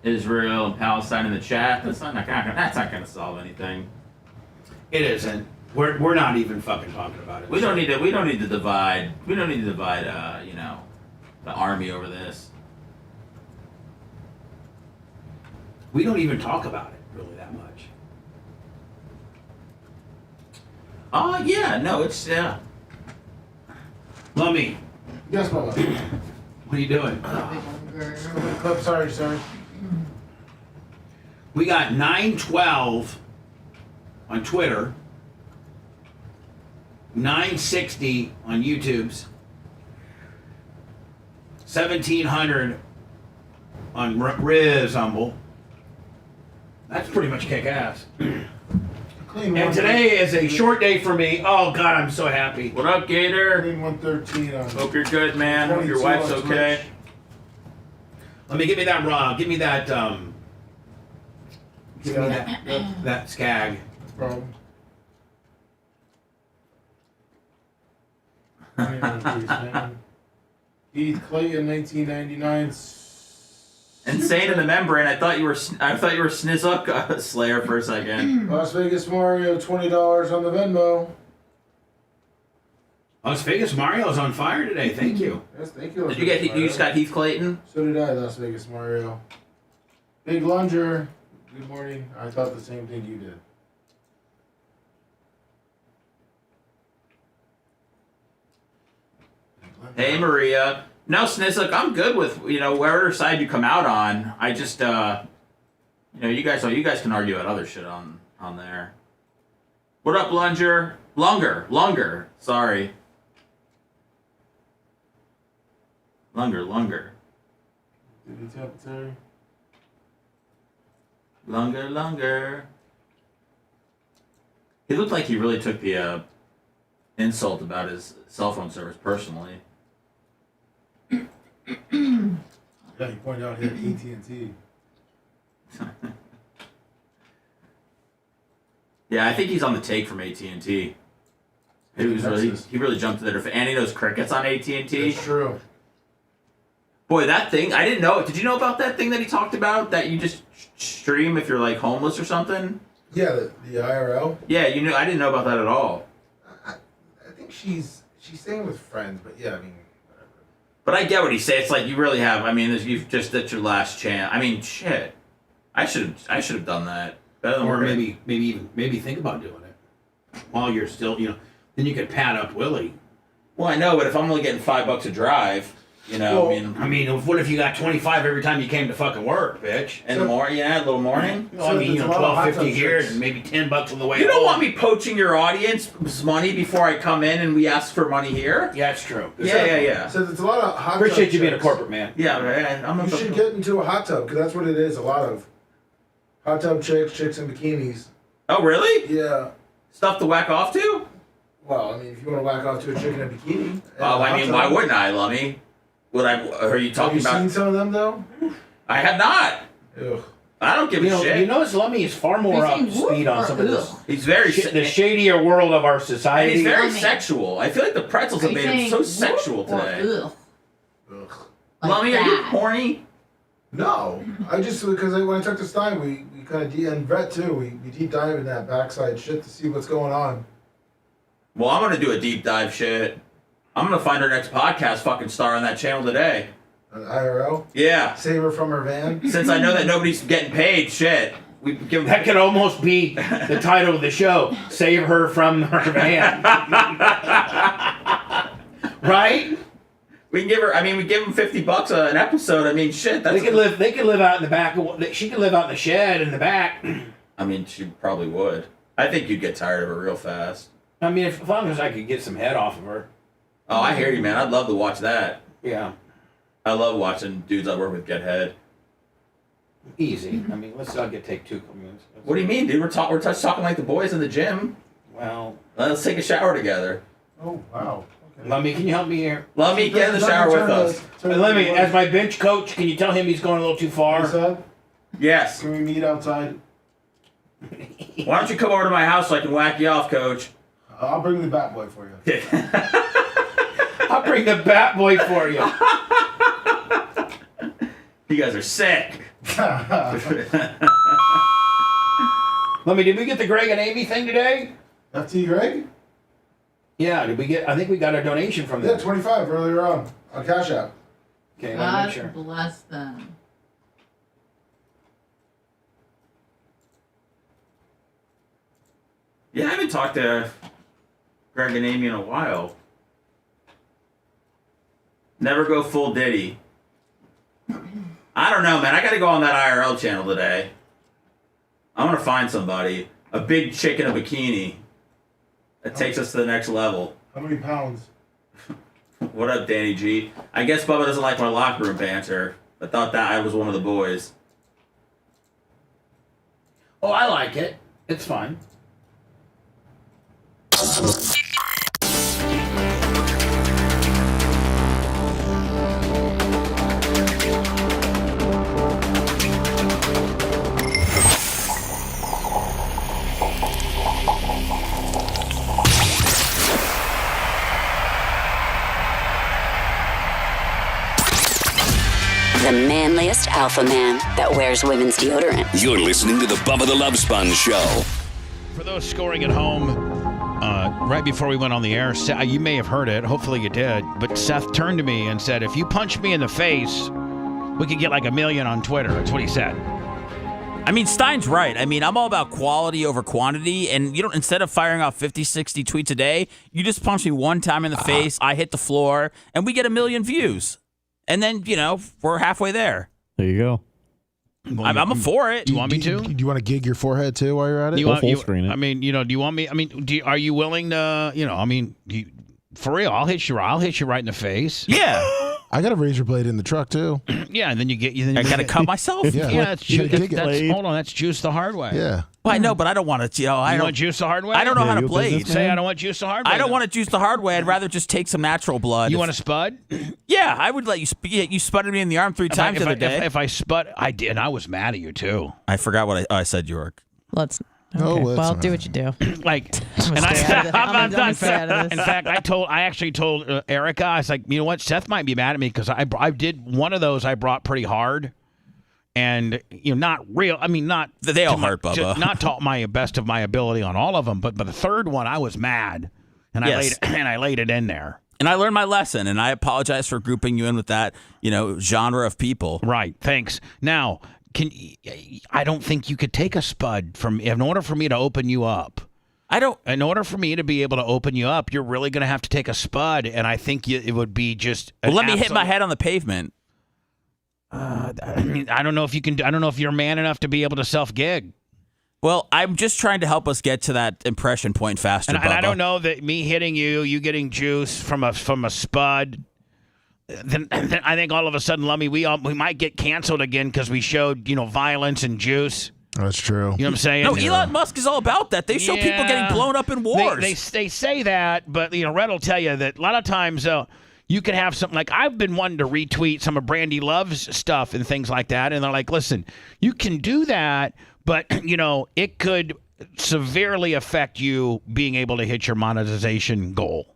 [SPEAKER 7] Israel and Palestine in the chat. That's not going to solve anything.
[SPEAKER 18] It isn't. We're not even fucking talking about it.
[SPEAKER 7] We don't need to divide. We don't need to divide. The army over this.
[SPEAKER 18] We don't even talk about it really that much.
[SPEAKER 7] Yeah. No, it's
[SPEAKER 18] Lummy.
[SPEAKER 16] Yes, Bubba.
[SPEAKER 18] What are you doing?
[SPEAKER 16] Sorry.
[SPEAKER 18] We got 912 on Twitter, 960 on YouTube's, 1,700 on Riz Humble. That's pretty much kick ass. And today is a short day for me. Oh God, I'm so happy.
[SPEAKER 7] What up, Gator?
[SPEAKER 16] 113 on.
[SPEAKER 7] Hope you're good, man. Hope your wife's okay.
[SPEAKER 18] Let me give me that raw. Give me that. Give me that skag.
[SPEAKER 16] Problem. Heath Clayton, 1999.
[SPEAKER 7] Insane in the membrane. I thought you were Snizzuk Slayer for a second.
[SPEAKER 16] Las Vegas Mario, $20 on the Venmo.
[SPEAKER 18] Las Vegas Mario's on fire today. Thank you.
[SPEAKER 16] Yes, thank you.
[SPEAKER 7] Did you get? You just got Heath Clayton.
[SPEAKER 16] So did I, Las Vegas Mario. Big Lunger. Good morning. I thought the same thing you did.
[SPEAKER 7] Hey Maria. No, Snizzuk, I'm good with wherever side you come out on. I just you guys can argue about other shit on there. What up, Lunger? Lunger. Sorry. Lunger.
[SPEAKER 16] Did he tap it, Terry?
[SPEAKER 7] Lunger. He looked like he really took the insult about his cell phone service personally.
[SPEAKER 16] Yeah, you pointed out he had AT&T.
[SPEAKER 7] Yeah, I think he's on the take from AT&T. He really jumped to their and he knows crickets on AT&T.
[SPEAKER 16] That's true.
[SPEAKER 7] Boy, that thing, I didn't know. Did you know about that thing that he talked about? That you just stream if you're like homeless or something?
[SPEAKER 16] Yeah, the IRL.
[SPEAKER 7] Yeah, I didn't know about that at all.
[SPEAKER 16] I think she's staying with friends, but yeah, I mean.
[SPEAKER 7] But I get what he's saying. It's like you really have. I mean, you've just that's your last chance. I mean, shit. I should have done that. Better than
[SPEAKER 18] Or
[SPEAKER 7] working.
[SPEAKER 18] maybe think about doing it while you're still, then you could pad up Willie.
[SPEAKER 7] Well, I know, but if I'm only getting $5 a drive,
[SPEAKER 18] I mean, what if you got 25 every time you came to fucking work, bitch?
[SPEAKER 7] In the morning, a little morning.
[SPEAKER 18] Well, I mean, $12.50 here and maybe $10 on the way.
[SPEAKER 7] You don't
[SPEAKER 18] home.
[SPEAKER 7] want me poaching your audience's money before I come in and we ask for money here?
[SPEAKER 18] Yeah, it's true.
[SPEAKER 7] Yeah.
[SPEAKER 16] So it's a lot of hot
[SPEAKER 18] Appreciate
[SPEAKER 16] tub
[SPEAKER 18] you being a
[SPEAKER 16] chicks.
[SPEAKER 18] corporate man.
[SPEAKER 7] Yeah, right.
[SPEAKER 16] You should get into a hot tub because that's what it is. A lot of hot tub chicks in bikinis.
[SPEAKER 7] Oh, really?
[SPEAKER 16] Yeah.
[SPEAKER 7] Stuff to whack off to?
[SPEAKER 16] Well, I mean, if you want to whack off to a chick in a bikini.
[SPEAKER 7] Oh, I mean, why wouldn't I, Lummy? Are you talking
[SPEAKER 16] about? Have you seen some of them though?
[SPEAKER 7] I have not.
[SPEAKER 16] Ugh.
[SPEAKER 7] I don't give a shit.
[SPEAKER 18] You notice Lummy is far more up to speed on some of this.
[SPEAKER 7] He's very
[SPEAKER 18] the shadier world of our
[SPEAKER 7] And
[SPEAKER 18] society.
[SPEAKER 7] he's very sexual. I feel like the pretzels have made him so sexual today. Lummy, are you horny?
[SPEAKER 16] No, I just because when I took this time, we kind of and Brett too. We deep dive in that backside shit to see what's going on.
[SPEAKER 7] Well, I'm gonna do a deep dive shit. I'm gonna find our next podcast fucking star on that channel today.
[SPEAKER 16] IRL.
[SPEAKER 7] Yeah.
[SPEAKER 16] Save her from her van.
[SPEAKER 7] Since I know that nobody's getting paid, shit. We give
[SPEAKER 18] That could almost be the title of the show. Save her from her van. Right?
[SPEAKER 7] We can give her. I mean, we give them $50 an episode. I mean, shit. That's
[SPEAKER 18] They could live out in the back. She could live out in the shed in the back.
[SPEAKER 7] I mean, she probably would. I think you'd get tired of her real fast.
[SPEAKER 18] I mean, as long as I could get some head off of her.
[SPEAKER 7] Oh, I hear you, man. I'd love to watch that.
[SPEAKER 18] Yeah.
[SPEAKER 7] I love watching dudes I work with get head.
[SPEAKER 18] Easy. I mean, let's not take 2 minutes.
[SPEAKER 7] What do you mean, dude? We're just talking like the boys in the gym.
[SPEAKER 18] Well,
[SPEAKER 7] let's take a shower together.
[SPEAKER 16] Oh wow.
[SPEAKER 18] Lummy, can you help me here?
[SPEAKER 7] Lummy, get in the shower with us.
[SPEAKER 18] Lummy, as my bench coach, can you tell him he's going a little too far?
[SPEAKER 7] Yes.
[SPEAKER 16] Can we meet outside?
[SPEAKER 7] Why don't you come over to my house so I can whack you off, Coach?
[SPEAKER 16] I'll bring the bat boy for you.
[SPEAKER 18] I'll bring the bat boy for you.
[SPEAKER 7] You guys are sick.
[SPEAKER 18] Lummy, did we get the Greg and Amy thing today?
[SPEAKER 16] FT Greg?
[SPEAKER 18] Yeah, did we get? I think we got a donation from them.
[SPEAKER 16] Yeah, 25 earlier on Cash App.
[SPEAKER 18] Okay, let me
[SPEAKER 20] God
[SPEAKER 18] make sure.
[SPEAKER 20] bless them.
[SPEAKER 7] Yeah, I haven't talked to Greg and Amy in a while. Never go full Diddy. I don't know, man. I gotta go on that IRL channel today. I want to find somebody. A big chick in a bikini. That takes us to the next level.
[SPEAKER 16] How many pounds?
[SPEAKER 7] What up, Danny G? I guess Bubba doesn't like my locker room banter. I thought that I was one of the boys.
[SPEAKER 18] Oh, I like it. It's fine.
[SPEAKER 12] alpha man that wears women's deodorant.
[SPEAKER 13] You're listening to the Bubba the Love Sponge Show.
[SPEAKER 3] For those scoring at home, right before we went on the air, you may have heard it. Hopefully you did. But Seth turned to me and said, if you punch me in the face, we could get like 1 million on Twitter. That's what he said.
[SPEAKER 7] I mean, Stein's right. I mean, I'm all about quality over quantity, and you don't. Instead of firing off 50, 60 tweets a day, you just punch me one time in the face, I hit the floor, and we get 1 million views. And then, we're halfway there.
[SPEAKER 19] There you go.
[SPEAKER 7] I'm for it.
[SPEAKER 3] Do you want me to?
[SPEAKER 6] Do you want to gig your forehead too while you're at it?
[SPEAKER 19] Full screen it.
[SPEAKER 3] I mean, do you want me? I mean, are you willing to? For real, I'll hit you right in the face.
[SPEAKER 7] Yeah.
[SPEAKER 6] I got a razor blade in the truck too.
[SPEAKER 3] Yeah, and then you get.
[SPEAKER 7] I got to cut myself.
[SPEAKER 6] Yeah,
[SPEAKER 3] that's hold on, that's juice the hard way.
[SPEAKER 6] Yeah.
[SPEAKER 7] Well, I know, but I don't want to. I don't
[SPEAKER 3] want juice the hard way.
[SPEAKER 7] I don't know how to blade.
[SPEAKER 3] Say I don't want juice the hard way.
[SPEAKER 7] I don't want to juice the hard way. I'd rather just take some natural blood.
[SPEAKER 3] You want to spud?
[SPEAKER 7] Yeah, I would let you. You spudded me in the arm 3 times the other day.
[SPEAKER 3] If I spud, I did. And I was mad at you too.
[SPEAKER 7] I forgot what I said, York.
[SPEAKER 4] Let's.
[SPEAKER 6] Oh,
[SPEAKER 4] Okay.
[SPEAKER 6] well,
[SPEAKER 4] Well, do what you do.
[SPEAKER 3] Like,
[SPEAKER 4] I'm
[SPEAKER 3] and
[SPEAKER 4] gonna
[SPEAKER 3] done.
[SPEAKER 4] stay out of this.
[SPEAKER 3] In fact, I actually told Erica, I was like, you know what, Seth might be mad at me because I did one of those I brought pretty hard, and not real. I mean, not
[SPEAKER 7] they all hurt, Bubba.
[SPEAKER 3] Not to my best of my ability on all of them, but the third one I was mad, and I laid it in there.
[SPEAKER 7] And I learned my lesson, and I apologize for grouping you in with that, genre of people.
[SPEAKER 3] Right. Thanks. Now. I don't think you could take a spud in order for me to open you up. In order for me to be able to open you up, you're really going to have to take a spud, and I think it would be just.
[SPEAKER 7] Let me hit my head on the pavement.
[SPEAKER 3] I don't know if you can. I don't know if you're man enough to be able to self gig.
[SPEAKER 7] Well, I'm just trying to help us get to that impression point faster.
[SPEAKER 3] And I don't know that me hitting you getting juice from a spud. Then I think all of a sudden, Lummy, we might get canceled again because we showed violence and juice.
[SPEAKER 6] That's true.
[SPEAKER 3] You know what I'm saying?
[SPEAKER 7] No, Elon Musk is all about that. They show people getting blown up in wars.
[SPEAKER 3] They say that, but Red will tell you that a lot of times you can have something like I've been wanting to retweet some of Brandy Love's stuff and things like that, and they're like, listen, you can do that, but it could severely affect you being able to hit your monetization goal.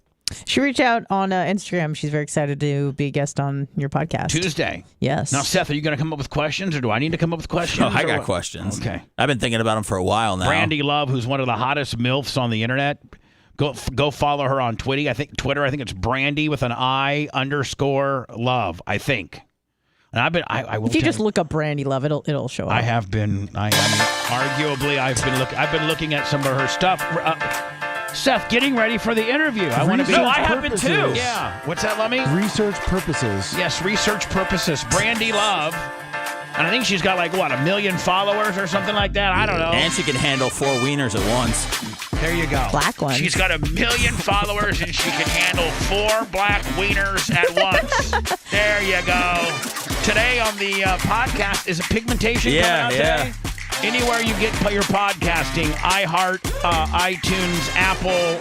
[SPEAKER 4] She reached out on Instagram. She's very excited to be a guest on your podcast.
[SPEAKER 3] Tuesday.
[SPEAKER 4] Yes.
[SPEAKER 3] Now, Seth, are you going to come up with questions, or do I need to come up with questions?
[SPEAKER 7] Oh, I got questions.
[SPEAKER 3] Okay.
[SPEAKER 7] I've been thinking about them for a while now.
[SPEAKER 3] Brandy Love, who's one of the hottest MILFs on the internet. Go follow her on Twitter. I think it's Brandy with an I_love, I think. And I will.
[SPEAKER 4] If you just look up Brandy Love, it'll show up.
[SPEAKER 3] I have been. I've been looking at some of her stuff. Seth, getting ready for the interview. I want to be.
[SPEAKER 7] No, I have been too.
[SPEAKER 3] Yeah. What's that, Lummy?
[SPEAKER 6] Research purposes.
[SPEAKER 3] Yes, research purposes. Brandy Love. And I think she's got 1 million followers or something like that. I don't know.
[SPEAKER 7] And she can handle 4 wieners at once.
[SPEAKER 3] There you go.
[SPEAKER 4] Black ones.
[SPEAKER 3] She's got 1 million followers and she can handle 4 black wieners at once. There you go. Today on the podcast, is it pigmentation coming out today? Anywhere you get your podcasting, iHeart, iTunes, Apple,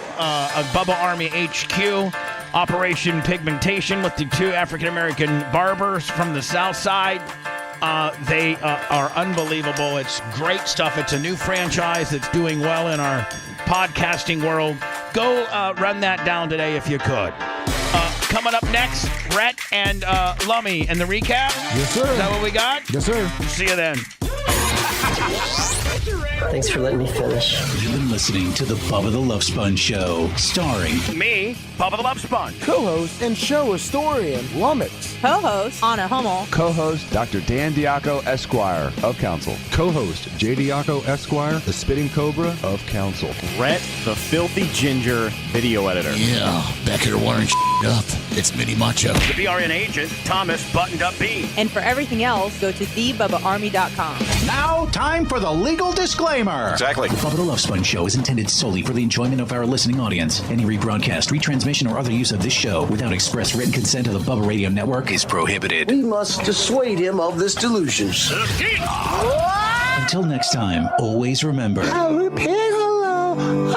[SPEAKER 3] Bubba Army HQ, Operation Pigmentation with the 2 African-American barbers from the South Side. They are unbelievable. It's great stuff. It's a new franchise that's doing well in our podcasting world. Go run that down today if you could. Coming up next, Rhett and Lummy and the recap.
[SPEAKER 6] Yes, sir.
[SPEAKER 3] Is that what we got?
[SPEAKER 6] Yes, sir.
[SPEAKER 3] See you then.
[SPEAKER 20] Thanks for letting me finish.
[SPEAKER 22] You've been listening to the Bubba the Love Sponge Show, starring
[SPEAKER 3] me, Bubba the Love Sponge,
[SPEAKER 20] co-host and show historian Lumix,
[SPEAKER 4] co-host Anna Hummel,
[SPEAKER 23] co-host Dr. Dan Diaco Esquire of Council, co-host J. Diaco Esquire, the Spitting Cobra of Council,
[SPEAKER 24] Rhett, the Filthy Ginger video editor.
[SPEAKER 22] Yeah, back here wiring up. It's Mini Macho.
[SPEAKER 3] The BRN agent, Thomas Buttoned Up B.
[SPEAKER 4] And for everything else, go to thebubbaarmy.com.
[SPEAKER 22] Now, time for the legal disclaimer.
[SPEAKER 23] Exactly.
[SPEAKER 22] The Bubba the Love Sponge Show is intended solely for the enjoyment of our listening audience. Any rebroadcast, retransmission, or other use of this show without express written consent of the Bubba Radio Network is prohibited.
[SPEAKER 20] We must dissuade him of this delusion.
[SPEAKER 22] Until next time, always remember.
[SPEAKER 20] I'll repeat hello.